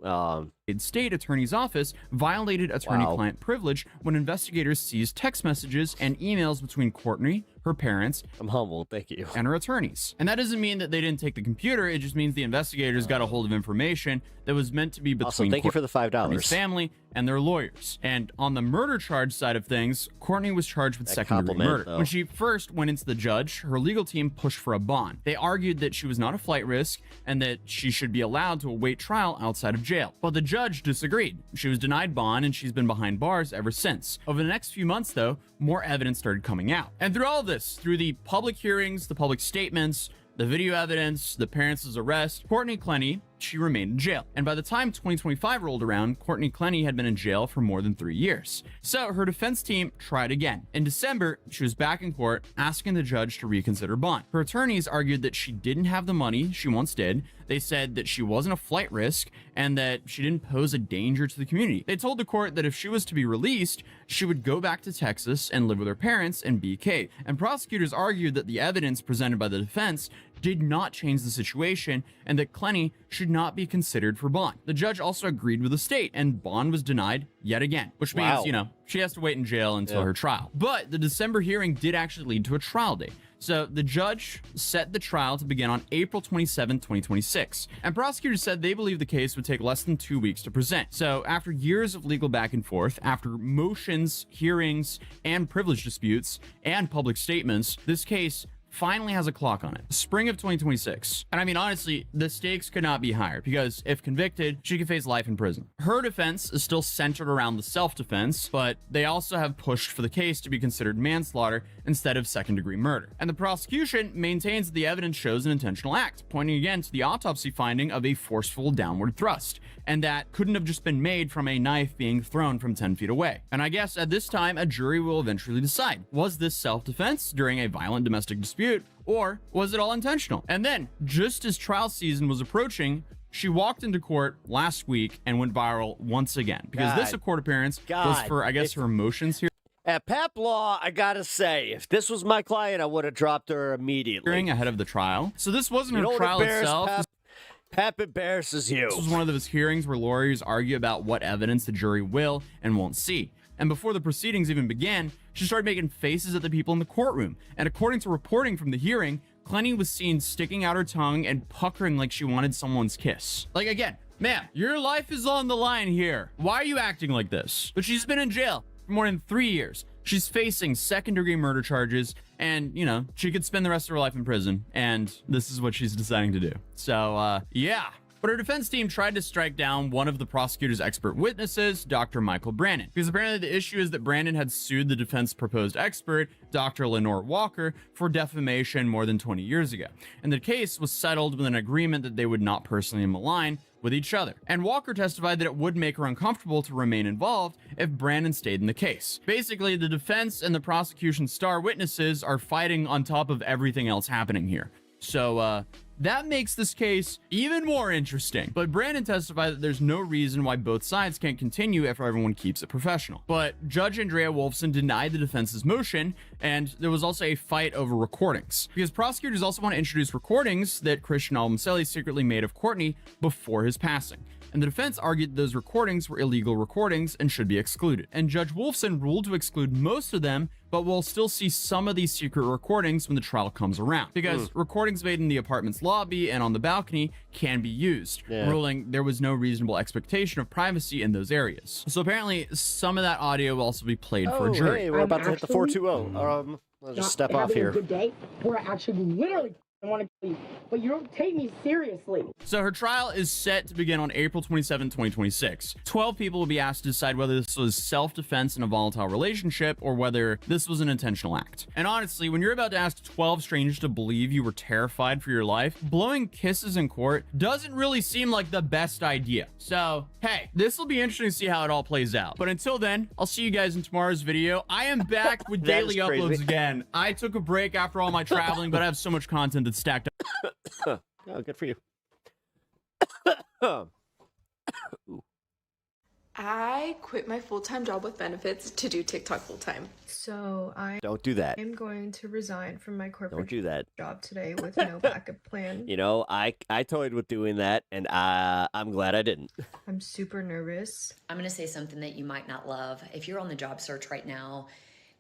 State attorney's office violated attorney-client privilege when investigators seized text messages and emails between Courtney, her parents— I'm humbled, thank you— and her attorneys. And that doesn't mean that they didn't take the computer. It just means the investigators got a hold of information that was meant to be between Also, thank you for the $5. family and their lawyers. And on the murder charge side of things, Courtney was charged with second-degree murder. though. When she first went into the judge, her legal team pushed for a bond. They argued that she was not a flight risk and that she should be allowed to await trial outside of jail. But the judge disagreed. She was denied bond and she's been behind bars ever since. Over the next few months, though, more evidence started coming out. And through all of this, through the public hearings, the public statements, the video evidence, the parents' arrest, Courtney Clenny, she remained in jail. And by the time 2025 rolled around, Courtney Clenny had been in jail for more than 3 years. So her defense team tried again. In December, she was back in court asking the judge to reconsider bond. Her attorneys argued that she didn't have the money she once did. They said that she wasn't a flight risk and that she didn't pose a danger to the community. They told the court that if she was to be released, she would go back to Texas and live with her parents in BK. And prosecutors argued that the evidence presented by the defense did not change the situation and that Clenny should not be considered for bond. The judge also agreed with the state and bond was denied yet again, which means, you know, she has to wait in jail until her trial. But the December hearing did actually lead to a trial date. So the judge set the trial to begin on April 27, 2026. And prosecutors said they believe the case would take less than 2 weeks to present. So after years of legal back and forth, after motions, hearings, and privilege disputes, and public statements, this case finally has a clock on it. Spring of 2026. And I mean, honestly, the stakes could not be higher because if convicted, she could face life in prison. Her defense is still centered around the self-defense, but they also have pushed for the case to be considered manslaughter instead of second-degree murder. And the prosecution maintains that the evidence shows an intentional act, pointing again to the autopsy finding of a forceful downward thrust. And that couldn't have just been made from a knife being thrown from 10 feet away. And I guess at this time, a jury will eventually decide, was this self-defense during a violent domestic dispute, or was it all intentional? And then, just as trial season was approaching, she walked into court last week and went viral once again. Because this court appearance was for, I guess, her emotions here. At Pep Law, I gotta say, if this was my client, I would have dropped her immediately. Ahead of the trial. So this wasn't her trial itself. Pep embarrasses you. This was one of those hearings where lawyers argue about what evidence the jury will and won't see. And before the proceedings even began, she started making faces at the people in the courtroom. And according to reporting from the hearing, Clenny was seen sticking out her tongue and puckering like she wanted someone's kiss. Like, again, ma'am, your life is on the line here. Why are you acting like this? But she's been in jail for more than 3 years. She's facing second-degree murder charges, and, you know, she could spend the rest of her life in prison, and this is what she's deciding to do. So, yeah. But her defense team tried to strike down one of the prosecutor's expert witnesses, Dr. Michael Brandon, because apparently the issue is that Brandon had sued the defense proposed expert, Dr. Lenore Walker, for defamation more than 20 years ago. And the case was settled with an agreement that they would not personally malign with each other. And Walker testified that it would make her uncomfortable to remain involved if Brandon stayed in the case. Basically, the defense and the prosecution's star witnesses are fighting on top of everything else happening here. So, that makes this case even more interesting. But Brandon testified that there's no reason why both sides can't continue if everyone keeps it professional. But Judge Andrea Wolfson denied the defense's motion, and there was also a fight over recordings. Because prosecutors also want to introduce recordings that Christian Almcelli secretly made of Courtney before his passing. And the defense argued those recordings were illegal recordings and should be excluded. And Judge Wolfson ruled to exclude most of them, but we'll still see some of these secret recordings when the trial comes around. Because recordings made in the apartment's lobby and on the balcony can be used, ruling there was no reasonable expectation of privacy in those areas. So apparently, some of that audio will also be played for a jury. Hey, we're about to hit the 420. I'll just step off here. Good day. We're actually literally want to but you don't take me seriously. So her trial is set to begin on April 27, 2026. 12 people will be asked to decide whether this was self-defense in a volatile relationship or whether this was an intentional act. And honestly, when you're about to ask 12 strangers to believe you were terrified for your life, blowing kisses in court doesn't really seem like the best idea. So, hey, this will be interesting to see how it all plays out. But until then, I'll see you guys in tomorrow's video. I am back with daily uploads again. I took a break after all my traveling, but I have so much content that's stacked up. Oh, good for you. I quit my full-time job with benefits to do TikTok full-time. So Don't do that. I'm going to resign from my corporate Don't do that. job today with no backup plan. You know, I toyed with doing that, and I'm glad I didn't. I'm super nervous. I'm going to say something that you might not love. If you're on the job search right now,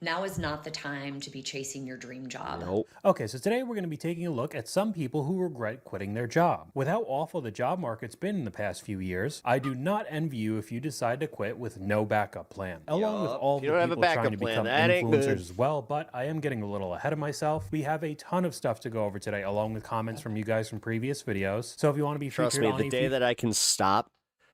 now is not the time to be chasing your dream job. Nope. Okay, so today we're going to be taking a look at some people who regret quitting their job. With how awful the job market's been in the past few years, I do not envy you if you decide to quit with no backup plan. Along with all the people trying to become influencers as well, but I am getting a little ahead of myself. We have a ton of stuff to go over today, along with comments from you guys from previous videos. So if you want to be Trust featured me, on the day that I can stop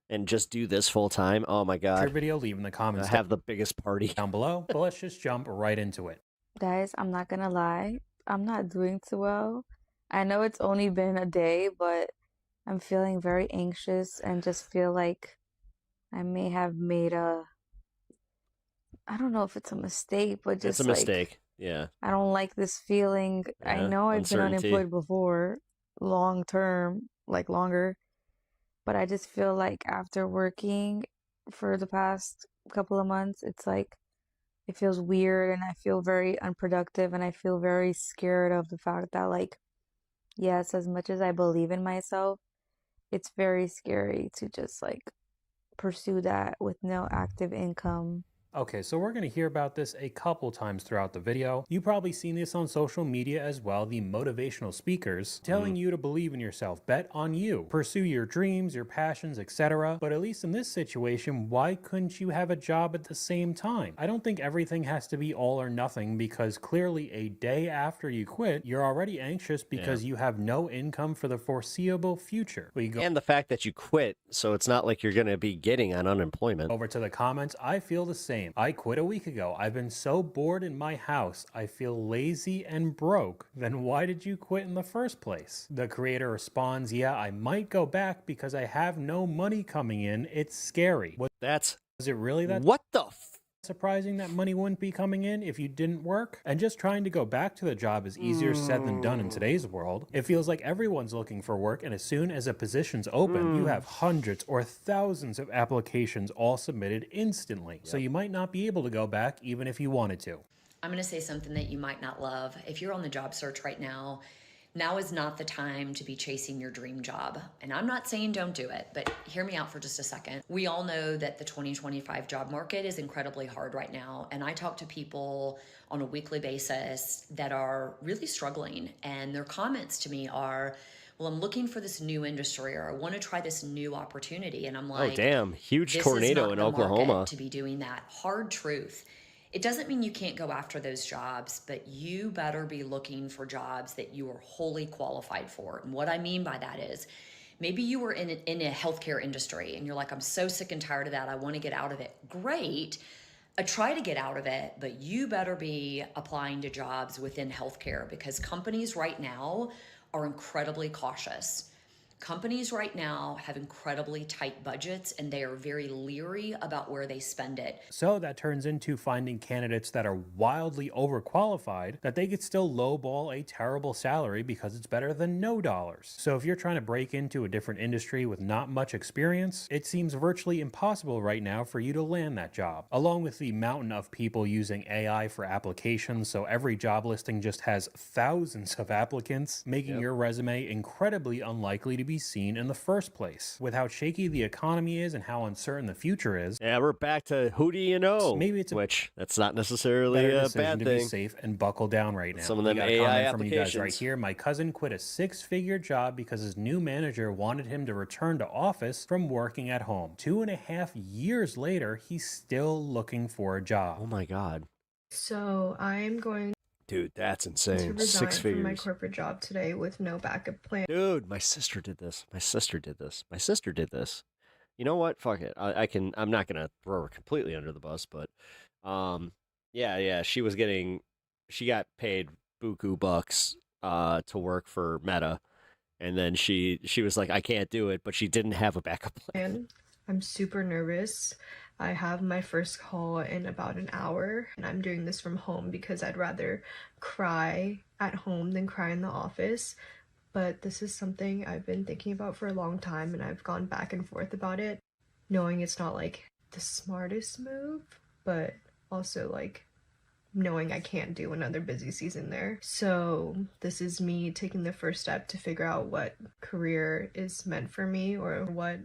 and just do this full time, oh my god. Video, leave in the comments. I have the biggest party down below, but let's just jump right into it. Guys, I'm not gonna lie, I'm not doing too well. I know it's only been a day, but I'm feeling very anxious and just feel like I may have made I don't know if it's a mistake, but just it's a mistake. Yeah. I don't like this feeling. Yeah, I know I've been uncertainty. unemployed before, long term, like longer. But I just feel like after working for the past couple of months, it's like it feels weird and I feel very unproductive and I feel very scared of the fact that, like, yes, as much as I believe in myself, it's very scary to just like pursue that with no active income. Okay, so we're going to hear about this a couple times throughout the video. You've probably seen this on social media as well, the motivational speakers telling you to believe in yourself, bet on you, pursue your dreams, your passions, etc. But at least in this situation, why couldn't you have a job at the same time? I don't think everything has to be all or nothing, because clearly a day after you quit, you're already anxious because you have no income for the foreseeable future. And the fact that you quit, so it's not like you're going to be getting on unemployment. Over to the comments, I feel the same. I quit a week ago. I've been so bored in my house. I feel lazy and broke. Then why did you quit in the first place? The creator responds, yeah, I might go back because I have no money coming in. It's scary. Is it really that? What the surprising that money wouldn't be coming in if you didn't work? And just trying to go back to the job is easier said than done in today's world. It feels like everyone's looking for work, and as soon as a position's open, you have hundreds or thousands of applications all submitted instantly. So you might not be able to go back even if you wanted to. I'm going to say something that you might not love. If you're on the job search right now, now is not the time to be chasing your dream job. And I'm not saying don't do it, but hear me out for just a second. We all know that the 2025 job market is incredibly hard right now. And I talk to people on a weekly basis that are really struggling. And their comments to me are, well, I'm looking for this new industry, or I want to try this new opportunity. And I'm like, oh, damn. Huge this tornado is not in the Oklahoma. market to be doing that. Hard truth. It doesn't mean you can't go after those jobs, but you better be looking for jobs that you are wholly qualified for. And what I mean by that is, maybe you were in a healthcare industry and you're like, I'm so sick and tired of that. I want to get out of it. Great. Try to get out of it, but you better be applying to jobs within healthcare, because companies right now are incredibly cautious. Companies right now have incredibly tight budgets and they are very leery about where they spend it. So that turns into finding candidates that are wildly overqualified that they could still lowball a terrible salary because it's better than no dollars. So if you're trying to break into a different industry with not much experience, it seems virtually impossible right now for you to land that job. Along with the mountain of people using AI for applications, so every job listing just has thousands of applicants, making your resume incredibly unlikely to be seen in the first place. With how shaky the economy is and how uncertain the future is, yeah, we're back to who do you know? Maybe it's which that's not necessarily a bad to thing. be safe and buckle down right now. Some of them we got a AI comment from you guys applications right here. My cousin quit a 6-figure job because his new manager wanted him to return to office from working at home. 2.5 years later, he's still looking for a job. Oh my god. So I'm going Dude, that's To insane. resign 6 from my figures. corporate job today with no backup plan. Dude, my sister did this. My sister did this. My sister did this. You know what? Fuck it. I'm not gonna throw her completely under the bus, but yeah, she got paid buku bucks to work for Meta, and then she was like, I can't do it, but she didn't have a backup plan. I'm super nervous. I have my first call in about an hour, and I'm doing this from home because I'd rather cry at home than cry in the office. But this is something I've been thinking about for a long time, and I've gone back and forth about it, knowing it's not like the smartest move, but also like knowing I can't do another busy season there. So this is me taking the first step to figure out what career is meant for me or what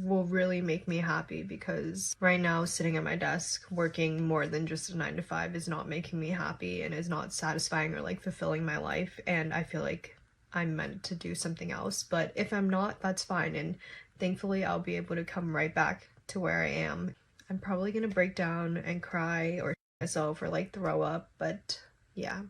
will really make me happy, because right now sitting at my desk working more than just a 9 to 5 is not making me happy and is not satisfying or like fulfilling my life, and I feel like I'm meant to do something else. But if I'm not, that's fine, and thankfully I'll be able to come right back to where I am. I'm probably gonna break down and cry or myself or like throw up, but yeah.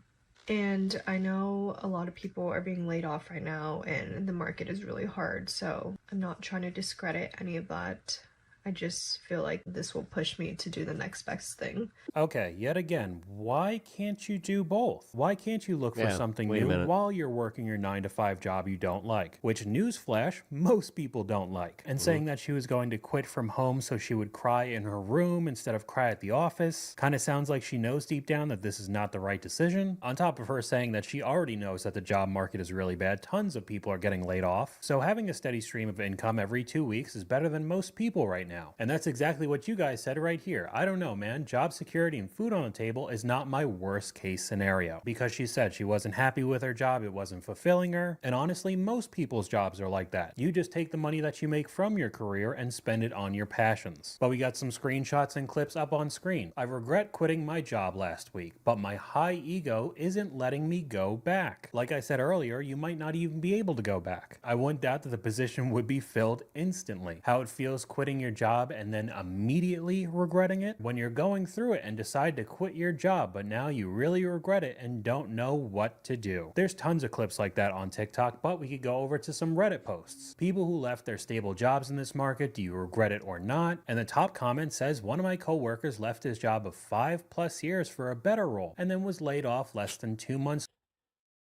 And I know a lot of people are being laid off right now and the market is really hard, so I'm not trying to discredit any of that. I just feel like this will push me to do the next best thing. Okay, yet again, why can't you do both? Why can't you look for something wait a new minute. while you're working your 9 to 5 job you don't like? Which, newsflash, most people don't like. And saying that she was going to quit from home so she would cry in her room instead of cry at the office kind of sounds like she knows deep down that this is not the right decision. On top of her saying that she already knows that the job market is really bad, tons of people are getting laid off. So having a steady stream of income every 2 weeks is better than most people right now. And that's exactly what you guys said right here. I don't know, man. Job security and food on the table is not my worst case scenario. Because she said she wasn't happy with her job, it wasn't fulfilling her. And honestly, most people's jobs are like that. You just take the money that you make from your career and spend it on your passions. But we got some screenshots and clips up on screen. I regret quitting my job last week, but my high ego isn't letting me go back. Like I said earlier, you might not even be able to go back. I wouldn't doubt that the position would be filled instantly. How it feels quitting your job and then immediately regretting it? When you're going through it and decide to quit your job, but now you really regret it and don't know what to do. There's tons of clips like that on TikTok, but we could go over to some Reddit posts. People who left their stable jobs in this market, do you regret it or not? And the top comment says, one of my coworkers left his job of 5+ years for a better role and then was laid off less than 2 months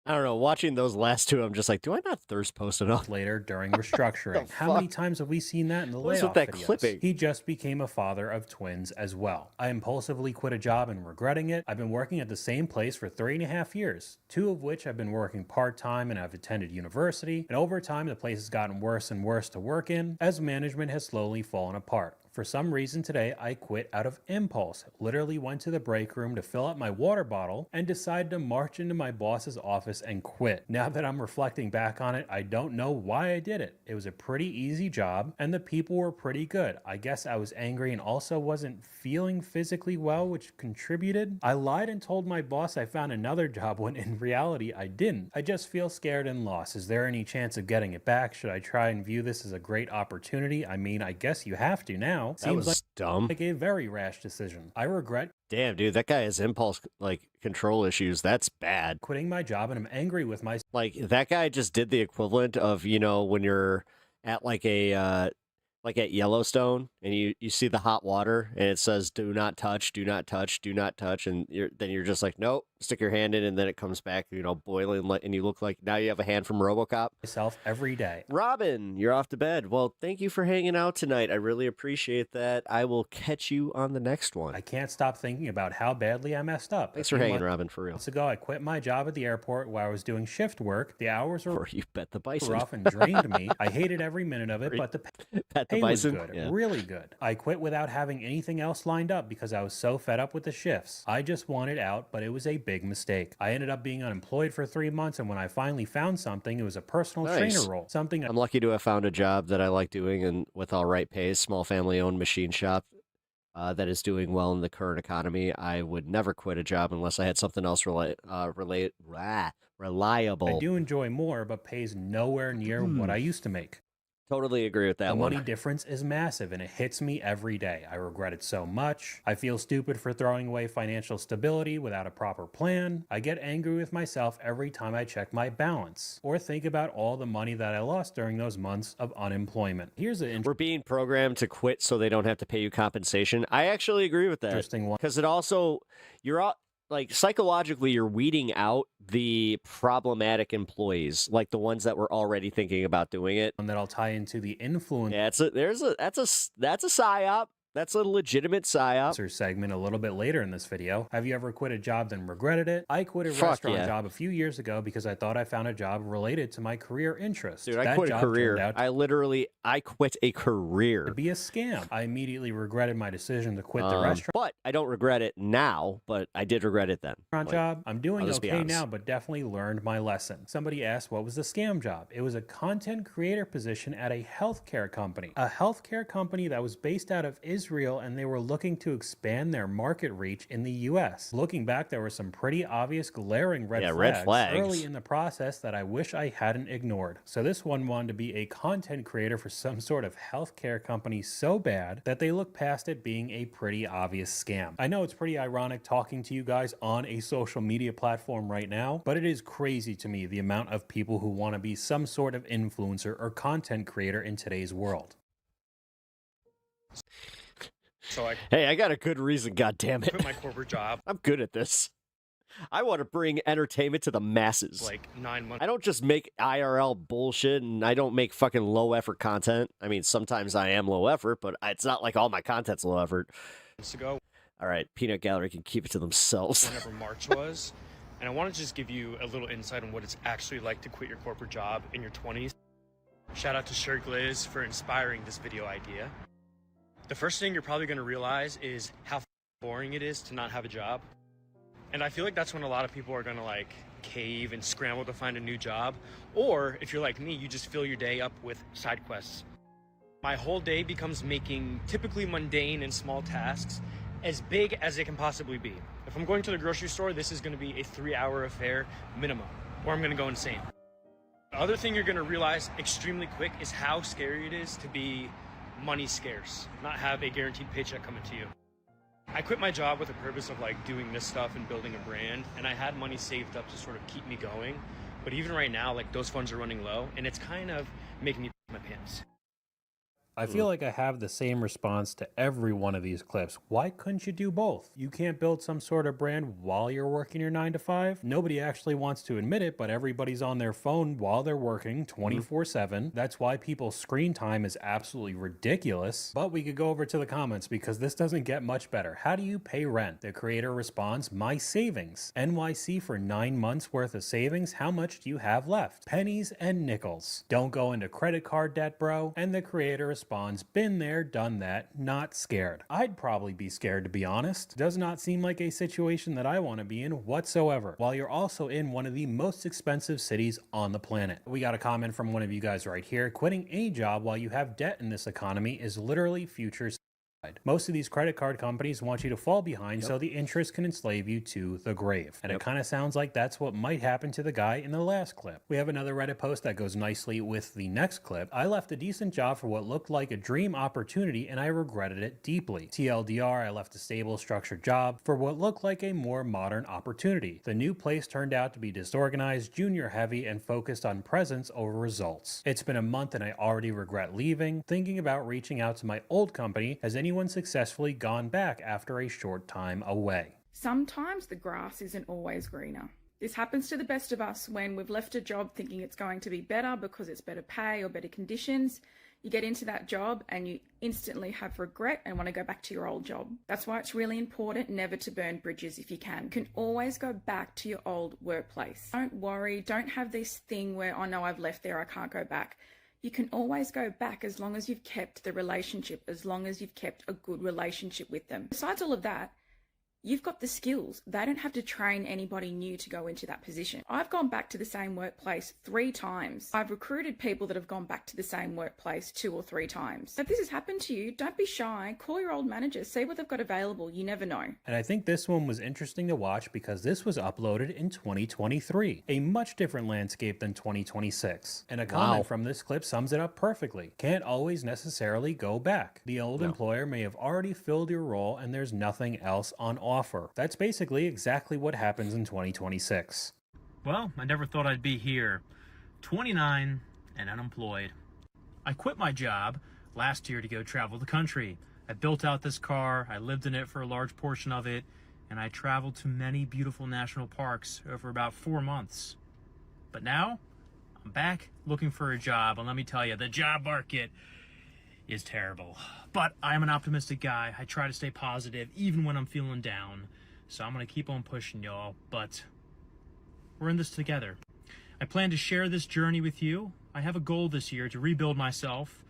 I don't know. Watching those last two, I'm just like, do I not thirst post enough? later during restructuring. How many times have we seen that in the What's layoff with that videos? clipping? He just became a father of twins as well. I impulsively quit a job and regretting it. I've been working at the same place for 3.5 years, 2 of which I've been working part-time and I've attended university. And over time, the place has gotten worse and worse to work in as management has slowly fallen apart. For some reason today, I quit out of impulse, literally went to the break room to fill up my water bottle and decided to march into my boss's office and quit. Now that I'm reflecting back on it, I don't know why I did it. It was a pretty easy job and the people were pretty good. I guess I was angry and also wasn't feeling physically well, which contributed. I lied and told my boss I found another job when in reality I didn't. I just feel scared and lost. Is there any chance of getting it back? Should I try and view this as a great opportunity? I mean, I guess you have to now. That Seems was dumb. like a very rash decision. I regret Damn, dude, that guy has impulse control issues. That's bad. quitting my job and I'm angry with myself. Like that guy just did the equivalent of, you know, when you're at like at Yellowstone and you see the hot water and it says do not touch, do not touch, do not touch, and you're just like, nope, stick your hand in, and then it comes back, you know, boiling, and you look like now you have a hand from RoboCop. Myself every day. Robin, you're off to bed. Well, thank you for hanging out tonight. I really appreciate that. I will catch you on the next one. I can't stop thinking about how badly I messed up. Thanks for hanging, Robin, for real. Months ago, I quit my job at the airport where I was doing shift work. The hours were Or you bet the bison. rough and drained me. I hated every minute of it, but the Bet the pay was bison. good, Yeah. really good. I quit without having anything else lined up because I was so fed up with the shifts. I just wanted out, but it was a big mistake. I ended up being unemployed for 3 months, and when I finally found something, it was a personal Nice. trainer role. Something I'm lucky to have found a job that I like doing and with all right pays, small family-owned machine shop that is doing well in the current economy. I would never quit a job unless I had something else reliable. I do enjoy more, but pays nowhere near what I used to make. Totally agree with that The one. money difference is massive and it hits me every day. I regret it so much. I feel stupid for throwing away financial stability without a proper plan. I get angry with myself every time I check my balance or think about all the money that I lost during those months of unemployment. Here's an We're being programmed to quit so they don't have to pay you compensation. I actually agree with that. Interesting one. Because it also, like psychologically, you're weeding out the problematic employees, like the ones that were already thinking about doing it. And that'll tie into the influence. Yeah, that's a psyop. That's a legitimate psyop. Segment a little bit later in this video. Have you ever quit a job then regretted it? I quit a Fuck restaurant yeah. job a few years ago because I thought I found a job related to my career interest. Dude, I quit a career. I quit a career. To be a scam. I immediately regretted my decision to quit the restaurant. But I don't regret it now, but I did regret it then. Job. I'm doing I'll just be okay honest. now, but definitely learned my lesson. Somebody asked what was the scam job. It was a content creator position at a healthcare company. A healthcare company that was based out of Israel, and they were looking to expand their market reach in the US. Looking back, there were some pretty obvious glaring red flags early in the process that I wish I hadn't ignored. So this one wanted to be a content creator for some sort of healthcare company so bad that they look past it being a pretty obvious scam. I know it's pretty ironic talking to you guys on a social media platform right now, but it is crazy to me the amount of people who want to be some sort of influencer or content creator in today's world. So I got a good reason, goddammit. quit my corporate job. I'm good at this. I want to bring entertainment to the masses. Like 9 months. I don't just make IRL bullshit, and I don't make fucking low effort content. I mean, sometimes I am low effort, but it's not like all my content's low effort. Ago. All right, Peanut Gallery can keep it to themselves. Whenever March was. And I want to just give you a little insight on what it's actually like to quit your corporate job in your 20s. Shout out to Sher Gliz for inspiring this video idea. The first thing you're probably going to realize is how boring it is to not have a job. And I feel like that's when a lot of people are going to like cave and scramble to find a new job. Or if you're like me, you just fill your day up with side quests. My whole day becomes making typically mundane and small tasks as big as it can possibly be. If I'm going to the grocery store, this is going to be a 3-hour affair minimum, or I'm going to go insane. The other thing you're going to realize extremely quick is how scary it is to be money scarce, not have a guaranteed paycheck coming to you. I quit my job with the purpose of like doing this stuff and building a brand, and I had money saved up to sort of keep me going. But even right now, like those funds are running low, and it's kind of making me pee my pants. I feel like I have the same response to every one of these clips. Why couldn't you do both? You can't build some sort of brand while you're working your 9 to 5. Nobody actually wants to admit it, but everybody's on their phone while they're working 24/7. That's why people's screen time is absolutely ridiculous. But we could go over to the comments because this doesn't get much better. How do you pay rent? The creator responds, my savings. NYC for 9 months worth of savings. How much do you have left? Pennies and nickels. Don't go into credit card debt, bro. And the creator responds, been there, done that, not scared. I'd probably be scared, to be honest. Does not seem like a situation that I want to be in whatsoever, while you're also in one of the most expensive cities on the planet. We got a comment from one of you guys right here. Quitting any job while you have debt in this economy is literally future suicide. Most of these credit card companies want you to fall behind so the interest can enslave you to the grave. And it kind of sounds like that's what might happen to the guy in the last clip. We have another Reddit post that goes nicely with the next clip. I left a decent job for what looked like a dream opportunity and I regretted it deeply. TLDR, I left a stable, structured job for what looked like a more modern opportunity. The new place turned out to be disorganized, junior heavy, and focused on presence over results. It's been a month and I already regret leaving. Thinking about reaching out to my old company. Has anyone successfully gone back after a short time away? Sometimes the grass isn't always greener. This happens to the best of us when we've left a job thinking it's going to be better because it's better pay or better conditions. You get into that job and you instantly have regret and want to go back to your old job. That's why it's really important never to burn bridges if you can. You can always go back to your old workplace. Don't worry, don't have this thing where, oh no, I've left there, I can't go back. You can always go back as long as you've kept the relationship, as long as you've kept a good relationship with them. Besides all of that, You've got the skills. They don't have to train anybody new to go into that position. I've gone back to the same workplace 3 times. I've recruited people that have gone back to the same workplace 2 or 3 times. If this has happened to you, don't be shy. Call your old manager. See what they've got available. You never know. And I think this one was interesting to watch because this was uploaded in 2023, a much different landscape than 2026. And a comment from this clip sums it up perfectly. Can't always necessarily go back. The old employer may have already filled your role and there's nothing else on offer. That's basically exactly what happens in 2026. Well, I never thought I'd be here, 29 and unemployed. I quit my job last year to go travel the country. I built out this car, I lived in it for a large portion of it, and I traveled to many beautiful national parks over about 4 months. But now, I'm back looking for a job, and let me tell you, the job market is terrible. But I'm an optimistic guy. I try to stay positive even when I'm feeling down. So I'm gonna keep on pushing, y'all, but we're in this together. I plan to share this journey with you. I have a goal this year to rebuild myself,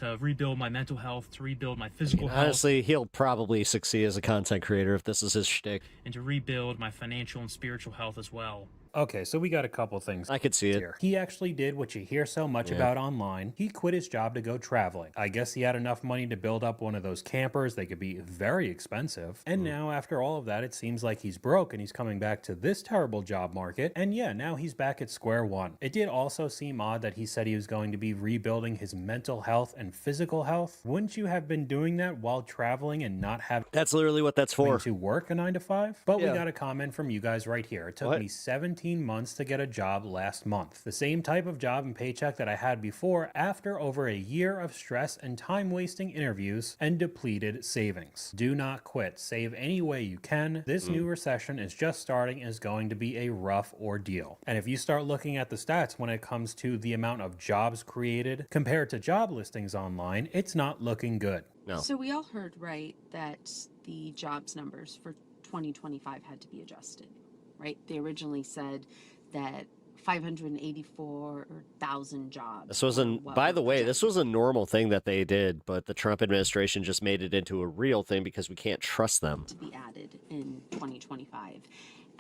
to rebuild my mental health, to rebuild my physical health. Honestly, he'll probably succeed as a content creator if this is his shtick. And to rebuild my financial and spiritual health as well. Okay, so we got a couple things. I could see it. Here. He actually did what you hear so much about online. He quit his job to go traveling. I guess he had enough money to build up one of those campers. They could be very expensive. And now, after all of that, it seems like he's broke and he's coming back to this terrible job market. And yeah, now he's back at square one. It did also seem odd that he said he was going to be rebuilding his mental health and physical health. Wouldn't you have been doing that while traveling and not having... That's literally what that's for. ...to work a 9 to 5? But we got a comment from you guys right here. It took me 17 months to get a job last month. The same type of job and paycheck that I had before after over a year of stress and time-wasting interviews and depleted savings. Do not quit. Save any way you can. This new recession is just starting and is going to be a rough ordeal. And if you start looking at the stats when it comes to the amount of jobs created compared to job listings online, it's not looking good. No. So we all heard right that the jobs numbers for 2025 had to be adjusted, right? They originally said that 584,000 jobs. This wasn't, by the way, this was a normal thing that they did, but the Trump administration just made it into a real thing because we can't trust them. To be added in 2025.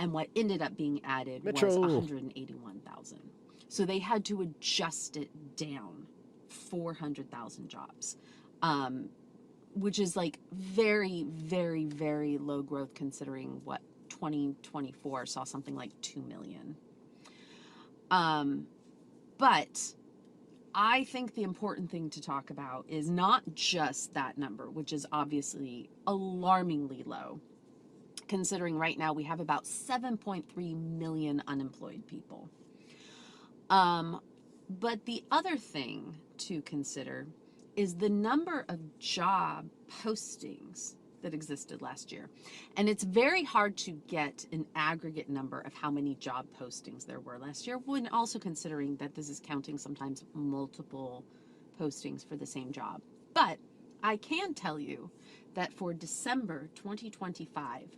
And what ended up being added Metro. was 181,000. So they had to adjust it down 400,000 jobs, which is like very, very, very low growth considering what 2024 saw something like 2 million. But I think the important thing to talk about is not just that number, which is obviously alarmingly low, considering right now we have about 7.3 million unemployed people. But the other thing to consider is the number of job postings that existed last year. And it's very hard to get an aggregate number of how many job postings there were last year, when also considering that this is counting sometimes multiple postings for the same job. But I can tell you that for December 2025,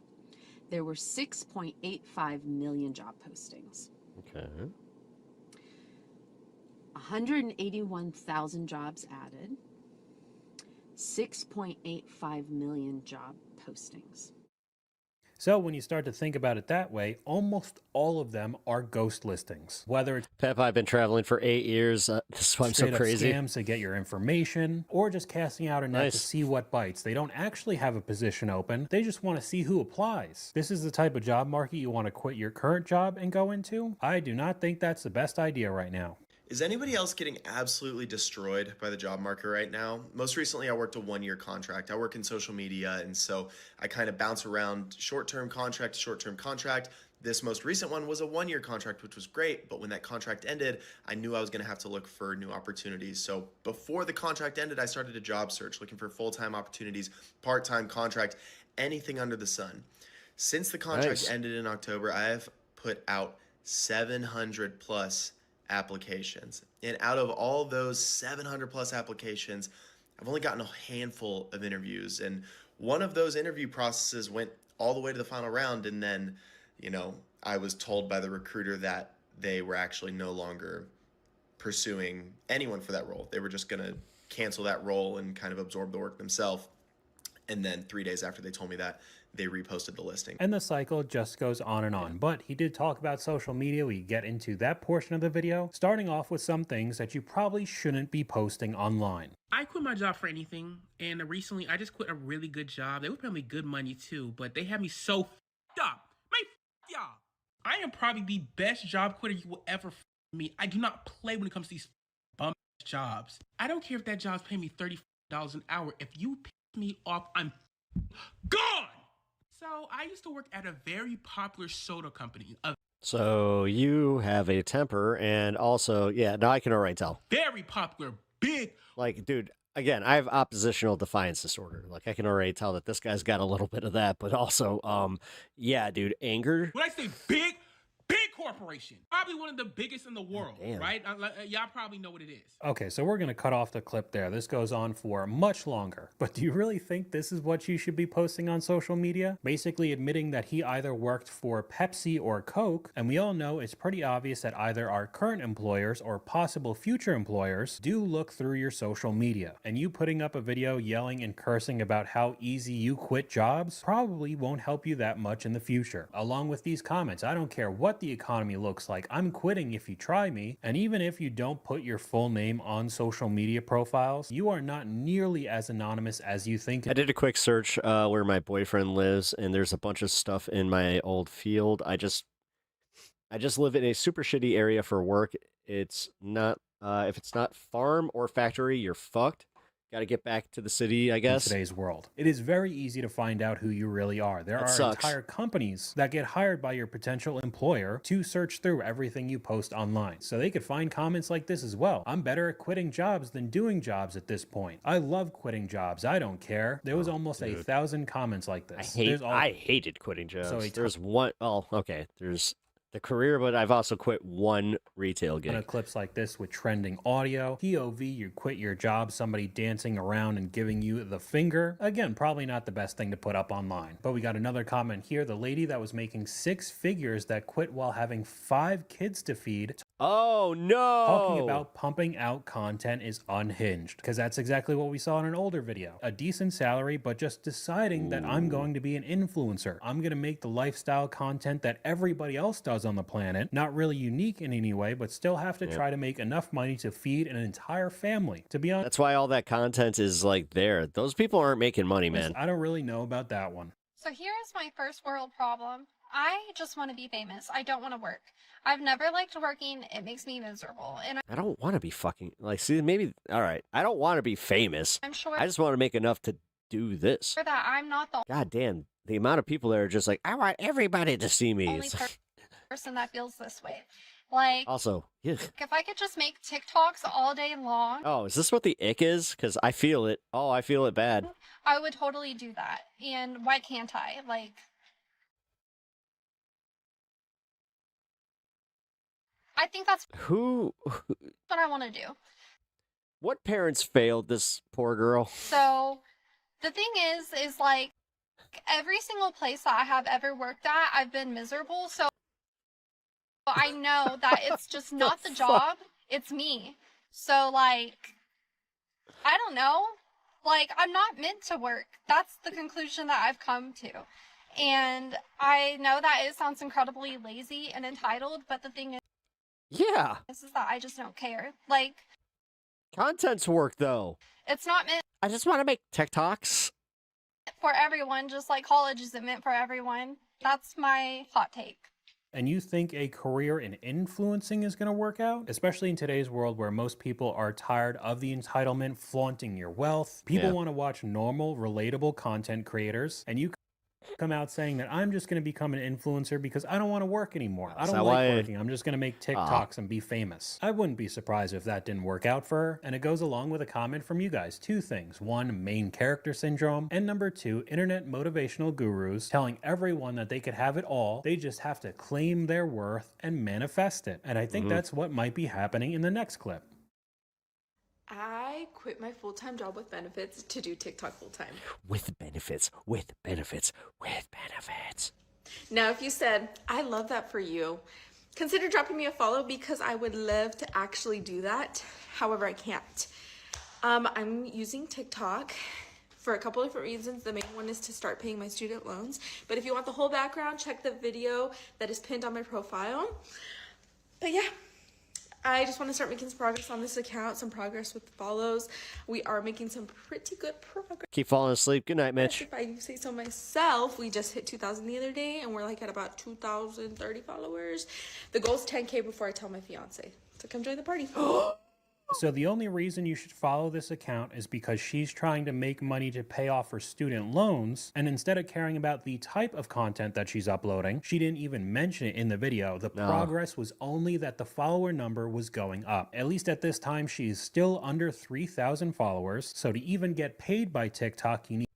there were 6.85 million job postings. Okay. 181,000 jobs added. 6.85 million job postings. So when you start to think about it that way, almost all of them are ghost listings. Whether it's Pep, I've been traveling for 8 years. This is why I'm so crazy. Scams to get your information, or just casting out a net to see what bites. They don't actually have a position open. They just want to see who applies. This is the type of job market you want to quit your current job and go into? I do not think that's the best idea right now. Is anybody else getting absolutely destroyed by the job market right now? Most recently, I worked a 1-year contract. I work in social media, and so I kind of bounce around short-term contract to short-term contract. This most recent one was a 1-year contract, which was great, but when that contract ended, I knew I was going to have to look for new opportunities. So before the contract ended, I started a job search, looking for full-time opportunities, part-time contract, anything under the sun. Since the contract ended in October, I have put out 700 plus applications. And out of all those 700 plus applications, I've only gotten a handful of interviews. And one of those interview processes went all the way to the final round. And then, you know, I was told by the recruiter that they were actually no longer pursuing anyone for that role. They were just going to cancel that role and kind of absorb the work themselves. And then 3 days after they told me that, they reposted the listing. And the cycle just goes on and on. But he did talk about social media. We get into that portion of the video, starting off with some things that you probably shouldn't be posting online. I quit my job for anything, and recently I just quit a really good job. They were paying me good money too, but they had me so f***ed up. Man, f*** y'all. I am probably the best job quitter you will ever meet. I do not play when it comes to these bum jobs. I don't care if that job's paying me $30 an hour. If you piss me off, I'm gone. So I used to work at a very popular soda company. So you have a temper, and also, yeah, now I can already tell. Very popular, big. Like, dude, again, I have oppositional defiance disorder. Like, I can already tell that this guy's got a little bit of that, but also, yeah, dude, anger. When I say big corporation, probably one of the biggest in the world, right? Y'all probably know what it is. Okay, so we're going to cut off the clip there. This goes on for much longer. But do you really think this is what you should be posting on social media? Basically admitting that he either worked for Pepsi or Coke, and we all know it's pretty obvious that either our current employers or possible future employers do look through your social media. And you putting up a video yelling and cursing about how easy you quit jobs probably won't help you that much in the future. Along with these comments, I don't care what the economy looks like, I'm quitting if you try me. And even if you don't put your full name on social media profiles, you are not nearly as anonymous as you think. I did a quick search where my boyfriend lives, and there's a bunch of stuff in my old field. I just live in a super shitty area for work. It's not if it's not farm or factory, you're fucked. Got to get back to the city, I guess. In today's world, it is very easy to find out who you really are. There are entire companies that get hired by your potential employer to search through everything you post online. So they could find comments like this as well. I'm better at quitting jobs than doing jobs at this point. I love quitting jobs. I don't care. There was almost 1,000 comments like this. I hated quitting jobs. So there's one. Oh, okay. There's the career, but I've also quit one retail gig. And clips like this with trending audio, POV, you quit your job, somebody dancing around and giving you the finger. Again, probably not the best thing to put up online. But we got another comment here. The lady that was making 6 figures that quit while having 5 kids to feed. Oh, no! Talking about pumping out content is unhinged, because that's exactly what we saw in an older video. A decent salary, but just deciding that I'm going to be an influencer. I'm going to make the lifestyle content that everybody else does on the planet, not really unique in any way, but still have to try to make enough money to feed an entire family. To be honest, that's why all that content is like there. Those people aren't making money, man. I don't really know about that one. So here's my first world problem. I just want to be famous. I don't want to work. I've never liked working. It makes me miserable. And I don't want to be fucking like, see, maybe, all right. I don't want to be famous. I'm sure I just want to make enough to do this. that I'm not the God damn, the amount of people that are just like, I want everybody to see me. only person that feels this way. Like, Also, yeah. if I could just make TikToks all day long, Oh, is this what the ick is? Because I feel it. Oh, I feel it bad. I would totally do that. And why can't I? Like, I think that's Who? what I want to do. What parents failed this poor girl? So the thing is like every single place that I have ever worked at, I've been miserable. So I know that it's just not the job, it's me. So like, I don't know. Like, I'm not meant to work. That's the conclusion that I've come to. And I know that it sounds incredibly lazy and entitled, but the thing is, Yeah. is that I just don't care. Like, Content's work, though. it's not meant I just want to make TikToks. for everyone, just like college isn't meant for everyone. That's my hot take. And you think a career in influencing is going to work out? Especially in today's world where most people are tired of the entitlement, flaunting your wealth. People want to watch normal, relatable content creators. And you come out saying that I'm just going to become an influencer because I don't want to work anymore. I don't like working. I'm just going to make TikToks and be famous. I wouldn't be surprised if that didn't work out for her. And it goes along with a comment from you guys. 2 things. 1, main character syndrome. And number 2, internet motivational gurus telling everyone that they could have it all. They just have to claim their worth and manifest it. And I think that's what might be happening in the next clip. I quit my full-time job with benefits to do TikTok full-time. With benefits, with benefits, with benefits. Now, if you said, I love that for you, consider dropping me a follow because I would love to actually do that. However, I can't. I'm using TikTok for a couple different reasons. The main one is to start paying my student loans. But if you want the whole background, check the video that is pinned on my profile. But yeah, I just want to start making some progress on this account, some progress with the follows. We are making some pretty good progress. Keep falling asleep. Good night, Mitch. If I do say so myself, we just hit 2,000 the other day, and we're like at about 2,030 followers. The goal is 10K before I tell my fiance. So come join the party. So the only reason you should follow this account is because she's trying to make money to pay off her student loans, and instead of caring about the type of content that she's uploading, she didn't even mention it in the video. The progress was only that the follower number was going up. At least at this time, she is still under 3,000 followers, so to even get paid by TikTok, you need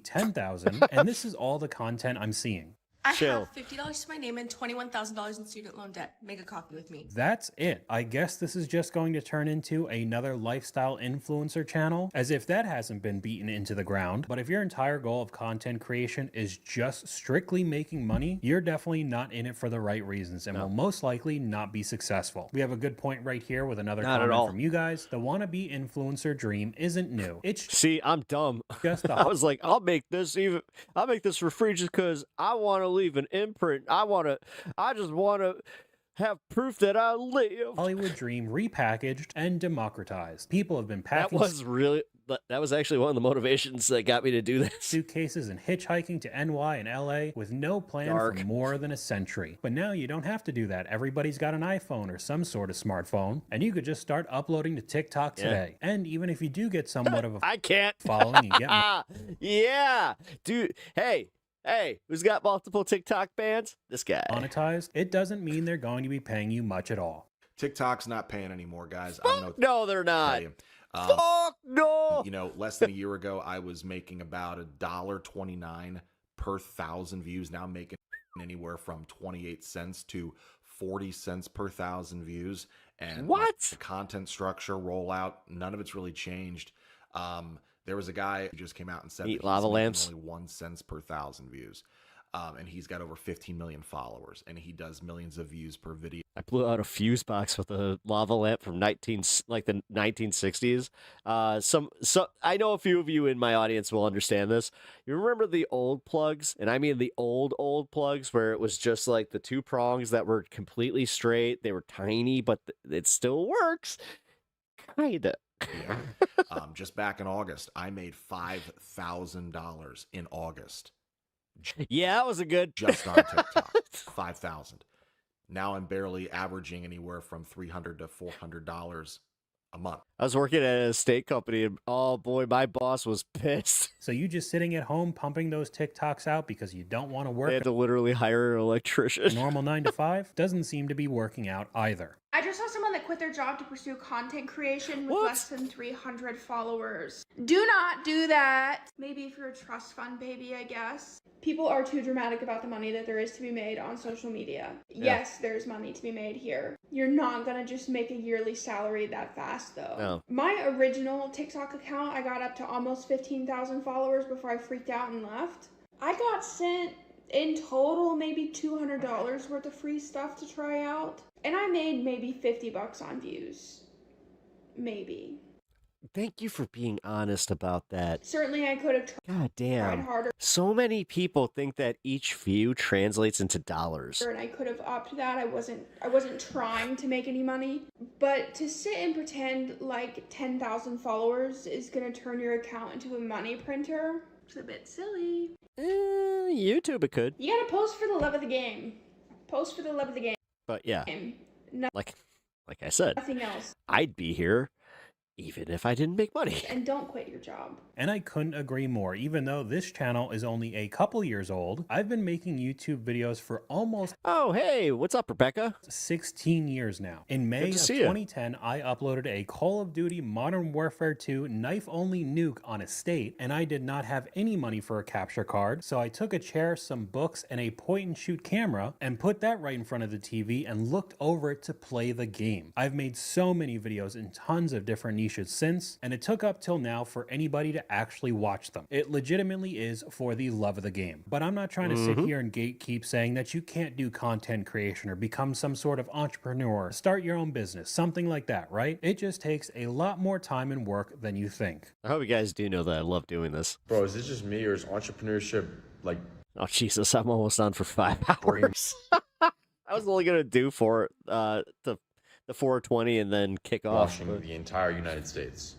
10,000, and this is all the content I'm seeing. I have $50 to my name and $21,000 in student loan debt. Make a coffee with me. That's it. I guess this is just going to turn into another lifestyle influencer channel, as if that hasn't been beaten into the ground. But if your entire goal of content creation is just strictly making money, you're definitely not in it for the right reasons and will most likely not be successful. We have a good point right here with another comment from you guys. The wannabe influencer dream isn't new. It's I'm dumb. Just I was like, I'll make this for free just because I want to leave an imprint. I just want to have proof that I live. Hollywood dream repackaged and democratized. People have been packing. That was actually one of the motivations that got me to do this. Suitcases and hitchhiking to NY and LA with no plan for more than a century. But now you don't have to do that. Everybody's got an iPhone or some sort of smartphone, and you could just start uploading to TikTok today. And even if you do get somewhat of a following and get yeah, dude. Hey, who's got multiple TikTok bans? This guy. Monetized, it doesn't mean they're going to be paying you much at all. TikTok's not paying anymore, guys. No, they're not. Fuck no. You know, less than a year ago, I was making about $1.29 per 1,000 views. Now I'm making anywhere from 28 cents to 40 cents per 1,000 views. And the content structure, rollout, none of it's really changed. There was a guy who just came out and said that lava lamps. only 1 cent per 1,000 views. And he's got over 15 million followers, and he does millions of views per video. I blew out a fuse box with a lava lamp from the 1960s. So I know a few of you in my audience will understand this. You remember the old plugs, and I mean the old plugs, where it was just like the two prongs that were completely straight. They were tiny, but it still works. Kinda. Yeah. Just back in August, I made $5,000 in August. Yeah, that was a good. Just on TikTok, 5,000. Now I'm barely averaging anywhere from $300 to $400 a month. I was working at a state company, and oh boy, my boss was pissed. So you just sitting at home pumping those TikToks out because you don't want to work? They had to literally hire an electrician. A normal 9 to 5 doesn't seem to be working out either. I just saw someone that quit their job to pursue content creation with less than 300 followers. Do not do that. Maybe if you're a trust fund baby, I guess. People are too dramatic about the money that there is to be made on social media. Yeah. Yes, there's money to be made here. You're not gonna just make a yearly salary that fast though. No. My original TikTok account, I got up to almost 15,000 followers before I freaked out and left. I got sent in total maybe $200 worth of free stuff to try out. And I made maybe $50 on views. Maybe. Thank you for being honest about that. Certainly I could have God damn. tried harder. So many people think that each view translates into dollars. And I could have upped that. I wasn't trying to make any money. But to sit and pretend like 10,000 followers is going to turn your account into a money printer, it's a bit silly. YouTube it could. You gotta post for the love of the game. Post for the love of the game. But yeah, like I said, nothing else. I'd be here even if I didn't make money. And don't quit your job. And I couldn't agree more. Even though this channel is only a couple years old, I've been making YouTube videos for almost... Oh, hey, what's up, Rebecca? 16 years now. In May of 2010, I uploaded a Call of Duty Modern Warfare 2 knife-only nuke on a state, and I did not have any money for a capture card, so I took a chair, some books, and a point-and-shoot camera, and put that right in front of the TV and looked over it to play the game. I've made so many videos in tons of different niche unleashed since, and it took up till now for anybody to actually watch them. It legitimately is for the love of the game. But I'm not trying to sit here and gatekeep saying that you can't do content creation or become some sort of entrepreneur, start your own business, something like that, right? It just takes a lot more time and work than you think. I hope you guys do know that I love doing this. Bro, is this just me or is entrepreneurship like... Oh, Jesus, I'm almost on for 5 hours. I was only going to do the 420 and then kick off. The entire United States.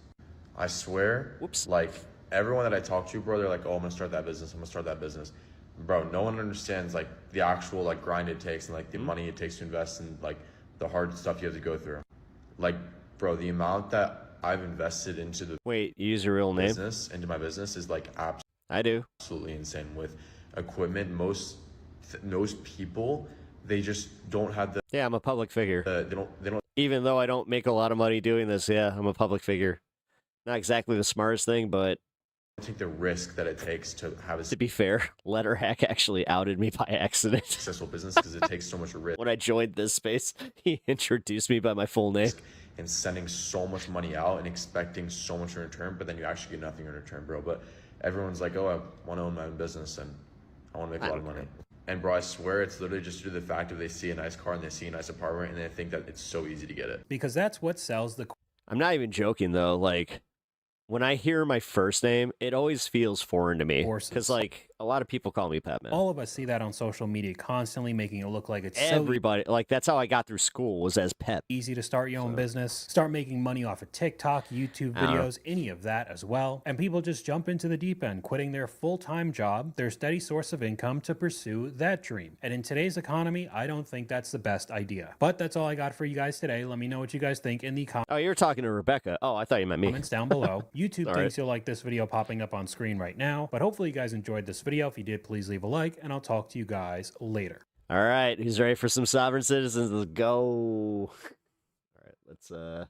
I swear, like, everyone that I talk to, bro, they're like, oh, I'm going to start that business, I'm going to start that business. Bro, no one understands, like, the actual, like, grind it takes and, like, the money it takes to invest in, like, the hard stuff you have to go through. Like, bro, the amount that I've invested into the... Wait, you use your real name? Into my business is, like, I do. Absolutely insane. With equipment, most people, they just don't have the... Yeah, I'm a public figure. They don't... Even though I don't make a lot of money doing this, yeah, I'm a public figure. Not exactly the smartest thing, but... take the risk that it takes to have a... To be fair, Letterhack actually outed me by accident. Successful business because it takes so much risk. When I joined this space, he introduced me by my full name. And sending so much money out and expecting so much in return, but then you actually get nothing in return, bro. But everyone's like, oh, I want to own my own business and I want to make a lot of money. And bro, I swear it's literally just due to the fact that they see a nice car and they see a nice apartment and they think that it's so easy to get it. Because that's what sells the... I'm not even joking, though. Like, when I hear my first name, it always feels foreign to me. Because, like, a lot of people call me Pep, man. All of us see that on social media constantly, making it look like it's Everybody, like, that's how I got through school, was as Pep. Easy to start your own business, start making money off of TikTok, YouTube videos, any of that as well. And people just jump into the deep end, quitting their full-time job, their steady source of income to pursue that dream. And in today's economy, I don't think that's the best idea. But that's all I got for you guys today. Let me know what you guys think in the comments. Oh, you're talking to Rebecca. Oh, I thought you meant me. Comments down below. YouTube thinks you'll like this video popping up on screen right now. But hopefully you guys enjoyed this video. If you did, please leave a like, and I'll talk to you guys later. All right, who's ready for some sovereign citizens? Let's go. All right, let's I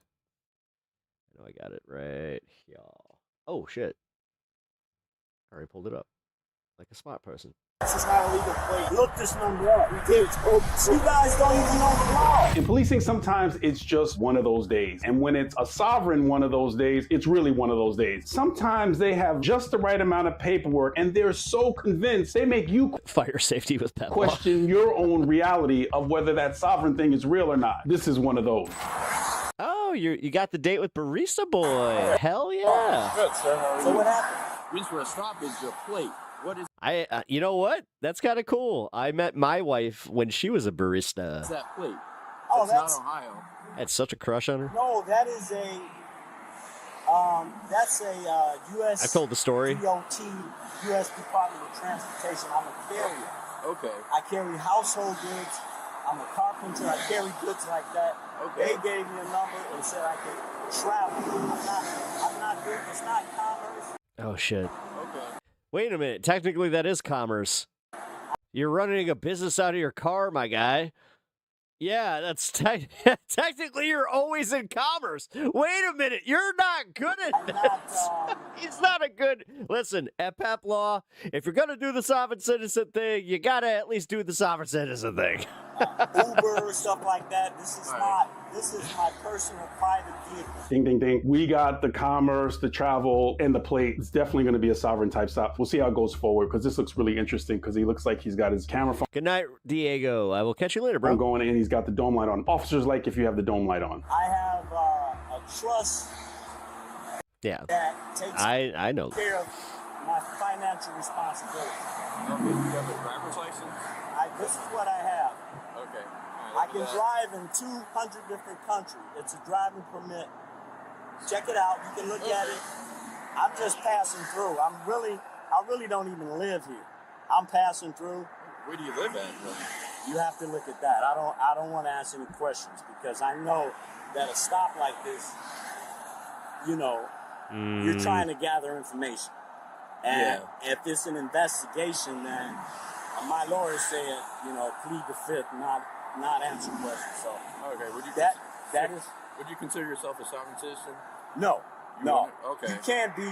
know I got it right, y'all. Oh shit! I already pulled it up like a smart person. This is not a legal plate. Look this number up. We did. You guys don't even know the law. In policing, sometimes it's just one of those days. And when it's a sovereign one of those days, it's really one of those days. Sometimes they have just the right amount of paperwork and they're so convinced they make you fire safety with Pep question your own reality of whether that sovereign thing is real or not. This is one of those. Oh, you got the date with Barista Boy. Hell yeah. Good, sir. So what happened? Reason for a stop is your plate. What is... you know what? That's kind of cool. I met my wife when she was a barista. What's that plate? Oh, that's not Ohio. I had such a crush on her. No, that is that's a U.S. I told the story. DOT, U.S. Department of Transportation. I'm a carrier. Okay. I carry household goods. I'm a carpenter. I carry goods like that. Okay. They gave me a number and said I could travel. I'm not doing. It's not commerce. Oh shit. Okay. Wait a minute. Technically, that is commerce. You're running a business out of your car, my guy. Yeah, that's technically you're always in commerce. Wait a minute, you're not good at this. He's not a good... Listen, at PEP law, if you're going to do the sovereign citizen thing, you got to at least do the sovereign citizen thing. Uber, stuff like that. This is my personal private vehicle. Ding, ding, ding. We got the commerce, the travel, and the plate. It's definitely going to be a sovereign type stop. We'll see how it goes forward because this looks really interesting because he looks like he's got his camera phone. Good night, Diego. I will catch you later, bro. I'm going in. He's got the dome light on. Officers like if you have the dome light on. I have a trust. Yeah. That takes I know. care of my financial responsibility. Okay, you have a driver's license? This is what I have. Okay. I can drive in 200 different countries. It's a driving permit. Check it out. You can look at it. I'm just passing through. I really don't even live here. I'm passing through. Where do you live at? You have to look at that. I don't want to answer any questions because I know that a stop like this, you're trying to gather information. And if it's an investigation, then my lawyer said, plead the fifth, not answer questions. So okay, would you consider yourself a sovereign citizen? No. Okay. You can't be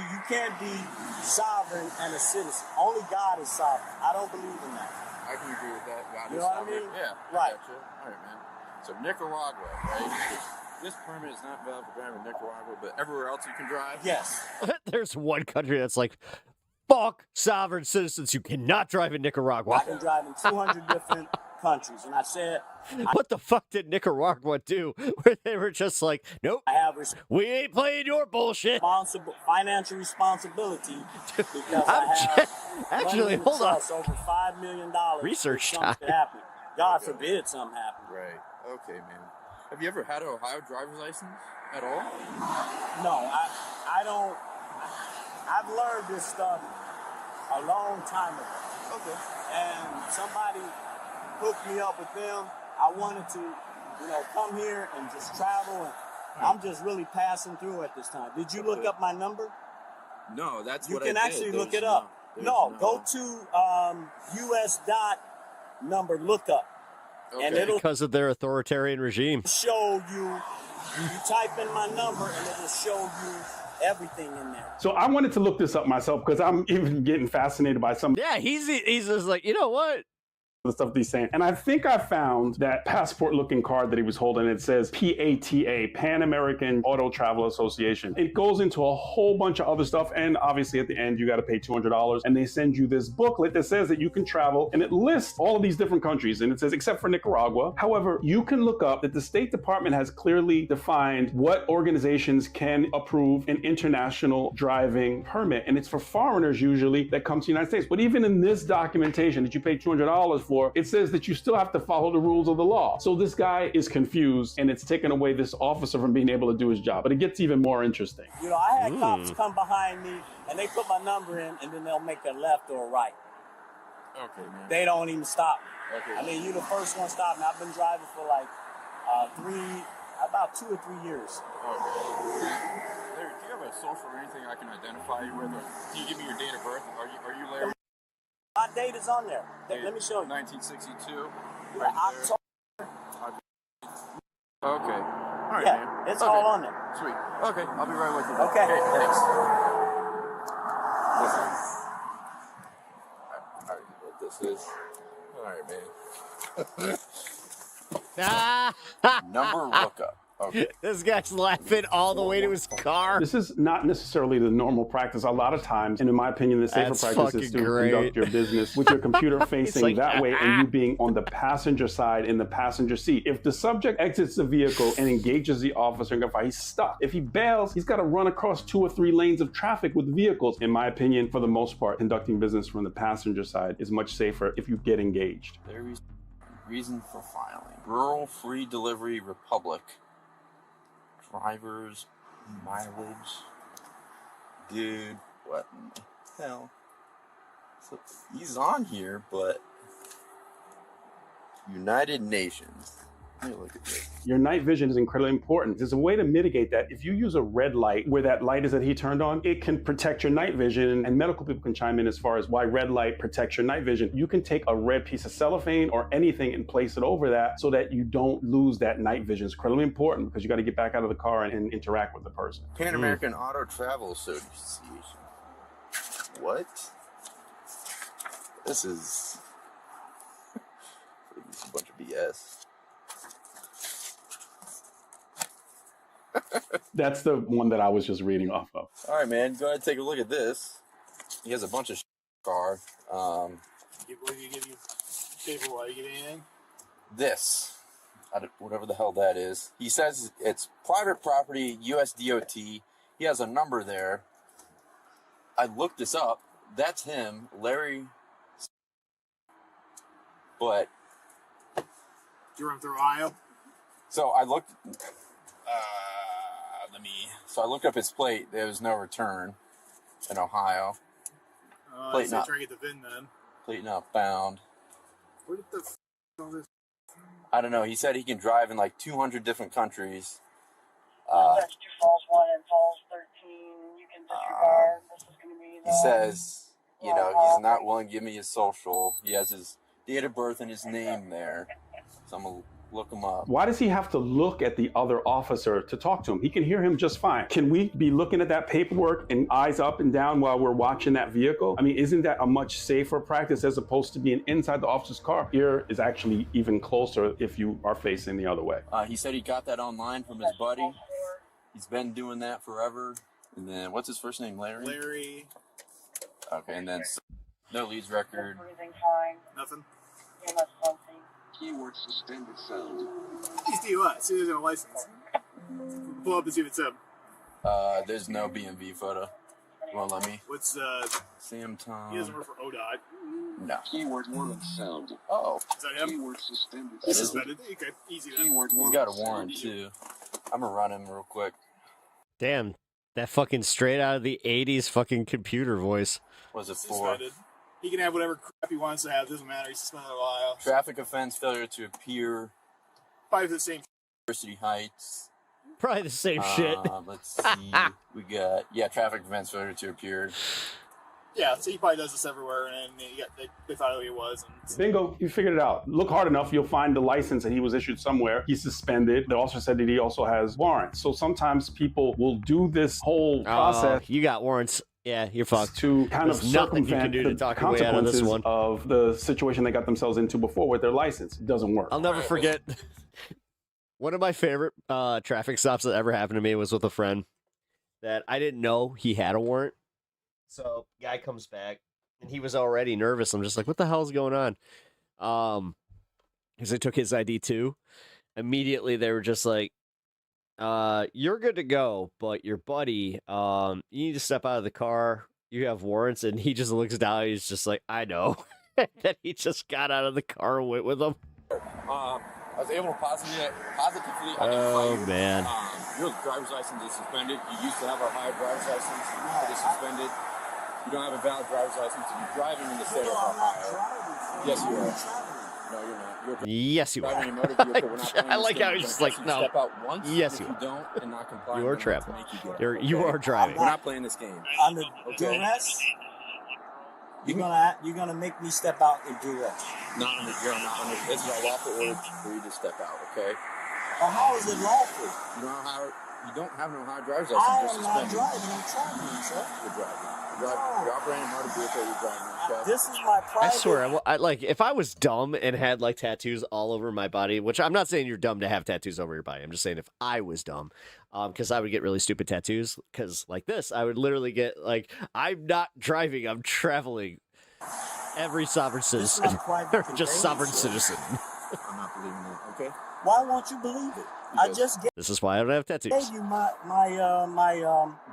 sovereign and a citizen. Only God is sovereign. I don't believe in that. I can agree with that. God you is know sovereign. what I mean? Yeah. Right. All right, man. So Nicaragua, right? This permit is not valid for driving in Nicaragua, but everywhere else you can drive? Yes. There's one country that's like, fuck sovereign citizens. You cannot drive in Nicaragua. I can drive in 200 different countries. And I said, What the fuck did Nicaragua do? Where they were just like, nope, I have we ain't playing your bullshit. financial responsibility because I have actually, money in the hold on. trust, over $5 million. Research something could happen. God forbid something happen. Right. Okay, man. Have you ever had an Ohio driver's license at all? No, I don't. I've learned this stuff a long time ago. Okay. And somebody hooked me up with them. I wanted to, come here and just travel. And I'm just really passing through at this time. Did you look up my number? No, that's you what can I did. actually look it up. No, go to US dot number lookup. Okay. And it'll Because of their authoritarian regime. show you. You type in my number and it'll show you everything in there. So I wanted to look this up myself because I'm even getting fascinated by some. Yeah, he's just like, you know what? The stuff he's saying. And I think I found that passport looking card that he was holding. It says PATA, Pan American Auto Travel Association. It goes into a whole bunch of other stuff. And obviously at the end, you got to pay $200. And they send you this booklet that says that you can travel. And it lists all of these different countries. And it says, except for Nicaragua. However, you can look up that the State Department has clearly defined what organizations can approve an international driving permit. And it's for foreigners usually that come to the United States. But even in this documentation that you pay $200 for, it says that you still have to follow the rules of the law. So this guy is confused and it's taken away this officer from being able to do his job. But it gets even more interesting. I had cops come behind me and they put my number in and then they'll make a left or a right. Okay, man. They don't even stop. Okay. I mean, you the first one stopping. I've been driving for like about 2 or 3 years. Okay. Larry, do you have a social or anything I can identify you with? Or can you give me your date of birth? Are you Larry? My date is on there. Let me show you. 1962. Yeah, Right October. Okay. All right, Yeah, man. it's Okay. all on there. Sweet. Okay, I'll be right with you. Okay. Thanks. Listen. I already know what this is. All right, man. Number lookup. Okay. This guy's laughing all the way to his car. This is not necessarily the normal practice. A lot of times, and in my opinion, the safer That's practice is to fucking great. conduct your business with your computer facing like, that way and you being on the passenger side in the passenger seat. If the subject exits the vehicle and engages the officer in gunfire, he's stuck. If he bails, he's got to run across 2 or 3 lanes of traffic with vehicles. In my opinion, for the most part, conducting business from the passenger side is much safer if you get engaged. There is reason for filing. Rural Free Delivery Republic. Drivers, mileage. Dude, what in the hell? So he's on here, but United Nations. Let me look at this. Your night vision is incredibly important. There's a way to mitigate that. If you use a red light where that light is that he turned on, it can protect your night vision, and medical people can chime in as far as why red light protects your night vision. You can take a red piece of cellophane or anything and place it over that so that you don't lose that night vision. It's incredibly important because you got to get back out of the car and interact with the person. Pan American Auto Travel Association. What? This is a bunch of BS. That's the one that I was just reading off of. All right, man. Go ahead and take a look at this. He has a bunch of car. What do you give you paper while you get in? This, whatever the hell that is. He says it's private property, U.S. DOT. He has a number there. I looked this up. That's him, Larry. But You run through Ohio? so I looked. So I looked up his plate. There was no return in Ohio. Plate so not. try to get the VIN then. Plate not found. Where did the all this? I don't know. He said he can drive in like 200 different countries. That's 2 falls 1 and falls 13. You can disregard. This is going to be He says, he's not willing to give me his social. He has his date of birth and his name there. So I'm Look him up. Why does he have to look at the other officer to talk to him? He can hear him just fine. Can we be looking at that paperwork and eyes up and down while we're watching that vehicle? I mean, isn't that a much safer practice as opposed to being inside the officer's car? Ear is actually even closer if you are facing the other way. He said he got that online from his buddy. He's been doing that forever. And then, what's his first name? Larry? Larry. Okay, and then no leads record. Nothing. Keyword suspended sound. He's DUI. See if there's no license. Pull up and see if it's him. There's no BMV photo. Won't let me. What's Sam Tom? He doesn't work for ODOT. No. Keyword warrant sound. Oh. Is that him? Keyword suspended. He's suspended. Okay, easy then. He's got a warrant too. I'm gonna run him real quick. Damn, that fucking straight out of the 80s fucking computer voice. Was it for? Suspended. He can have whatever crap he wants to have. Doesn't matter. He's suspended a while. Traffic offense, failure to appear. Probably the same. University Heights. Probably the same shit. Let's see. We got traffic offense, failure to appear. Yeah, so he probably does this everywhere, and they thought who he was. And Bingo, you figured it out. Look hard enough, you'll find the license that he was issued somewhere. He's suspended. The officer said that he also has warrants. So sometimes people will do this whole process. You got warrants. Yeah, you're fucked. To kind There's of nothing you can circumvent do to the talk your way out of this consequences one. of the situation they got themselves into before with their license. It doesn't work. I'll never forget. One of my favorite traffic stops that ever happened to me was with a friend that I didn't know he had a warrant. So guy comes back and he was already nervous. I'm just like, what the hell is going on? Because I took his ID too. Immediately they were just like, you're good to go, but your buddy, you need to step out of the car. You have warrants. And he just looks down. He's just like, I know. That he just got out of the car and went with him. I was able to positively identify you. Man. Your driver's license is suspended. You used to have a Ohio driver's license. It is suspended. You don't have a valid driver's license. You're driving in the state of Ohio. Yes, you are. No, you're not. You're Yes, you driving are. a motor vehicle. We're not playing I this like game. how We're he's just gonna like, ask no. you to step out once. Yes, if you you are. don't and not comply, You are I'm going to traveling. make you get out. You are driving. We're not playing this game. Under duress? You're gonna make me step out and duress. You're not under. This is a lawful order for you to step out. Okay. Well, how is it lawful? You don't have an Ohio driver's I license. am not driving. I'm traveling, sir. You're driving. You're operating a motor vehicle. You're driving. Okay. This is my private. I swear, I like if I was dumb and had like tattoos all over my body, which I'm not saying you're dumb to have tattoos over your body. I'm just saying if I was dumb, because I would get really stupid tattoos. Because like this, I would literally get like, I'm not driving, I'm traveling. Every sovereign citizen, or just sovereign citizen. I'm not believing that. Okay. Why won't you believe it? I just gave This is why I don't have tattoos. you my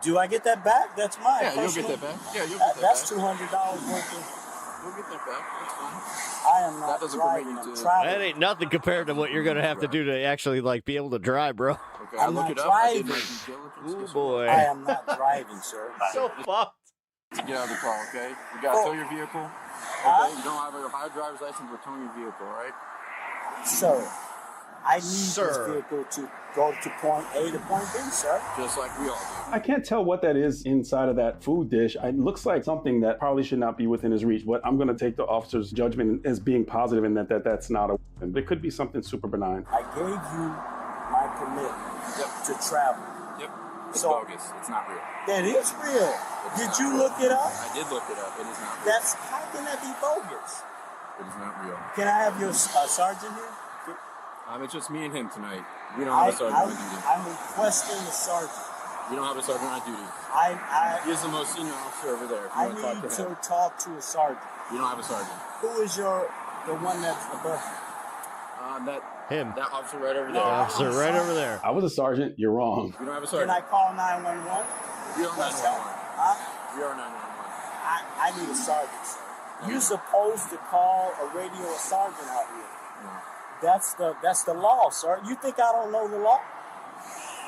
do I get that back? That's mine. Yeah, you'll get that back. Yeah, you'll get that That's back. $200 worth of. You'll get that back. That's fine. I am not That doesn't permit driving. you I'm to. traveling. That ain't nothing compared to what you're gonna have to do to actually like be able to drive, bro. Okay, I'm I look not it up. I did my driving. due diligence. Oh Yes, boy. I am not driving, sir. So fucked. To get out of the car, okay? You gotta tow your vehicle. Okay, you don't have a Ohio driver's license. We're towing your vehicle, all right? Sir, I need Sir. this vehicle to go to point A to point B, sir. Just like we all do. I can't tell what that is inside of that food dish. It looks like something that probably should not be within his reach. But I'm going to take the officer's judgment as being positive in that's not a weapon. It could be something super benign. I gave you my permit to travel. Yep. It's So- bogus. It's not real. That is real. Did not you real. look it up? I did look it up. It is not real. That's how can that be bogus? It is not real. Can I have your sergeant here? It's just me and him tonight. We don't have a sergeant on duty. I'm requesting the sergeant. We don't have a sergeant on duty. I He is the most senior officer over there. If you I want to talk need to him. to talk to a sergeant. You don't have a sergeant. Who is the one that's above you? Him. That officer right over there. Officer right over there. I was a sergeant. You're wrong. You don't have a Can sergeant. I call 911? We are 911. Huh? We are 911. I need a sergeant, sir. You're supposed to call a radio sergeant out here. No. That's the law, sir. You think I don't know the law?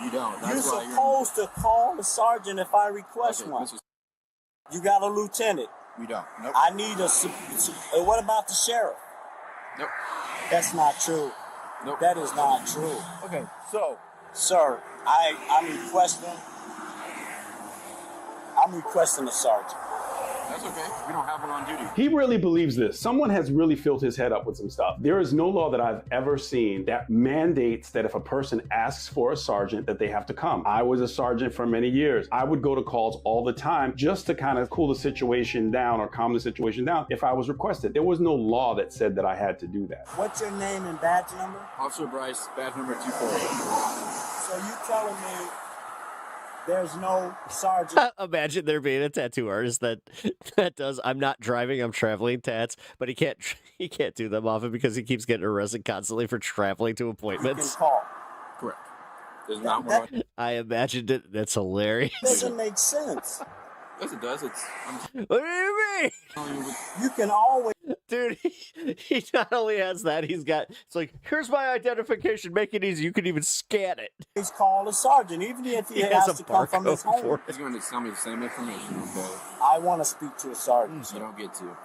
You don't. You're That's why supposed to call the sergeant if I request Okay, one. Mr. You got a lieutenant. We don't. Nope. I need what about the sheriff? Nope. That's not true. Nope. That is not true. Okay, so. Sir, I'm requesting a sergeant. That's okay. We don't have one on duty. He really believes this. Someone has really filled his head up with some stuff. There is no law that I've ever seen that mandates that if a person asks for a sergeant that they have to come. I was a sergeant for many years. I would go to calls all the time just to kind of cool the situation down or calm the situation down if I was requested. There was no law that said that I had to do that. What's your name and badge number? Officer Bryce, badge number 248. So you telling me there's no sergeant? Imagine there being a tattoo artist that does "I'm not driving, I'm traveling" tats, but he can't do them often because he keeps getting arrested constantly for traveling to appointments. You can call. Correct. There's not one. I imagined it. That's hilarious. Doesn't make sense. Yes, it does. What do you mean? You can always, dude. He not only has that, it's like, here's my identification. Make it easy. You can even scan it. He's called a sergeant, even if he has to come from his home. He's going to tell me the same information. Okay. I want to speak to a sergeant. You don't get to.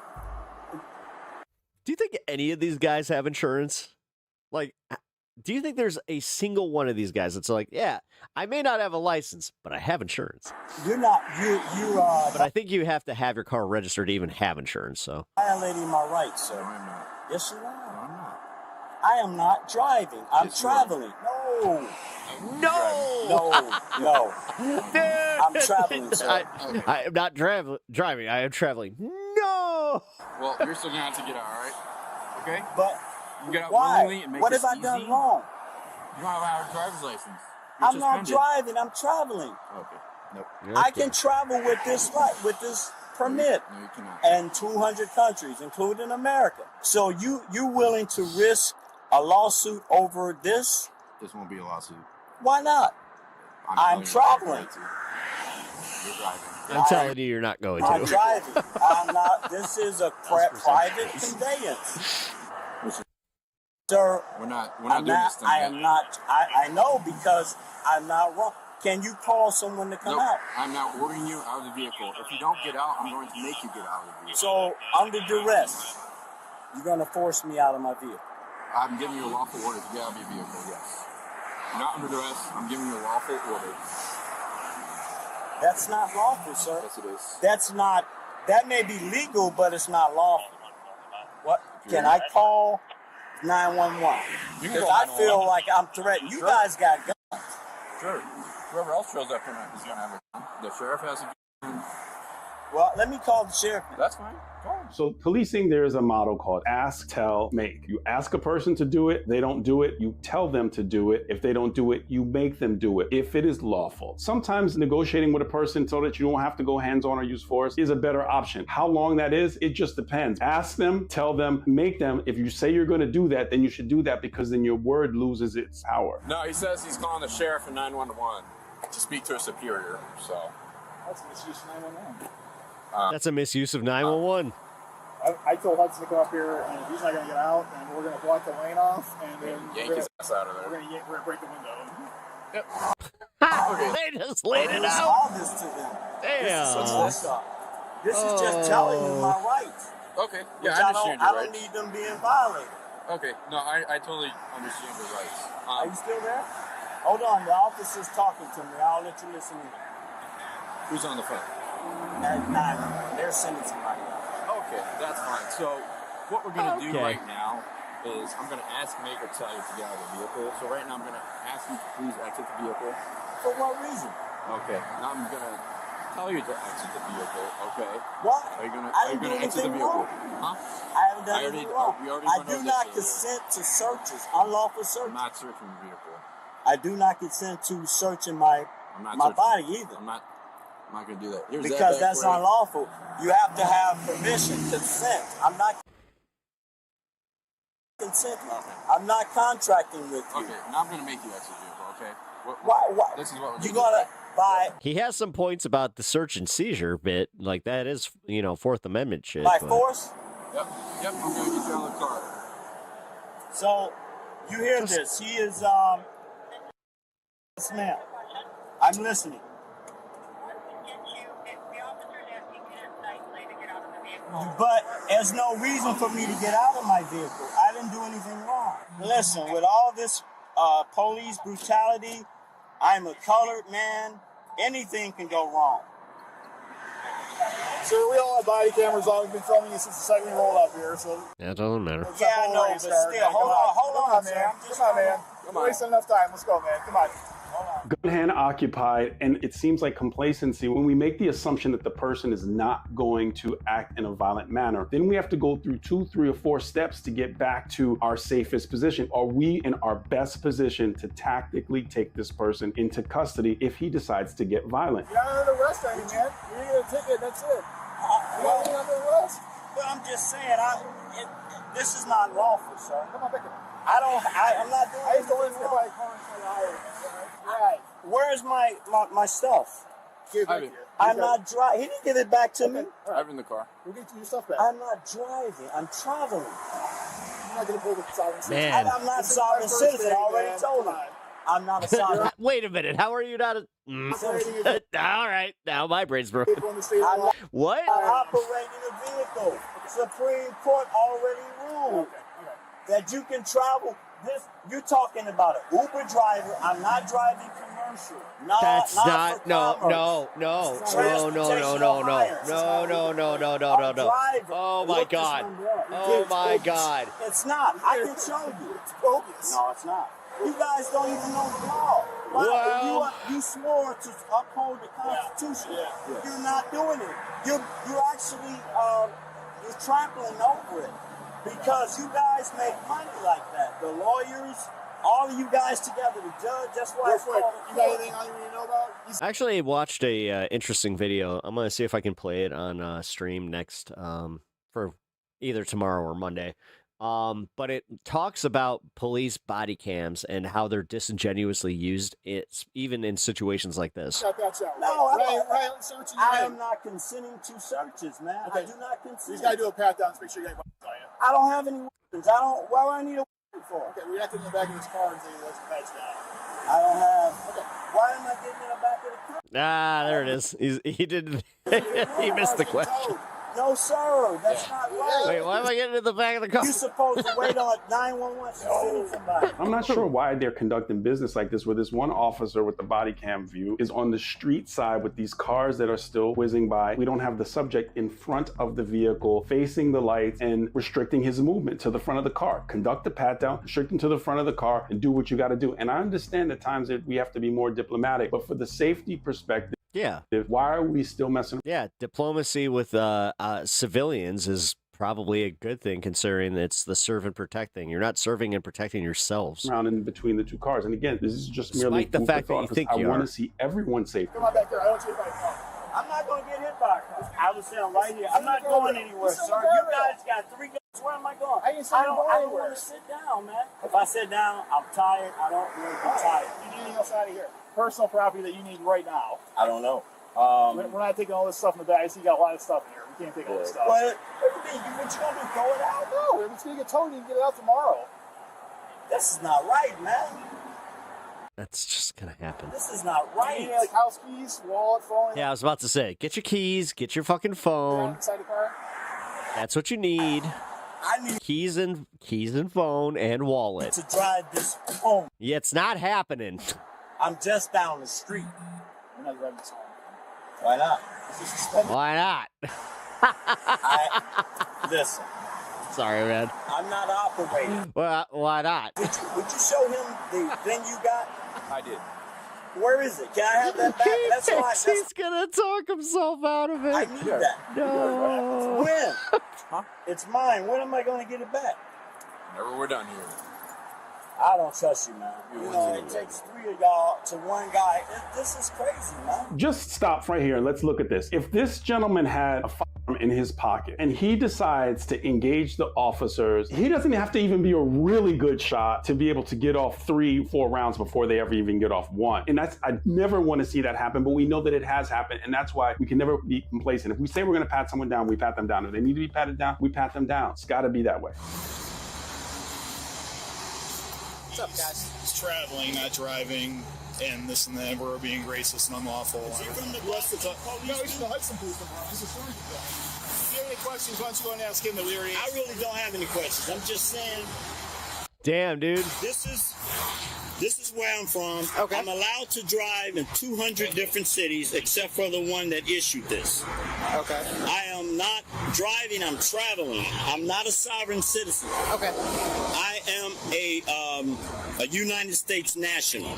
Do you think any of these guys have insurance? Like, do you think there's a single one of these guys that's like, yeah, I may not have a license, but I have insurance? You're not, But I think you have to have your car registered to even have insurance, so. Violating my rights, sir. No, I'm not. Yes, you are. No, I'm not. I am not driving. I'm traveling. No. Dude. I'm traveling, sir. I am not driving. I am traveling. No. Well, you're still going to have to get out, all right? Okay? But you get out why? willingly and make What this have I easy. done wrong? You don't have a driver's license. You're I'm not suspended. driving. I'm traveling. Okay. Nope. I can travel with this permit No, you cannot. in 200 countries, including America. So you willing to risk a lawsuit over this? This won't be a lawsuit. Why not? I'm traveling. You're driving. I'm telling you, you're not going to. I'm driving. I'm not. This is a private conveyance. Sir, We're not doing this thing. I am not. I know because I'm not wrong. Can you call someone to come out? I'm not ordering you out of the vehicle. If you don't get out, I'm going to make you get out of the vehicle. So, under duress, you're going to force me out of my vehicle. I'm giving you a lawful order to get out of your vehicle, yes. Not under duress. I'm giving you a lawful order. That's not lawful, sir. Yes, it is. That's not. That may be legal, but it's not lawful. What? Can I call 911? Because I feel like I'm threatened. You guys got guns. Sure. Whoever else shows up here is going to have a gun. The sheriff has a gun. Well, let me call the sheriff. That's fine. Call him. So policing, there is a motto called ask, tell, make. You ask a person to do it, they don't do it, you tell them to do it. If they don't do it, you make them do it, if it is lawful. Sometimes negotiating with a person so that you don't have to go hands-on or use force is a better option. How long that is, it just depends. Ask them, tell them, make them. If you say you're going to do that, then you should do that because then your word loses its power. No, he says he's calling the sheriff and 911 to speak to a superior, so. That's misuse of 911. That's a misuse of 911. I told Hudson to come up here, and he's not going to get out, and we're going to block the lane off, and then yank his ass out of there. We're going to break the window. Yep. Okay. They just laid it out. All this to them. Damn. This is just telling them my rights. Okay. Yeah, Which I understand your I don't rights. need them being violated. Okay. No, I totally understand your rights. Are you still there? Hold on, the officer's talking to me. I'll let you listen in. Who's on the phone? They're sending somebody else. Okay, that's fine. So what we're going to do Okay. right now is I'm going to ask Meg or tell you to get out of the vehicle. So right now I'm going to ask you to please exit the vehicle. For what reason? Okay. Now I'm going to tell you to exit the vehicle. Okay. Why? Are you going I to didn't do exit the anything vehicle? wrong. Huh? I haven't done anything wrong. We already I went do over not this. consent to searches, unlawful searches. I'm not searching the vehicle. I do not consent to searching my I'm not my searching. body either. I'm not going to do that. Here's Because that that's unlawful. You have to have permission, consent. I'm not consenting. I'm not contracting with you. Okay, now I'm going to make you exit the vehicle, okay? Why? This is what we're You going to gonna buy He has some points about the search and seizure bit. Like, that is, Fourth Amendment shit. by but- force? Yep, I'm going to get you out of the car. So you hear this? He is yes, ma'am. I'm listening. But there's no reason for me to get out of my vehicle. I didn't do anything wrong. Listen, with all this police brutality, I'm a colored man. Anything can go wrong. So we all have body cameras on. We've been filming you since the second we rolled up here. So Yeah, it doesn't matter. Yeah, I know, but still, hold on, man. Come on, man. We're wasting enough time. Let's go, man. Come on. Gun hand occupied, and it seems like complacency. When we make the assumption that the person is not going to act in a violent manner, then we have to go through 2, 3, or 4 steps to get back to our safest position. Are we in our best position to tactically take this person into custody if he decides to get violent? You're not under arrest, man. You're going to get a ticket. That's it. You're not under arrest. But I'm just saying, this is not lawful, sir. Come on, pick it. I'm not doing I used to anything live wrong. by car and try to hire it. Right. Where's my stuff? Give it back here. I'm not driving. He didn't give it back to me. I have it in the car. We'll get your stuff back. I'm not driving. I'm traveling. You're not going to pull the sovereign citizen. Man. I'm not a sovereign citizen. I already told him. I'm not a sovereign. Wait a minute. How are you not a... All right. Now my brain's broken. I'm not What? operating a vehicle. Supreme Court already ruled that you can travel. You're talking about an Uber driver. I'm not driving commercial. That's not for no. Oh my God. Oh my God. It's not. I can show you. It's bogus. No, it's not. You guys don't even know the law. Well, you swore to uphold the Constitution. You're not doing it. You're actually you're trampling over it. Because you guys make money like that. The lawyers, all of you guys together, the judge, that's why it's called. You got anything on you need to know about? I actually watched a interesting video. I'm gonna see if I can play it on stream next for either tomorrow or Monday. But it talks about police body cams and how they're disingenuously used. It's even in situations like this. Check that out. No, searching I am not consenting to searches, man. Okay. I do not consent. You just got to do a pat down to make sure you got weapons on you. I don't have any weapons. Why do I need a weapon for? Okay, we have to get in the back of this car and say let's patch down. I don't have. Okay. Why am I getting in the back of the car? Ah, there it is. He didn't. He missed the question. No, sir. That's not right. Wait, why am I getting in the back of the car? You're supposed to wait on 911 to send somebody. I'm not sure why they're conducting business like this, where this one officer with the body cam view is on the street side with these cars that are still whizzing by. We don't have the subject in front of the vehicle, facing the lights and restricting his movement to the front of the car. Conduct the pat down, restrict him to the front of the car, and do what you got to do. And I understand at times that we have to be more diplomatic, but for the safety perspective, yeah. Why are we still messing? Yeah, diplomacy with civilians is probably a good thing, considering it's the serve and protect thing. You're not serving and protecting yourselves. Around in between the two cars, and again, this is just merely the fact that you think I you want are. to see everyone safe. Come on back here. I don't see you by car. I'm not going to get hit by a car. I was saying right here. I'm not going anywhere, sir. You guys got 3 guns. Where am I going? I didn't say I you're don't going anywhere. want to sit down, man. If I sit down, I'm tired. I don't really get tired. You need anything else out of here? Personal property that you need right now. I don't know. We're not taking all this stuff in the bag. I see you got a lot of stuff in here. We can't take all this stuff. What you mean? What you going to do? Throw it out? No, if it's going to get towed, you can get it out tomorrow. This is not right, man. That's just gonna happen. This is not right. You need like house keys, wallet, phone. Yeah, I was about to say, get your keys, get your fucking phone. Inside the car. That's what you need. I need keys and phone and wallet to drive this home. Yeah, it's not happening. I'm just down the street. We're not driving this home. Why not? Why not? Listen. Sorry, man. I'm not operating. Well, why not? Would you show him the thing you got? I did. Where is it? Can I have that back? That's why. He's gonna talk himself out of it. I need that. No. When? Huh? It's mine. When am I going to get it back? Whenever we're done here. I don't trust you, man. You know, it takes 3 of y'all to one guy. This is crazy, man. Just stop right here and let's look at this. If this gentleman had a firearm in his pocket and he decides to engage the officers, he doesn't have to even be a really good shot to be able to get off 3-4 rounds before they ever even get off 1. And I never want to see that happen, but we know that it has happened, and that's why we can never be complacent. If we say we're going to pat someone down, we pat them down. If they need to be patted down, we pat them down. It's got to be that way. What's up, guys? He's traveling, not driving, and this and that. We're being racist and unlawful. Is he from the West? No, he's from the Hudson Police Department. He's a storage guy. If you have any questions, why don't you go and ask him that we already I really don't have any questions. I'm just saying. Damn, dude. This is This is where I'm from. Okay. I'm allowed to drive in 200 different cities except for the one that issued this. Okay. I am not driving, I'm traveling. I'm not a sovereign citizen. Okay. I am a United States national.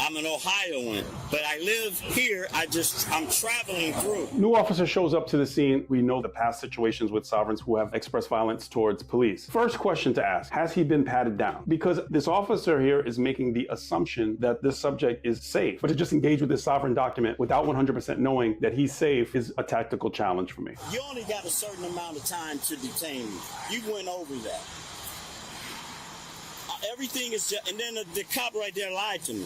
I'm an Ohioan, but I live here. I'm traveling through. New officer shows up to the scene. We know the past situations with sovereigns who have expressed violence towards police. First question to ask, has he been patted down? Because this officer here is making the assumption that this subject is safe. But to just engage with this sovereign document without 100% knowing that he's safe is a tactical challenge for me. You only got a certain amount of time to detain me. You went over that. Everything is just, and then the cop right there lied to me.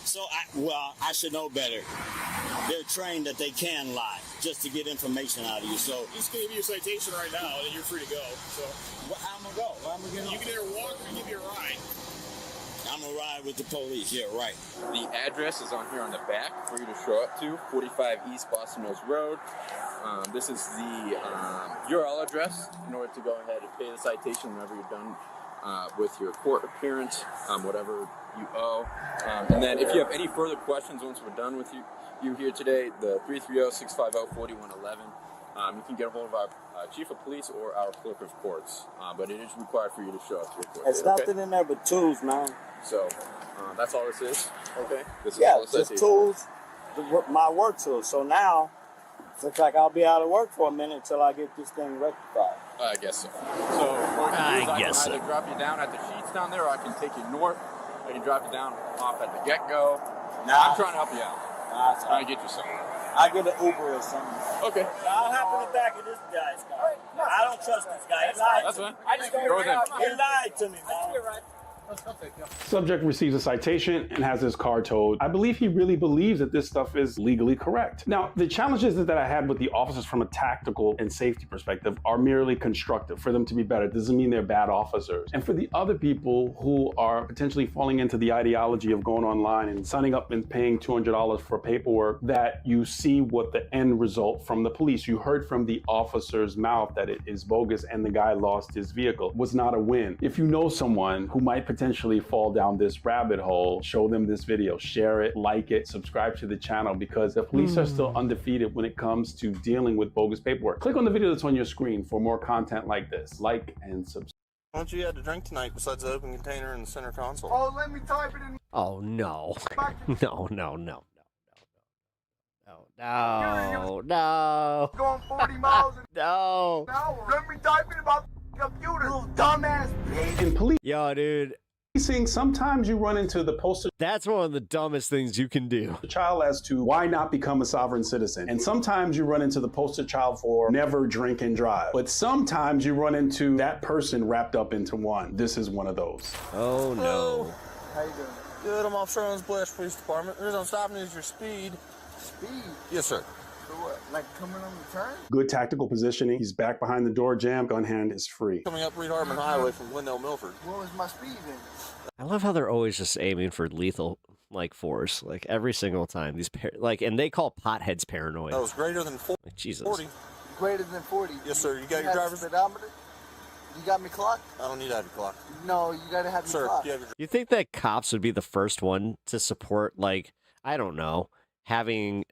So, I should know better. They're trained that they can lie just to get information out of you. So He's going to give you a citation right now, and you're free to go. So, how I'm going to go? Where I'm going to get You can either walk or give you a ride. I'm going to ride with the police. Yeah, right. The address is on here on the back for you to show up to, 45 East Boston Mills Road. This is the URL address in order to go ahead and pay the citation whenever you're done with your court appearance, whatever you owe. And then if you have any further questions once we're done with you here today, the 330-650-4111, you can get a hold of our chief of police or our clerk of courts. But it is required for you to show up to your court. There's nothing in there but tools, man. So that's all this is. Okay. This is Yeah, all the just citation. tools, my work tools. So now, it looks like I'll be out of work for a minute until I get this thing rectified. I guess so. So what I can do is I can either drop you down at the sheets down there, or I can take you north. I can drop you down off at the get-go. I'm trying to help you out. Trying to get you something. I'll get an Uber or something. Okay. I'll hop in the back of this guy's car. I don't trust this guy. He lied That's to me. fine. I just go with him. He lied to me, man. Subject receives a citation and has his car towed. I believe he really believes that this stuff is legally correct. Now, the challenges that I had with the officers from a tactical and safety perspective are merely constructive. For them to be better, it doesn't mean they're bad officers. And for the other people who are potentially falling into the ideology of going online and signing up and paying $200 for paperwork, that you see what the end result from the police. You heard from the officer's mouth that it is bogus and the guy lost his vehicle. It was not a win. If you know someone who might potentially fall down this rabbit hole, show them this video, share it, like it, subscribe to the channel, because the police are still undefeated when it comes to dealing with bogus paperwork. Click on the video that's on your screen for more content like this. Like and subscribe. What don't you had to drink tonight besides the open container in the center console? Oh, let me type it in. Oh no. No. Going 40 miles an No. hour. Let me type it about the computer, little dumbass bitch. In police. Yo, dude. Sometimes you run into the poster. That's one of the dumbest things you can do. Child as to why not become a sovereign citizen. And sometimes you run into the poster child for never drink and drive. But sometimes you run into that person wrapped up into one. This is one of those. Oh no. Hello. How you doing? Good, I'm Officer Owens Blash Police Department. The reason I'm stopping is your speed. Speed? Yes, sir. For what? Like coming on the turn? Good tactical positioning. He's back behind the door jam. Gun hand is free. Coming up Reed Hartman Highway from Glendale, Milford. What was my speed then? I love how they're always just aiming for lethal force, every single time. These and they call potheads paranoid. That was greater than 40. Jesus. Greater than 40. Yes, sir. You got your have driver's speedometer? You got me clocked? I don't need that clock. No, you gotta have me clocked. You think that cops would be the first one to support, I don't know, having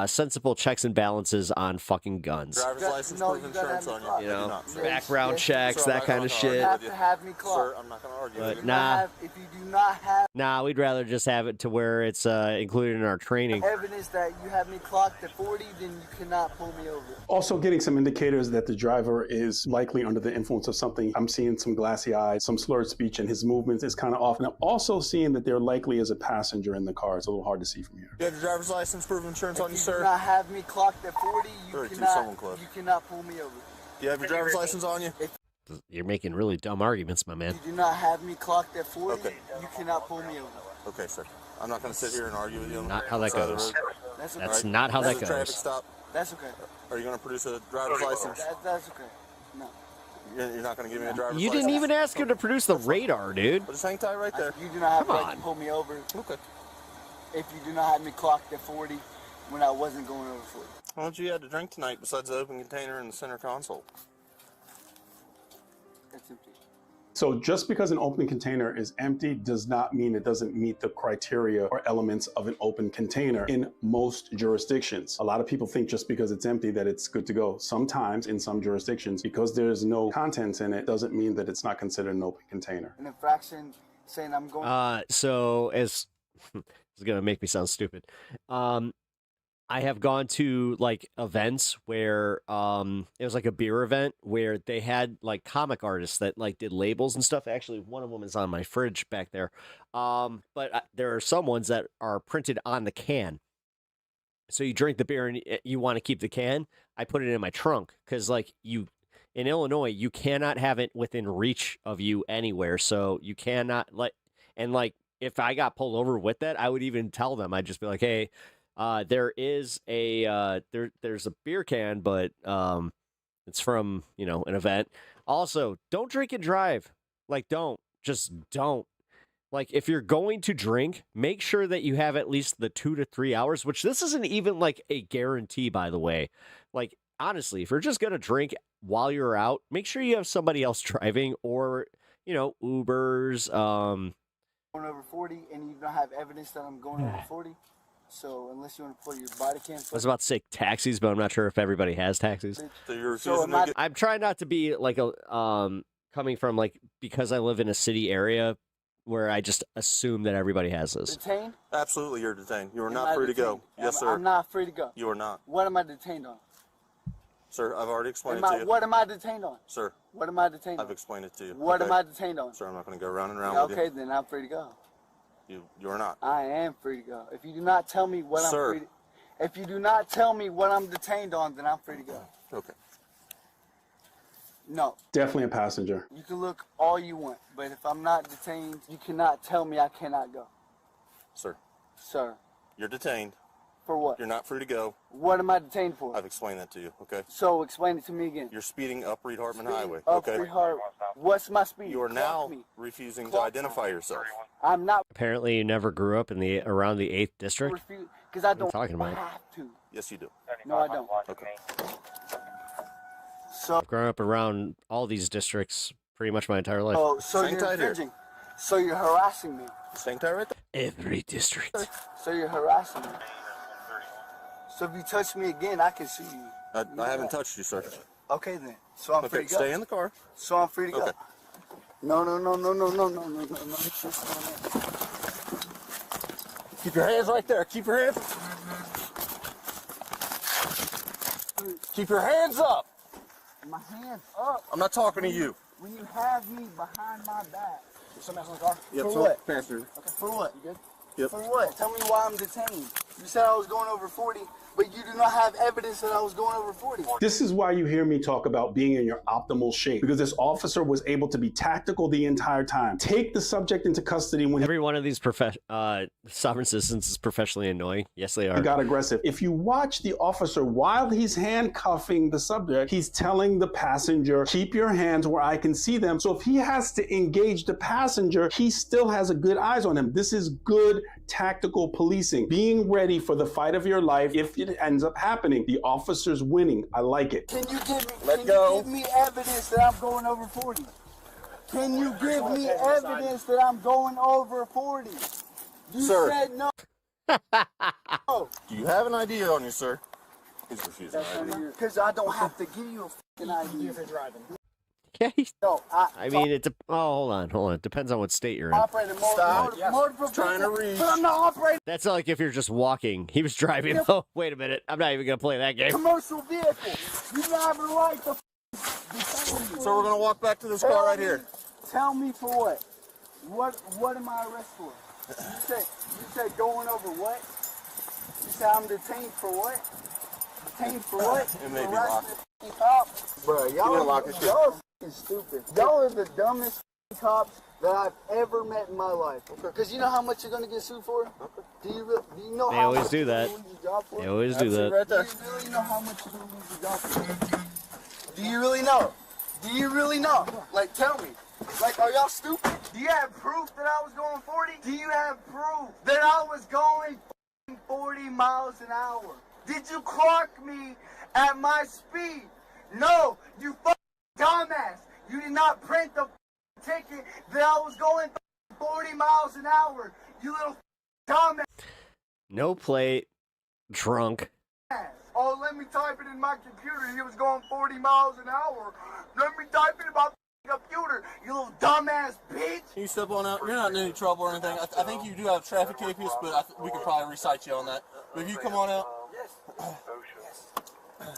sensible checks and balances on fucking guns? Driver's license, proof of insurance on you. You know, background checks, that kind of shit. You have to have me clocked. Sir, I'm not going to argue But with you. nah. If you do not have Nah, we'd rather just have it to where it's included in our training. evidence that you have me clocked at 40, then you cannot pull me over. Also getting some indicators that the driver is likely under the influence of something. I'm seeing some glassy eyes, some slurred speech, and his movements is kind of off. And I'm also seeing that there likely is a passenger in the car. It's a little hard to see from here. You have your driver's license, proof of insurance on you, If sir? you do not have me clocked at 40, Sorry, someone close. you cannot pull me over. Do you have your driver's license on you? You're making really dumb arguments, my man. If you do not have me clocked at 40, you cannot pull me over. Okay, sir. I'm not going to sit here and argue with you. Not how that goes. That's okay. That's not how that That's a traffic goes. stop. That's okay. Are you going to produce a driver's license? That's okay. No. You're not going to give me a driver's license? You didn't even ask him to produce the radar, dude. Well, just hang tight right there. You do not have Come right on. to pull me over. Okay. If you do not have me clocked at 40 when I wasn't going over 40. How much you had to drink tonight besides the open container in the center console? That's empty. So just because an open container is empty does not mean it doesn't meet the criteria or elements of an open container in most jurisdictions. A lot of people think just because it's empty that it's good to go. Sometimes in some jurisdictions, because there's no contents in it, doesn't mean that it's not considered an open container. An infraction saying I'm going. So as it's gonna make me sound stupid. I have gone to like events where it was like a beer event where they had like comic artists that like did labels and stuff. Actually, one of them is on my fridge back there. But there are some ones that are printed on the can. So you drink the beer and you want to keep the can. I put it in my trunk because like in Illinois, you cannot have it within reach of you anywhere. So you cannot if I got pulled over with that, I would even tell them. I'd just be like, hey, there is there's a beer can, but it's from, an event. Also, don't drink and drive. Like, don't. Like, if you're going to drink, make sure that you have at least the 2 to 3 hours, which this isn't even like a guarantee, by the way. Like, honestly, if you're just going to drink while you're out, make sure you have somebody else driving or, Ubers. Going over 40 and you don't have evidence that I'm going over 40. So unless you want to put your body cam. I was about to say taxis, but I'm not sure if everybody has taxis. I'm trying not to be like coming from like, because I live in a city area where I just assume that everybody has this. Detained? Absolutely, you're detained. You are not free to go. Yes, sir. I'm not free to go. You are not. What am I detained on? Sir, I've already explained it to you. What am I detained on? Sir. What am I detained on? I've explained it to you. What am I detained on? Sir, I'm not going to go round and round with you. Okay, then I'm free to go. You are not. I am free to go. If you do not tell me what I'm free to, if you do not tell me what I'm detained on, then I'm free to go. Okay. No. Definitely a passenger. You can look all you want, but if I'm not detained, you cannot tell me I cannot go. Sir. Sir. You're detained. For what? You're not free to go. What am I detained for? I've explained that to you, okay? So explain it to me again. You're speeding up Reed-Hartman Highway, up okay? What's my speed? You are now refusing to identify yourself. I'm not. Apparently, you never grew up in around the 8th district. Because I don't talking about? have to. Yes, you do. No, I don't. Okay. So I've grown up around all these districts pretty much my entire life. Oh, so you're infringing. So you're harassing me. Staying tight right there. Every district. So you're harassing me. So if you touch me again, I can sue you. I haven't touched you, sir. Okay then. So I'm free to go. Stay in the car. So I'm free to go. Okay. No. Keep your hands right there. Keep your hands. Keep your hands up. My hands up. I'm not talking to you. When you have me behind my back. Somebody else in the car? Yep, for what? passenger. Okay, for what? You good? Yep. For what? Tell me why I'm detained. You said I was going over 40, but you do not have evidence that I was going over 40. This is why you hear me talk about being in your optimal shape, because this officer was able to be tactical the entire time. Take the subject into custody when every one of these sovereign citizens is professionally annoying. Yes, they are. He got aggressive. If you watch the officer while he's handcuffing the subject, he's telling the passenger, keep your hands where I can see them. So if he has to engage the passenger, he still has a good eyes on him. This is good tactical policing. Being ready for the fight of your life if it ends up happening. The officer's winning. I like it. Can you give me evidence that I'm going over 40? Can you give me evidence that I'm going over 40? You said no. Do you have an ID on you, sir? He's refusing ID. Because I don't have to give you a fucking ID for driving. Yeah, no, I mean, hold on. It depends on what state you're in. Trying to read. But I'm not operating. That's not like if you're just walking. He was driving. Oh, wait a minute. I'm not even going to play that game. Commercial vehicle. You have a right to So we're going to walk back to this car right here. Tell me for what? What am I arrested for? You said going over what? You said I'm detained for what? Detained for what? It may be locked. Bro, y'all are stupid. Y'all are the dumbest cops that I've ever met in my life. Because you know how much you're going to get sued for? Do you know They how always much do you're that. going to lose your job for? They always do that. Right there. Do you really know how much you're going to lose your job for? Do you really know? Do you really know? Like, tell me. Like, are y'all stupid? Do you have proof that I was going 40? Do you have proof that I was going 40 miles an hour? Did you clock me at my speed? No, you dumbass. You did not print the ticket that I was going 40 miles an hour. You little dumbass. No plate, drunk. Oh, let me type it in my computer. He was going 40 miles an hour. Let me type it in my computer. You little dumbass bitch. Can you step on out? You're not in any trouble or anything. I think you do have traffic cases, but we could probably recite you on that. But if you come on out. Yes.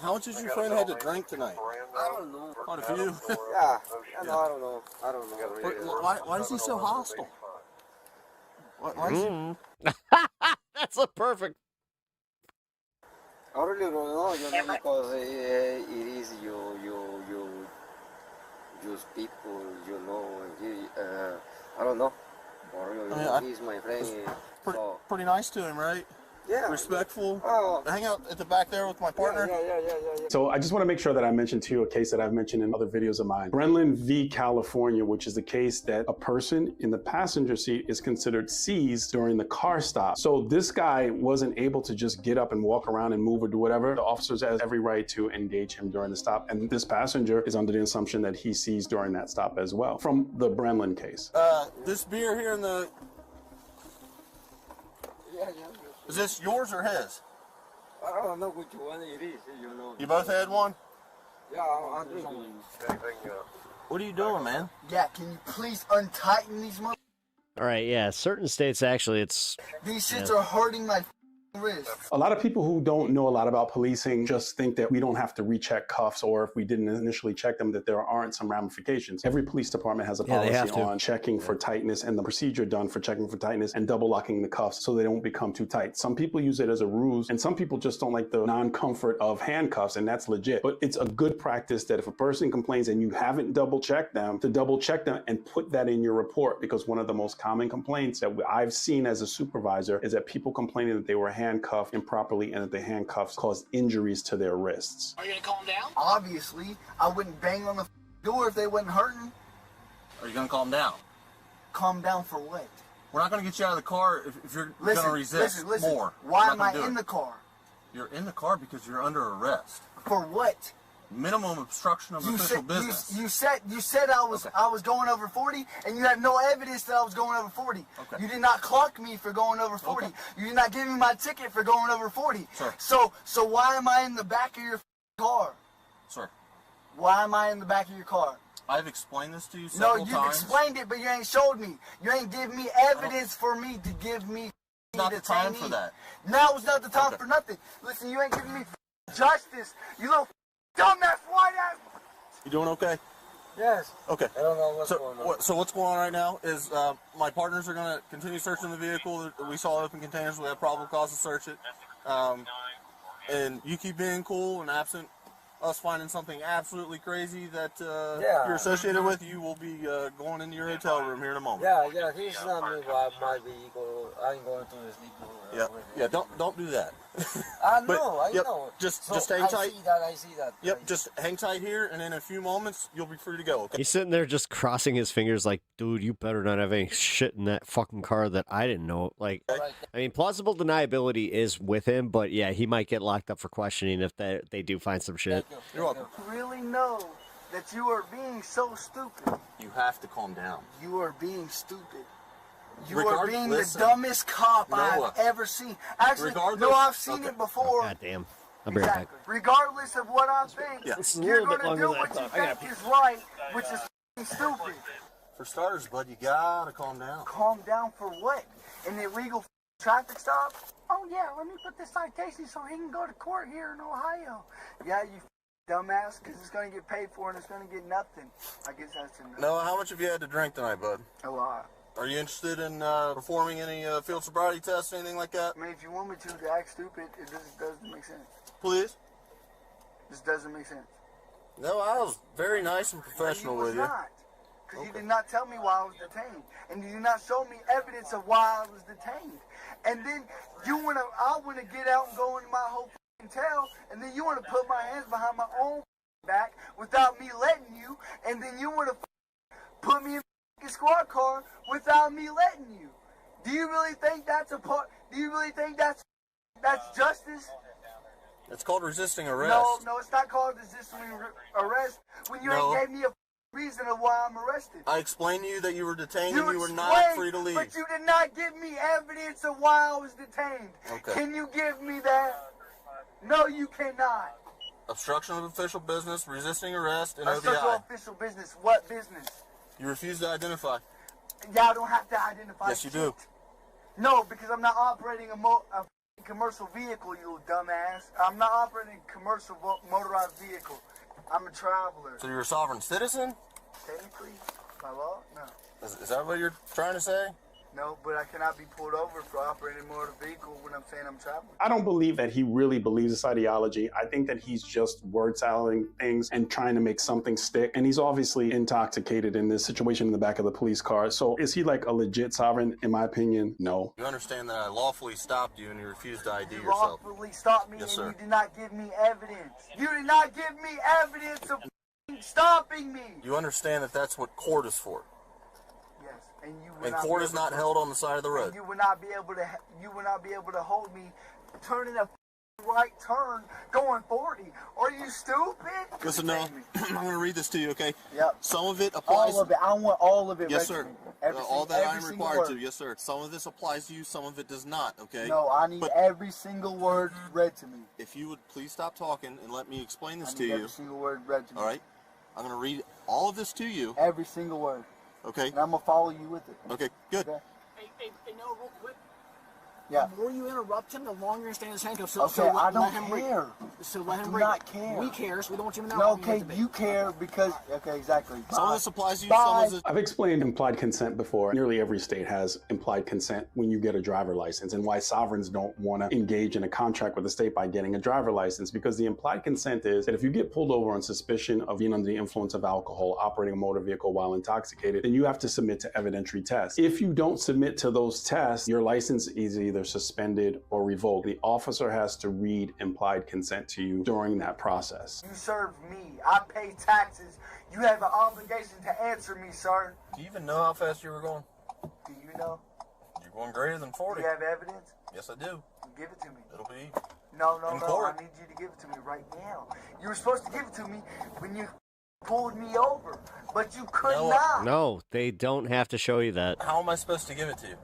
How much did your friend had to drink tonight? I don't know. Quite a few. Yeah. I don't know. Why is he so hostile? Why is he... That's a perfect. I really don't know, because it is use people, I don't know. He's my friend. Pretty nice to him, right? Yeah. Respectful. Oh. Hang out at the back there with my partner. Yeah. So I just want to make sure that I mentioned to you a case that I've mentioned in other videos of mine. Brenlin v. California, which is the case that a person in the passenger seat is considered seized during the car stop. So this guy wasn't able to just get up and walk around and move or do whatever. The officers have every right to engage him during the stop. And this passenger is under the assumption that he seized during that stop as well. From the Brenlin case. This beer here in the... Is this yours or his? I don't know which one it is, You both had one? Yeah, I'm drinking. What are you doing, man? Yeah, can you please untighten these mother... All right, yeah. Certain states actually, it's These shits are hurting my wrist. A lot of people who don't know a lot about policing just think that we don't have to recheck cuffs, or if we didn't initially check them, that there aren't some ramifications. Every police department has a policy on checking for tightness and the procedure done for checking for tightness and double locking the cuffs so they don't become too tight. Some people use it as a ruse, and some people just don't like the non-comfort of handcuffs, and that's legit. But it's a good practice that if a person complains and you haven't double checked them, to double check them and put that in your report, because one of the most common complaints that I've seen as a supervisor is that people complaining that they were handcuffed improperly and that the handcuffs caused injuries to their wrists. Are you gonna calm down? Obviously, I wouldn't bang on the door if they wasn't hurting. Are you gonna calm down? Calm down for what? We're not gonna get you out of the car if you're gonna resist listen. more. Why am I in the car? You're in the car because you're under arrest. For what? Minimum obstruction of official business. You said I was going over 40, and you have no evidence that I was going over 40. Okay. You did not clock me for going over 40. Okay. You did not give me my ticket for going over 40. Sir. So why am I in the back of your car? Sir. Why am I in the back of your car? I've explained this to you several times. No, you've explained it, but you ain't showed me. You ain't give me evidence for me to give me. Not the time for that. Now is not the time for nothing. Listen, you ain't giving me justice. You little dumbass white ass. You doing okay? Yes. Okay. I don't know what's going on. So what's going on right now is my partners are going to continue searching the vehicle. We saw open containers. We have probable cause to search it. And you keep being cool and absent us finding something absolutely crazy that you're associated with, you will be going into your hotel room here in a moment. Yeah, he's not me by my vehicle. I'm going to his vehicle. Yeah, don't do that. I know. Just hang tight. I see that. Yep, just hang tight here, and in a few moments, you'll be free to go, okay? He's sitting there just crossing his fingers like, dude, you better not have any shit in that fucking car that I didn't know. Like, I mean, plausible deniability is with him, but yeah, he might get locked up for questioning if they do find some shit. You're welcome. You really know that you are being so stupid. You have to calm down. You are being stupid. You are being the dumbest cop I've ever seen. Actually, no, I've seen it before. God damn. I'll be right back. Regardless of what I think, you're going to do what you think is right, which is f***ing stupid. For starters, bud, you gotta calm down. Calm down for what? An illegal traffic stop? Oh yeah, let me put this citation so he can go to court here in Ohio. Yeah, you dumbass, because it's going to get paid for and it's going to get nothing. I guess that's enough. No, how much have you had to drink tonight, bud? A lot. Are you interested in performing any field sobriety tests, anything like that? I mean, if you want me to act stupid, it just doesn't make sense. Please? This doesn't make sense. No, I was very nice and professional with you. Because you did not tell me why I was detained. And you did not show me evidence of why I was detained. And then I want to get out and go into my whole tail, and then you want to put my hands behind my own back without me letting you, and then you want to put me in a squad car without me letting you. Do you really think that's a part? Do you really think that's justice? It's called resisting arrest. No, it's not called resisting arrest. When you ain't gave me a reason of why I'm arrested. I explained to you that you were detained and you were not explained, free to leave. But you did not give me evidence of why I was detained. Okay. Can you give me that? No, you cannot. Obstruction of official business, resisting arrest, and Obstruction OBI. of official business. What business? You refuse to identify. Y'all don't have to identify. Yes, you do. No, because I'm not operating a commercial vehicle, you dumbass. I'm not operating a commercial motorized vehicle. I'm a traveler. So you're a sovereign citizen? Technically, by law, no. Is that what you're trying to say? No, but I cannot be pulled over for operating a motor vehicle when I'm saying I'm traveling. I don't believe that he really believes this ideology. I think that he's just word salad things and trying to make something stick. And he's obviously intoxicated in this situation in the back of the police car. So is he like a legit sovereign? In my opinion, no. You understand that I lawfully stopped you and you refused to ID You yourself? lawfully stopped me Yes, and sir. you did not give me evidence. You did not give me evidence of stopping me. You understand that that's what court is for? Yes, and you will And not court be is able not to- held on the side of the and road. You will not be able to. You will not be able to hold me turning a right turn going 40. Are you stupid? Listen, no. I'm going to read this to you, okay? Yep. Some of it applies. All of it. I want all of it. Yes, read sir. to me. Every All sing- that every I'm single required to. word. Yes, sir. Some of this applies to you, some of it does not, okay? No, I need But every single word read to me. if you would please stop talking and let me explain this I to need you. every single word read to me. All right? I'm going to read all of this to you. Every single word. Okay? And I'm gonna follow you with it. Okay, good. Okay? Hey, no, real quick. Yeah. The more you interrupt him, the longer you're staying in his handcuffs. Okay, I don't care. So let him Do break. not care. We care, so we don't want you to know. No, okay, you care because. Okay, exactly. Some of this applies to you, Bye. some of this. I've explained implied consent before. Nearly every state has implied consent when you get a driver license, and why sovereigns don't want to engage in a contract with the state by getting a driver license, because the implied consent is that if you get pulled over on suspicion of being under the influence of alcohol, operating a motor vehicle while intoxicated, then you have to submit to evidentiary tests. If you don't submit to those tests, your license is either suspended or revoked. The officer has to read implied consent to you during that process. You serve me. I pay taxes. You have an obligation to answer me, sir. Do you even know how fast you were going? Do you know? You're going greater than 40. Do you have evidence? Yes, I do. Give it to me. It'll be. No, in court. I need you to give it to me right now. You were supposed to give it to me when you pulled me over, but you could not. No, they don't have to show you that. How am I supposed to give it to you?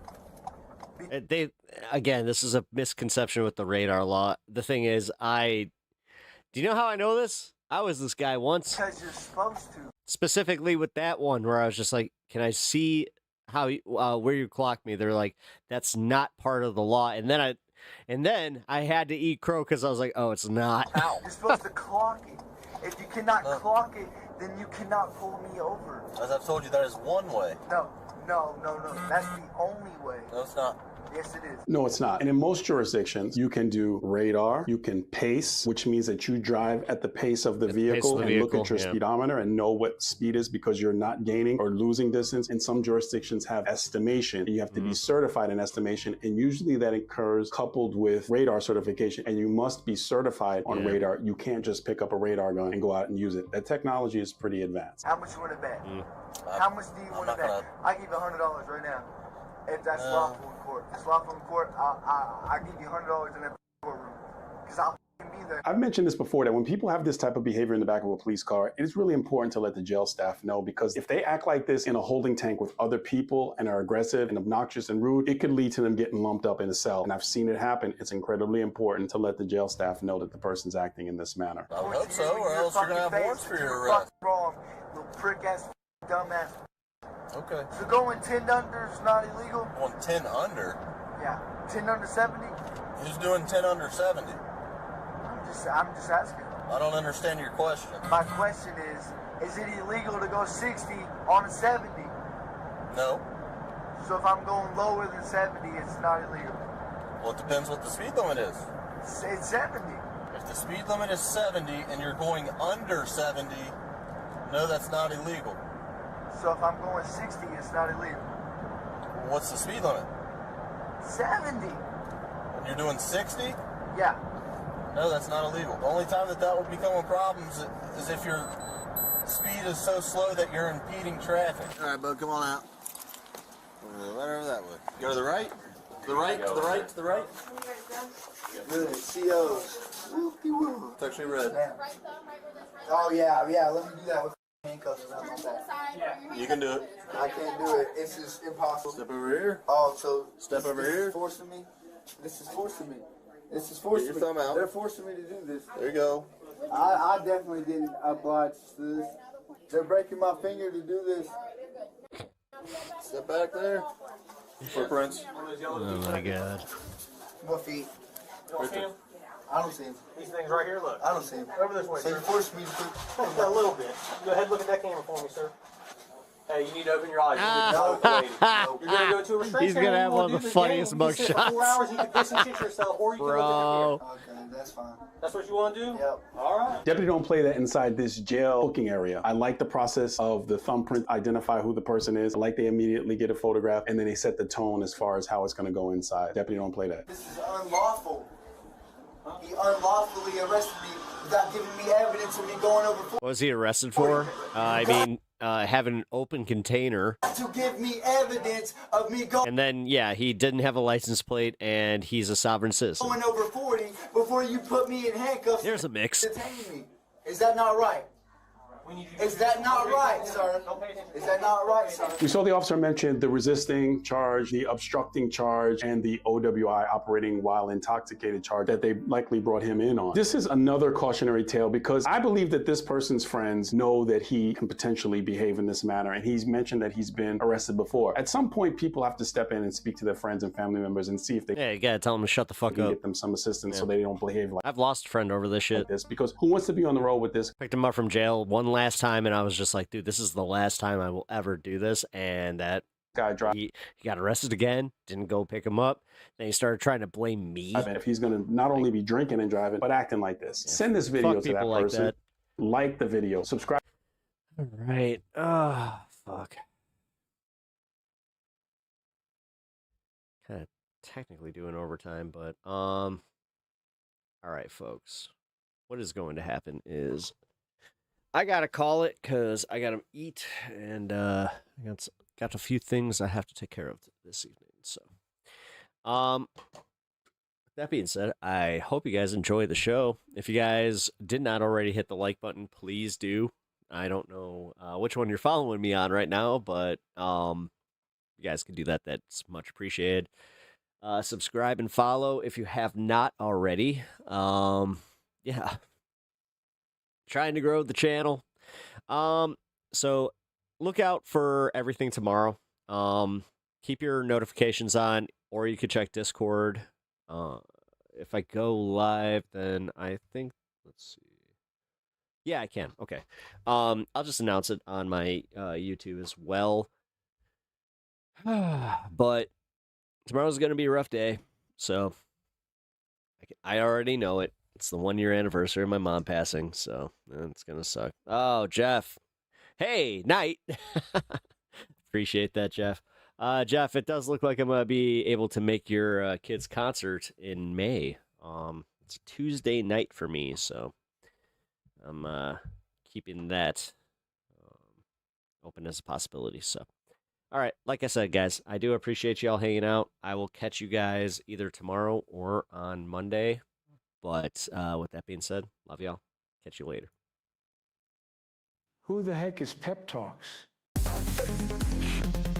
They again, this is a misconception with the radar law. The thing is, do you know how I know this? I was this guy once. Because you're supposed to. Specifically with that one where I was just like, can I see how where you clocked me? They're like, that's not part of the law. And then I had to eat crow because I was like, oh, it's not. How? You're supposed to clock it. If you cannot clock it, then you cannot pull me over. As I've told you, that is one way. No. That's the only way. No, it's not. Yes, it is. No, it's not. And in most jurisdictions, you can do radar, you can pace, which means that you drive at the pace of the vehicle and look at your speedometer and know what speed is because you're not gaining or losing distance. And some jurisdictions have estimation. And you have to be certified in estimation. And usually that occurs coupled with radar certification. And you must be certified on radar. You can't just pick up a radar gun and go out and use it. That technology is pretty advanced. How much you want to bet? How much do you want to bet? I give you $100 right now. If that's lawful in court. If it's lawful in court, I'll give you $100 in that courtroom. Because I'll be there. I've mentioned this before, that when people have this type of behavior in the back of a police car, it is really important to let the jail staff know, because if they act like this in a holding tank with other people and are aggressive and obnoxious and rude, it could lead to them getting lumped up in a cell. And I've seen it happen. It's incredibly important to let the jail staff know that the person's acting in this manner. I hope so, or else you're going to have warrants for your arrest. Wrong, little prick-ass, dumbass. Okay. So going 10 under is not illegal? Going 10 under? Yeah. 10 under 70? Who's doing 10 under 70? I'm just asking. I don't understand your question. My question is it illegal to go 60 on a 70? No. So if I'm going lower than 70, it's not illegal? Well, it depends what the speed limit is. It's 70. If the speed limit is 70 and you're going under 70, no, that's not illegal. So if I'm going 60, it's not illegal? What's the speed limit? 70. And you're doing 60? Yeah. No, that's not illegal. The only time that would become a problem is if your speed is so slow that you're impeding traffic. All right, bud, come on out. Right over that way. Go to the right. To the right, to the right, to the right. Good. COs. It's actually red. Oh, yeah, let me do that. Handcuffs around my back. You can do it. I can't do it. It's just impossible. Step over here. Oh, so Step over this here. is forcing me. This is forcing me. This is forcing Get me. your thumb out. They're forcing me to do this. There you go. I definitely didn't oblige to this. They're breaking my finger to do this. Step back there. Footprints. Oh my god. My feet. Right there. I don't see him. These things right here, look. I don't see him. Over this way, So you sir. forced me to put... A little bit. Go ahead and look at that camera for me, sir. Hey, you need to open your eyes. You need to know the lady. You're going to go to a restraint He's gonna center, have you wanna one of do the this funniest game, you can sit for 4 mugshots. hours, you can piss and shit yourself, or you can look at the Okay, that's fine. That's what you want to do? Yep. All right. Deputy don't play that inside this jail booking area. I like the process of the thumbprint identify who the person is. I like they immediately get a photograph and then they set the tone as far as how it's going to go inside. Deputy don't play that. This is unlawful. He unlawfully arrested me without giving me evidence of me going over... What was he arrested for? Having an open container. To give me evidence of me going... And then, yeah, he didn't have a license plate, and he's a sovereign citizen. Going over 40 before you put me in handcuffs. There's a mix. Detain me. Is that not right? Is that not right, sir? Is that not right, sir? We saw the officer mention the resisting charge, the obstructing charge, and the OWI operating while intoxicated charge that they likely brought him in on. This is another cautionary tale because I believe that this person's friends know that he can potentially behave in this manner, and he's mentioned that he's been arrested before. At some point, people have to step in and speak to their friends and family members and see if they you gotta tell them to shut the fuck up. Get them some assistance so they don't behave like I've lost a friend over this shit. this because who wants to be on the road with this? Picked him up from jail one last time, and I was just like, dude, this is the last time I will ever do this. And that guy he got arrested again, didn't go pick him up. Then he started trying to blame me. If he's going to not only be drinking and driving, but acting like this. Send this video Fuck to that people like person. that. Like the video. Subscribe. All right. Oh, fuck. Kind of technically doing overtime, but all right, folks. What is going to happen is I gotta call it because I gotta eat, and I got a few things I have to take care of this evening. So, that being said, I hope you guys enjoy the show. If you guys did not already hit the like button, please do. I don't know which one you're following me on right now, but you guys can do that. That's much appreciated. Subscribe and follow if you have not already. Yeah. Trying to grow the channel. So look out for everything tomorrow. Keep your notifications on, or you could check Discord. If I go live, then I think, let's see. Yeah, I can. Okay. I'll just announce it on my YouTube as well. But tomorrow's going to be a rough day, so I already know it. It's the 1 year anniversary of my mom passing, so it's going to suck. Oh, Jeff. Hey, night. Appreciate that, Jeff. Jeff, it does look like I'm going to be able to make your kid's concert in May. It's a Tuesday night for me, so I'm keeping that open as a possibility. So, all right, like I said, guys, I do appreciate y'all hanging out. I will catch you guys either tomorrow or on Monday. But with that being said, love y'all. Catch you later. Who the heck is Pep Talks?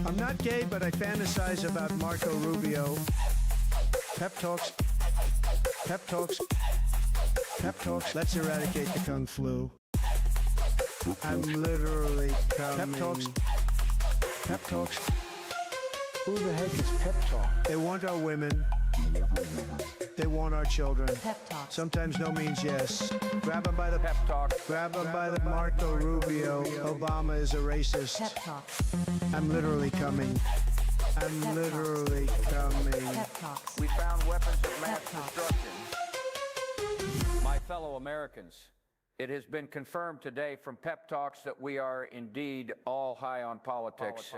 I'm not gay, but I fantasize about Marco Rubio. Pep Talks. Pep Talks. Pep Talks. Let's eradicate the Kung Flu. I'm literally coming. Pep Talks. Pep Talks. Who the heck is Pep Talk? They want our women. They want our children. Pep talk. Sometimes no means yes. Grab them by the pep talk. Grab them by the Marco Rubio. Obama is a racist. Pep talk. I'm literally coming. I'm literally coming. Pep talks. We found weapons of mass destruction. My fellow Americans, it has been confirmed today from Pep Talks that we are indeed all high on politics.